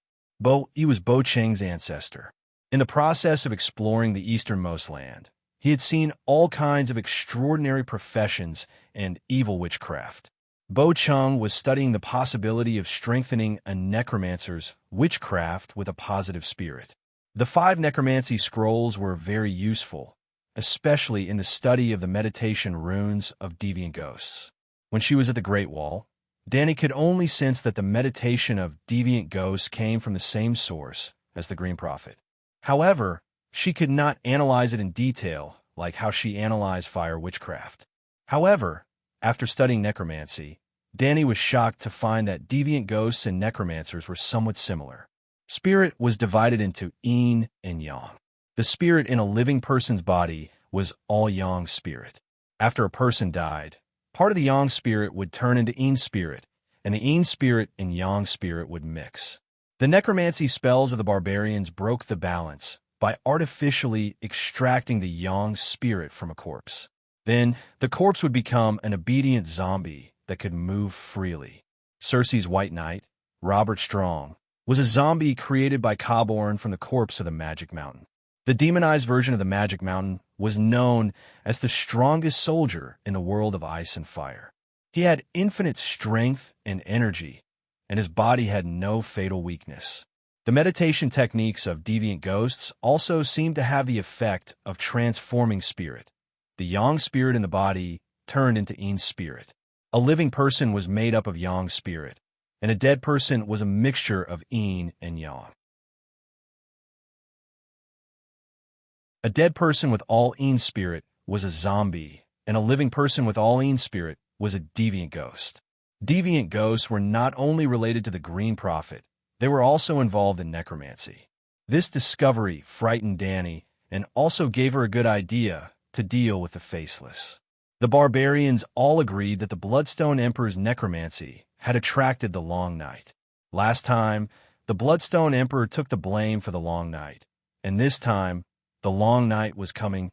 He was Bo Cheng's ancestor. In the process of exploring the easternmost land, he had seen all kinds of extraordinary professions and evil witchcraft. Bo Chung was studying the possibility of strengthening a necromancer's witchcraft with a positive spirit. The 5 necromancy scrolls were very useful, especially in the study of the meditation runes of deviant ghosts. When she was at the Great Wall, Danny could only sense that the meditation of deviant ghosts came from the same source as the Green Prophet. However, she could not analyze it in detail like how she analyzed fire witchcraft. However, after studying necromancy, Danny was shocked to find that deviant ghosts and necromancers were somewhat similar. Spirit was divided into yin and yang. The spirit in a living person's body was all yang spirit. After a person died, part of the yang spirit would turn into yin spirit, and the yin spirit and yang spirit would mix. The necromancy spells of the barbarians broke the balance by artificially extracting the yang spirit from a corpse. Then, the corpse would become an obedient zombie that could move freely. Cersei's White Knight, Robert Strong, was a zombie created by Cawborn from the corpse of the Magic Mountain. The demonized version of the Magic Mountain was known as the strongest soldier in the world of ice and fire. He had infinite strength and energy, and his body had no fatal weakness. The meditation techniques of deviant ghosts also seemed to have the effect of transforming spirit. The yang spirit in the body turned into yin spirit. A living person was made up of yang spirit, and a dead person was a mixture of yin and yang. A dead person with all yin spirit was a zombie, and a living person with all yin spirit was a deviant ghost. Deviant ghosts were not only related to the Green Prophet, they were also involved in necromancy. This discovery frightened Danny and also gave her a good idea to deal with the faceless. The barbarians all agreed that the Bloodstone Emperor's necromancy had attracted the Long Night. Last time, the Bloodstone Emperor took the blame for the Long Night, and this time, the Long Night was coming.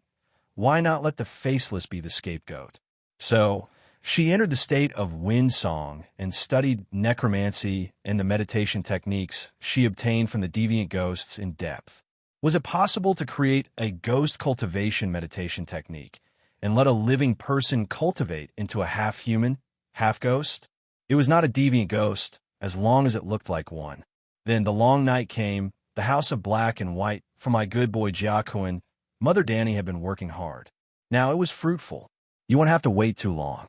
Why not let the faceless be the scapegoat? So, she entered the state of wind song and studied necromancy and the meditation techniques she obtained from the deviant ghosts in depth. Was it possible to create a ghost cultivation meditation technique and let a living person cultivate into a half-human, half-ghost? It was not a deviant ghost, as long as it looked like one. Then the long night came, the house of black and white, for my good boy Jiaquan. Mother Danny had been working hard. Now it was fruitful. You won't have to wait too long.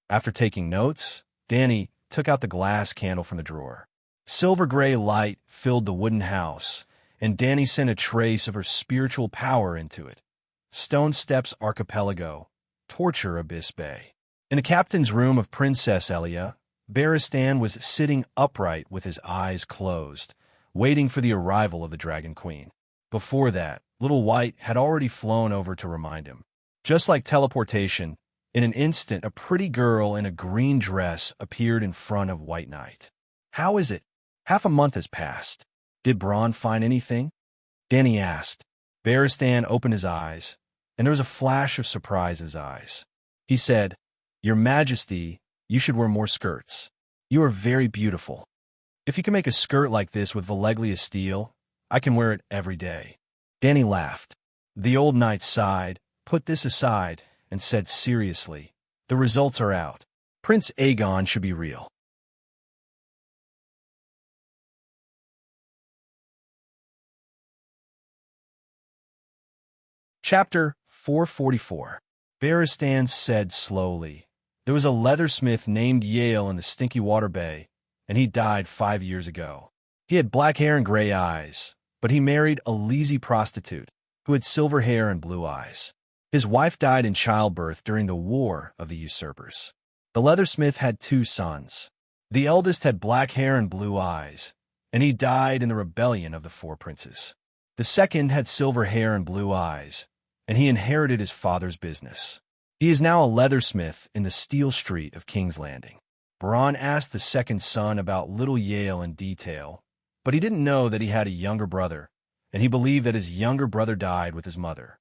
After taking notes, Danny took out the glass candle from the drawer. Silver-gray light filled the wooden house, and Danny sent a trace of her spiritual power into it. Stone Steps Archipelago, Torture Abyss Bay. In the captain's room of Princess Elia, Barristan was sitting upright with his eyes closed, waiting for the arrival of the Dragon Queen. Before that, Little White had already flown over to remind him. Just like teleportation, in an instant a pretty girl in a green dress appeared in front of White Knight. How is it? Half a month has passed. Did Bronn find anything? Danny asked. Barristan opened his eyes, and there was a flash of surprise in his eyes. He said, Your Majesty, you should wear more skirts. You are very beautiful. If you can make a skirt like this with Valeglia steel, I can wear it every day. Danny laughed. The old knight sighed, put this aside, and said seriously, The results are out. Prince Aegon should be real. Chapter 444. Barristan said slowly, There was a leathersmith named Yale in the Stinky Water Bay, and he died 5 years ago. He had black hair and gray eyes, but he married a lazy prostitute who had silver hair and blue eyes. His wife died in childbirth during the War of the Usurpers. The leathersmith had 2 sons. The eldest had black hair and blue eyes, and he died in the rebellion of the 4 princes. The second had silver hair and blue eyes, and he inherited his father's business. He is now a leathersmith in the steel street of King's Landing. Bronn asked the second son about little Yale in detail, but he didn't know that he had a younger brother, and he believed that his younger brother died with his mother.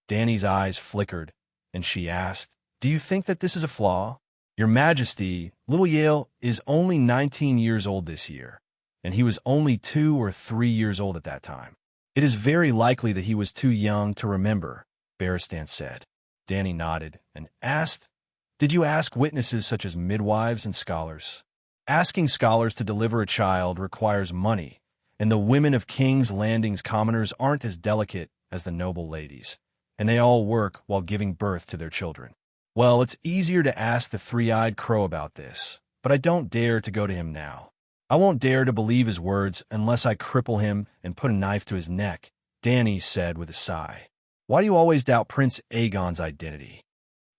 Dany's eyes flickered, and she asked, "Do you think that this is a flaw? Your Majesty, little Yale is only 19 years old this year, and he was only 2 or 3 years old at that time. It is very likely that he was too young to remember," Barristan said. Dany nodded and asked, "Did you ask witnesses such as midwives and scholars?" Asking scholars to deliver a child requires money, and the women of King's Landing's commoners aren't as delicate as the noble ladies, and they all work while giving birth to their children. Well, it's easier to ask the three-eyed crow about this, but I don't dare to go to him now. I won't dare to believe his words unless I cripple him and put a knife to his neck, Dany said with a sigh. Why do you always doubt Prince Aegon's identity?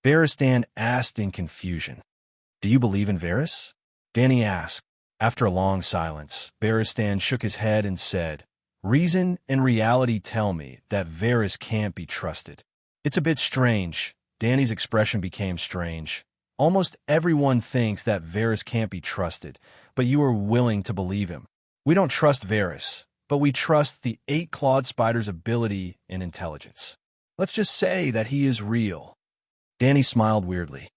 Barristan asked in confusion. Do you believe in Varys? Dany asked. After a long silence, Barristan shook his head and said, Reason and reality tell me that Varys can't be trusted. It's a bit strange. Dany's expression became strange. Almost everyone thinks that Varys can't be trusted, but you are willing to believe him. We don't trust Varys, but we trust the 8-clawed spider's ability and intelligence. Let's just say that he is real. Dany smiled weirdly.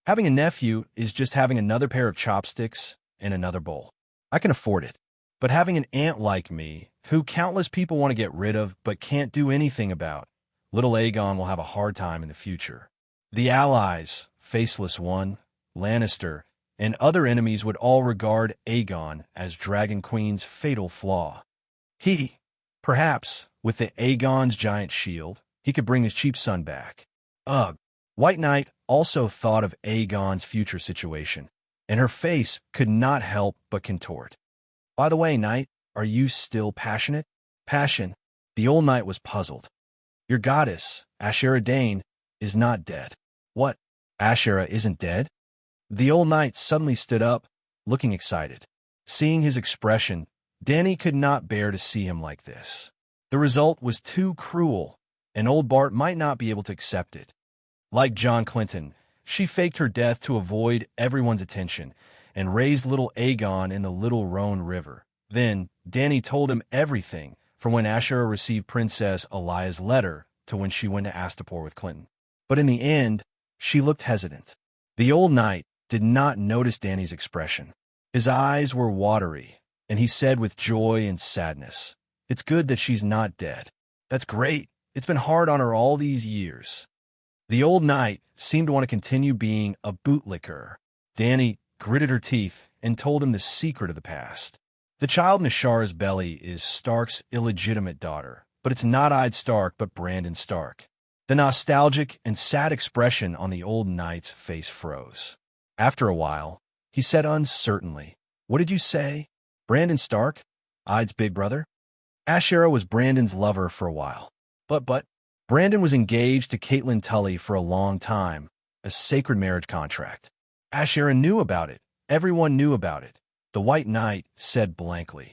Having a nephew is just having another pair of chopsticks and another bowl. I can afford it. But having an aunt like me, who countless people want to get rid of but can't do anything about, little Aegon will have a hard time in the future. The allies, Faceless One, Lannister, and other enemies would all regard Aegon as Dragon Queen's fatal flaw. Perhaps, with the Aegon's giant shield, he could bring his cheap son back. Ugh. White Knight also thought of Aegon's future situation, and her face could not help but contort. By the way, Knight, are you still passionate? Passion. The old knight was puzzled. Your goddess, Ashera Dane, is not dead. What? Ashera isn't dead? The old knight suddenly stood up, looking excited. Seeing his expression, Dany could not bear to see him like this. The result was too cruel, and old Bart might not be able to accept it. Like John Clinton, she faked her death to avoid everyone's attention and raised little Aegon in the Little Rhone River. Then, Dany told him everything, from when Ashera received Princess Alia's letter to when she went to Astapor with Clinton. But in the end, she looked hesitant. The old knight did not notice Dany's expression. His eyes were watery, and he said with joy and sadness, It's good that she's not dead. That's great. It's been hard on her all these years. The old knight seemed to want to continue being a bootlicker. Dany gritted her teeth and told him the secret of the past. The child in Ashara's belly is Stark's illegitimate daughter, but it's not Ed Stark but Brandon Stark. The nostalgic and sad expression on the old knight's face froze. After a while, he said uncertainly, What did you say? Brandon Stark? Ed's big brother? Ashera was Brandon's lover for a while. But Brandon was engaged to Catelyn Tully for a long time, a sacred marriage contract. Ashera knew about it. Everyone knew about it. The White Knight said blankly.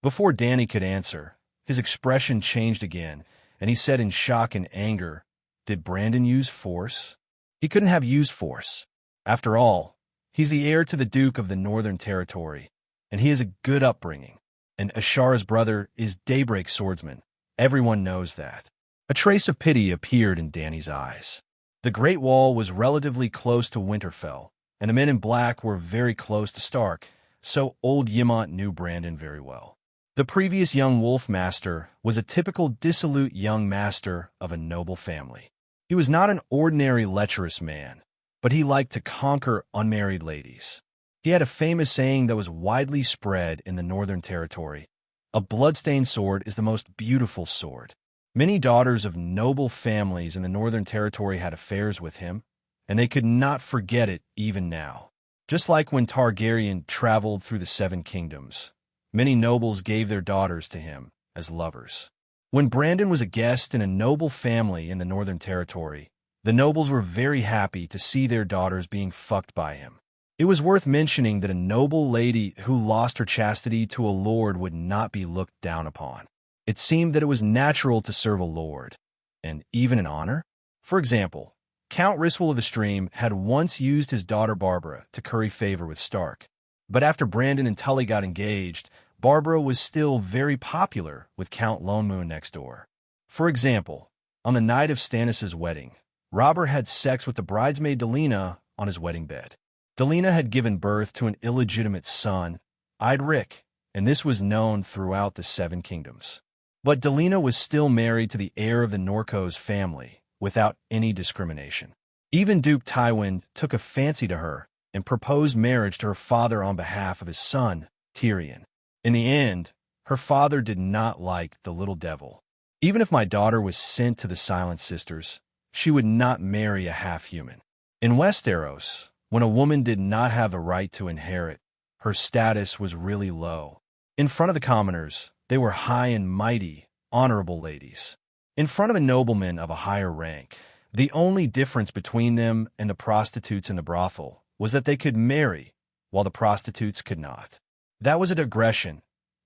Before Dany could answer, his expression changed again, and he said in shock and anger, Did Brandon use force? He couldn't have used force. After all, he's the heir to the Duke of the Northern Territory, and he has a good upbringing. And Ashara's brother is Daybreak Swordsman. Everyone knows that. A trace of pity appeared in Dany's eyes. The Great Wall was relatively close to Winterfell, and the men in black were very close to Stark, so old Ymont knew Brandon very well. The previous young Wolf Master was a typical dissolute young master of a noble family. He was not an ordinary lecherous man, but he liked to conquer unmarried ladies. He had a famous saying that was widely spread in the Northern Territory. A bloodstained sword is the most beautiful sword. Many daughters of noble families in the Northern Territory had affairs with him, and they could not forget it even now. Just like when Targaryen traveled through the Seven Kingdoms, many nobles gave their daughters to him as lovers. When Brandon was a guest in a noble family in the Northern Territory, the nobles were very happy to see their daughters being fucked by him. It was worth mentioning that a noble lady who lost her chastity to a lord would not be looked down upon. It seemed that it was natural to serve a lord. and even an honor? For example, Count Riswell of the Stream had once used his daughter Barbara to curry favor with Stark. But after Brandon and Tully got engaged, Barbara was still very popular with Count Lone Moon next door. For example, on the night of Stannis' wedding, Robert had sex with the bridesmaid Delena on his wedding bed. Delena had given birth to an illegitimate son, Idric, and this was known throughout the Seven Kingdoms. But Delena was still married to the heir of the Norco's family, without any discrimination. Even Duke Tywin took a fancy to her and proposed marriage to her father on behalf of his son, Tyrion. In the end, her father did not like the little devil. Even if my daughter was sent to the Silent Sisters, she would not marry a half-human. In Westeros, when a woman did not have the right to inherit, her status was really low. In front of the commoners, they were high and mighty, honorable ladies. In front of a nobleman of a higher rank, the only difference between them and the prostitutes in the brothel was that they could marry, while the prostitutes could not. That was a digression.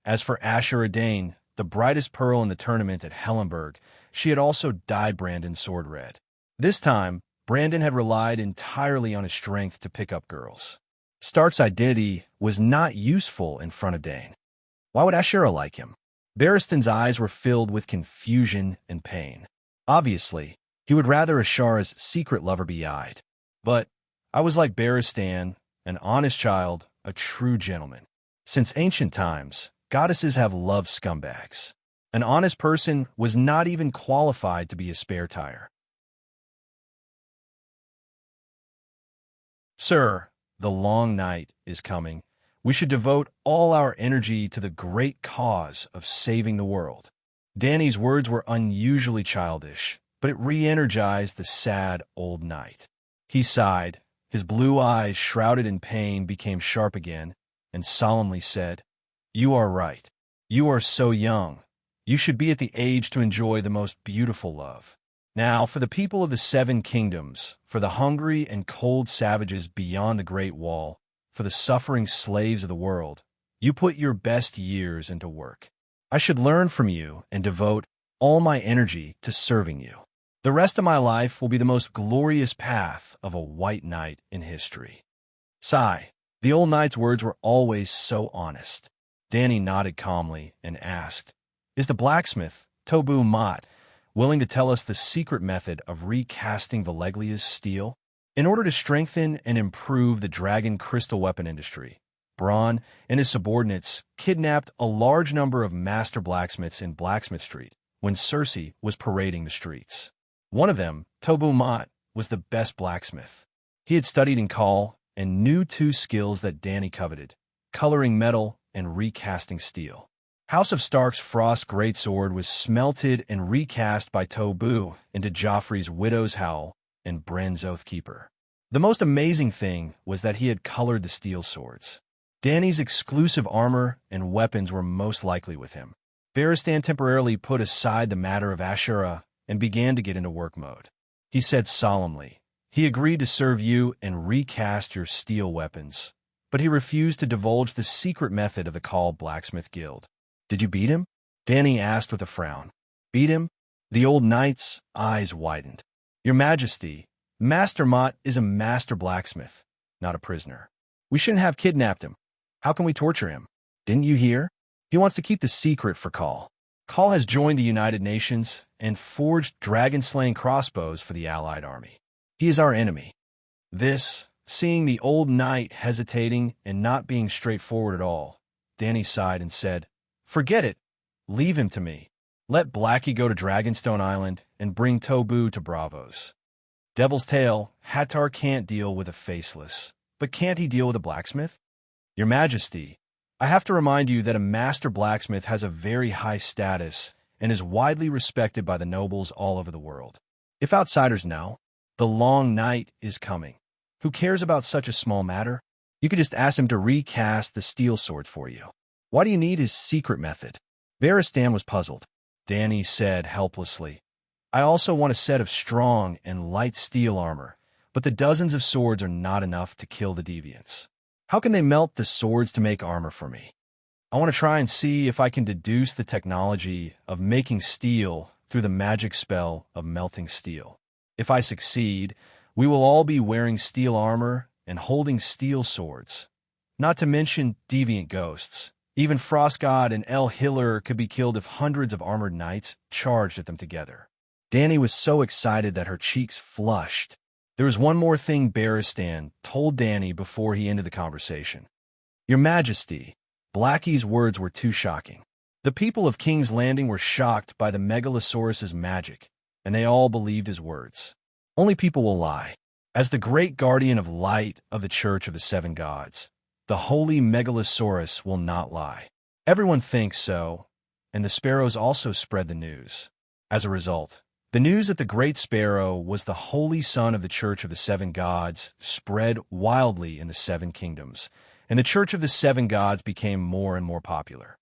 As for Ashera Dane, the brightest pearl in the tournament at Hellenberg, she had also dyed Brandon's sword red. This time, Brandon had relied entirely on his strength to pick up girls. Stark's identity was not useful in front of Dane. Why would Ashera like him? Barristan's eyes were filled with confusion and pain. Obviously, he would rather Ashera's secret lover be eyed. But I was like Barristan, an honest child, a true gentleman. Since ancient times, goddesses have loved scumbags. An honest person was not even qualified to be a spare tire. Sir, the long night is coming. We should devote all our energy to the great cause of saving the world. Dany's words were unusually childish, but it re-energized the sad old knight. He sighed. His blue eyes, shrouded in pain, became sharp again, and solemnly said, "You are right. You are so young. You should be at the age to enjoy the most beautiful love. Now, for the people of the Seven Kingdoms, for the hungry and cold savages beyond the Great Wall, for the suffering slaves of the world, you put your best years into work. I should learn from you and devote all my energy to serving you. The rest of my life will be the most glorious path of a white knight in history." Sigh. The old knight's words were always so honest. Dany nodded calmly and asked, "Is the blacksmith, Tobu Mott, willing to tell us the secret method of recasting Valeglia's steel? In order to strengthen and improve the dragon crystal weapon industry, Bronn and his subordinates kidnapped a large number of master blacksmiths in Blacksmith Street when Cersei was parading the streets. One of them, Tobu Mott, was the best blacksmith. He had studied in Khal and knew two skills that Dany coveted: coloring metal and recasting steel. House of Stark's Frost Greatsword was smelted and recast by Tobu into Joffrey's Widow's Howl and Brenn's Oathkeeper. The most amazing thing was that he had colored the steel swords. Dany's exclusive armor and weapons were most likely with him. Barristan temporarily put aside the matter of Ashera and began to get into work mode. He said solemnly, he agreed to serve you and recast your steel weapons, but he refused to divulge the secret method of the Khal Blacksmith Guild. Did you beat him? Dany asked with a frown. Beat him? The old knight's eyes widened. Your Majesty, Master Mott is a master blacksmith, not a prisoner. We shouldn't have kidnapped him. How can we torture him? Didn't you hear? He wants to keep the secret for Khal. Khal has joined the United Nations and forged dragon-slaying crossbows for the Allied army. He is our enemy. This, seeing the old knight hesitating and not being straightforward at all, Dany sighed and said, "Forget it. Leave him to me. Let Blackie go to Dragonstone Island and bring Tobu to Bravos. Devil's Tale, Hattar can't deal with a faceless, but can't he deal with a blacksmith? Your Majesty, I have to remind you that a master blacksmith has a very high status and is widely respected by the nobles all over the world. If outsiders know, the long night is coming. Who cares about such a small matter? You could just ask him to recast the steel sword for you. Why do you need his secret method?" Barristan was puzzled. Dany said helplessly, "I also want a set of strong and light steel armor, but the dozens of swords are not enough to kill the deviants. How can they melt the swords to make armor for me? I want to try and see if I can deduce the technology of making steel through the magic spell of melting steel. If I succeed, we will all be wearing steel armor and holding steel swords. Not to mention deviant ghosts. Even Frost God and El Hiller could be killed if hundreds of armored knights charged at them together. Dany was so excited that her cheeks flushed. There was one more thing Barristan told Dany before he ended the conversation. Your Majesty, Blackie's words were too shocking. The people of King's Landing were shocked by the Megalosaurus's magic, and they all believed his words. Only people will lie. As the great guardian of light of the Church of the Seven Gods, the holy Megalosaurus will not lie. Everyone thinks so, and the sparrows also spread the news. As a result, the news that the Great Sparrow was the holy son of the Church of the Seven Gods spread wildly in the Seven Kingdoms, and the Church of the Seven Gods became more and more popular.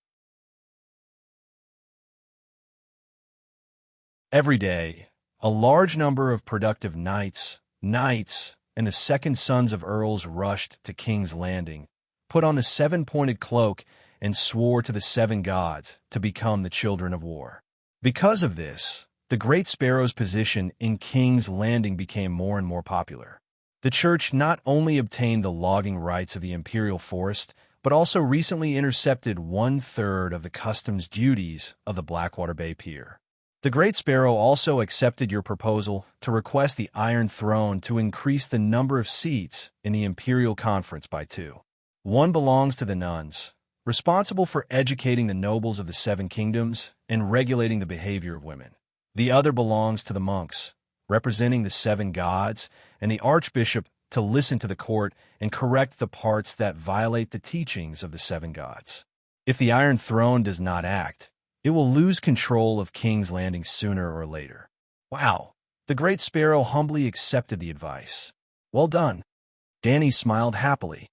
Every day, a large number of productive knights, and the second sons of earls rushed to King's Landing, put on the seven-pointed cloak, and swore to the seven gods to become the children of war. Because of this, the Great Sparrow's position in King's Landing became more and more popular. The church not only obtained the logging rights of the imperial forest, but also recently intercepted one-third of the customs duties of the Blackwater Bay Pier. The Great Sparrow also accepted your proposal to request the Iron Throne to increase the number of seats in the Imperial Conference by 2. One belongs to the nuns, responsible for educating the nobles of the Seven Kingdoms and regulating the behavior of women. The other belongs to the monks, representing the seven gods, and the archbishop to listen to the court and correct the parts that violate the teachings of the seven gods. If the Iron Throne does not act, it will lose control of King's Landing sooner or later. Wow! The Great Sparrow humbly accepted the advice. Well done. Dany smiled happily.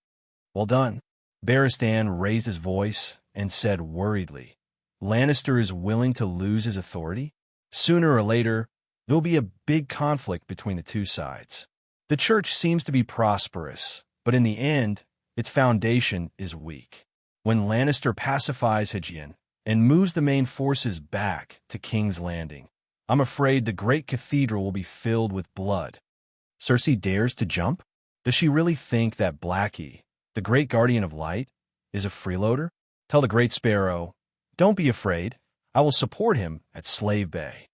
Well done. Barristan raised his voice and said worriedly, Lannister is willing to lose his authority? Sooner or later, there'll be a big conflict between the two sides. The church seems to be prosperous, but in the end, its foundation is weak. When Lannister pacifies Hygien and moves the main forces back to King's Landing, I'm afraid the great cathedral will be filled with blood. Cersei dares to jump? Does she really think that Blackie, the great guardian of light, is a freeloader? Tell the Great Sparrow, don't be afraid. I will support him at Slave Bay.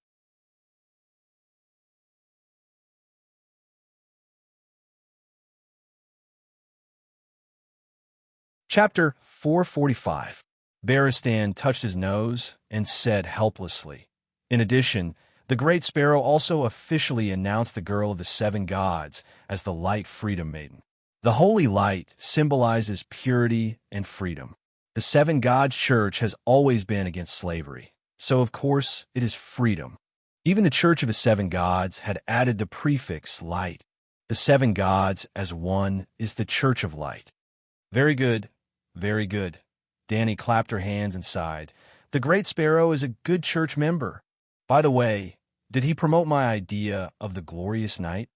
Chapter 445. Barristan touched his nose and said helplessly. In addition, the Great Sparrow also officially announced the girl of the seven gods as the Light Freedom Maiden. The holy light symbolizes purity and freedom. The Seven Gods Church has always been against slavery, so of course it is freedom. Even the Church of the Seven Gods had added the prefix light. The seven gods as one is the Church of Light. Very good, very good. Dany clapped her hands and sighed. The Great Sparrow is a good church member. By the way, did he promote my idea of the Glorious Night?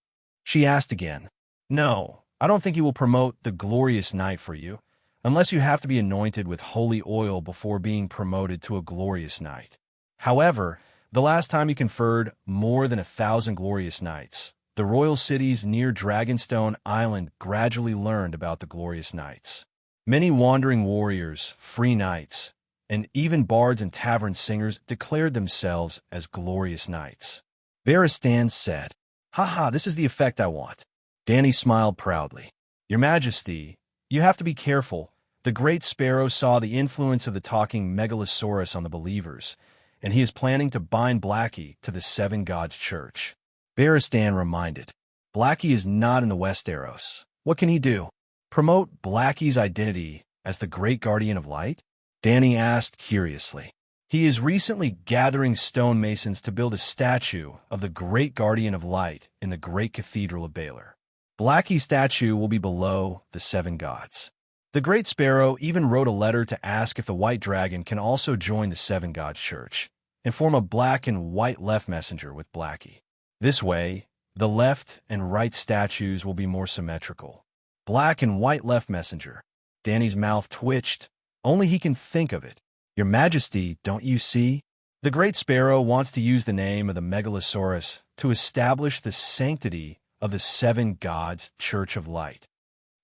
She asked again. No, I don't think he will promote the Glorious Night for you, unless you have to be anointed with holy oil before being promoted to a glorious night. However, the last time he conferred more than 1,000 glorious nights, the royal cities near Dragonstone Island gradually learned about the glorious nights. Many wandering warriors, free knights, and even bards and tavern singers declared themselves as glorious knights. Barristan said, "Haha, this is the effect I want." Dany smiled proudly. Your Majesty, you have to be careful. The Great Sparrow saw the influence of the talking Megalosaurus on the believers, and he is planning to bind Blackie to the Seven Gods Church. Barristan reminded, Blackie is not in the Westeros. What can he do? Promote Blackie's identity as the Great Guardian of Light? Dany asked curiously. He is recently gathering stonemasons to build a statue of the Great Guardian of Light in the Great Cathedral of Baelor. Blackie's statue will be below the seven gods. The Great Sparrow even wrote a letter to ask if the White Dragon can also join the Seven Gods Church and form a black and white left messenger with Blackie. This way, the left and right statues will be more symmetrical. Black and white left messenger. Dany's mouth twitched. Only he can think of it. Your Majesty, don't you see? The Great Sparrow wants to use the name of the Megalosaurus to establish the sanctity of the Seven Gods Church of Light.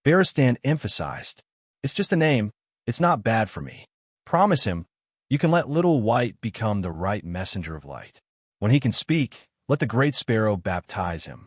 Barristan emphasized, "It's just a name. It's not bad for me. Promise him you can let Little White become the right messenger of light. When he can speak, let the Great Sparrow baptize him."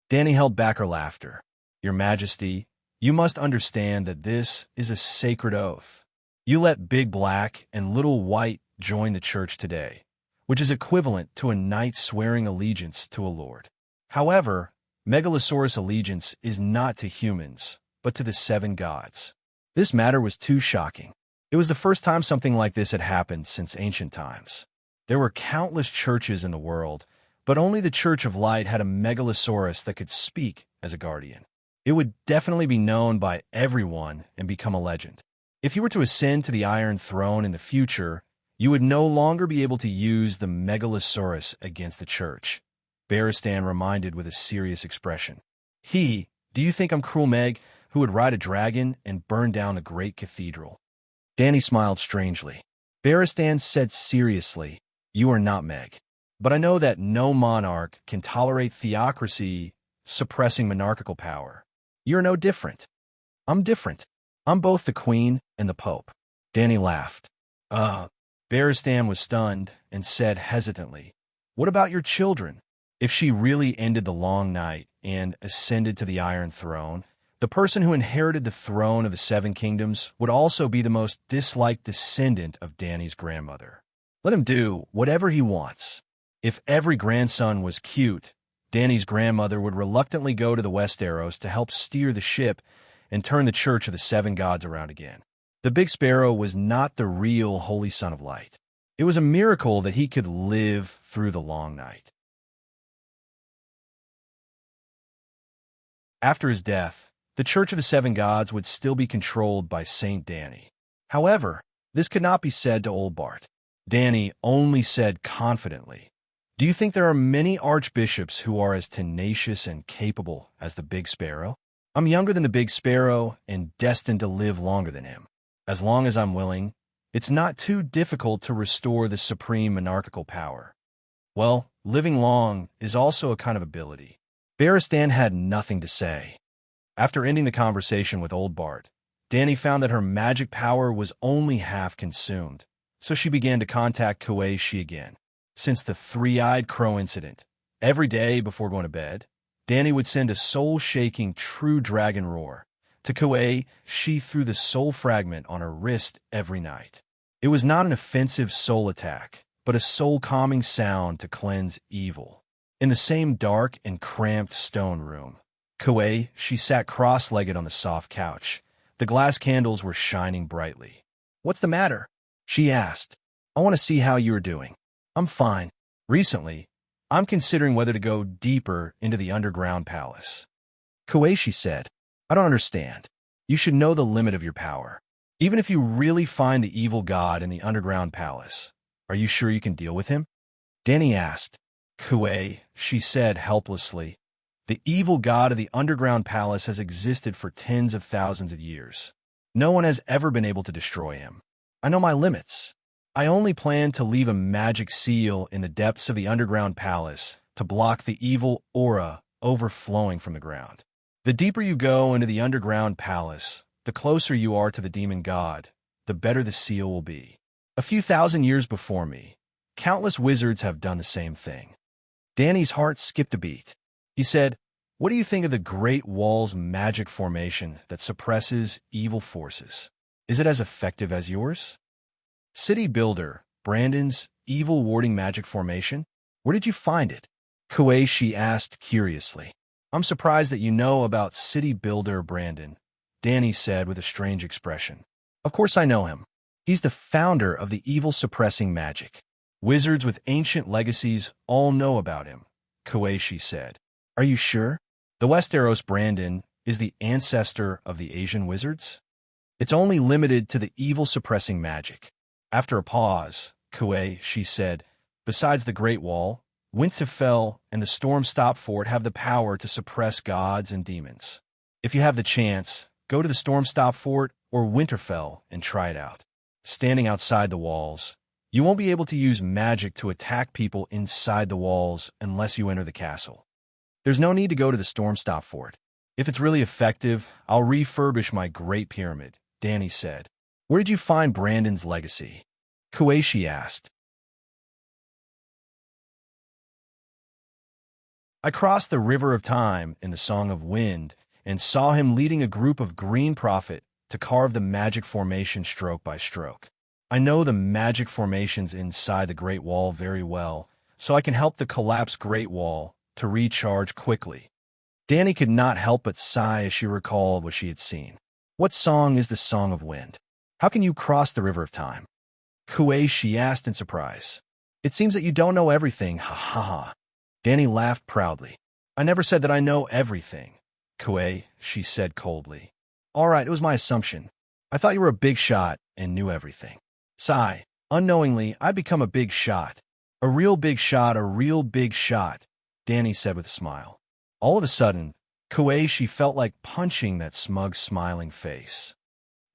Danny held back her laughter. "Your Majesty, you must understand that this is a sacred oath. You let Big Black and Little White join the church today, which is equivalent to a knight swearing allegiance to a lord. However, Megalosaurus' allegiance is not to humans, but to the seven gods." This matter was too shocking. It was the first time something like this had happened since ancient times. There were countless churches in the world, but only the Church of Light had a Megalosaurus that could speak as a guardian. It would definitely be known by everyone and become a legend. If you were to ascend to the Iron Throne in the future, you would no longer be able to use the Megalosaurus against the church, Barristan reminded with a serious expression. Do you think I'm Cruel Meg, who would ride a dragon and burn down a great cathedral?" Danny smiled strangely. Barristan said seriously, "You are not Meg. But I know that no monarch can tolerate theocracy suppressing monarchical power. You're no different." "I'm different. I'm both the Queen and the Pope." Danny laughed. Barristan was stunned and said hesitantly, "What about your children? If she really ended the long night and ascended to the Iron Throne, the person who inherited the throne of the Seven Kingdoms would also be the most disliked descendant of Danny's grandmother. Let him do whatever he wants. If every grandson was cute, Danny's grandmother would reluctantly go to the Westeros to help steer the ship and turn the Church of the Seven Gods around again. The Big Sparrow was not the real Holy Son of Light. It was a miracle that he could live through the long night. After his death, the Church of the Seven Gods would still be controlled by Saint Danny. However, this could not be said to Old Bart. Danny only said confidently, "Do you think there are many archbishops who are as tenacious and capable as the Big Sparrow? I'm younger than the Big Sparrow and destined to live longer than him. As long as I'm willing, it's not too difficult to restore the supreme monarchical power." Well, living long is also a kind of ability. Barristan had nothing to say. After ending the conversation with Old Bart, Danny found that her magic power was only half consumed, so she began to contact Kuei again. Since the three-eyed crow incident, every day before going to bed, Danny would send a soul-shaking true dragon roar. To Kuei, she threw the soul fragment on her wrist every night. It was not an offensive soul attack, but a soul-calming sound to cleanse evil. In the same dark and cramped stone room, Kuei, she sat cross-legged on the soft couch. The glass candles were shining brightly. "What's the matter?" she asked. "I want to see how you are doing." "I'm fine. Recently, I'm considering whether to go deeper into the underground palace." "Kuei," she said, "I don't understand. You should know the limit of your power. Even if you really find the evil god in the underground palace, are you sure you can deal with him?" Danny asked. "Kuei," she said helplessly, "the evil god of the underground palace has existed for tens of thousands of years. No one has ever been able to destroy him. I know my limits. I only plan to leave a magic seal in the depths of the underground palace to block the evil aura overflowing from the ground. The deeper you go into the underground palace, the closer you are to the demon god, the better the seal will be. A few thousand years before me, countless wizards have done the same thing." Danny's heart skipped a beat. He said, "What do you think of the Great Wall's magic formation that suppresses evil forces? Is it as effective as yours?" "City Builder, Brandon's evil warding magic formation? Where did you find it?" Kuei, she asked curiously. "I'm surprised that you know about City Builder Brandon," Danny said with a strange expression. "Of course I know him. He's the founder of the evil-suppressing magic. Wizards with ancient legacies all know about him," Kuei, she said. "Are you sure? The Westeros Brandon is the ancestor of the Asian wizards? It's only limited to the evil-suppressing magic." After a pause, Kuei, she said, "Besides the Great Wall, Winterfell and the Stormstop Fort have the power to suppress gods and demons. If you have the chance, go to the Stormstop Fort or Winterfell and try it out." Standing outside the walls, You won't be able to use magic to attack people inside the walls unless you enter the castle. There's no need to go to the Stormstop Fort. If it's really effective, I'll refurbish my Great Pyramid, Danny said. Where did you find Brandon's legacy? Kueishi asked. I crossed the River of Time in the Song of Wind and saw him leading a group of green prophet to carve the magic formation stroke by stroke. I know the magic formations inside the Great Wall very well, so I can help the collapsed Great Wall to recharge quickly. Danny could not help but sigh as she recalled what she had seen. What song is the Song of Wind? How can you cross the River of Time? Kueishi asked in surprise. It seems that you don't know everything, ha ha ha. Danny laughed proudly. I never said that I know everything, Kueishi said coldly. All right, it was my assumption. I thought you were a big shot and knew everything. Sigh. Unknowingly, I become a big shot. A real big shot, Danny said with a smile. All of a sudden, Kueishi felt like punching that smug, smiling face.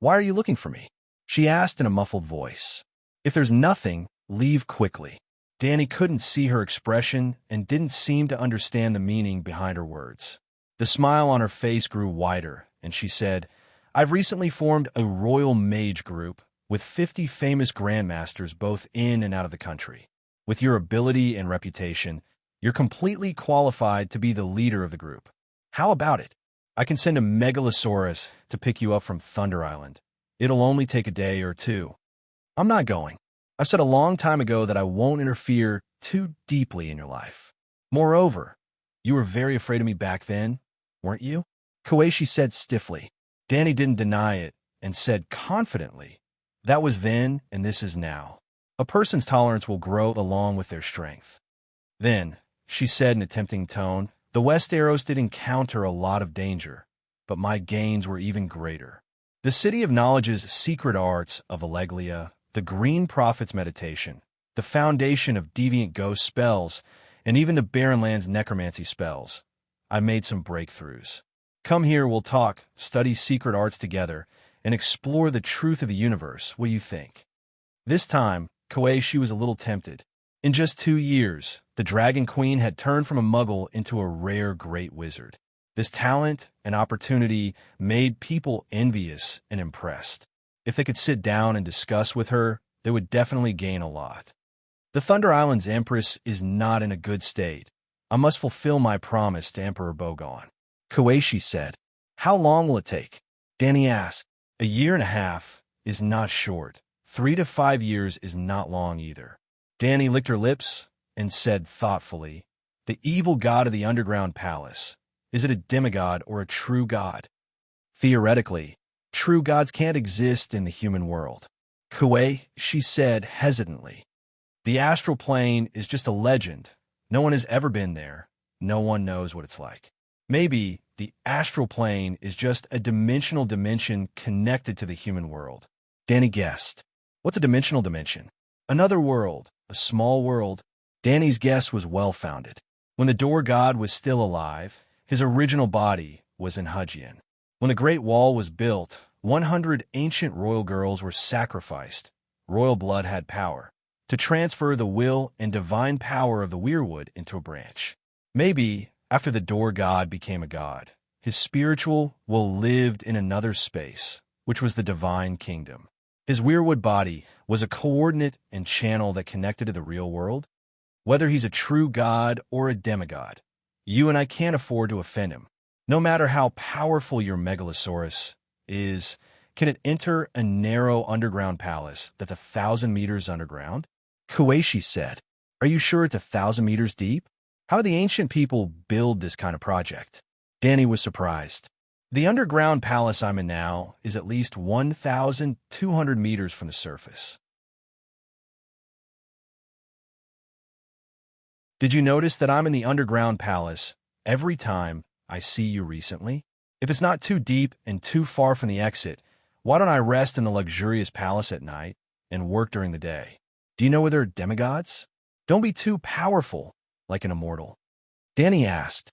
Why are you looking for me? She asked in a muffled voice. If there's nothing, leave quickly. Danny couldn't see her expression and didn't seem to understand the meaning behind her words. The smile on her face grew wider, and she said, I've recently formed a royal mage group with 50 famous grandmasters both in and out of the country. With your ability and reputation, you're completely qualified to be the leader of the group. How about it? I can send a Megalosaurus to pick you up from Thunder Island. It'll only take a day or two. I'm not going. I said a long time ago that I won't interfere too deeply in your life. Moreover, you were very afraid of me back then, weren't you? Kueishi said stiffly. Danny didn't deny it and said confidently, that was then and this is now. A person's tolerance will grow along with their strength. Then, she said in a tempting tone, the West Arrows did encounter a lot of danger, but my gains were even greater. The City of Knowledge's secret arts of Alleglia, the Green Prophet's meditation, the foundation of deviant ghost spells, and even the Barren Lands necromancy spells. I made some breakthroughs. Come here, we'll talk, study secret arts together, and explore the truth of the universe. What do you think? This time, Kueishi was a little tempted. In just 2 years, the Dragon Queen had turned from a muggle into a rare great wizard. This talent and opportunity made people envious and impressed. If they could sit down and discuss with her, they would definitely gain a lot. The Thunder Island's Empress is not in a good state. I must fulfill my promise to Emperor Bogon. Kueishi said. How long will it take? Danny asked. 1.5 years is not short. 3 to 5 years is not long either. Danny licked her lips and said thoughtfully, the evil god of the underground palace. Is it a demigod or a true god? Theoretically, true gods can't exist in the human world. Kueishi said hesitantly. The astral plane is just a legend. No one has ever been there. No one knows what it's like. Maybe the astral plane is just a dimensional dimension connected to the human world. Danny guessed. What's a dimensional dimension? Another world, a small world. Danny's guess was well-founded. When the door god was still alive, his original body was in Hujian. When the Great Wall was built, 100 ancient royal girls were sacrificed. Royal blood had power to transfer the will and divine power of the weirwood into a branch. Maybe, after the door god became a god, his spiritual will lived in another space, which was the divine kingdom. His weirwood body was a coordinate and channel that connected to the real world. Whether he's a true god or a demigod, you and I can't afford to offend him. No matter how powerful your Megalosaurus is, can it enter a narrow underground palace that's 1,000 meters underground? Kueishi said. Are you sure it's 1,000 meters deep? How did the ancient people build this kind of project? Danny was surprised. The underground palace I'm in now is at least 1,200 meters from the surface. Did you notice that I'm in the underground palace every time I see you recently? If it's not too deep and too far from the exit, why don't I rest in the luxurious palace at night and work during the day? Do you know where there are demigods? Don't be too powerful, like an immortal. Danny asked.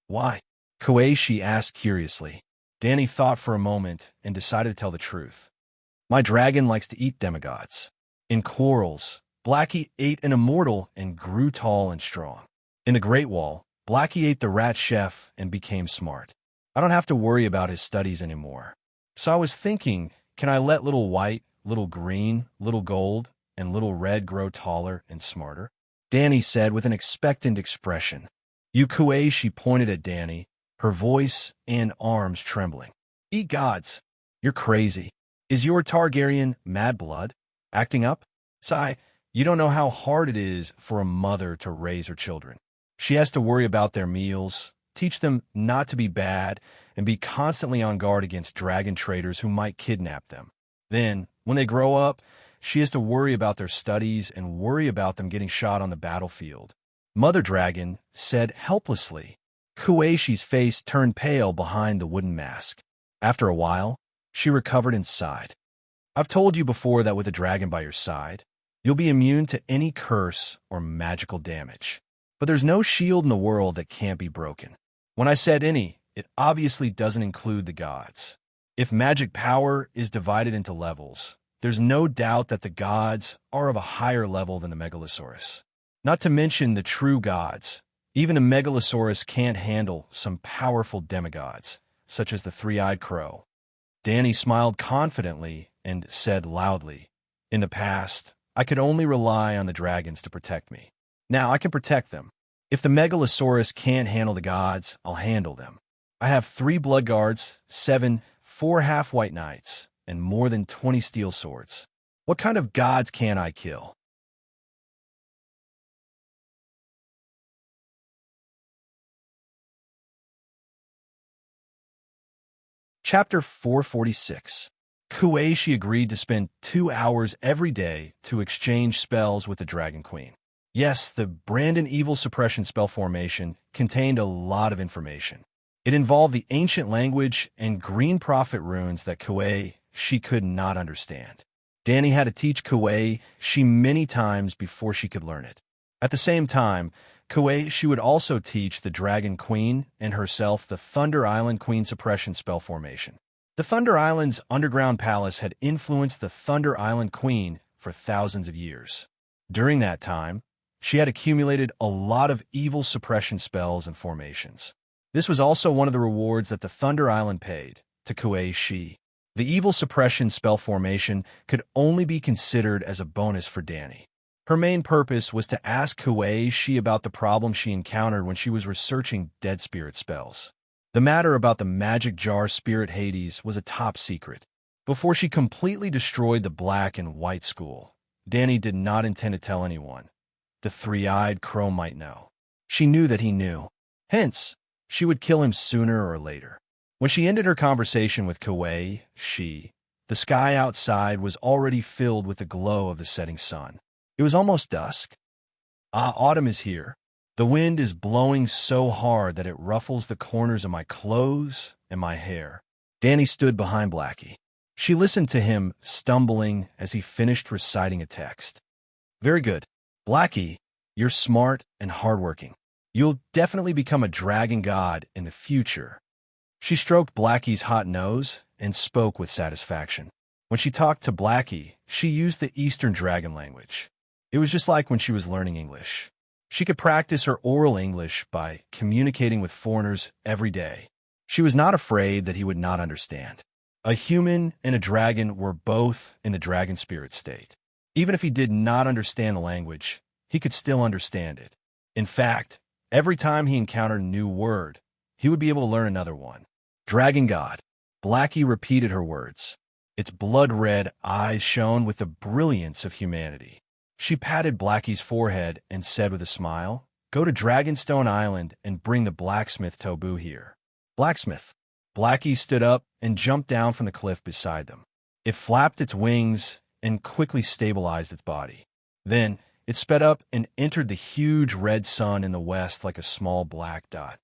Why? Kueishi asked curiously. Danny thought for a moment and decided to tell the truth. My dragon likes to eat demigods. In quarrels, Blackie ate an immortal and grew tall and strong. In the Great Wall, Blackie ate the rat chef and became smart. I don't have to worry about his studies anymore. So I was thinking, can I let little white, little green, little gold, and little red grow taller and smarter? Danny said with an expectant expression. You Kuei, she pointed at Danny, her voice and arms trembling. Eat gods. You're crazy. Is your Targaryen mad blood acting up? Sigh, you don't know how hard it is for a mother to raise her children. She has to worry about their meals, teach them not to be bad, and be constantly on guard against dragon traders who might kidnap them. Then, when they grow up, she has to worry about their studies and worry about them getting shot on the battlefield. Mother Dragon said helplessly. Kueishi's face turned pale behind the wooden mask. After a while, she recovered and sighed. I've told you before that with a dragon by your side, you'll be immune to any curse or magical damage. But there's no shield in the world that can't be broken. When I said any, it obviously doesn't include the gods. If magic power is divided into levels, there's no doubt that the gods are of a higher level than the Megalosaurus. Not to mention the true gods. Even a Megalosaurus can't handle some powerful demigods, such as the three-eyed crow. Danny smiled confidently and said loudly, in the past, I could only rely on the dragons to protect me. Now I can protect them. If the Megalosaurus can't handle the gods, I'll handle them. I have 3 blood guards, 4 half-white knights, and more than 20 steel swords. What kind of gods can I kill? Chapter 446. Kueishi agreed to spend 2 hours every day to exchange spells with the Dragon Queen. Yes, the Brandon Evil Suppression spell formation contained a lot of information. It involved the ancient language and green prophet runes that she could not understand. Danny had to teach she many times before she could learn it. At the same time, she would also teach the Dragon Queen and herself the Thunder Island Queen Suppression spell formation. The Thunder Island's underground palace had influenced the Thunder Island Queen for thousands of years. During that time, she had accumulated a lot of evil suppression spells and formations. This was also one of the rewards that the Thunder Island paid to Kuei-shi. The evil suppression spell formation could only be considered as a bonus for Danny. Her main purpose was to ask Kuei-shi about the problem she encountered when she was researching dead spirit spells. The matter about the magic jar spirit Hades was a top secret. Before she completely destroyed the black and white school, Danny did not intend to tell anyone. The three-eyed crow might know. She knew that he knew. Hence, she would kill him sooner or later. When she ended her conversation with Kuei-shi, the sky outside was already filled with the glow of the setting sun. It was almost dusk. Autumn is here. The wind is blowing so hard that it ruffles the corners of my clothes and my hair. Danny stood behind Blackie. She listened to him, stumbling as he finished reciting a text. Very good. Blackie, you're smart and hardworking. You'll definitely become a dragon god in the future. She stroked Blackie's hot nose and spoke with satisfaction. When she talked to Blackie, she used the Eastern Dragon language. It was just like when she was learning English. She could practice her oral English by communicating with foreigners every day. She was not afraid that he would not understand. A human and a dragon were both in the dragon spirit state. Even if he did not understand the language, he could still understand it. In fact, every time he encountered a new word, he would be able to learn another one. Dragon God. Blackie repeated her words. Its blood-red eyes shone with the brilliance of humanity. She patted Blackie's forehead and said with a smile, Go to Dragonstone Island and bring the blacksmith Tobu here. Blacksmith. Blackie stood up and jumped down from the cliff beside them. It flapped its wings and quickly stabilized its body. Then, it sped up and entered the huge red sun in the west like a small black dot.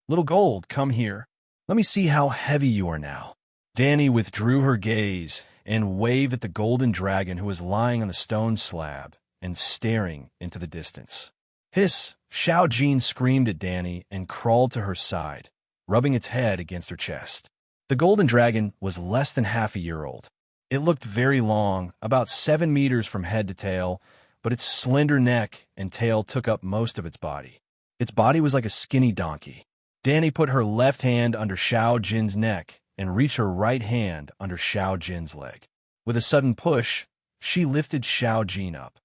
Little Gold, come here. Let me see how heavy you are now. Danny withdrew her gaze and waved at the golden dragon who was lying on the stone slab and staring into the distance. Hiss! Xiao Jin screamed at Danny and crawled to her side, rubbing its head against her chest. The golden dragon was less than half a year old. It looked very long, about 7 meters from head to tail, but its slender neck and tail took up most of its body. Its body was like a skinny donkey. Danny put her left hand under Xiao Jin's neck and reached her right hand under Xiao Jin's leg. With a sudden push, she lifted Xiao Jin up.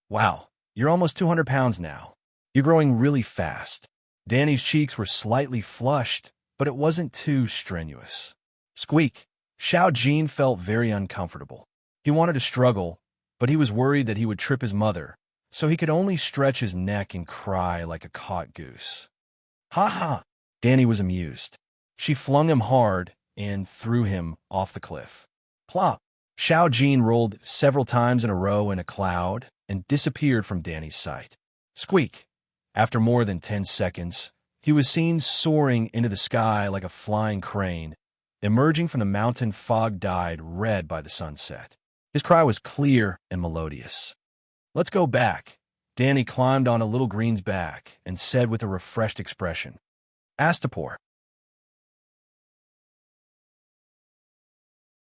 Wow, you're almost 200 pounds now. You're growing really fast. Danny's cheeks were slightly flushed, but it wasn't too strenuous. Squeak. Xiao Jin felt very uncomfortable. He wanted to struggle, but he was worried that he would trip his mother, so he could only stretch his neck and cry like a caught goose. Ha ha! Danny was amused. She flung him hard and threw him off the cliff. Plop! Xiao Jin rolled several times in a row in a cloud and disappeared from Danny's sight. Squeak! After more than 10 seconds, he was seen soaring into the sky like a flying crane, emerging from the mountain fog dyed red by the sunset. His cry was clear and melodious. Let's go back. Danny climbed on a little green's back and said with a refreshed expression, Astapor.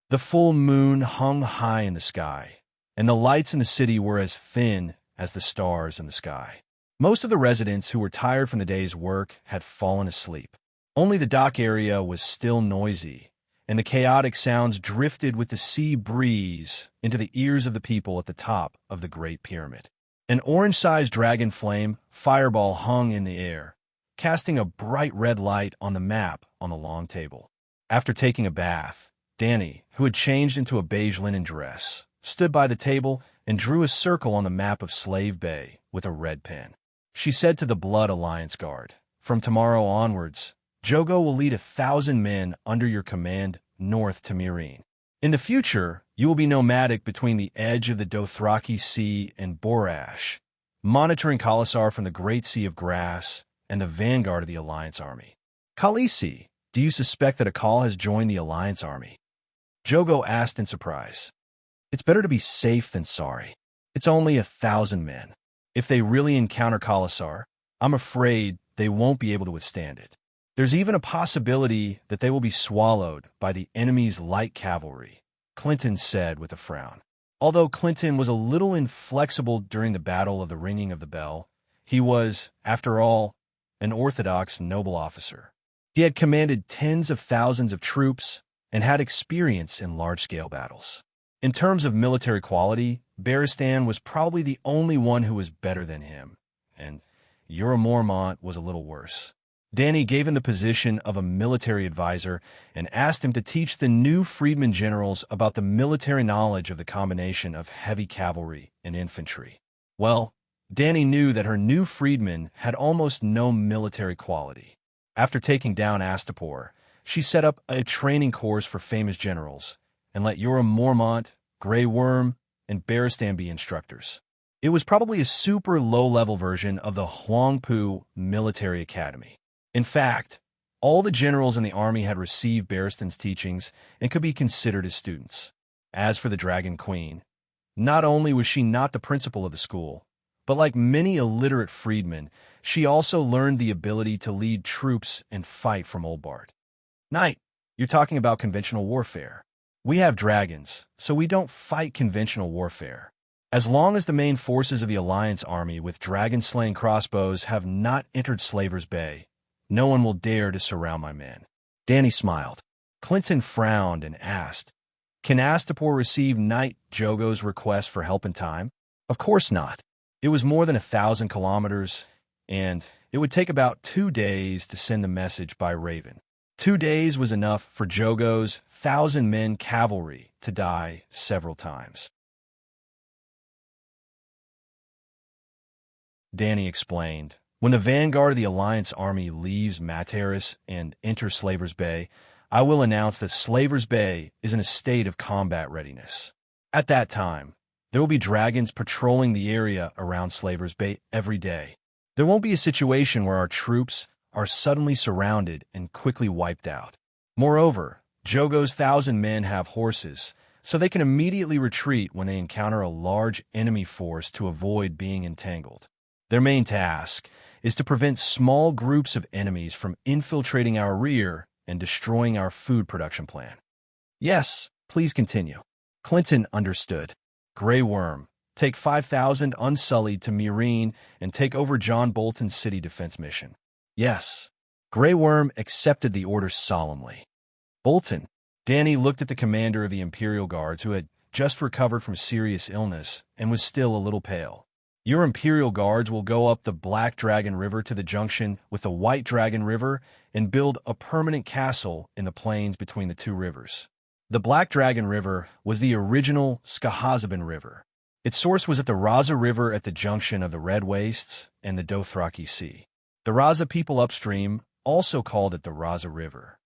The full moon hung high in the sky, and the lights in the city were as thin as the stars in the sky. Most of the residents who were tired from the day's work had fallen asleep. Only the dock area was still noisy, and the chaotic sounds drifted with the sea breeze into the ears of the people at the top of the Great Pyramid. An orange-sized dragon flame fireball hung in the air, casting a bright red light on the map on the long table. After taking a bath, Danny, who had changed into a beige linen dress, stood by the table and drew a circle on the map of Slave Bay with a red pen. She said to the Blood Alliance Guard, From tomorrow onwards, Jogo will lead 1,000 men under your command north to Serene. In the future, you will be nomadic between the edge of the Dothraki Sea and Borash, monitoring Khalasar from the Great Sea of Grass and the vanguard of the Alliance Army. Khaleesi, do you suspect that Akal has joined the Alliance Army? Jogo asked in surprise. It's better to be safe than sorry. It's only 1,000 men. If they really encounter Khalasar, I'm afraid they won't be able to withstand it. There's even a possibility that they will be swallowed by the enemy's light cavalry, Clinton said with a frown. Although Clinton was a little inflexible during the Battle of the Ringing of the Bell, he was, after all, an orthodox noble officer. He had commanded tens of thousands of troops and had experience in large-scale battles. In terms of military quality, Barristan was probably the only one who was better than him, and Jorah Mormont was a little worse. Danny gave him the position of a military advisor and asked him to teach the new freedmen generals about the military knowledge of the combination of heavy cavalry and infantry. Well, Danny knew that her new freedmen had almost no military quality. After taking down Astapor, she set up a training course for famous generals and let Jorah Mormont, Grey Worm, and Barristan be instructors. It was probably a super low-level version of the Huangpu Military Academy. In fact, all the generals in the army had received Barristan's teachings and could be considered as students. As for the Dragon Queen, not only was she not the principal of the school, but like many illiterate freedmen, she also learned the ability to lead troops and fight from Old Bart. Knight, you're talking about conventional warfare. We have dragons, so we don't fight conventional warfare. As long as the main forces of the Alliance Army with dragon-slaying crossbows have not entered Slaver's Bay, no one will dare to surround my men. Danny smiled. Clinton frowned and asked, Can Astapor receive Knight Jogo's request for help in time? Of course not. It was more than 1,000 kilometers, and it would take about 2 days to send the message by Raven. 2 days was enough for Jogo's 1,000-men cavalry to die several times. Danny explained, When the vanguard of the Alliance Army leaves Materis and enters Slaver's Bay, I will announce that Slaver's Bay is in a state of combat readiness. At that time, there will be dragons patrolling the area around Slaver's Bay every day. There won't be a situation where our troops are suddenly surrounded and quickly wiped out. Moreover, Jogo's 1,000 men have horses, so they can immediately retreat when they encounter a large enemy force to avoid being entangled. Their main task is to prevent small groups of enemies from infiltrating our rear and destroying our food production plan. Yes, please continue. Clinton understood. Grey Worm, take 5,000 Unsullied to Serene and take over John Bolton's city defense mission. Yes. Grey Worm accepted the order solemnly. Bolton. Danny looked at the commander of the Imperial Guards, who had just recovered from serious illness and was still a little pale. Your Imperial Guards will go up the Black Dragon River to the junction with the White Dragon River and build a permanent castle in the plains between the two rivers. The Black Dragon River was the original Skahazabin River. Its source was at the Raza River at the junction of the Red Wastes and the Dothraki Sea. The Raza people upstream also called it the Raza River.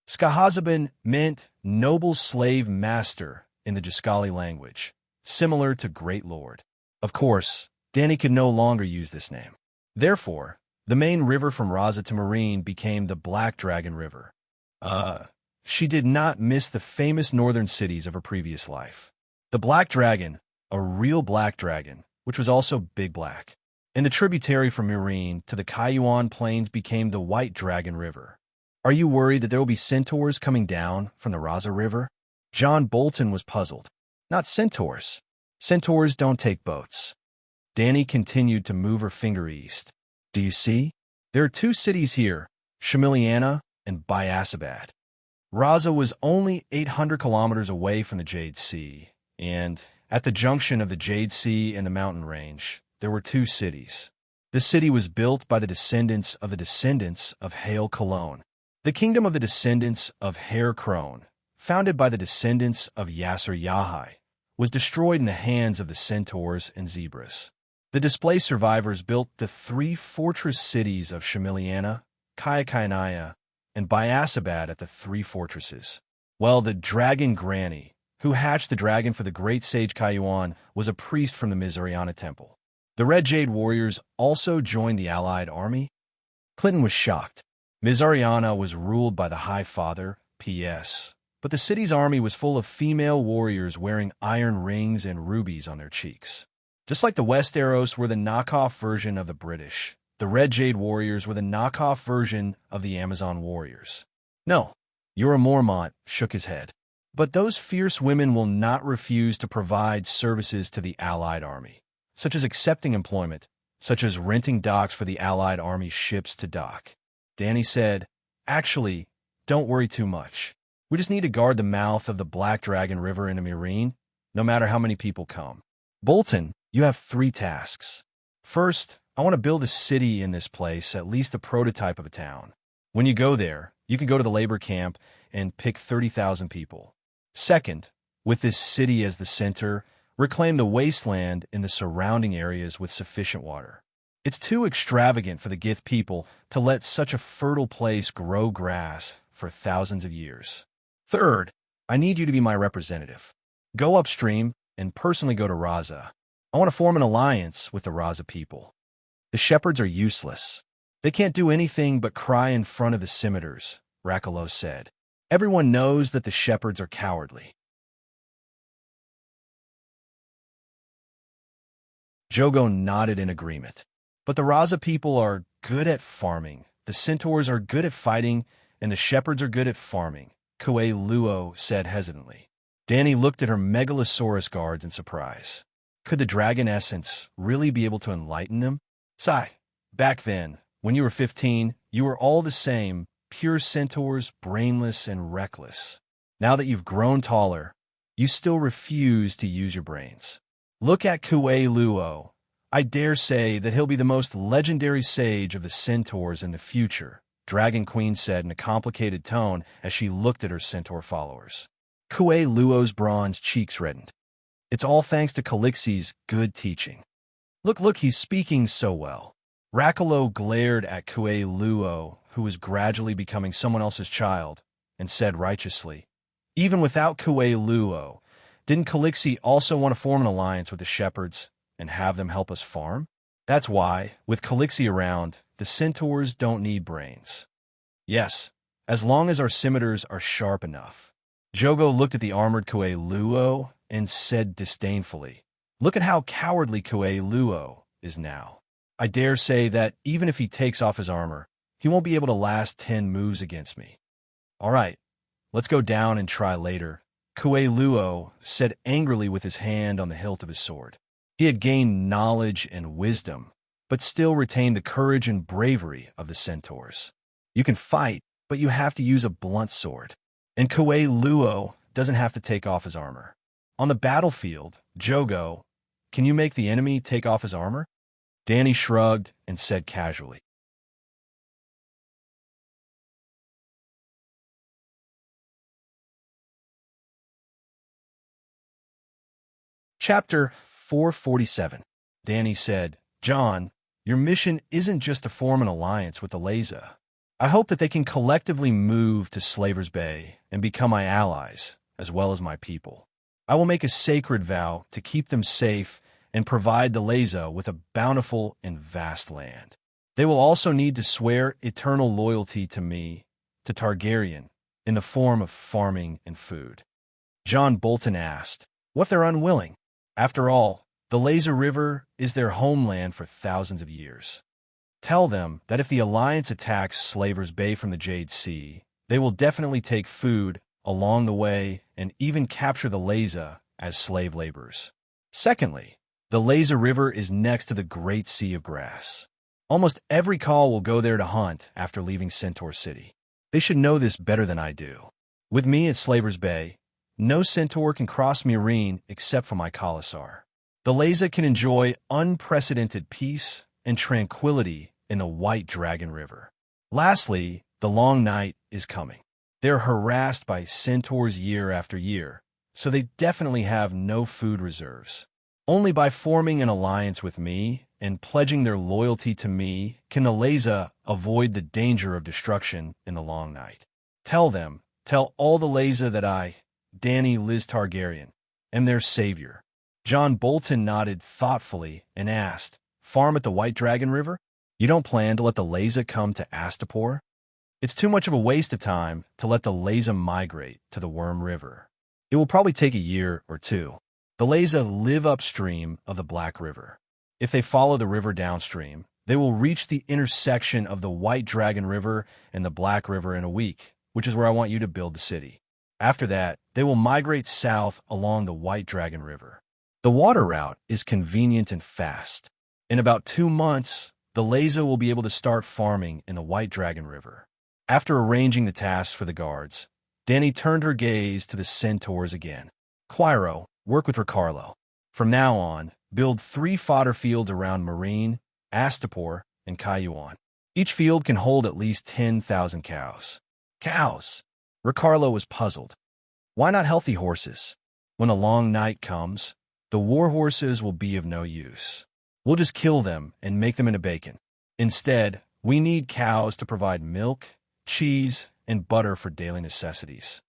Skahazabin meant noble slave master in the Jaskali language, similar to Great Lord. Of course, Danny could no longer use this name. Therefore, the main river from Raza to Serene became the Black Dragon River. She did not miss the famous northern cities of her previous life. The Black Dragon, a real black dragon, which was also big black, and the tributary from Serene to the Kayuan Plains became the White Dragon River. Are you worried that there will be centaurs coming down from the Raza River? John Bolton was puzzled. Not centaurs. Centaurs don't take boats. Danny continued to move her finger east. Do you see? There are two cities here, Shamiliana and Biasabad. Raza was only 800 kilometers away from the Jade Sea, and at the junction of the Jade Sea and the mountain range, there were two cities. The city was built by the descendants of Hail Cologne, the kingdom of the descendants of Hair Crone, founded by the descendants of Yasser Yahai, was destroyed in the hands of the centaurs and zebras. The displaced survivors built the three fortress cities of Shamiliana, Kayakainaya, and Biasabad at the three fortresses. Well, the Dragon Granny, who hatched the dragon for the great sage Kayuan, was a priest from the Mizariana temple. The Red Jade warriors also joined the allied army. Clinton was shocked. Mizariana was ruled by the High Father, P.S., but the city's army was full of female warriors wearing iron rings and rubies on their cheeks. Just like the Westeros were the knockoff version of the British, the Red Jade warriors were the knockoff version of the Amazon warriors. No, Yura Mormont shook his head. But those fierce women will not refuse to provide services to the Allied army, such as accepting employment, such as renting docks for the Allied army's ships to dock. Danny said, actually, don't worry too much. We just need to guard the mouth of the Black Dragon River into Serene, no matter how many people come. Bolton, you have 3 tasks. First, I want to build a city in this place, at least a prototype of a town. When you go there, you can go to the labor camp and pick 30,000 people. Second, with this city as the center, reclaim the wasteland in the surrounding areas with sufficient water. It's too extravagant for the Gith people to let such a fertile place grow grass for thousands of years. Third, I need you to be my representative. Go upstream and personally go to Raza. I want to form an alliance with the Raza people. The shepherds are useless. They can't do anything but cry in front of the scimitars, Rakalo said. Everyone knows that the shepherds are cowardly. Jogo nodded in agreement. But the Raza people are good at farming, the centaurs are good at fighting, and the shepherds are good at farming, Kue Luo said hesitantly. Danny looked at her megalosaurus guards in surprise. Could the dragon essence really be able to enlighten them? Sigh. Back then, when you were 15, you were all the same, pure centaurs, brainless and reckless. Now that you've grown taller, you still refuse to use your brains. Look at Kue Luo. I dare say that he'll be the most legendary sage of the centaurs in the future, Dragon Queen said in a complicated tone as she looked at her centaur followers. Kue Luo's bronze cheeks reddened. It's all thanks to Calixi's good teaching. Look, he's speaking so well. Rakalo glared at Kue Luo, who was gradually becoming someone else's child, and said righteously, even without Kue Luo, didn't Calixi also want to form an alliance with the shepherds and have them help us farm? That's why, with Calixi around, the centaurs don't need brains. Yes, as long as our scimitars are sharp enough. Jogo looked at the armored Kue Luo and said disdainfully, look at how cowardly Kue Luo is now. I dare say that even if he takes off his armor, he won't be able to last 10 moves against me. All right, let's go down and try later, Luo said angrily with his hand on the hilt of his sword. He had gained knowledge and wisdom, but still retained the courage and bravery of the centaurs. You can fight, but you have to use a blunt sword. And Luo doesn't have to take off his armor. On the battlefield, Jogo, can you make the enemy take off his armor? Danny shrugged and said casually. Chapter 447. Danny said, John, your mission isn't just to form an alliance with the Leza. I hope that they can collectively move to Slaver's Bay and become my allies, as well as my people. I will make a sacred vow to keep them safe and provide the Leza with a bountiful and vast land. They will also need to swear eternal loyalty to me, to Targaryen, in the form of farming and food. John Bolton asked, what if they're unwilling? After all, the Leza River is their homeland for thousands of years. Tell them that if the Alliance attacks Slaver's Bay from the Jade Sea, they will definitely take food along the way and even capture the Leza as slave laborers. Secondly, the Leza River is next to the Great Sea of Grass. Almost every call will go there to hunt after leaving Centaur City. They should know this better than I do. With me at Slaver's Bay, no centaur can cross Meereen except for my Khalasar. The Leza can enjoy unprecedented peace and tranquility in the White Dragon River. Lastly, the long night is coming. They're harassed by centaurs year after year, so they definitely have no food reserves. Only by forming an alliance with me and pledging their loyalty to me can the Leza avoid the danger of destruction in the long night. Tell all the Leza that I, Danny Liz Targaryen, am their savior. John Bolton nodded thoughtfully and asked, farm at the White Dragon River? You don't plan to let the Leza come to Astapor? It's too much of a waste of time to let the Leza migrate to the Worm River. It will probably take a year or two. The Leza live upstream of the Black River. If they follow the river downstream, they will reach the intersection of the White Dragon River and the Black River in a week, which is where I want you to build the city. After that, they will migrate south along the White Dragon River. The water route is convenient and fast. In about 2 months, the Leza will be able to start farming in the White Dragon River. After arranging the tasks for the guards, Danny turned her gaze to the centaurs again. Quiro, work with Ricardo. From now on, build 3 fodder fields around Meereen, Astapor, and Cayuan. Each field can hold at least 10,000 cows. Cows! Ricardo was puzzled. Why not healthy horses? When a long night comes, the war horses will be of no use. We'll just kill them and make them into bacon. Instead, we need cows to provide milk, cheese, and butter for daily necessities.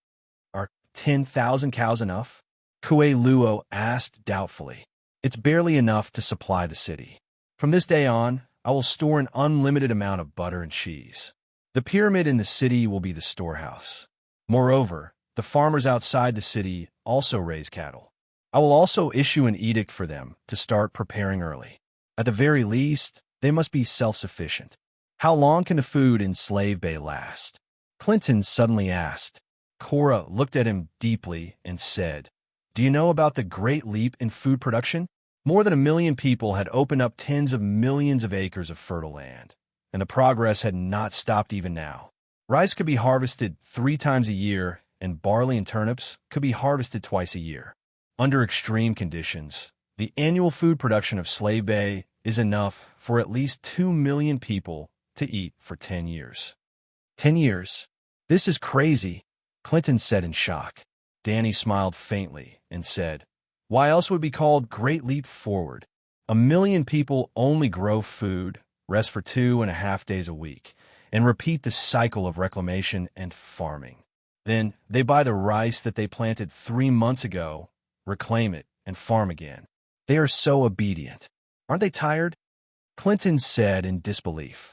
Are 10,000 cows enough? Luo asked doubtfully. It's barely enough to supply the city. From this day on, I will store an unlimited amount of butter and cheese. The pyramid in the city will be the storehouse. Moreover, the farmers outside the city also raise cattle. I will also issue an edict for them to start preparing early. At the very least, they must be self-sufficient. How long can the food in Slave Bay last? Clinton suddenly asked. Cora looked at him deeply and said, do you know about the great leap in food production? More than 1 million people had opened up tens of millions of acres of fertile land, and the progress had not stopped even now. Rice could be harvested 3 times a year, and barley and turnips could be harvested twice a year. Under extreme conditions, the annual food production of Slave Bay is enough for at least 2 million people to eat for 10 years. 10 years? This is crazy, Clinton said in shock. Danny smiled faintly and said, why else would it be called Great Leap Forward? 1 million people only grow food, rest for 2.5 days a week, and repeat the cycle of reclamation and farming. Then they buy the rice that they planted 3 months ago, reclaim it, and farm again. They are so obedient. Aren't they tired? Clinton said in disbelief.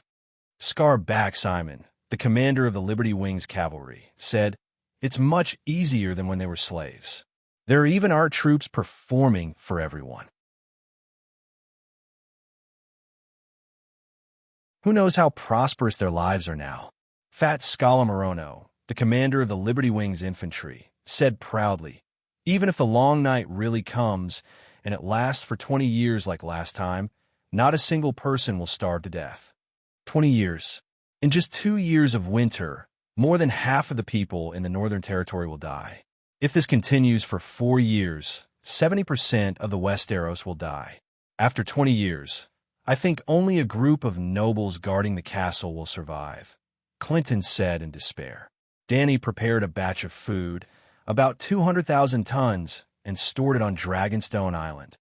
Scar Back Simon, the commander of the Liberty Wings cavalry, said, it's much easier than when they were slaves. There are even our troops performing for everyone. Who knows how prosperous their lives are now? Fat Scala Morono, the commander of the Liberty Wings infantry, said proudly, Even if the long night really comes, and it lasts for 20 years like last time, not a single person will starve to death. 20 years. In just 2 years of winter, more than half of the people in the Northern Territory will die. If this continues for 4 years, 70% of the Westeros will die. After 20 years, I think only a group of nobles guarding the castle will survive, Clinton said in despair. Dany prepared a batch of food, about 200,000 tons, and stored it on Dragonstone Island.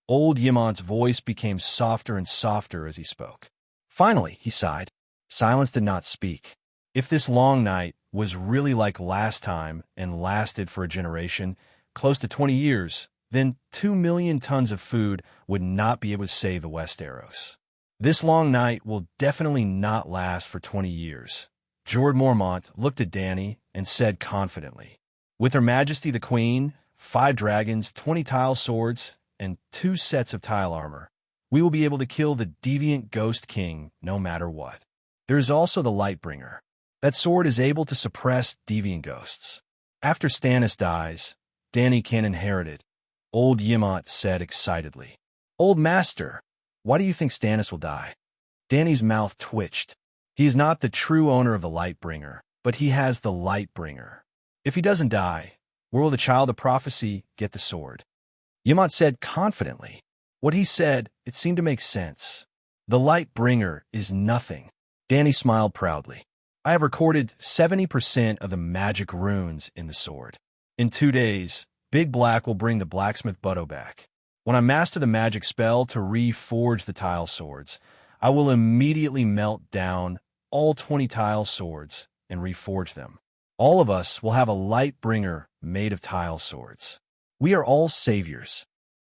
Old Yimont's voice became softer and softer as he spoke. Finally, he sighed. Silence did not speak. If this long night was really like last time and lasted for a generation, close to 20 years, then 2 million tons of food would not be able to save the Westeros. This long night will definitely not last for 20 years. Jorah Mormont looked at Dany and said confidently, "With Her Majesty the Queen, 5 dragons, 20 tile swords, and 2 sets of tile armor, we will be able to kill the deviant Ghost King no matter what. There is also the Lightbringer. That sword is able to suppress deviant ghosts. After Stannis dies, Dany can inherit it," Old Yimont said excitedly. "Old Master, why do you think Stannis will die?" Dany's mouth twitched. He is not the true owner of the Lightbringer, but he has the Lightbringer. If he doesn't die, where will the child of prophecy get the sword? Yimont said confidently. What he said, it seemed to make sense. The Lightbringer is nothing. Dany smiled proudly. I have recorded 70% of the magic runes in the sword. In 2 days, Big Black will bring the blacksmith Butto back. When I master the magic spell to reforge the tile swords, I will immediately melt down all 20 tile swords and reforge them. All of us will have a Lightbringer made of tile swords. We are all saviors.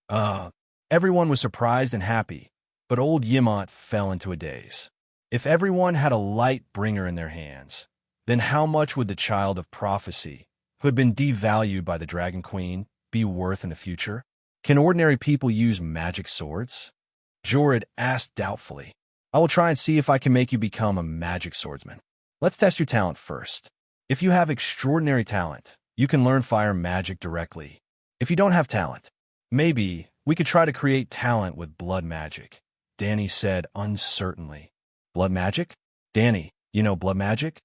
Everyone was surprised and happy, but old Yimont fell into a daze. If everyone had a Lightbringer in their hands, then how much would the child of prophecy, who had been devalued by the Dragon Queen, be worth in the future? Can ordinary people use magic swords? Jorah asked doubtfully. I will try and see if I can make you become a magic swordsman. Let's test your talent first. If you have extraordinary talent, you can learn fire magic directly. If you don't have talent, maybe we could try to create talent with blood magic, Dany said uncertainly. Blood magic? Dany, you know blood magic?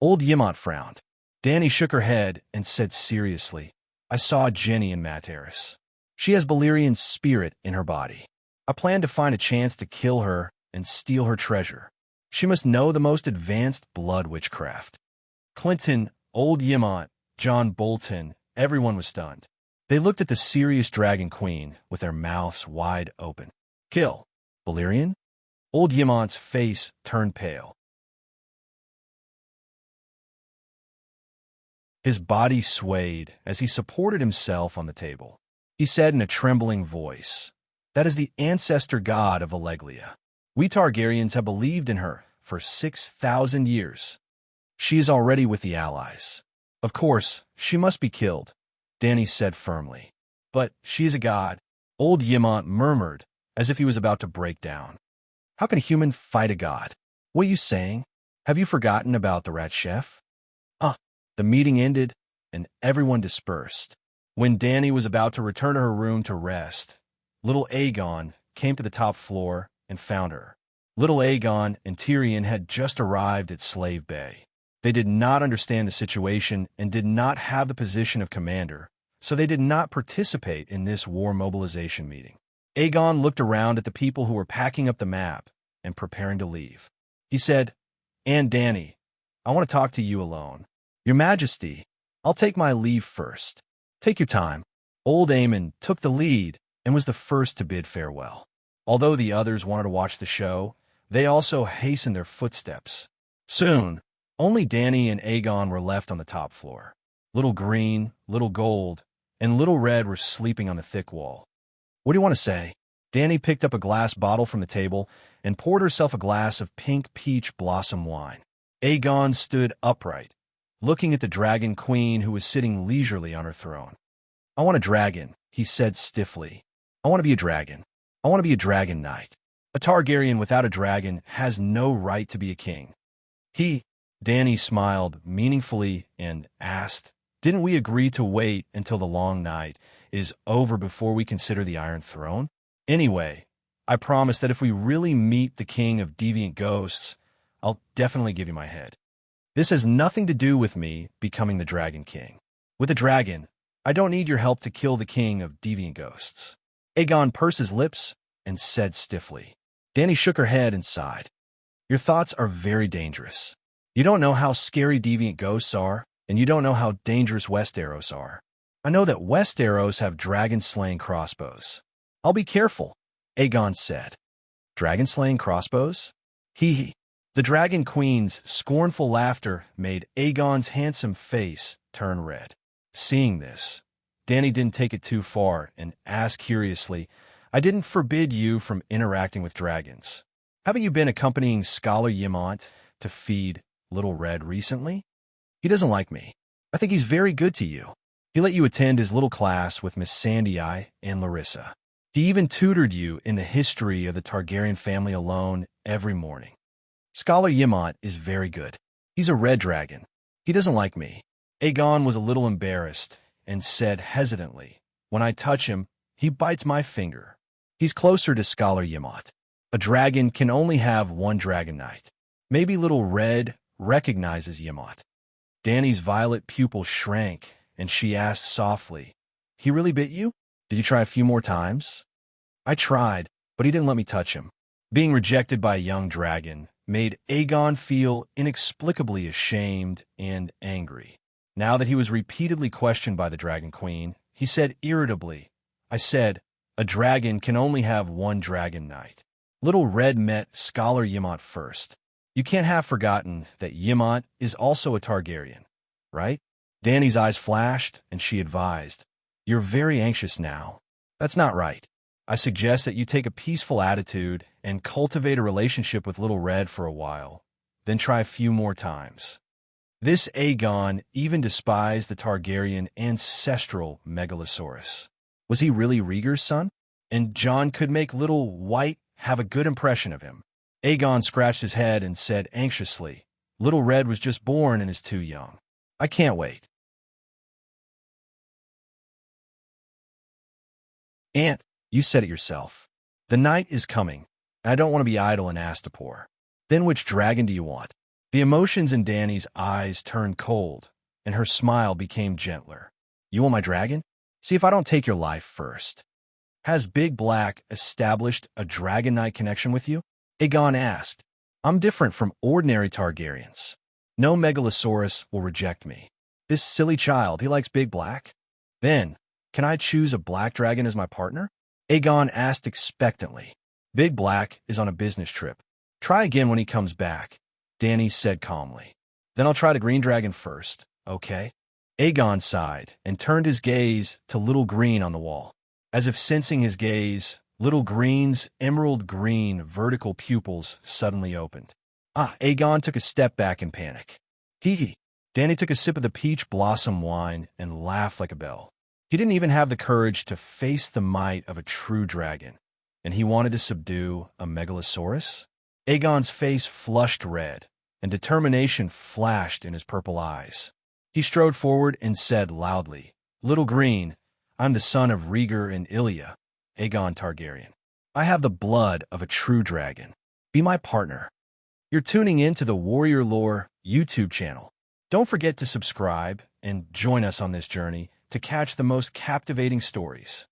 Old Yimont frowned. Dany shook her head and said seriously, I saw Jenny in Materis. She has Balerian's spirit in her body. I plan to find a chance to kill her and steal her treasure. She must know the most advanced blood witchcraft. Clinton, old Yimont, John Bolton, everyone was stunned. They looked at the serious Dragon Queen with their mouths wide open. Kill. Balerian? Old Yimont's face turned pale. His body swayed as he supported himself on the table. He said in a trembling voice, That is the ancestor god of Aleglia. We Targaryens have believed in her for 6,000 years. She is already with the allies. Of course, she must be killed, Dany said firmly. But she is a god, old Yimont murmured, as if he was about to break down. How can a human fight a god? What are you saying? Have you forgotten about the rat chef? The meeting ended, and everyone dispersed. When Dany was about to return to her room to rest, little Aegon came to the top floor and found her. Little Aegon and Tyrion had just arrived at Slave Bay. They did not understand the situation and did not have the position of commander, so they did not participate in this war mobilization meeting. Aegon looked around at the people who were packing up the map and preparing to leave. He said, And Dany, I want to talk to you alone. Your Majesty, I'll take my leave first. Take your time. Old Aemon took the lead and was the first to bid farewell. Although the others wanted to watch the show, they also hastened their footsteps. Soon, only Dany and Aegon were left on the top floor. Little Green, Little Gold, and Little Red were sleeping on the thick wall. What do you want to say? Dany picked up a glass bottle from the table and poured herself a glass of pink peach blossom wine. Aegon stood upright, looking at the Dragon Queen who was sitting leisurely on her throne. I want a dragon, he said stiffly. I want to be a dragon. I want to be a dragon knight. A Targaryen without a dragon has no right to be a king. Dany smiled meaningfully and asked, Didn't we agree to wait until the long night is over before we consider the Iron Throne? Anyway, I promise that if we really meet the king of deviant ghosts, I'll definitely give you my head. This has nothing to do with me becoming the Dragon King. With a dragon, I don't need your help to kill the king of deviant ghosts. Aegon pursed his lips and said stiffly. Dany shook her head and sighed. Your thoughts are very dangerous. You don't know how scary deviant ghosts are, and you don't know how dangerous Westeros are. I know that Westeros have dragon-slaying crossbows. I'll be careful, Aegon said. Dragon-slaying crossbows? Hee. The Dragon Queen's scornful laughter made Aegon's handsome face turn red. Seeing this, Dany didn't take it too far and asked curiously, I didn't forbid you from interacting with dragons. Haven't you been accompanying Scholar Ymont to feed Little Red recently? He doesn't like me. I think he's very good to you. He let you attend his little class with Miss Sandy Eye and Larissa. He even tutored you in the history of the Targaryen family alone every morning. Scholar Ymont is very good. He's a red dragon. He doesn't like me. Aegon was a little embarrassed and said hesitantly, when I touch him, he bites my finger. He's closer to Scholar Ymont. A dragon can only have one dragon knight. Maybe Little Red recognizes Ymont. Dany's violet pupil shrank, and she asked softly, He really bit you? Did you try a few more times? I tried, but he didn't let me touch him. Being rejected by a young dragon made Aegon feel inexplicably ashamed and angry. Now that he was repeatedly questioned by the Dragon Queen, he said irritably, I said, a dragon can only have one dragon knight. Little Red met Scholar Ymont first. You can't have forgotten that Ymont is also a Targaryen, right? Dany's eyes flashed, and she advised, You're very anxious now. That's not right. I suggest that you take a peaceful attitude and cultivate a relationship with Little Red for a while, then try a few more times. This Aegon even despised the Targaryen ancestral Megalosaurus. Was he really Rhaegar's son? And Jon could make Little White have a good impression of him. Aegon scratched his head and said anxiously, Little Red was just born and is too young. I can't wait. Aunt, you said it yourself. The night is coming, and I don't want to be idle and Astapor. Then which dragon do you want? The emotions in Dany's eyes turned cold, and her smile became gentler. You want my dragon? See if I don't take your life first. Has Big Black established a Dragon Knight connection with you? Aegon asked. I'm different from ordinary Targaryens. No Megalosaurus will reject me. This silly child, he likes Big Black? Then, can I choose a black dragon as my partner? Aegon asked expectantly. Big Black is on a business trip. Try again when he comes back, Dany said calmly. Then I'll try the green dragon first, okay? Aegon sighed and turned his gaze to Little Green on the wall. As if sensing his gaze, Little Green's emerald green vertical pupils suddenly opened. Aegon took a step back in panic. Hee. Dany took a sip of the peach blossom wine and laughed like a bell. He didn't even have the courage to face the might of a true dragon, and he wanted to subdue a Megalosaurus? Aegon's face flushed red, and determination flashed in his purple eyes. He strode forward and said loudly, Little Green, I'm the son of Rhaegar and Ilya, Aegon Targaryen. I have the blood of a true dragon. Be my partner. You're tuning in to the Warrior Lore YouTube channel. Don't forget to subscribe and join us on this journey to catch the most captivating stories.